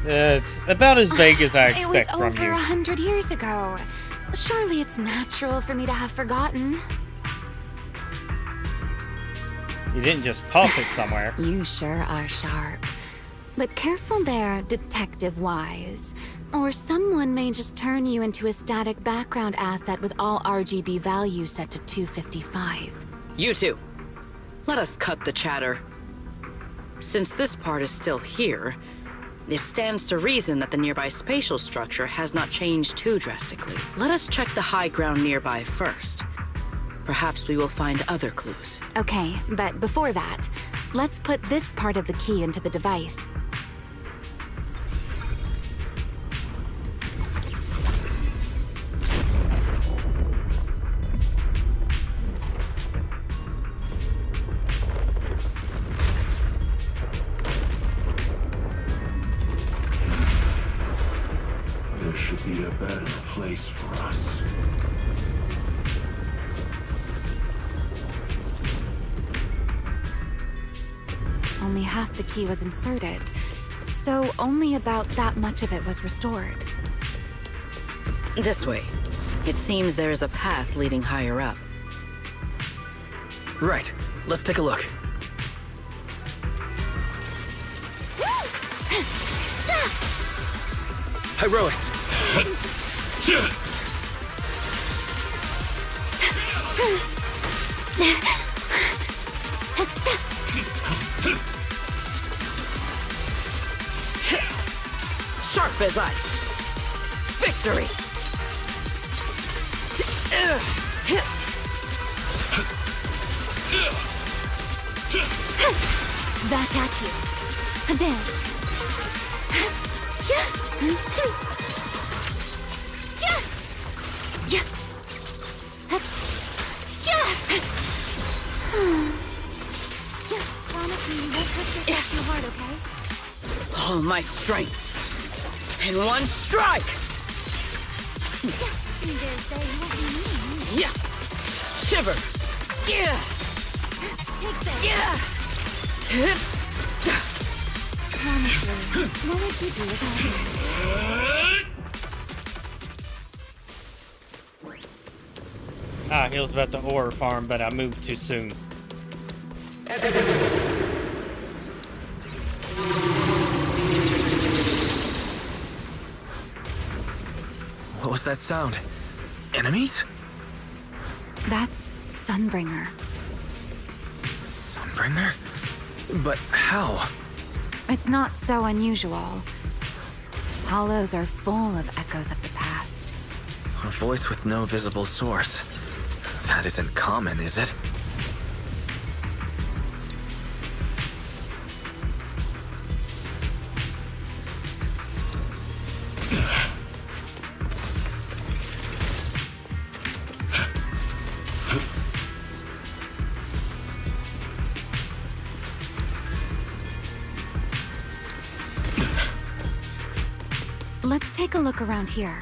It's about as vague as I It was expect from over you. 100 years ago. Surely it's natural for me to have forgotten. You didn't just toss it somewhere. You sure are sharp. But careful there, Detective Wise. Or someone may just turn you into a static background asset with all RGB values set to 255. You two, let us cut the chatter. Since this part is still here, it stands to reason that the nearby spatial structure has not changed too drastically. Let us check the high ground nearby first. Perhaps we will find other clues. Okay, but before that, let's put this part of the key into the device. There should be a better place for us. Only half the key was inserted, so only about that much of it was restored. This way. It seems there is a path leading higher up. Right. Let's take a look. Hyrois! Sharp as ice. Victory! Back at you. A dance. Promise me you won't push yourself too hard, okay? all my strength in one strike! Yeah! Shiver! Yeah! Yeah! Honestly, what would you do without me? Ah, he was about to ore farm, but I moved too soon. What was that sound? Enemies? That's Sunbringer. Sunbringer? But how? It's not so unusual. Hollows are full of echoes of the past. A voice with no visible source. That isn't common, is it? Let's take a look around here.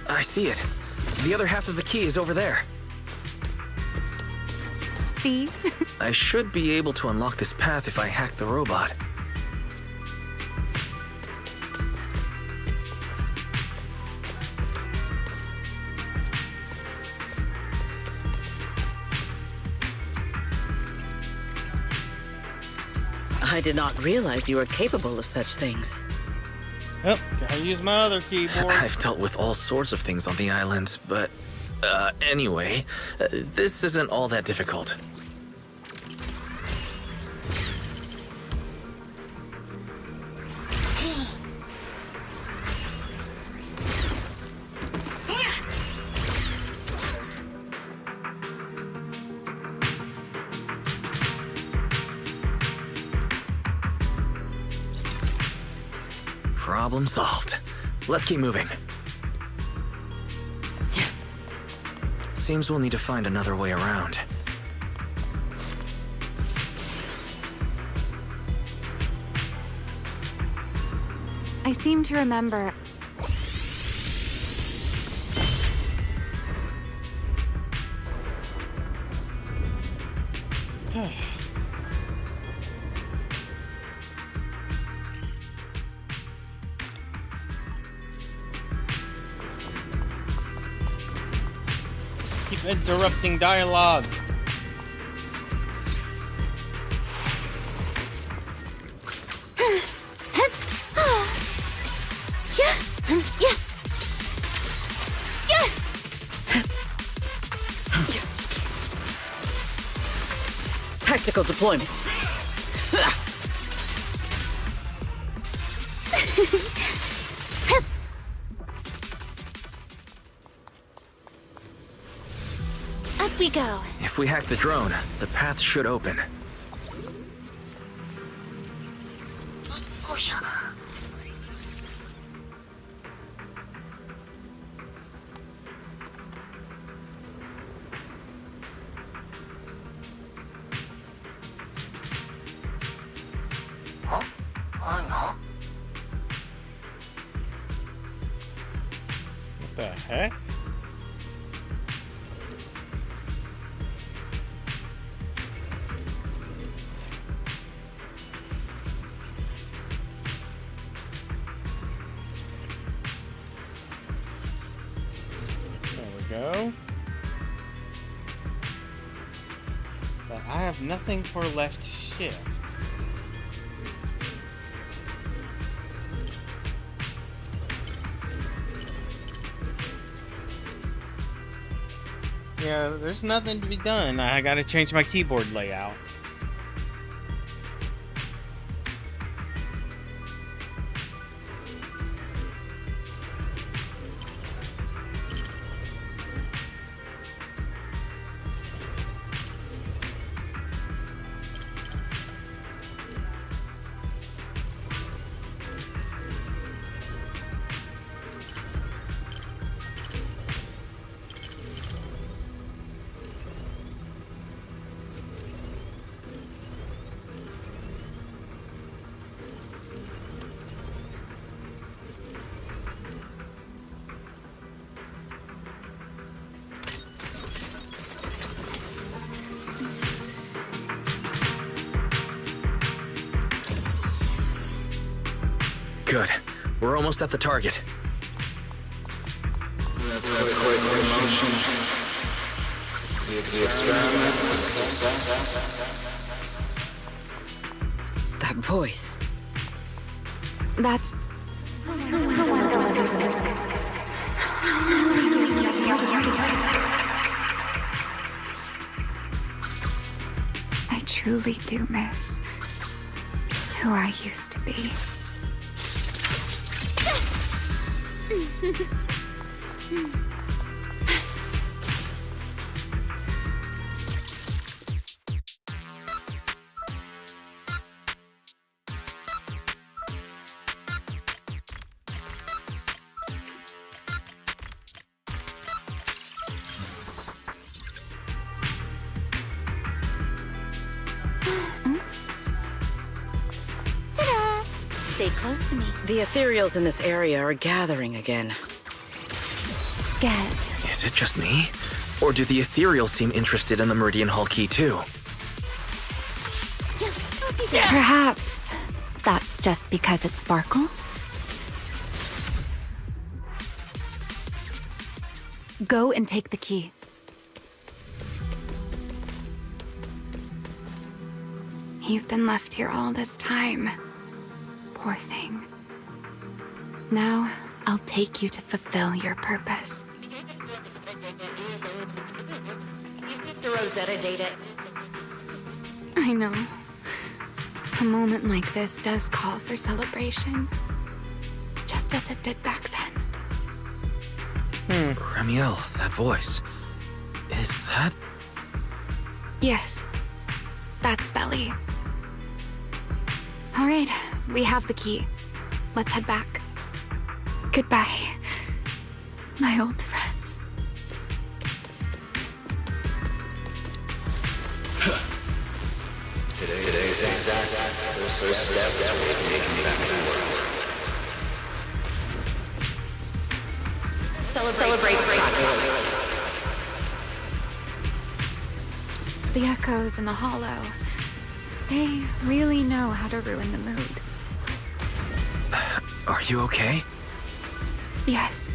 I see it. The other half of the key is over there. See? I should be able to unlock this path if I hack the robot. I did not realize you were capable of such things. Oh, gotta use my other keyboard. I've dealt with all sorts of things on the island, but... anyway, this isn't all that difficult. Problem solved. Let's keep moving. Seems we'll need to find another way around. I seem to remember... Keep interrupting dialogue. Tactical deployment. Up we go. If we hack the drone, the path should open. What the heck? There we go. But I have nothing for left shift. Yeah, there's nothing to be done. I gotta change my keyboard layout. We're almost at the target. That's quite the emotion. The experiment is a success. That voice. That's... I truly do miss who I used to be. Stay close to me. The ethereals in this area are gathering again. Let's get... Is it just me? Or do the ethereals seem interested in the Meridian Hall key too? Perhaps that's just because it sparkles? Go and take the key. You've been left here all this time. Poor thing. Now, I'll take you to fulfill your purpose. The Rosetta data. I know. A moment like this does call for celebration. Just as it did back then. Remiel, that voice. Is that... Yes. That's Belly. All right, we have the key. Let's head back. Goodbye, my old friends. Today's success, the first step that we're taking back the world. Celebrate properly. The echoes in the hollow. They really know how to ruin the mood. Are you okay? Yes.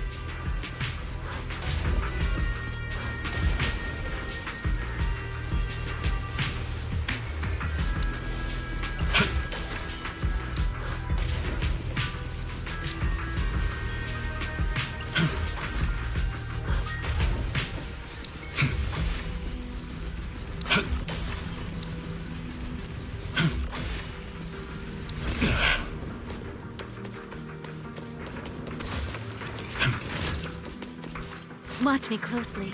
Watch me closely.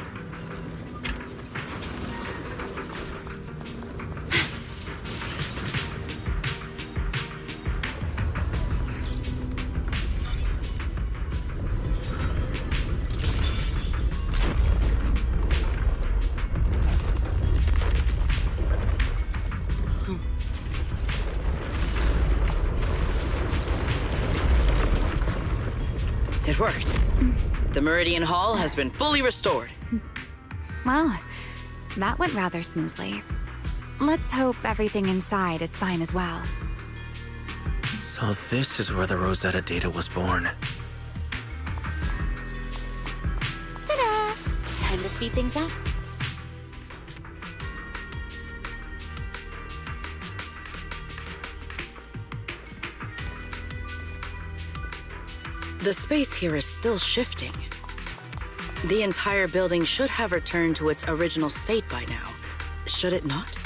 It worked. The Meridian Hall has been fully restored. Well, that went rather smoothly. Let's hope everything inside is fine as well. So this is where the Rosetta data was born. Ta-da! Time to speed things up. The space here is still shifting. The entire building should have returned to its original state by now. Should it not?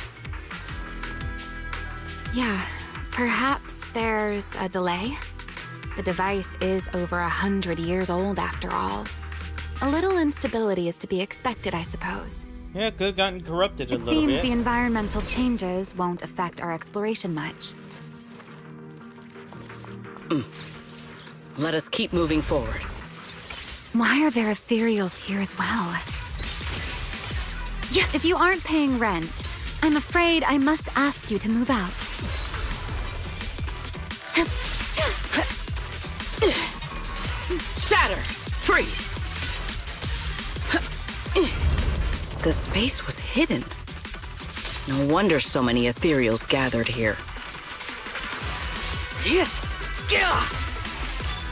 Yeah, perhaps there's a delay. The device is over 100 years old after all. A little instability is to be expected, I suppose. Yeah, could have gotten corrupted a It little seems bit. the environmental changes won't affect our exploration much. Let us keep moving forward. Why are there ethereals here as well? Yeah, if you aren't paying rent, I'm afraid I must ask you to move out. Shatter! Freeze! The space was hidden. No wonder so many ethereals gathered here.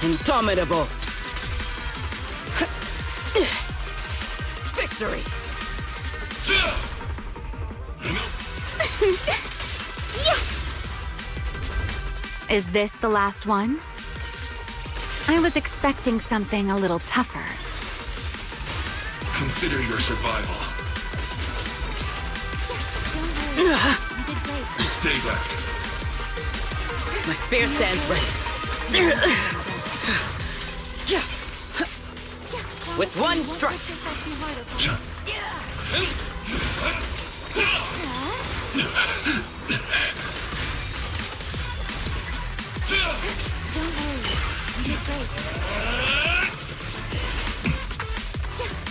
Indomitable! Victory! Is this the last one? I was expecting something a little tougher. Consider your survival. Stay back. My spear stands ready. With one strike.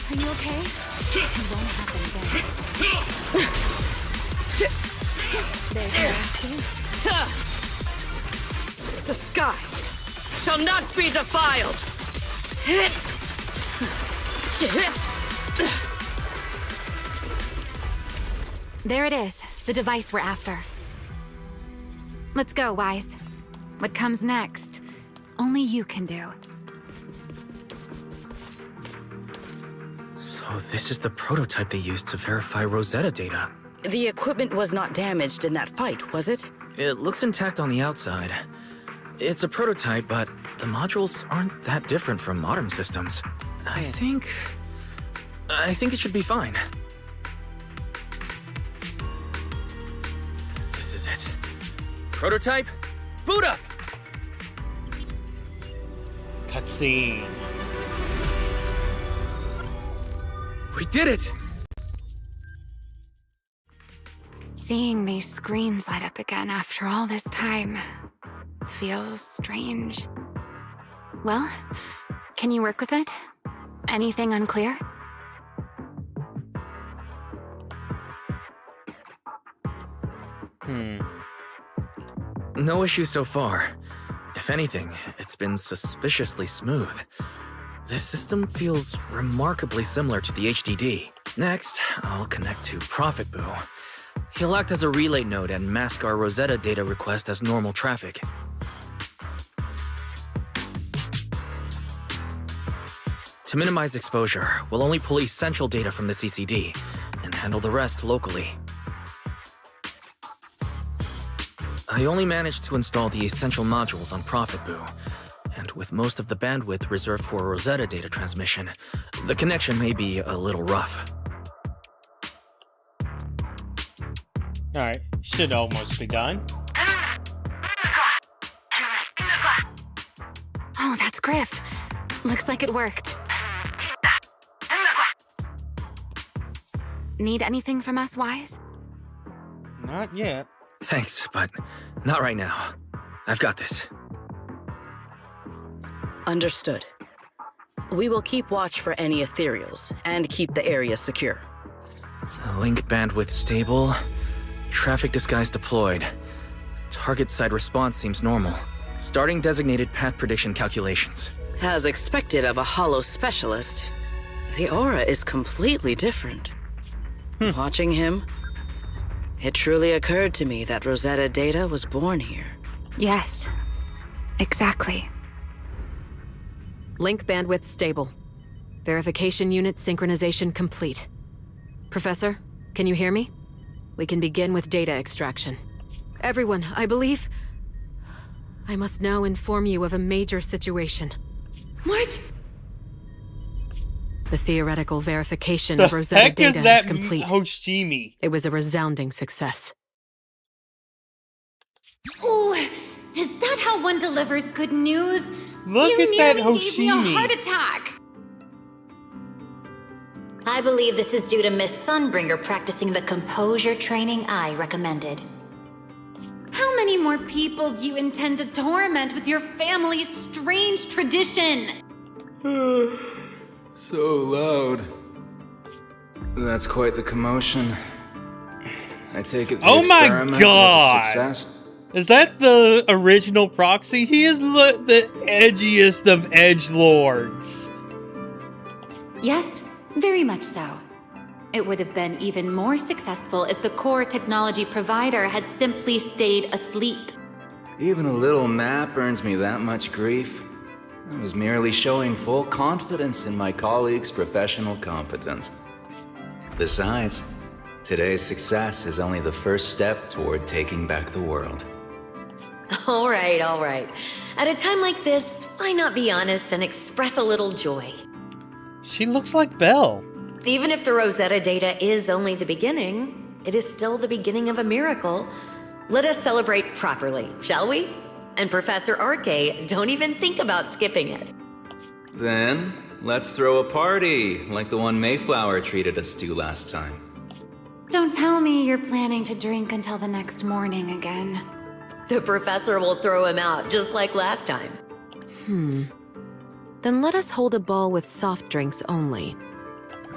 Are you okay? It won't happen again. There's your rescue. The skies shall not be defiled. There it is, the device we're after. Let's go, Wise. What comes next, only you can do. So this is the prototype they used to verify Rosetta data. The equipment was not damaged in that fight, was it? It looks intact on the outside. It's a prototype, but the modules aren't that different from modern systems. I think it should be fine. This is it. Prototype, boot up! Cutscene. We did it! Seeing these screens light up again after all this time feels strange. Well, can you work with it? Anything unclear? No issue so far. If anything, it's been suspiciously smooth. This system feels remarkably similar to the HDD. Next, I'll connect to Prophet Boo. He'll act as a relay node and mask our Rosetta data request as normal traffic. To minimize exposure, we'll only pull essential data from the CCD and handle the rest locally. I only managed to install the essential modules on Prophet Boo, and with most of the bandwidth reserved for Rosetta data transmission, the connection may be a little rough. Alright, should almost be done. Oh, that's Griff. Looks like it worked. Need anything from us, Wise? Not yet. Thanks, but not right now. I've got this. Understood. We will keep watch for any ethereals and keep the area secure. Link bandwidth stable. Traffic disguise deployed. Target side response seems normal. Starting designated path prediction calculations. As expected of a holo specialist, the aura is completely different. Watching him, it truly occurred to me that Rosetta data was born here. Yes, exactly. Link bandwidth stable. Verification unit synchronization complete. Professor, can you hear me? We can begin with data extraction. Everyone, I believe... I must now inform you of a major situation. What? The theoretical verification of Rosetta data is complete. Hoshimi? It was a resounding success. Ooh, is that how one delivers good news? Look at that You nearly gave me a Hoshimi. heart attack! I believe this is due to Miss Sunbringer practicing the composure training I recommended. How many more people do you intend to torment with your family's strange tradition? So loud. That's quite the commotion. I take it the Oh my experiment god! was a success? Is that the original Proxy? He is the edgiest of edgelords. Yes, very much so. It would have been even more successful if the core technology provider had simply stayed asleep. Even a little nap earns me that much grief. I was merely showing full confidence in my colleagues' professional competence. Besides, today's success is only the first step toward taking back the world. All right, all right. At a time like this, why not be honest and express a little joy? She looks like Belle. Even if the Rosetta data is only the beginning, it is still the beginning of a miracle. Let us celebrate properly, shall we? And Professor Arche, don't even think about skipping it. Then, let's throw a party, like the one Mayflower treated us to last time. Don't tell me you're planning to drink until the next morning again. The professor will throw him out, just like last time. Then let us hold a ball with soft drinks only.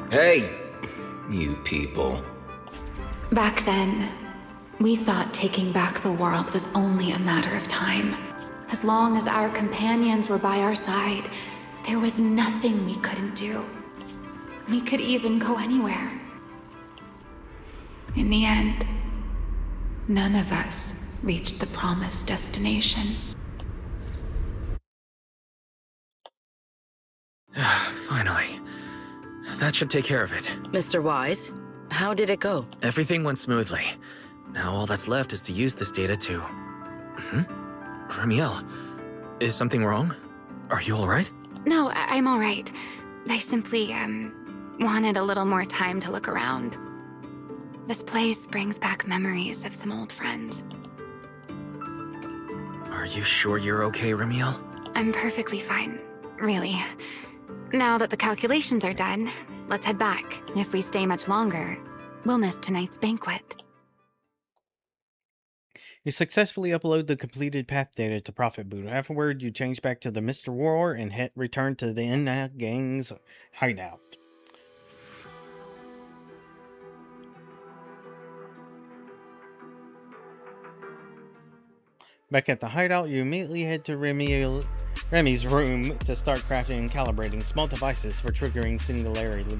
Hey, you people. Back then, we thought taking back the world was only a matter of time. As long as our companions were by our side, there was nothing we couldn't do. We could even go anywhere. In the end, none of us reached the promised destination. Finally. That should take care of it. Mr. Wise, how did it go? Everything went smoothly. Now all that's left is to use this data to... Ramiel, is something wrong? Are you alright? No, I'm all right. I simply, wanted a little more time to look around. This place brings back memories of some old friends. Are you sure you're okay, Ramiel? I'm perfectly fine, really. Now that the calculations are done, let's head back. If we stay much longer, we'll miss tonight's banquet. You successfully upload the completed path data to Prophet Boot. Afterward, you change back to the Mr. War and return to the Inna Gang's hideout. Back at the hideout, you immediately head to Remy's room to start crafting and calibrating small devices for triggering singularity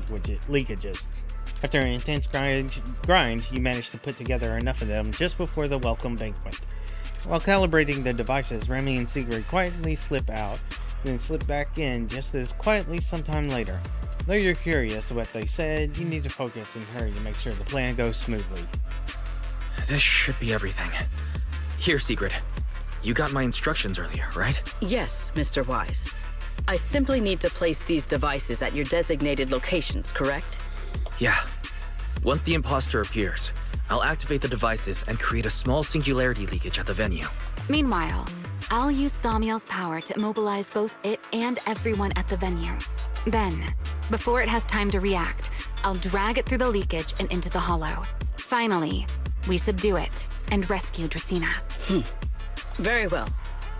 leakages. After an intense grind, you manage to put together enough of them just before the welcome banquet. While calibrating the devices, Remy and Sigrid quietly slip out, then slip back in just as quietly sometime later. Though you're curious what they said, you need to focus and hurry to make sure the plan goes smoothly. This should be everything. Here, Sigrid. You got my instructions earlier, right? Yes, Mr. Wise. I simply need to place these devices at your designated locations, correct? Yeah. Once the imposter appears, I'll activate the devices and create a small singularity leakage at the venue. Meanwhile, I'll use Thaumiel's power to immobilize both it and everyone at the venue. Then, before it has time to react, I'll drag it through the leakage and into the hollow. Finally, we subdue it and rescue Dracaena. Very well.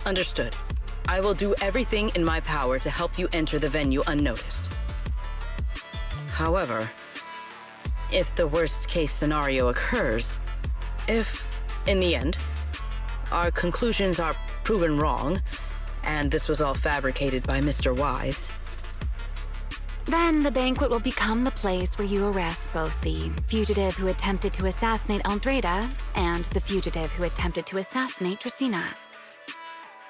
Understood. I will do everything in my power to help you enter the venue unnoticed. However, if the worst-case scenario occurs, if, in the end, our conclusions are proven wrong, and this was all fabricated by Mr. Wise, then the banquet will become the place where you arrest both the fugitive who attempted to assassinate Aldreda and the fugitive who attempted to assassinate Dracaena.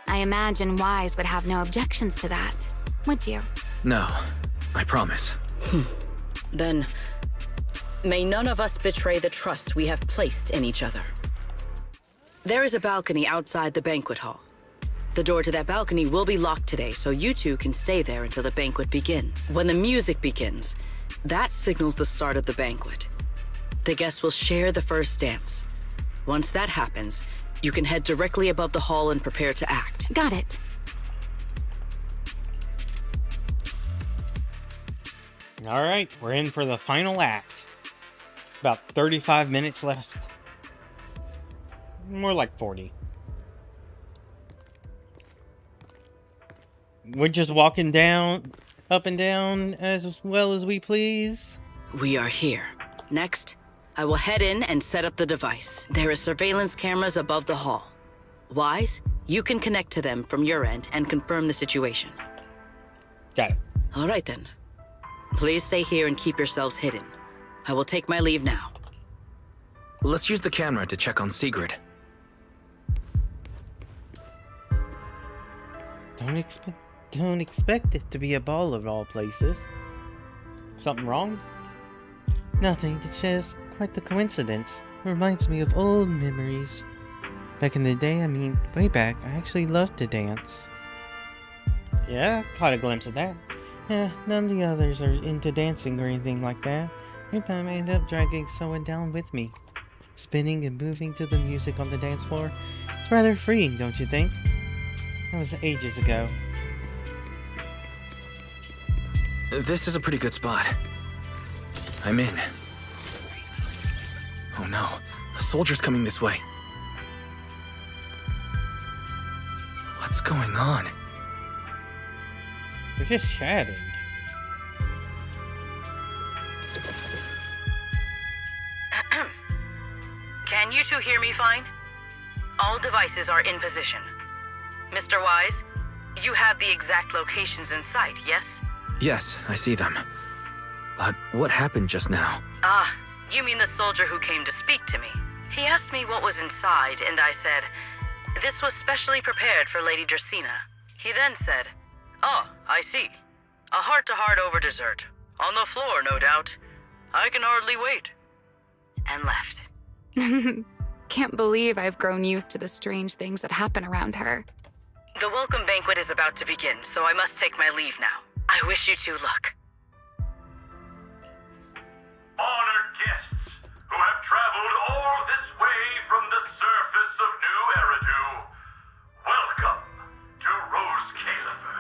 I imagine Wise would have no objections to that, would you? No, I promise. Then, may none of us betray the trust we have placed in each other. There is a balcony outside the banquet hall. The door to that balcony will be locked today, so you two can stay there until the banquet begins. When the music begins, that signals the start of the banquet. The guests will share the first dance. Once that happens, you can head directly above the hall and prepare to act. Got it. Alright, we're in for the final act. About 35 minutes left. More like 40. We're just walking down, up and down, as well as we please. We are here. Next, I will head in and set up the device. There are surveillance cameras above the hall. Wise, you can connect to them from your end and confirm the situation. Got it. All right then. Please stay here and keep yourselves hidden. I will take my leave now. Let's use the camera to check on Sigrid. don't expect it to be a ball of all places. Something wrong? Nothing, it's just quite the coincidence. It reminds me of old memories. Back in the day, I mean, way back, I actually loved to dance. Yeah, I caught a glimpse of that. None of the others are into dancing or anything like that. Every time I end up dragging someone down with me. Spinning and moving to the music on the dance floor. It's rather freeing, don't you think? That was ages ago. This is a pretty good spot. I'm in. Oh no, a soldier's coming this way. What's going on? We're just chatting. Can you two hear me fine? All devices are in position. Mr. Wise, you have the exact locations in sight, yes? Yes, I see them. But what happened just now? Ah, you mean the soldier who came to speak to me. He asked me what was inside, and I said, this was specially prepared for Lady Dracaena. He then said, oh, I see. A heart-to-heart over dessert. On the floor, no doubt. I can hardly wait. And left. Can't believe I've grown used to the strange things that happen around her. The welcome banquet is about to begin, so I must take my leave now. I wish you two luck. Honored guests who have traveled all this way from the surface of New Eridu, welcome to Rose Caliber.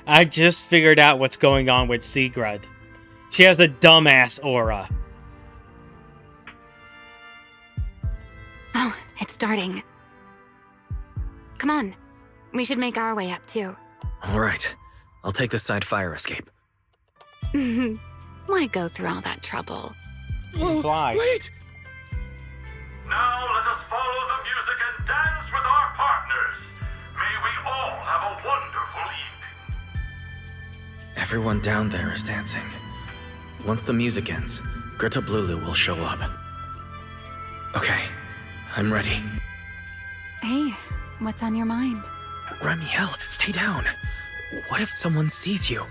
I just figured out what's going on with Sigrid. She has a dumbass aura. Oh, it's starting. Come on. We should make our way up, too. All right, I'll take the side fire escape. Why go through all that trouble? Fly. Wait! Now let us follow the music and dance with our partners. May we all have a wonderful evening. Everyone down there is dancing. Once the music ends, Greta Blulu will show up. Okay, I'm ready. Hey, what's on your mind? Remiel, stay down. What if someone sees you?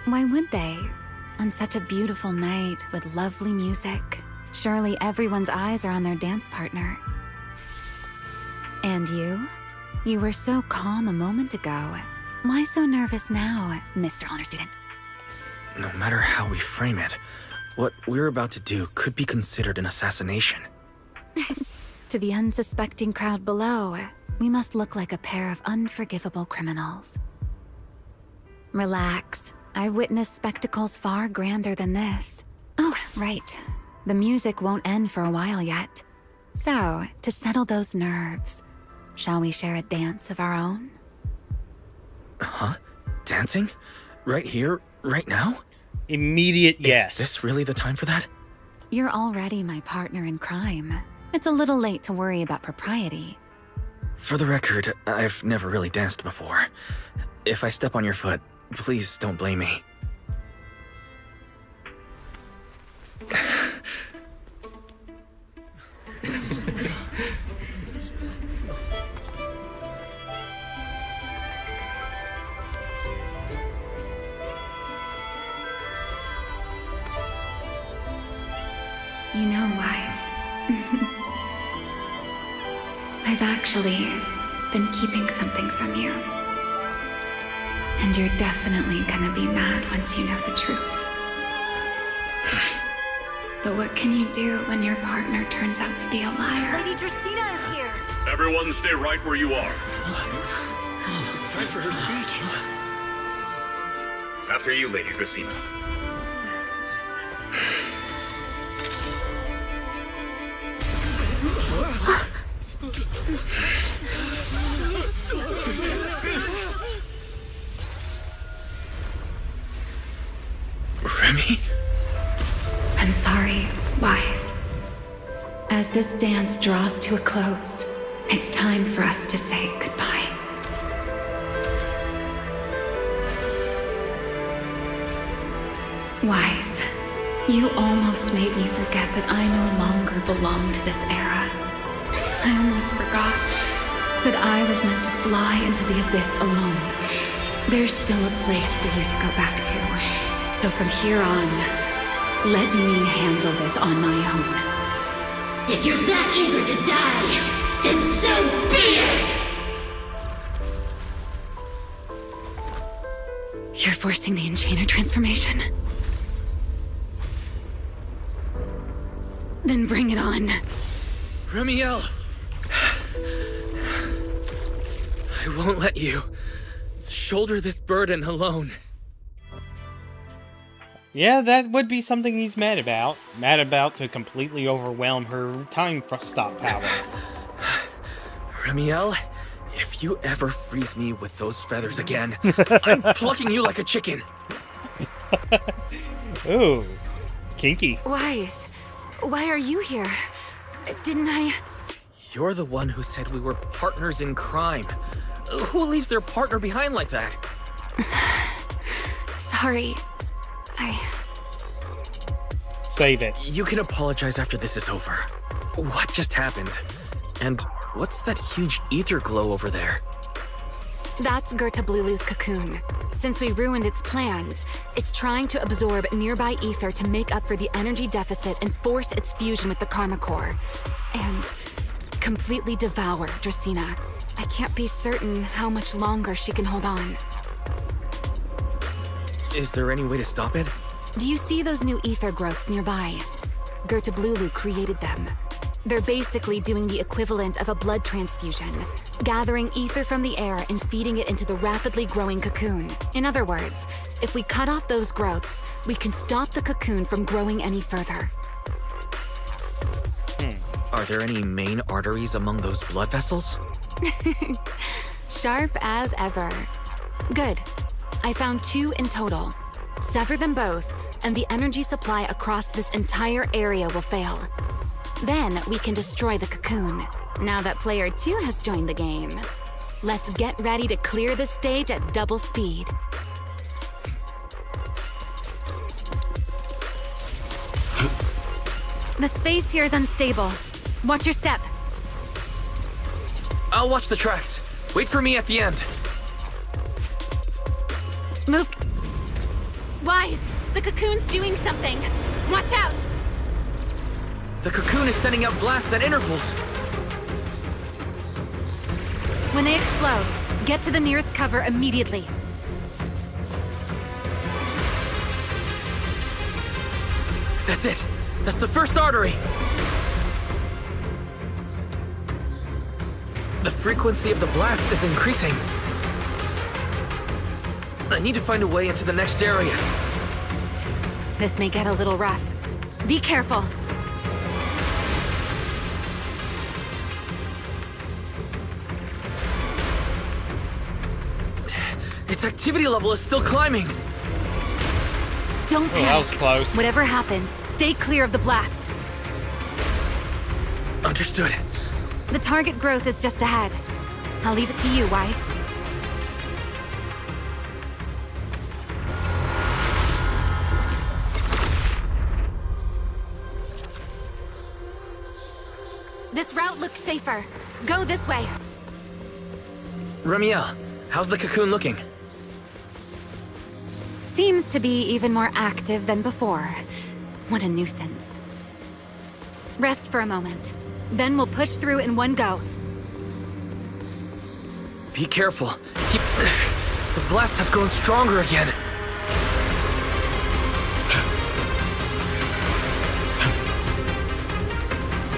Why would they? On such a beautiful night with lovely music, surely everyone's eyes are on their dance partner. And you? You were so calm a moment ago. Why so nervous now, Mr. Honor Student? No matter how we frame it, what we're about to do could be considered an assassination. To the unsuspecting crowd below, we must look like a pair of unforgivable criminals. Relax. I've witnessed spectacles far grander than this. Oh, right. The music won't end for a while yet. So, to settle those nerves, shall we share a dance of our own? Huh? Dancing? Right here? Right now? Immediate yes. Is this really the time for that? You're already my partner in crime. It's a little late to worry about propriety. For the record, I've never really danced before. If I step on your foot, please don't blame me. You know, Wise. I've actually been keeping something from you. And you're definitely gonna be mad once you know the truth. But what can you do when your partner turns out to be a liar? Lady Dracaena is here. Everyone stay right where you are. It's time for her speech. After you, Lady Dracaena. Remy? I'm sorry, Wise. As this dance draws to a close, it's time for us to say goodbye. Wise, you almost made me forget that I no longer belong to this era. I almost forgot that I was meant to fly into the abyss alone, there's still a place for you to go back to. So from here on, let me handle this on my own. If you're that eager to die, then so be it! You're forcing the Enchainer transformation. Then bring it on. Remiel! I won't let you shoulder this burden alone. Yeah, that would be something he's mad about. Mad about to completely overwhelm her time stop power. Remiel, if you ever freeze me with those feathers again, I'm plucking you like a chicken. Ooh, kinky. Wise, why are you here? Didn't I... You're the one who said we were partners in crime. Who leaves their partner behind like that? Sorry. Save it. You can apologize after this is over. What just happened? And what's that huge ether glow over there? That's Gerta-Blulu's cocoon. Since we ruined its plans, it's trying to absorb nearby ether to make up for the energy deficit and force its fusion with the Karma Core. And completely devour Dracena. I can't be certain how much longer she can hold on. Is there any way to stop it? Do you see those new ether growths nearby? Gerta-Blulu created them. They're basically doing the equivalent of a blood transfusion, gathering ether from the air and feeding it into the rapidly growing cocoon. In other words, if we cut off those growths, we can stop the cocoon from growing any further. Are there any main arteries among those blood vessels? Sharp as ever. Good. I found 2 in total. Sever them both, and the energy supply across this entire area will fail. Then we can destroy the cocoon. Now that player 2 has joined the game, let's get ready to clear the stage at double speed. The space here is unstable. Watch your step. I'll watch the tracks. Wait for me at the end. Move. Wise, the cocoon's doing something. Watch out! The cocoon is sending out blasts at intervals. When they explode, get to the nearest cover immediately. That's it. That's the first artery. The frequency of the blasts is increasing. I need to find a way into the next area. This may get a little rough. Be careful. Its activity level is still climbing. Don't panic. That was close. Whatever happens, stay clear of the blast. Understood. The target growth is just ahead. I'll leave it to you, Wise. This route looks safer. Go this way. Remiel, how's the cocoon looking? Seems to be even more active than before. What a nuisance. Rest for a moment. Then we'll push through in one go. Be careful. The blasts have grown stronger again.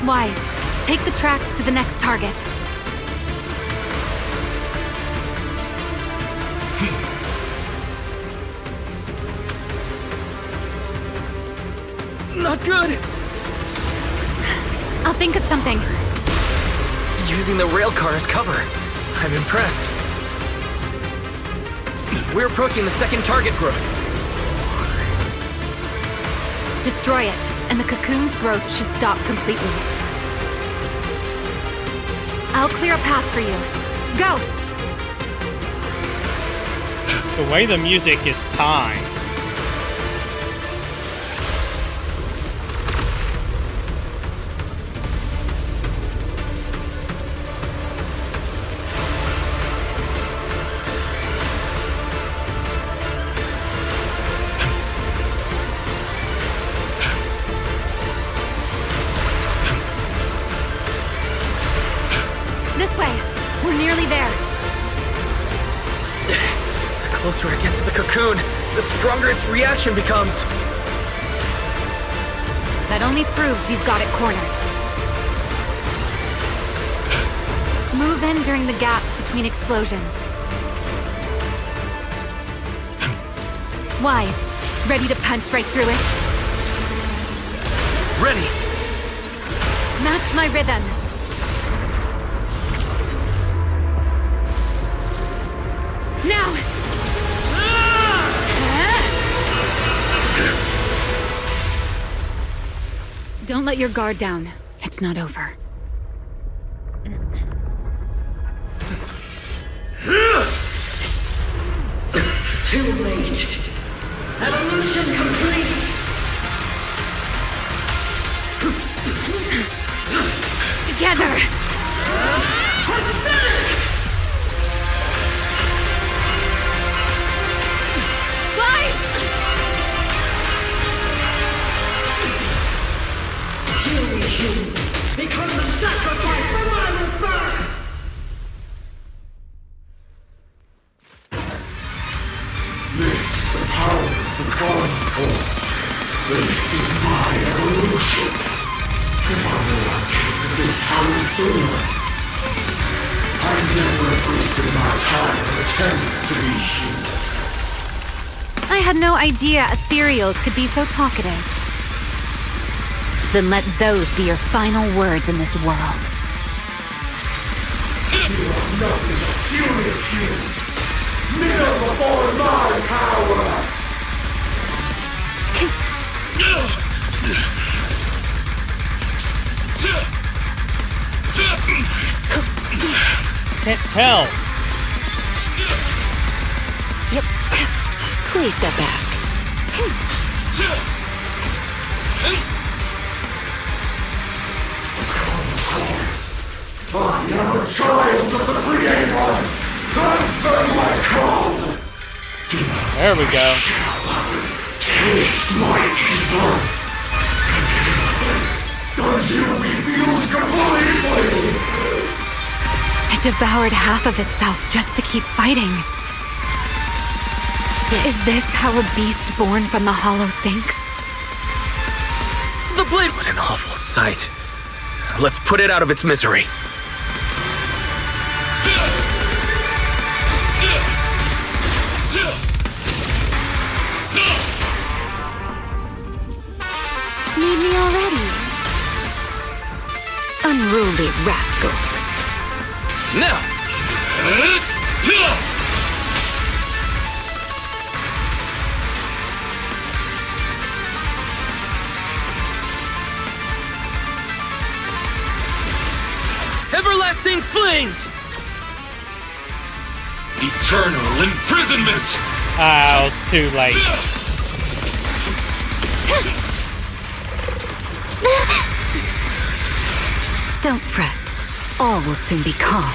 Wise, take the tracks to the next target. Not good! I'll think of something. Using the railcar as cover. I'm impressed. We're approaching the second target growth. Destroy it, and the cocoon's growth should stop completely. I'll clear a path for you. Go! The way the music is timed. closer I get to the cocoon, the stronger its reaction becomes. That only proves we've got it cornered. Move in during the gaps between explosions. Wise, ready to punch right through it? Ready! Match my rhythm. Now! Don't let your guard down. It's not over. Too late. Evolution complete. Together! Become the sacrifice for my rebirth! This is the power of the Calling Force. This is my evolution. If I knew a taste of this power sooner, I never have wasted my time pretending to be you. I had no idea ethereals could be so talkative. Then let those be your final words in this world. You are nothing but pure cubes. Kneel before my power! Can't tell. Yep. Please step back. I am a child of the Creator! Answer my call! There we go. Taste my evil! Until we fuse completely! It devoured half of itself just to keep fighting. Is this how a beast born from the Hollow thinks? The blade! What an awful sight. Let's put it out of its misery. Need me already? Unruly rascals. Now! Everlasting flames! Eternal imprisonment! Ah, I was too late. Don't fret. All will soon be calm.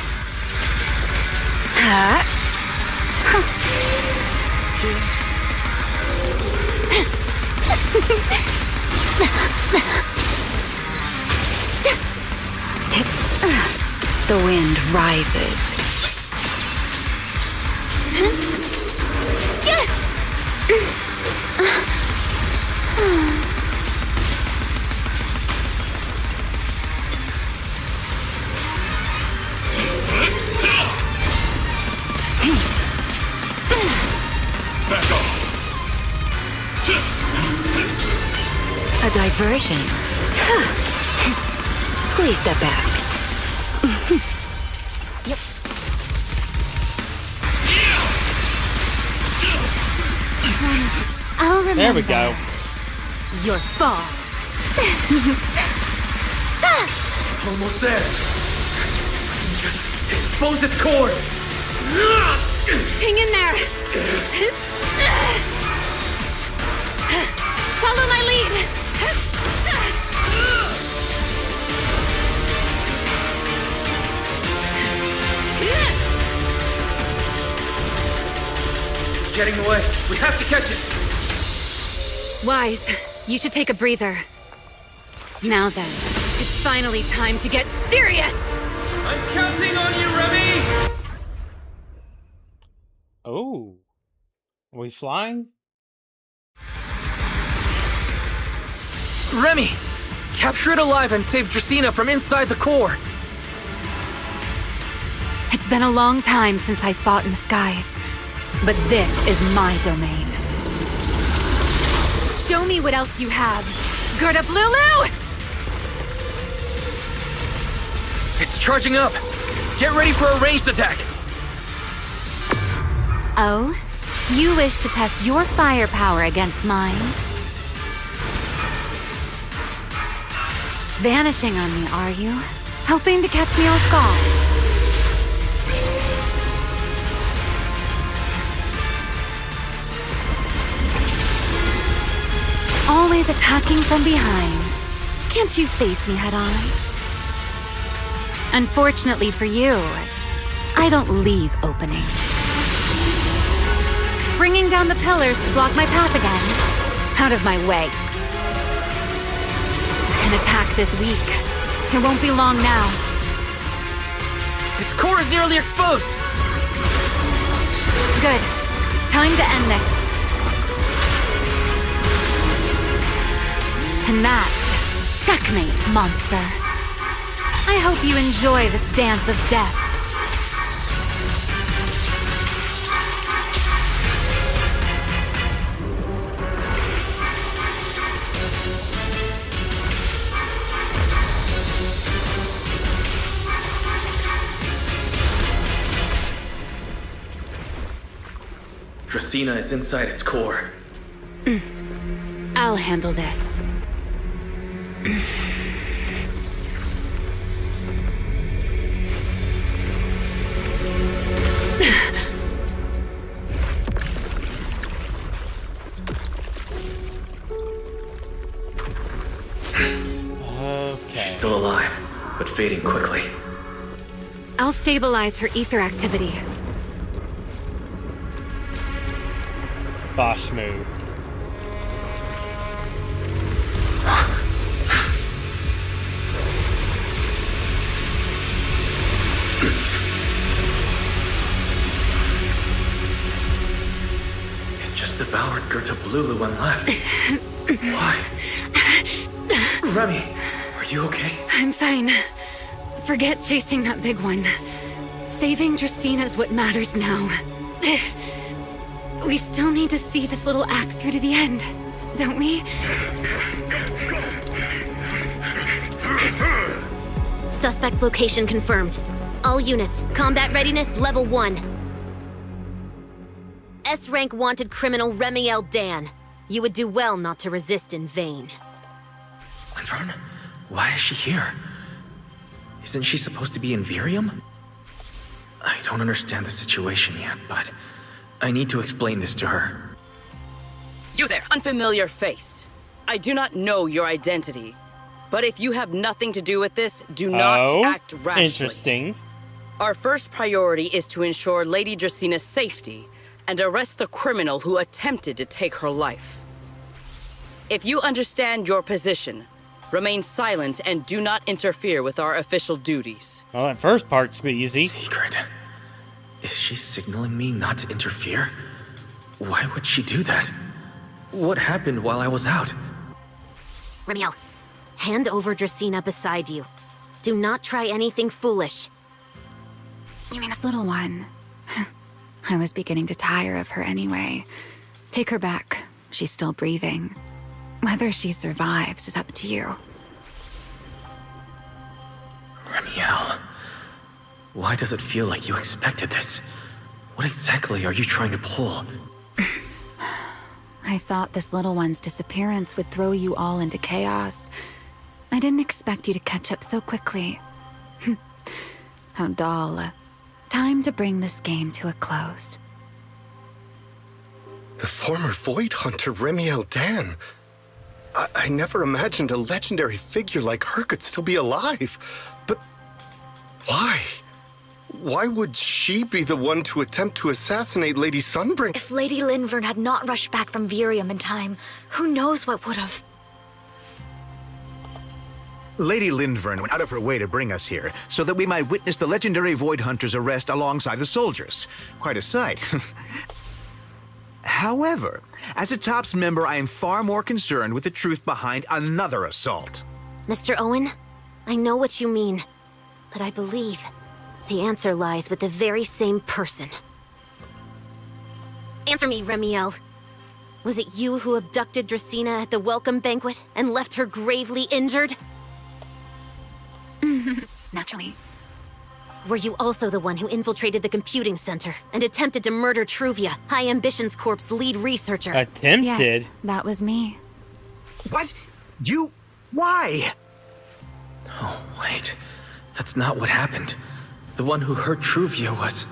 The wind rises. Back off! A diversion. Please step back. Yep. I'll remember. There we go. Your fall. Almost there. Just expose its core. Hang in there. Follow my lead. Getting away. We have to catch it. Wise, you should take a breather. Now then, it's finally time to get serious! I'm counting on you, Remy! Oh. Are we flying? Remy! Capture it alive and save Dracena from inside the core! It's been a long time since I fought in the skies, but this is my domain. Show me what else you have. Gird up, Lulu! It's charging up! Get ready for a ranged attack! Oh? You wish to test your firepower against mine? Vanishing on me, are you? Hoping to catch me off guard? Always attacking from behind. Can't you face me head on? Unfortunately for you, I don't leave openings. Bringing down the pillars to block my path again. Out of my way. An attack this week. It won't be long now. Its core is nearly exposed! Good. Time to end this. And that's checkmate, monster. I hope you enjoy this dance of death. Dracena is inside its core. I'll handle this. She's still alive, but fading quickly. I'll stabilize her ether activity. Boss move. It just devoured Gerta Blulu and left. Why? Remy, are you okay? I'm fine. Forget chasing that big one. Saving Dracena what matters now. We still need to see this little act through to the end, don't we? Suspect's location confirmed. All units, combat readiness level 1. S-rank wanted criminal Remiel Dan. You would do well not to resist in vain. Linvern? Why is she here? Isn't she supposed to be in Virium? I don't understand the situation yet, but I need to explain this to her. You there, unfamiliar face. I do not know your identity, but if you have nothing to do with this, do not act rashly. Interesting. Our first priority is to ensure Lady Dracena's safety and arrest the criminal who attempted to take her life. If you understand your position, remain silent and do not interfere with our official duties. Well, that first part's easy. Secret. Is she signaling me not to interfere? Why would she do that? What happened while I was out? Remiel, hand over Dracena beside you. Do not try anything foolish. You mean this little one? I was beginning to tire of her anyway. Take her back. She's still breathing. Whether she survives is up to you. Remiel, why does it feel like you expected this? What exactly are you trying to pull? I thought this little one's disappearance would throw you all into chaos. I didn't expect you to catch up so quickly. How dull. Time to bring this game to a close. The former Void Hunter Remiel Dan. I never imagined a legendary figure like her could still be alive. But why? Why would she be the one to attempt to assassinate Lady Sunbreak? If Lady Linvern had not rushed back from Virium in time, who knows what would have... Lady Linvern went out of her way to bring us here, so that we might witness the legendary Void Hunter's arrest alongside the soldiers. Quite a sight. However, as a TOPS member, I am far more concerned with the truth behind another assault. Mr. Owen, I know what you mean, but I believe the answer lies with the very same person. Answer me, Remiel. Was it you who abducted Dracena at the welcome banquet and left her gravely injured? Naturally. Were you also the one who infiltrated the computing center and attempted to murder Truvia, High Ambitions Corp's lead researcher? Attempted? Yes, that was me. What? You... why? Oh, wait. That's not what happened. The one who hurt Truvia was...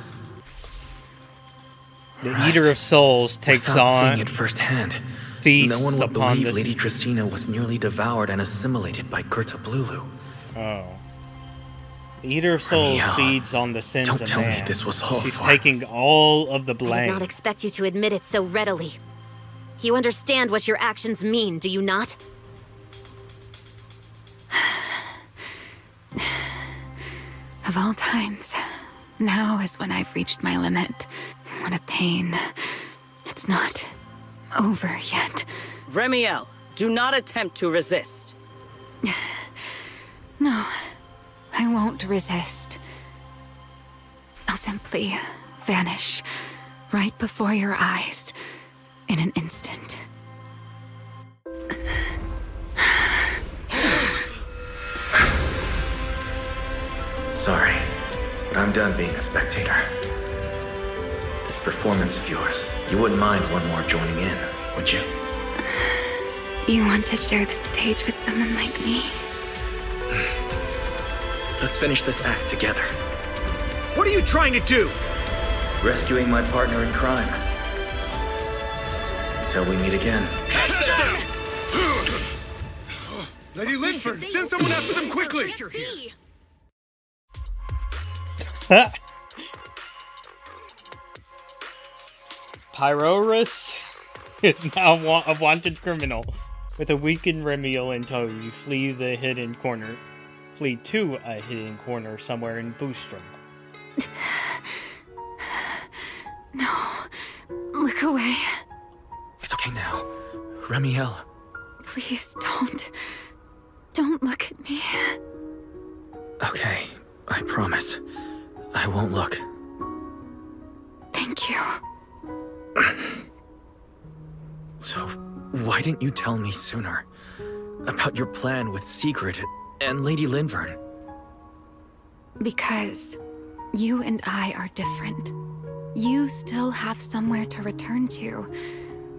The Eater of Souls takes Without on... seeing it firsthand, feasts no one would upon believe this... Lady Dracena was nearly devoured and assimilated by Gerta Blulu. Oh. The Eater of Souls Remiel, feeds on the sins don't of tell me man. this was all She's for- taking all of the I did blame. not expect you to admit it so readily. You understand what your actions mean, do you not? Of all times, now is when I've reached my limit. What a pain. It's not over yet. Remiel, do not attempt to resist. No, I won't resist. I'll simply vanish right before your eyes in an instant. Sorry, but I'm done being a spectator. This performance of yours, you wouldn't mind one more joining in, would you? You want to share the stage with someone like me? Let's finish this act together. What are you trying to do? Rescuing my partner in crime. Until we meet again. Lady Linford, send someone after them quickly! Pyroris is now a wanted criminal. With a weakened Remiel in tow, you flee to a hidden corner somewhere in Boostrom. No, look away. It's okay now. Remiel. Please don't. Don't look at me. Okay, I promise. I won't look. Thank you. So, why didn't you tell me sooner? About your plan with Sigrid and Lady Linvern? Because you and I are different. You still have somewhere to return to,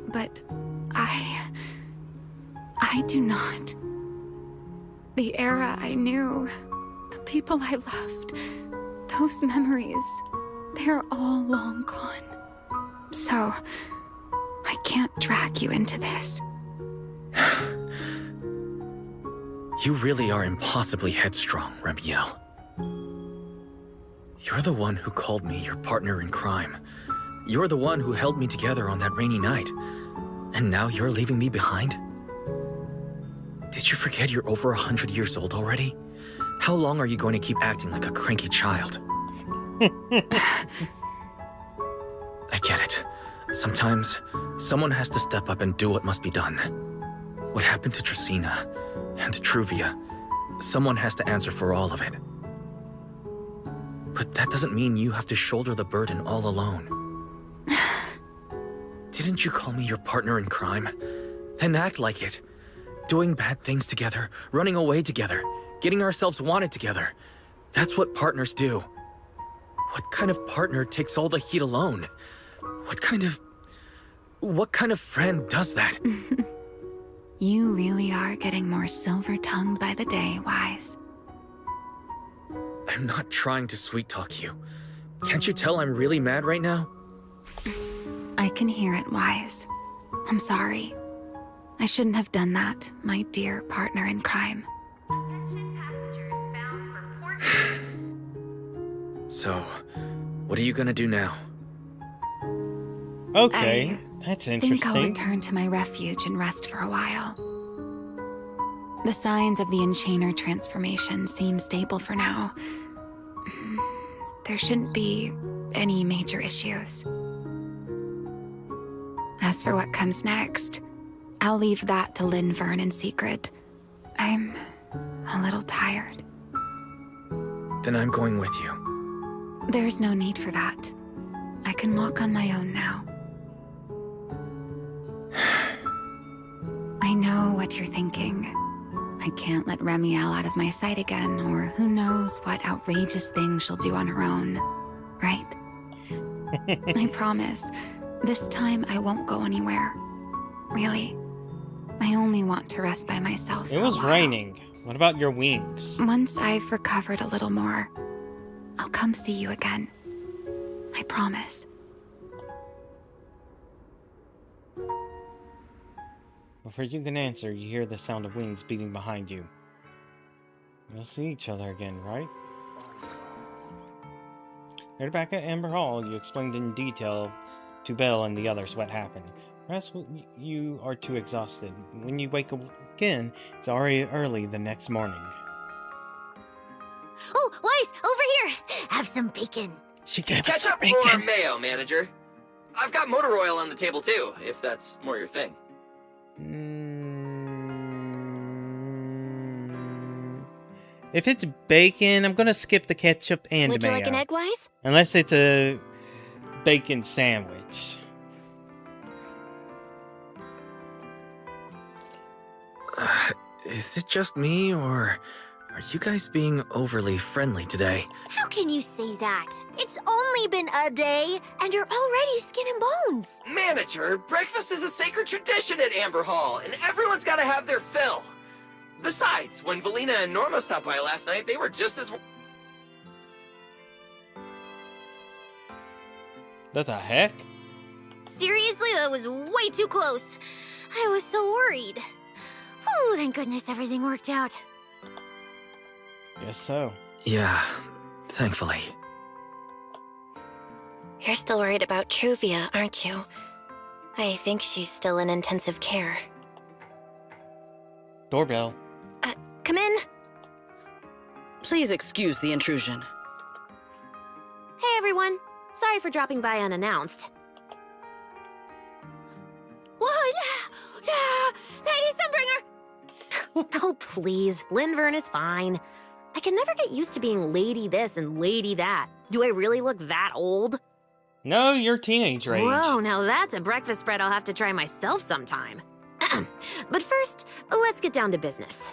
but I do not. The era I knew, the people I loved, those memories, they're all long gone. So, I can't drag you into this. You really are impossibly headstrong, Remiel. You're the one who called me your partner in crime. You're the one who held me together on that rainy night. And now you're leaving me behind? Did you forget you're over 100 years old already? How long are you going to keep acting like a cranky child? I get it. Sometimes, someone has to step up and do what must be done. What happened to Dracena and to Truvia, someone has to answer for all of it. But that doesn't mean you have to shoulder the burden all alone. Didn't you call me your partner in crime? Then act like it. Doing bad things together, running away together, getting ourselves wanted together. That's what partners do. What kind of partner takes all the heat alone? What kind of friend does that? You really are getting more silver-tongued by the day, Wise. I'm not trying to sweet-talk you. Can't you tell I'm really mad right now? I can hear it, Wise. I'm sorry. I shouldn't have done that, my dear partner in crime. So, what are you gonna do now? Okay, that's I think I'll interesting. return to my refuge and rest for a while. The signs of the Enchainer transformation seem stable for now. There shouldn't be any major issues. As for what comes next, I'll leave that to Lynn Vern in secret. I'm a little tired. Then I'm going with you. There's no need for that. I can walk on my own now. I know what you're thinking. I can't let Remiel out of my sight again, or who knows what outrageous thing she'll do on her own. Right? I promise, this time I won't go anywhere. Really. I only want to rest by myself for It was a while. raining. What about your wings? Once I've recovered a little more, I'll come see you again. I promise. Before you can answer, you hear the sound of wings beating behind you. You'll see each other again, right? You're back at Amber Hall. You explained in detail to Belle and the others what happened. Perhaps you are too exhausted. When you wake up again, it's already early the next morning. Oh, Weiss, over here! Have some bacon. She gave us some Ketchup or bacon. mayo, manager? I've got motor oil on the table too, if that's more your thing. If it's bacon, I'm gonna skip the ketchup and Would mayo. you like an egg, Weiss? Unless it's a bacon sandwich. Is it just me, or are you guys being overly friendly today? How can you say that? It's only been a day, and you're already skin and bones. Manager, breakfast is a sacred tradition at Amber Hall, and everyone's gotta have their fill. Besides, when Valina and Norma stopped by last night, they were just as... What the heck? Seriously, that was way too close. I was so worried. Whew, thank goodness everything worked out. Guess so. Yeah, thankfully. You're still worried about Truvia, aren't you? I think she's still in intensive care. Doorbell. Come in. Please excuse the intrusion. Hey, everyone. Sorry for dropping by unannounced. Whoa, Lady Sunbringer! Oh, please. Lynn Vern is fine. I can never get used to being lady this and lady that. Do I really look that old? No, you're teenage age. Whoa, now that's a breakfast spread I'll have to try myself sometime. But first, let's get down to business.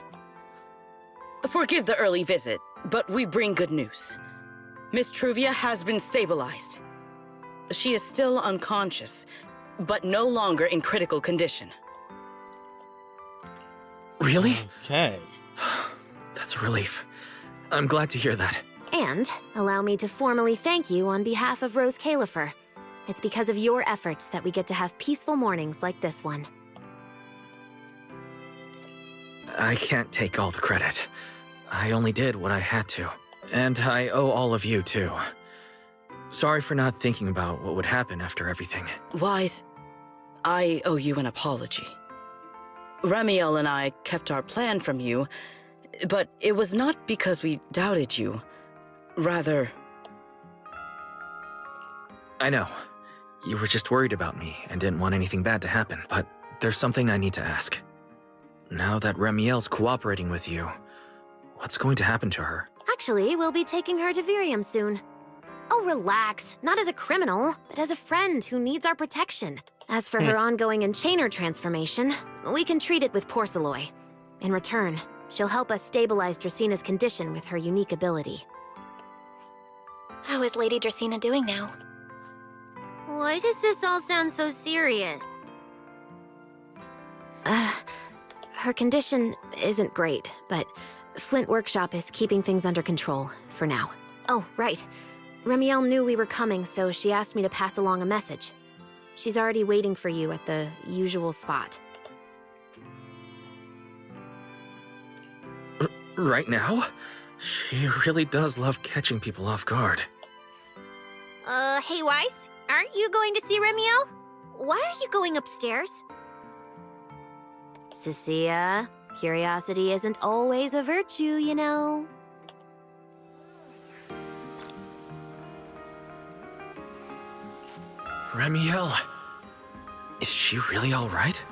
Forgive the early visit, but we bring good news. Miss Truvia has been stabilized. She is still unconscious, but no longer in critical condition. Really? Okay. That's a relief. I'm glad to hear that. And allow me to formally thank you on behalf of Rose Califer. It's because of your efforts that we get to have peaceful mornings like this one. I can't take all the credit. I only did what I had to. And I owe all of you, too. Sorry for not thinking about what would happen after everything. Wise, I owe you an apology. Remiel and I kept our plan from you, but it was not because we doubted you. Rather... I know. You were just worried about me and didn't want anything bad to happen, but there's something I need to ask. Now that Remiel's cooperating with you, what's going to happen to her? Actually, we'll be taking her to Virium soon. Oh, relax. Not as a criminal, but as a friend who needs our protection. As for her ongoing enchainer transformation, we can treat it with Porceloy. In return, she'll help us stabilize Dracina's condition with her unique ability. How is Lady Dracina doing now? Why does this all sound so serious? Her condition isn't great, but Flint Workshop is keeping things under control, for now. Oh, right. Remiel knew we were coming, so she asked me to pass along a message. She's already waiting for you at the usual spot. Right now? She really does love catching people off guard. Hey Weiss, aren't you going to see Remiel? Why are you going upstairs? Cecilia, curiosity isn't always a virtue, you know. Remiel! Is she really alright?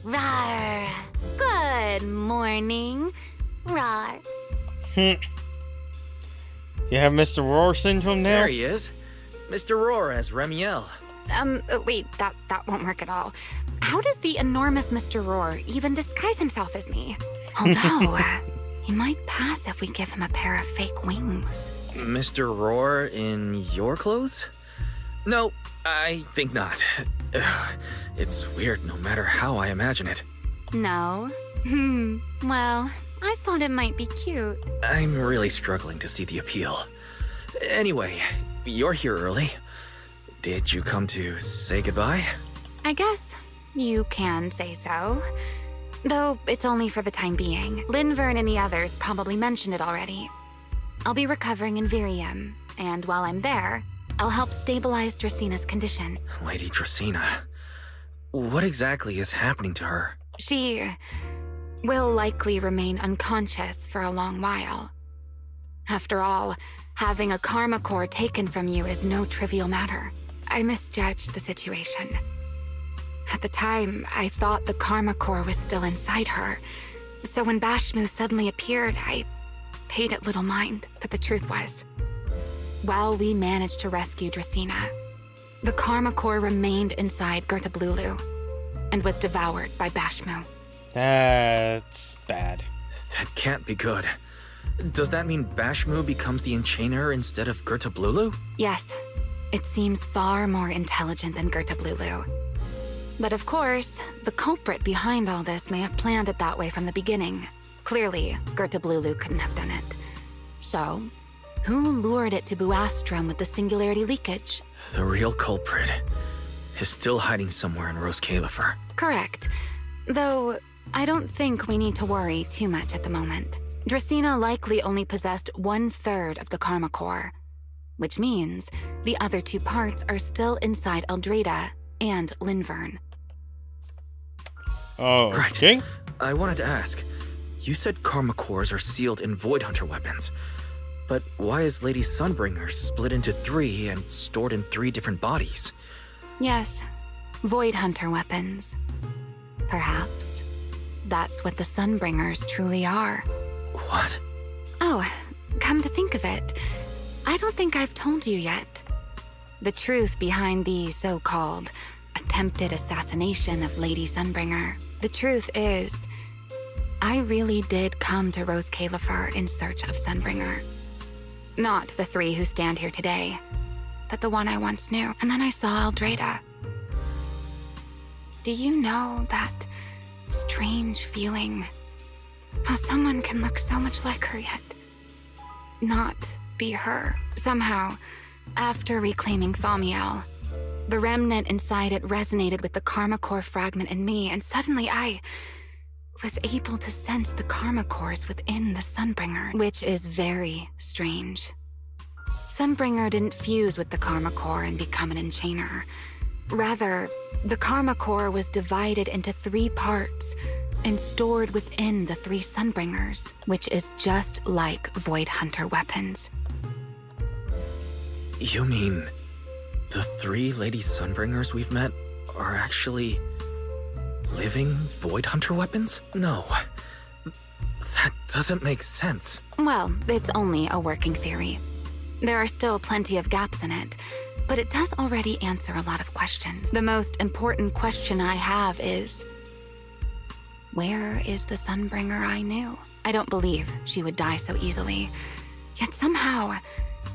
Rawr. Good morning. Rawr. You have Mr. Roar syndrome now? There he is. Mr. Roar as Remiel. Wait, that won't work at all. How does the enormous Mr. Roar even disguise himself as me? Although, he might pass if we give him a pair of fake wings. Mr. Roar in your clothes? No, I think not. Ugh, it's weird no matter how I imagine it. No? Well, I thought it might be cute. I'm really struggling to see the appeal. Anyway, you're here early. Did you come to say goodbye? I guess you can say so. Though it's only for the time being. Linvern and the others probably mentioned it already. I'll be recovering in Virium, and while I'm there, I'll help stabilize Dracina's condition. Lady Dracina. What exactly is happening to her? She will likely remain unconscious for a long while. After all, having a karma core taken from you is no trivial matter. I misjudged the situation. At the time, I thought the karma core was still inside her. So when Bashmu suddenly appeared, I paid it little mind. But the truth was, while we managed to rescue Dracina, the karma core remained inside Gertablulu and was devoured by Bashmu. That's bad. That can't be good. Does that mean Bashmu becomes the Enchainer instead of Gertablulu? Yes, it seems far more intelligent than Gertablulu. But of course, the culprit behind all this may have planned it that way from the beginning. Clearly, Gertablulu couldn't have done it. So, who lured it to Buastrum with the singularity leakage? The real culprit is still hiding somewhere in Rose Califer. Correct. Though, I don't think we need to worry too much at the moment. Dracina likely only possessed 1/3 of the karma core, which means the other 2 parts are still inside Eldrada and Linvern. Oh, right. Okay. I wanted to ask, you said karma cores are sealed in Void Hunter weapons, but why is Lady Sunbringer split into 3 and stored in 3 different bodies? Yes, Void Hunter weapons. Perhaps that's what the Sunbringers truly are. What? Oh, come to think of it, I don't think I've told you yet. The truth behind the so-called attempted assassination of Lady Sunbringer. The truth is, I really did come to Rose Califer in search of Sunbringer. Not the 3 who stand here today, but the one I once knew. And then I saw Eldrada. Do you know that strange feeling? How someone can look so much like her yet not be her. Somehow, after reclaiming Thaumiel, the remnant inside it resonated with the karma core fragment in me, and suddenly I was able to sense the karma cores within the Sunbringer, which is very strange. Sunbringer didn't fuse with the karma core and become an enchainer. Rather, the karma core was divided into 3 parts and stored within the 3 Sunbringers, which is just like Void Hunter weapons. You mean the 3 Lady Sunbringers we've met are actually living Void Hunter weapons? No, that doesn't make sense. Well, it's only a working theory. There are still plenty of gaps in it, but it does already answer a lot of questions. The most important question I have is, where is the Sunbringer I knew? I don't believe she would die so easily. Yet somehow,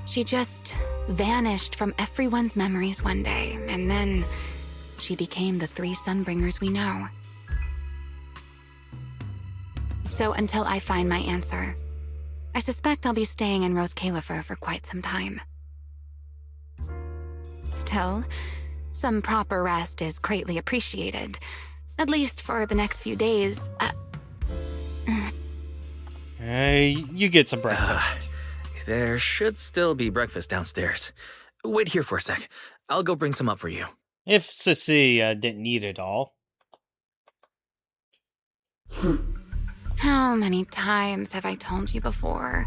she just vanished from everyone's memories one day, and then she became the 3 Sunbringers we know. So until I find my answer, I suspect I'll be staying in Rose Califer for quite some time. Still, some proper rest is greatly appreciated. At least for the next few days. Hey, you get some breakfast. There should still be breakfast downstairs. Wait here for a sec. I'll go bring some up for you. If Sissy didn't need it all. How many times have I told you before?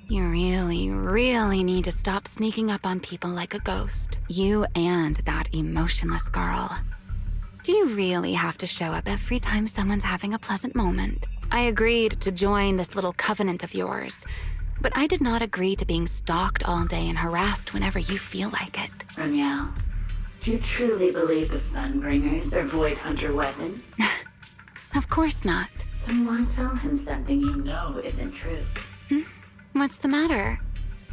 You really, really need to stop sneaking up on people like a ghost. You and that emotionless girl. Do you really have to show up every time someone's having a pleasant moment? I agreed to join this little covenant of yours, but I did not agree to being stalked all day and harassed whenever you feel like it. Ramiel, do you truly believe the Sunbringers are Void Hunter weapons? Of course not. Then why tell him something you know isn't true? What's the matter?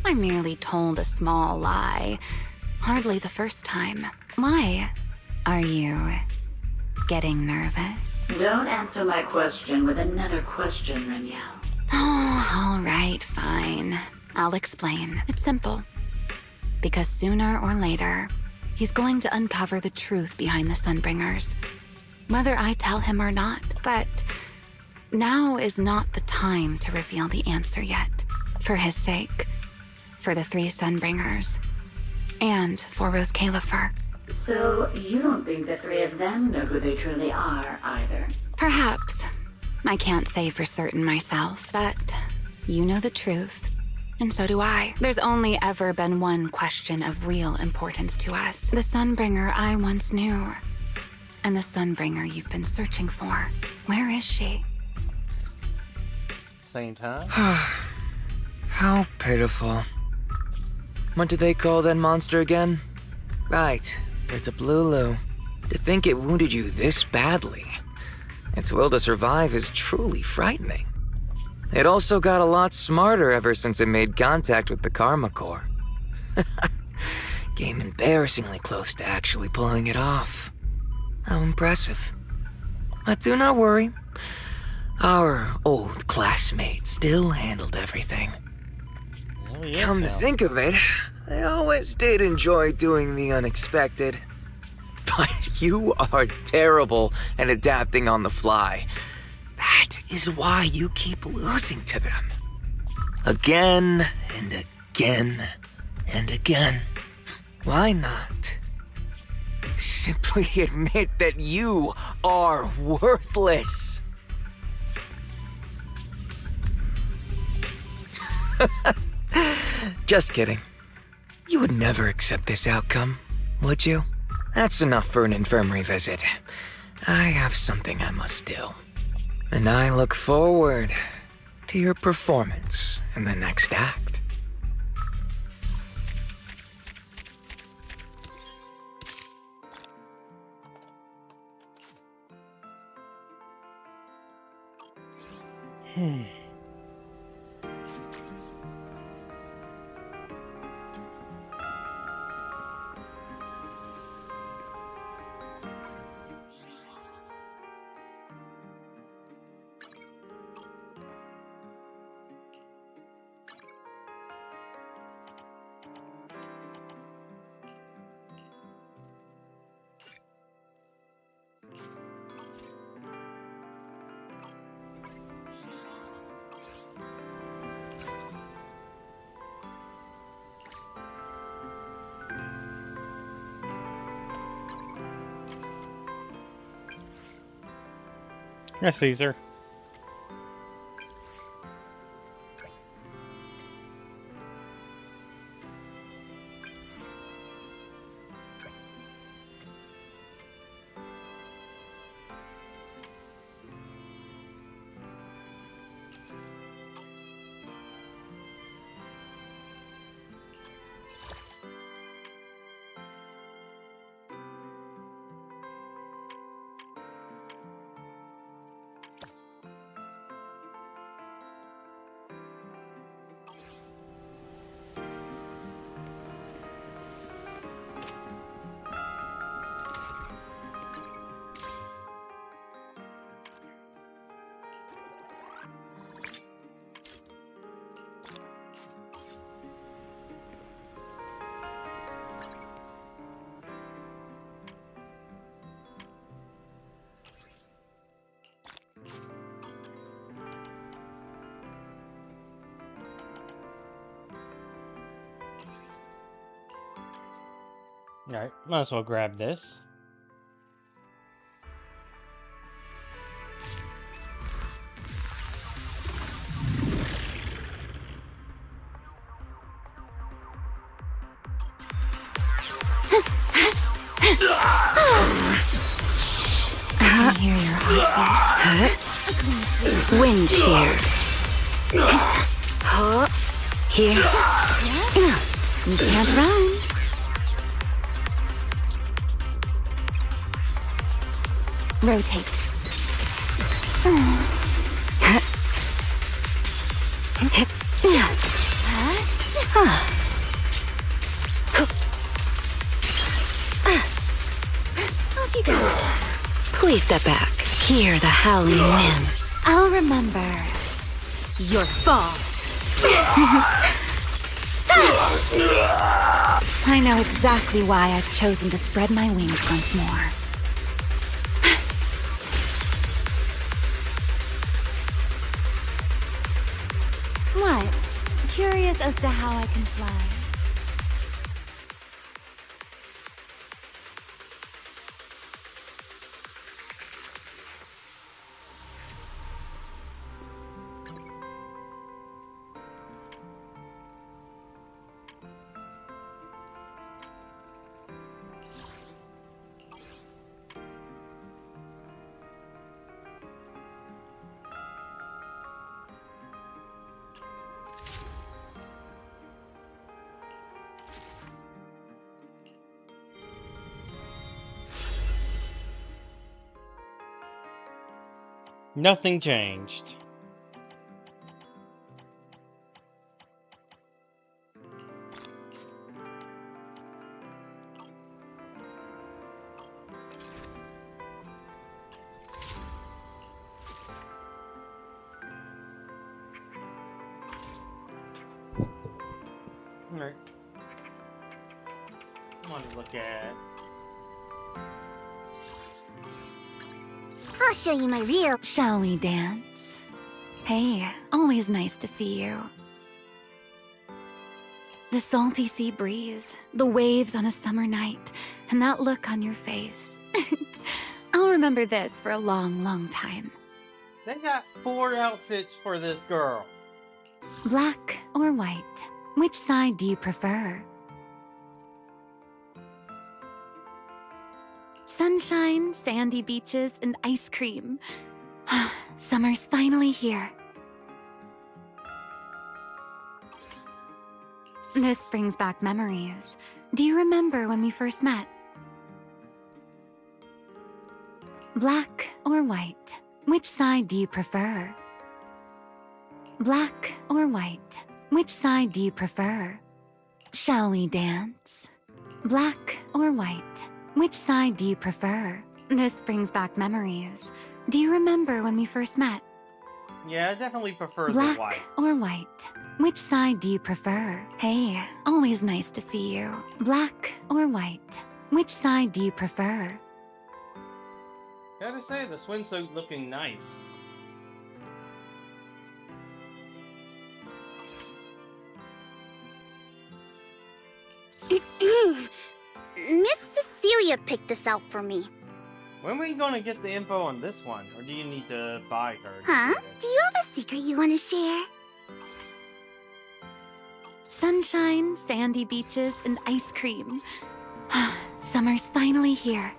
I merely told a small lie. Hardly the first time. Why? Are you getting nervous? Don't answer my question with another question, Ramiel. Oh, all right, fine. I'll explain. It's simple. Because sooner or later, he's going to uncover the truth behind the Sunbringers. Whether I tell him or not, but now is not the time to reveal the answer yet. For his sake, for the 3 Sunbringers, and for Rose Califer. So, you don't think the 3 of them know who they truly are, either? Perhaps. I can't say for certain myself, but you know the truth, and so do I. There's only ever been one question of real importance to us. The Sunbringer I once knew, and the Sunbringer you've been searching for. Where is she? Same time. How pitiful. What do they call that monster again? Right, it's a Blulu. To think it wounded you this badly. Its will to survive is truly frightening. It also got a lot smarter ever since it made contact with the Karma Core. Came embarrassingly close to actually pulling it off. How impressive. But do not worry. Our old classmate still handled everything. Come to think of it, I always did enjoy doing the unexpected. But you are terrible at adapting on the fly. That is why you keep losing to them. Again and again and again. Why not? Simply admit that you are worthless. Just kidding. You would never accept this outcome, would you? That's enough for an infirmary visit. I have something I must do. And I look forward to your performance in the next act. Yes, Caesar. Alright, might as well grab this. Wind shear. Here. You can't run. Rotate. Off you go. Please step back. Hear the howling wind. I'll remember. Your fall. I know exactly why I've chosen to spread my wings once more. What? Curious as to how I can fly. Nothing changed. Alright. I want to look at... I'll show you my real. Shall we dance? Hey, always nice to see you. The salty sea breeze, the waves on a summer night, and that look on your face. I'll remember this for a long, long time. They got 4 outfits for this girl. Black or white? Which side do you prefer? Sunshine, sandy beaches, and ice cream. Summer's finally here. This brings back memories. Do you remember when we first met? Black or white? Which side do you prefer? Black or white? Which side do you prefer? Shall we dance? Black or white? Which side do you prefer? This brings back memories. Do you remember when we first met? Yeah, I definitely prefer Black the white. or white? Which side do you prefer? Hey, always nice to see you. Black or white? Which side do you prefer? Gotta say, the swimsuit looking nice. Miss Cecilia picked this out for me. When are we gonna get the info on this one? Or do you need to buy her? Huh? Do you have a secret you want to share? Sunshine, sandy beaches, and ice cream. Summer's finally here.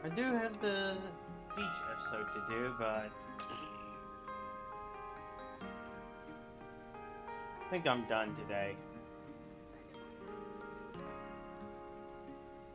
I do have the beach episode to do, but I think I'm done today.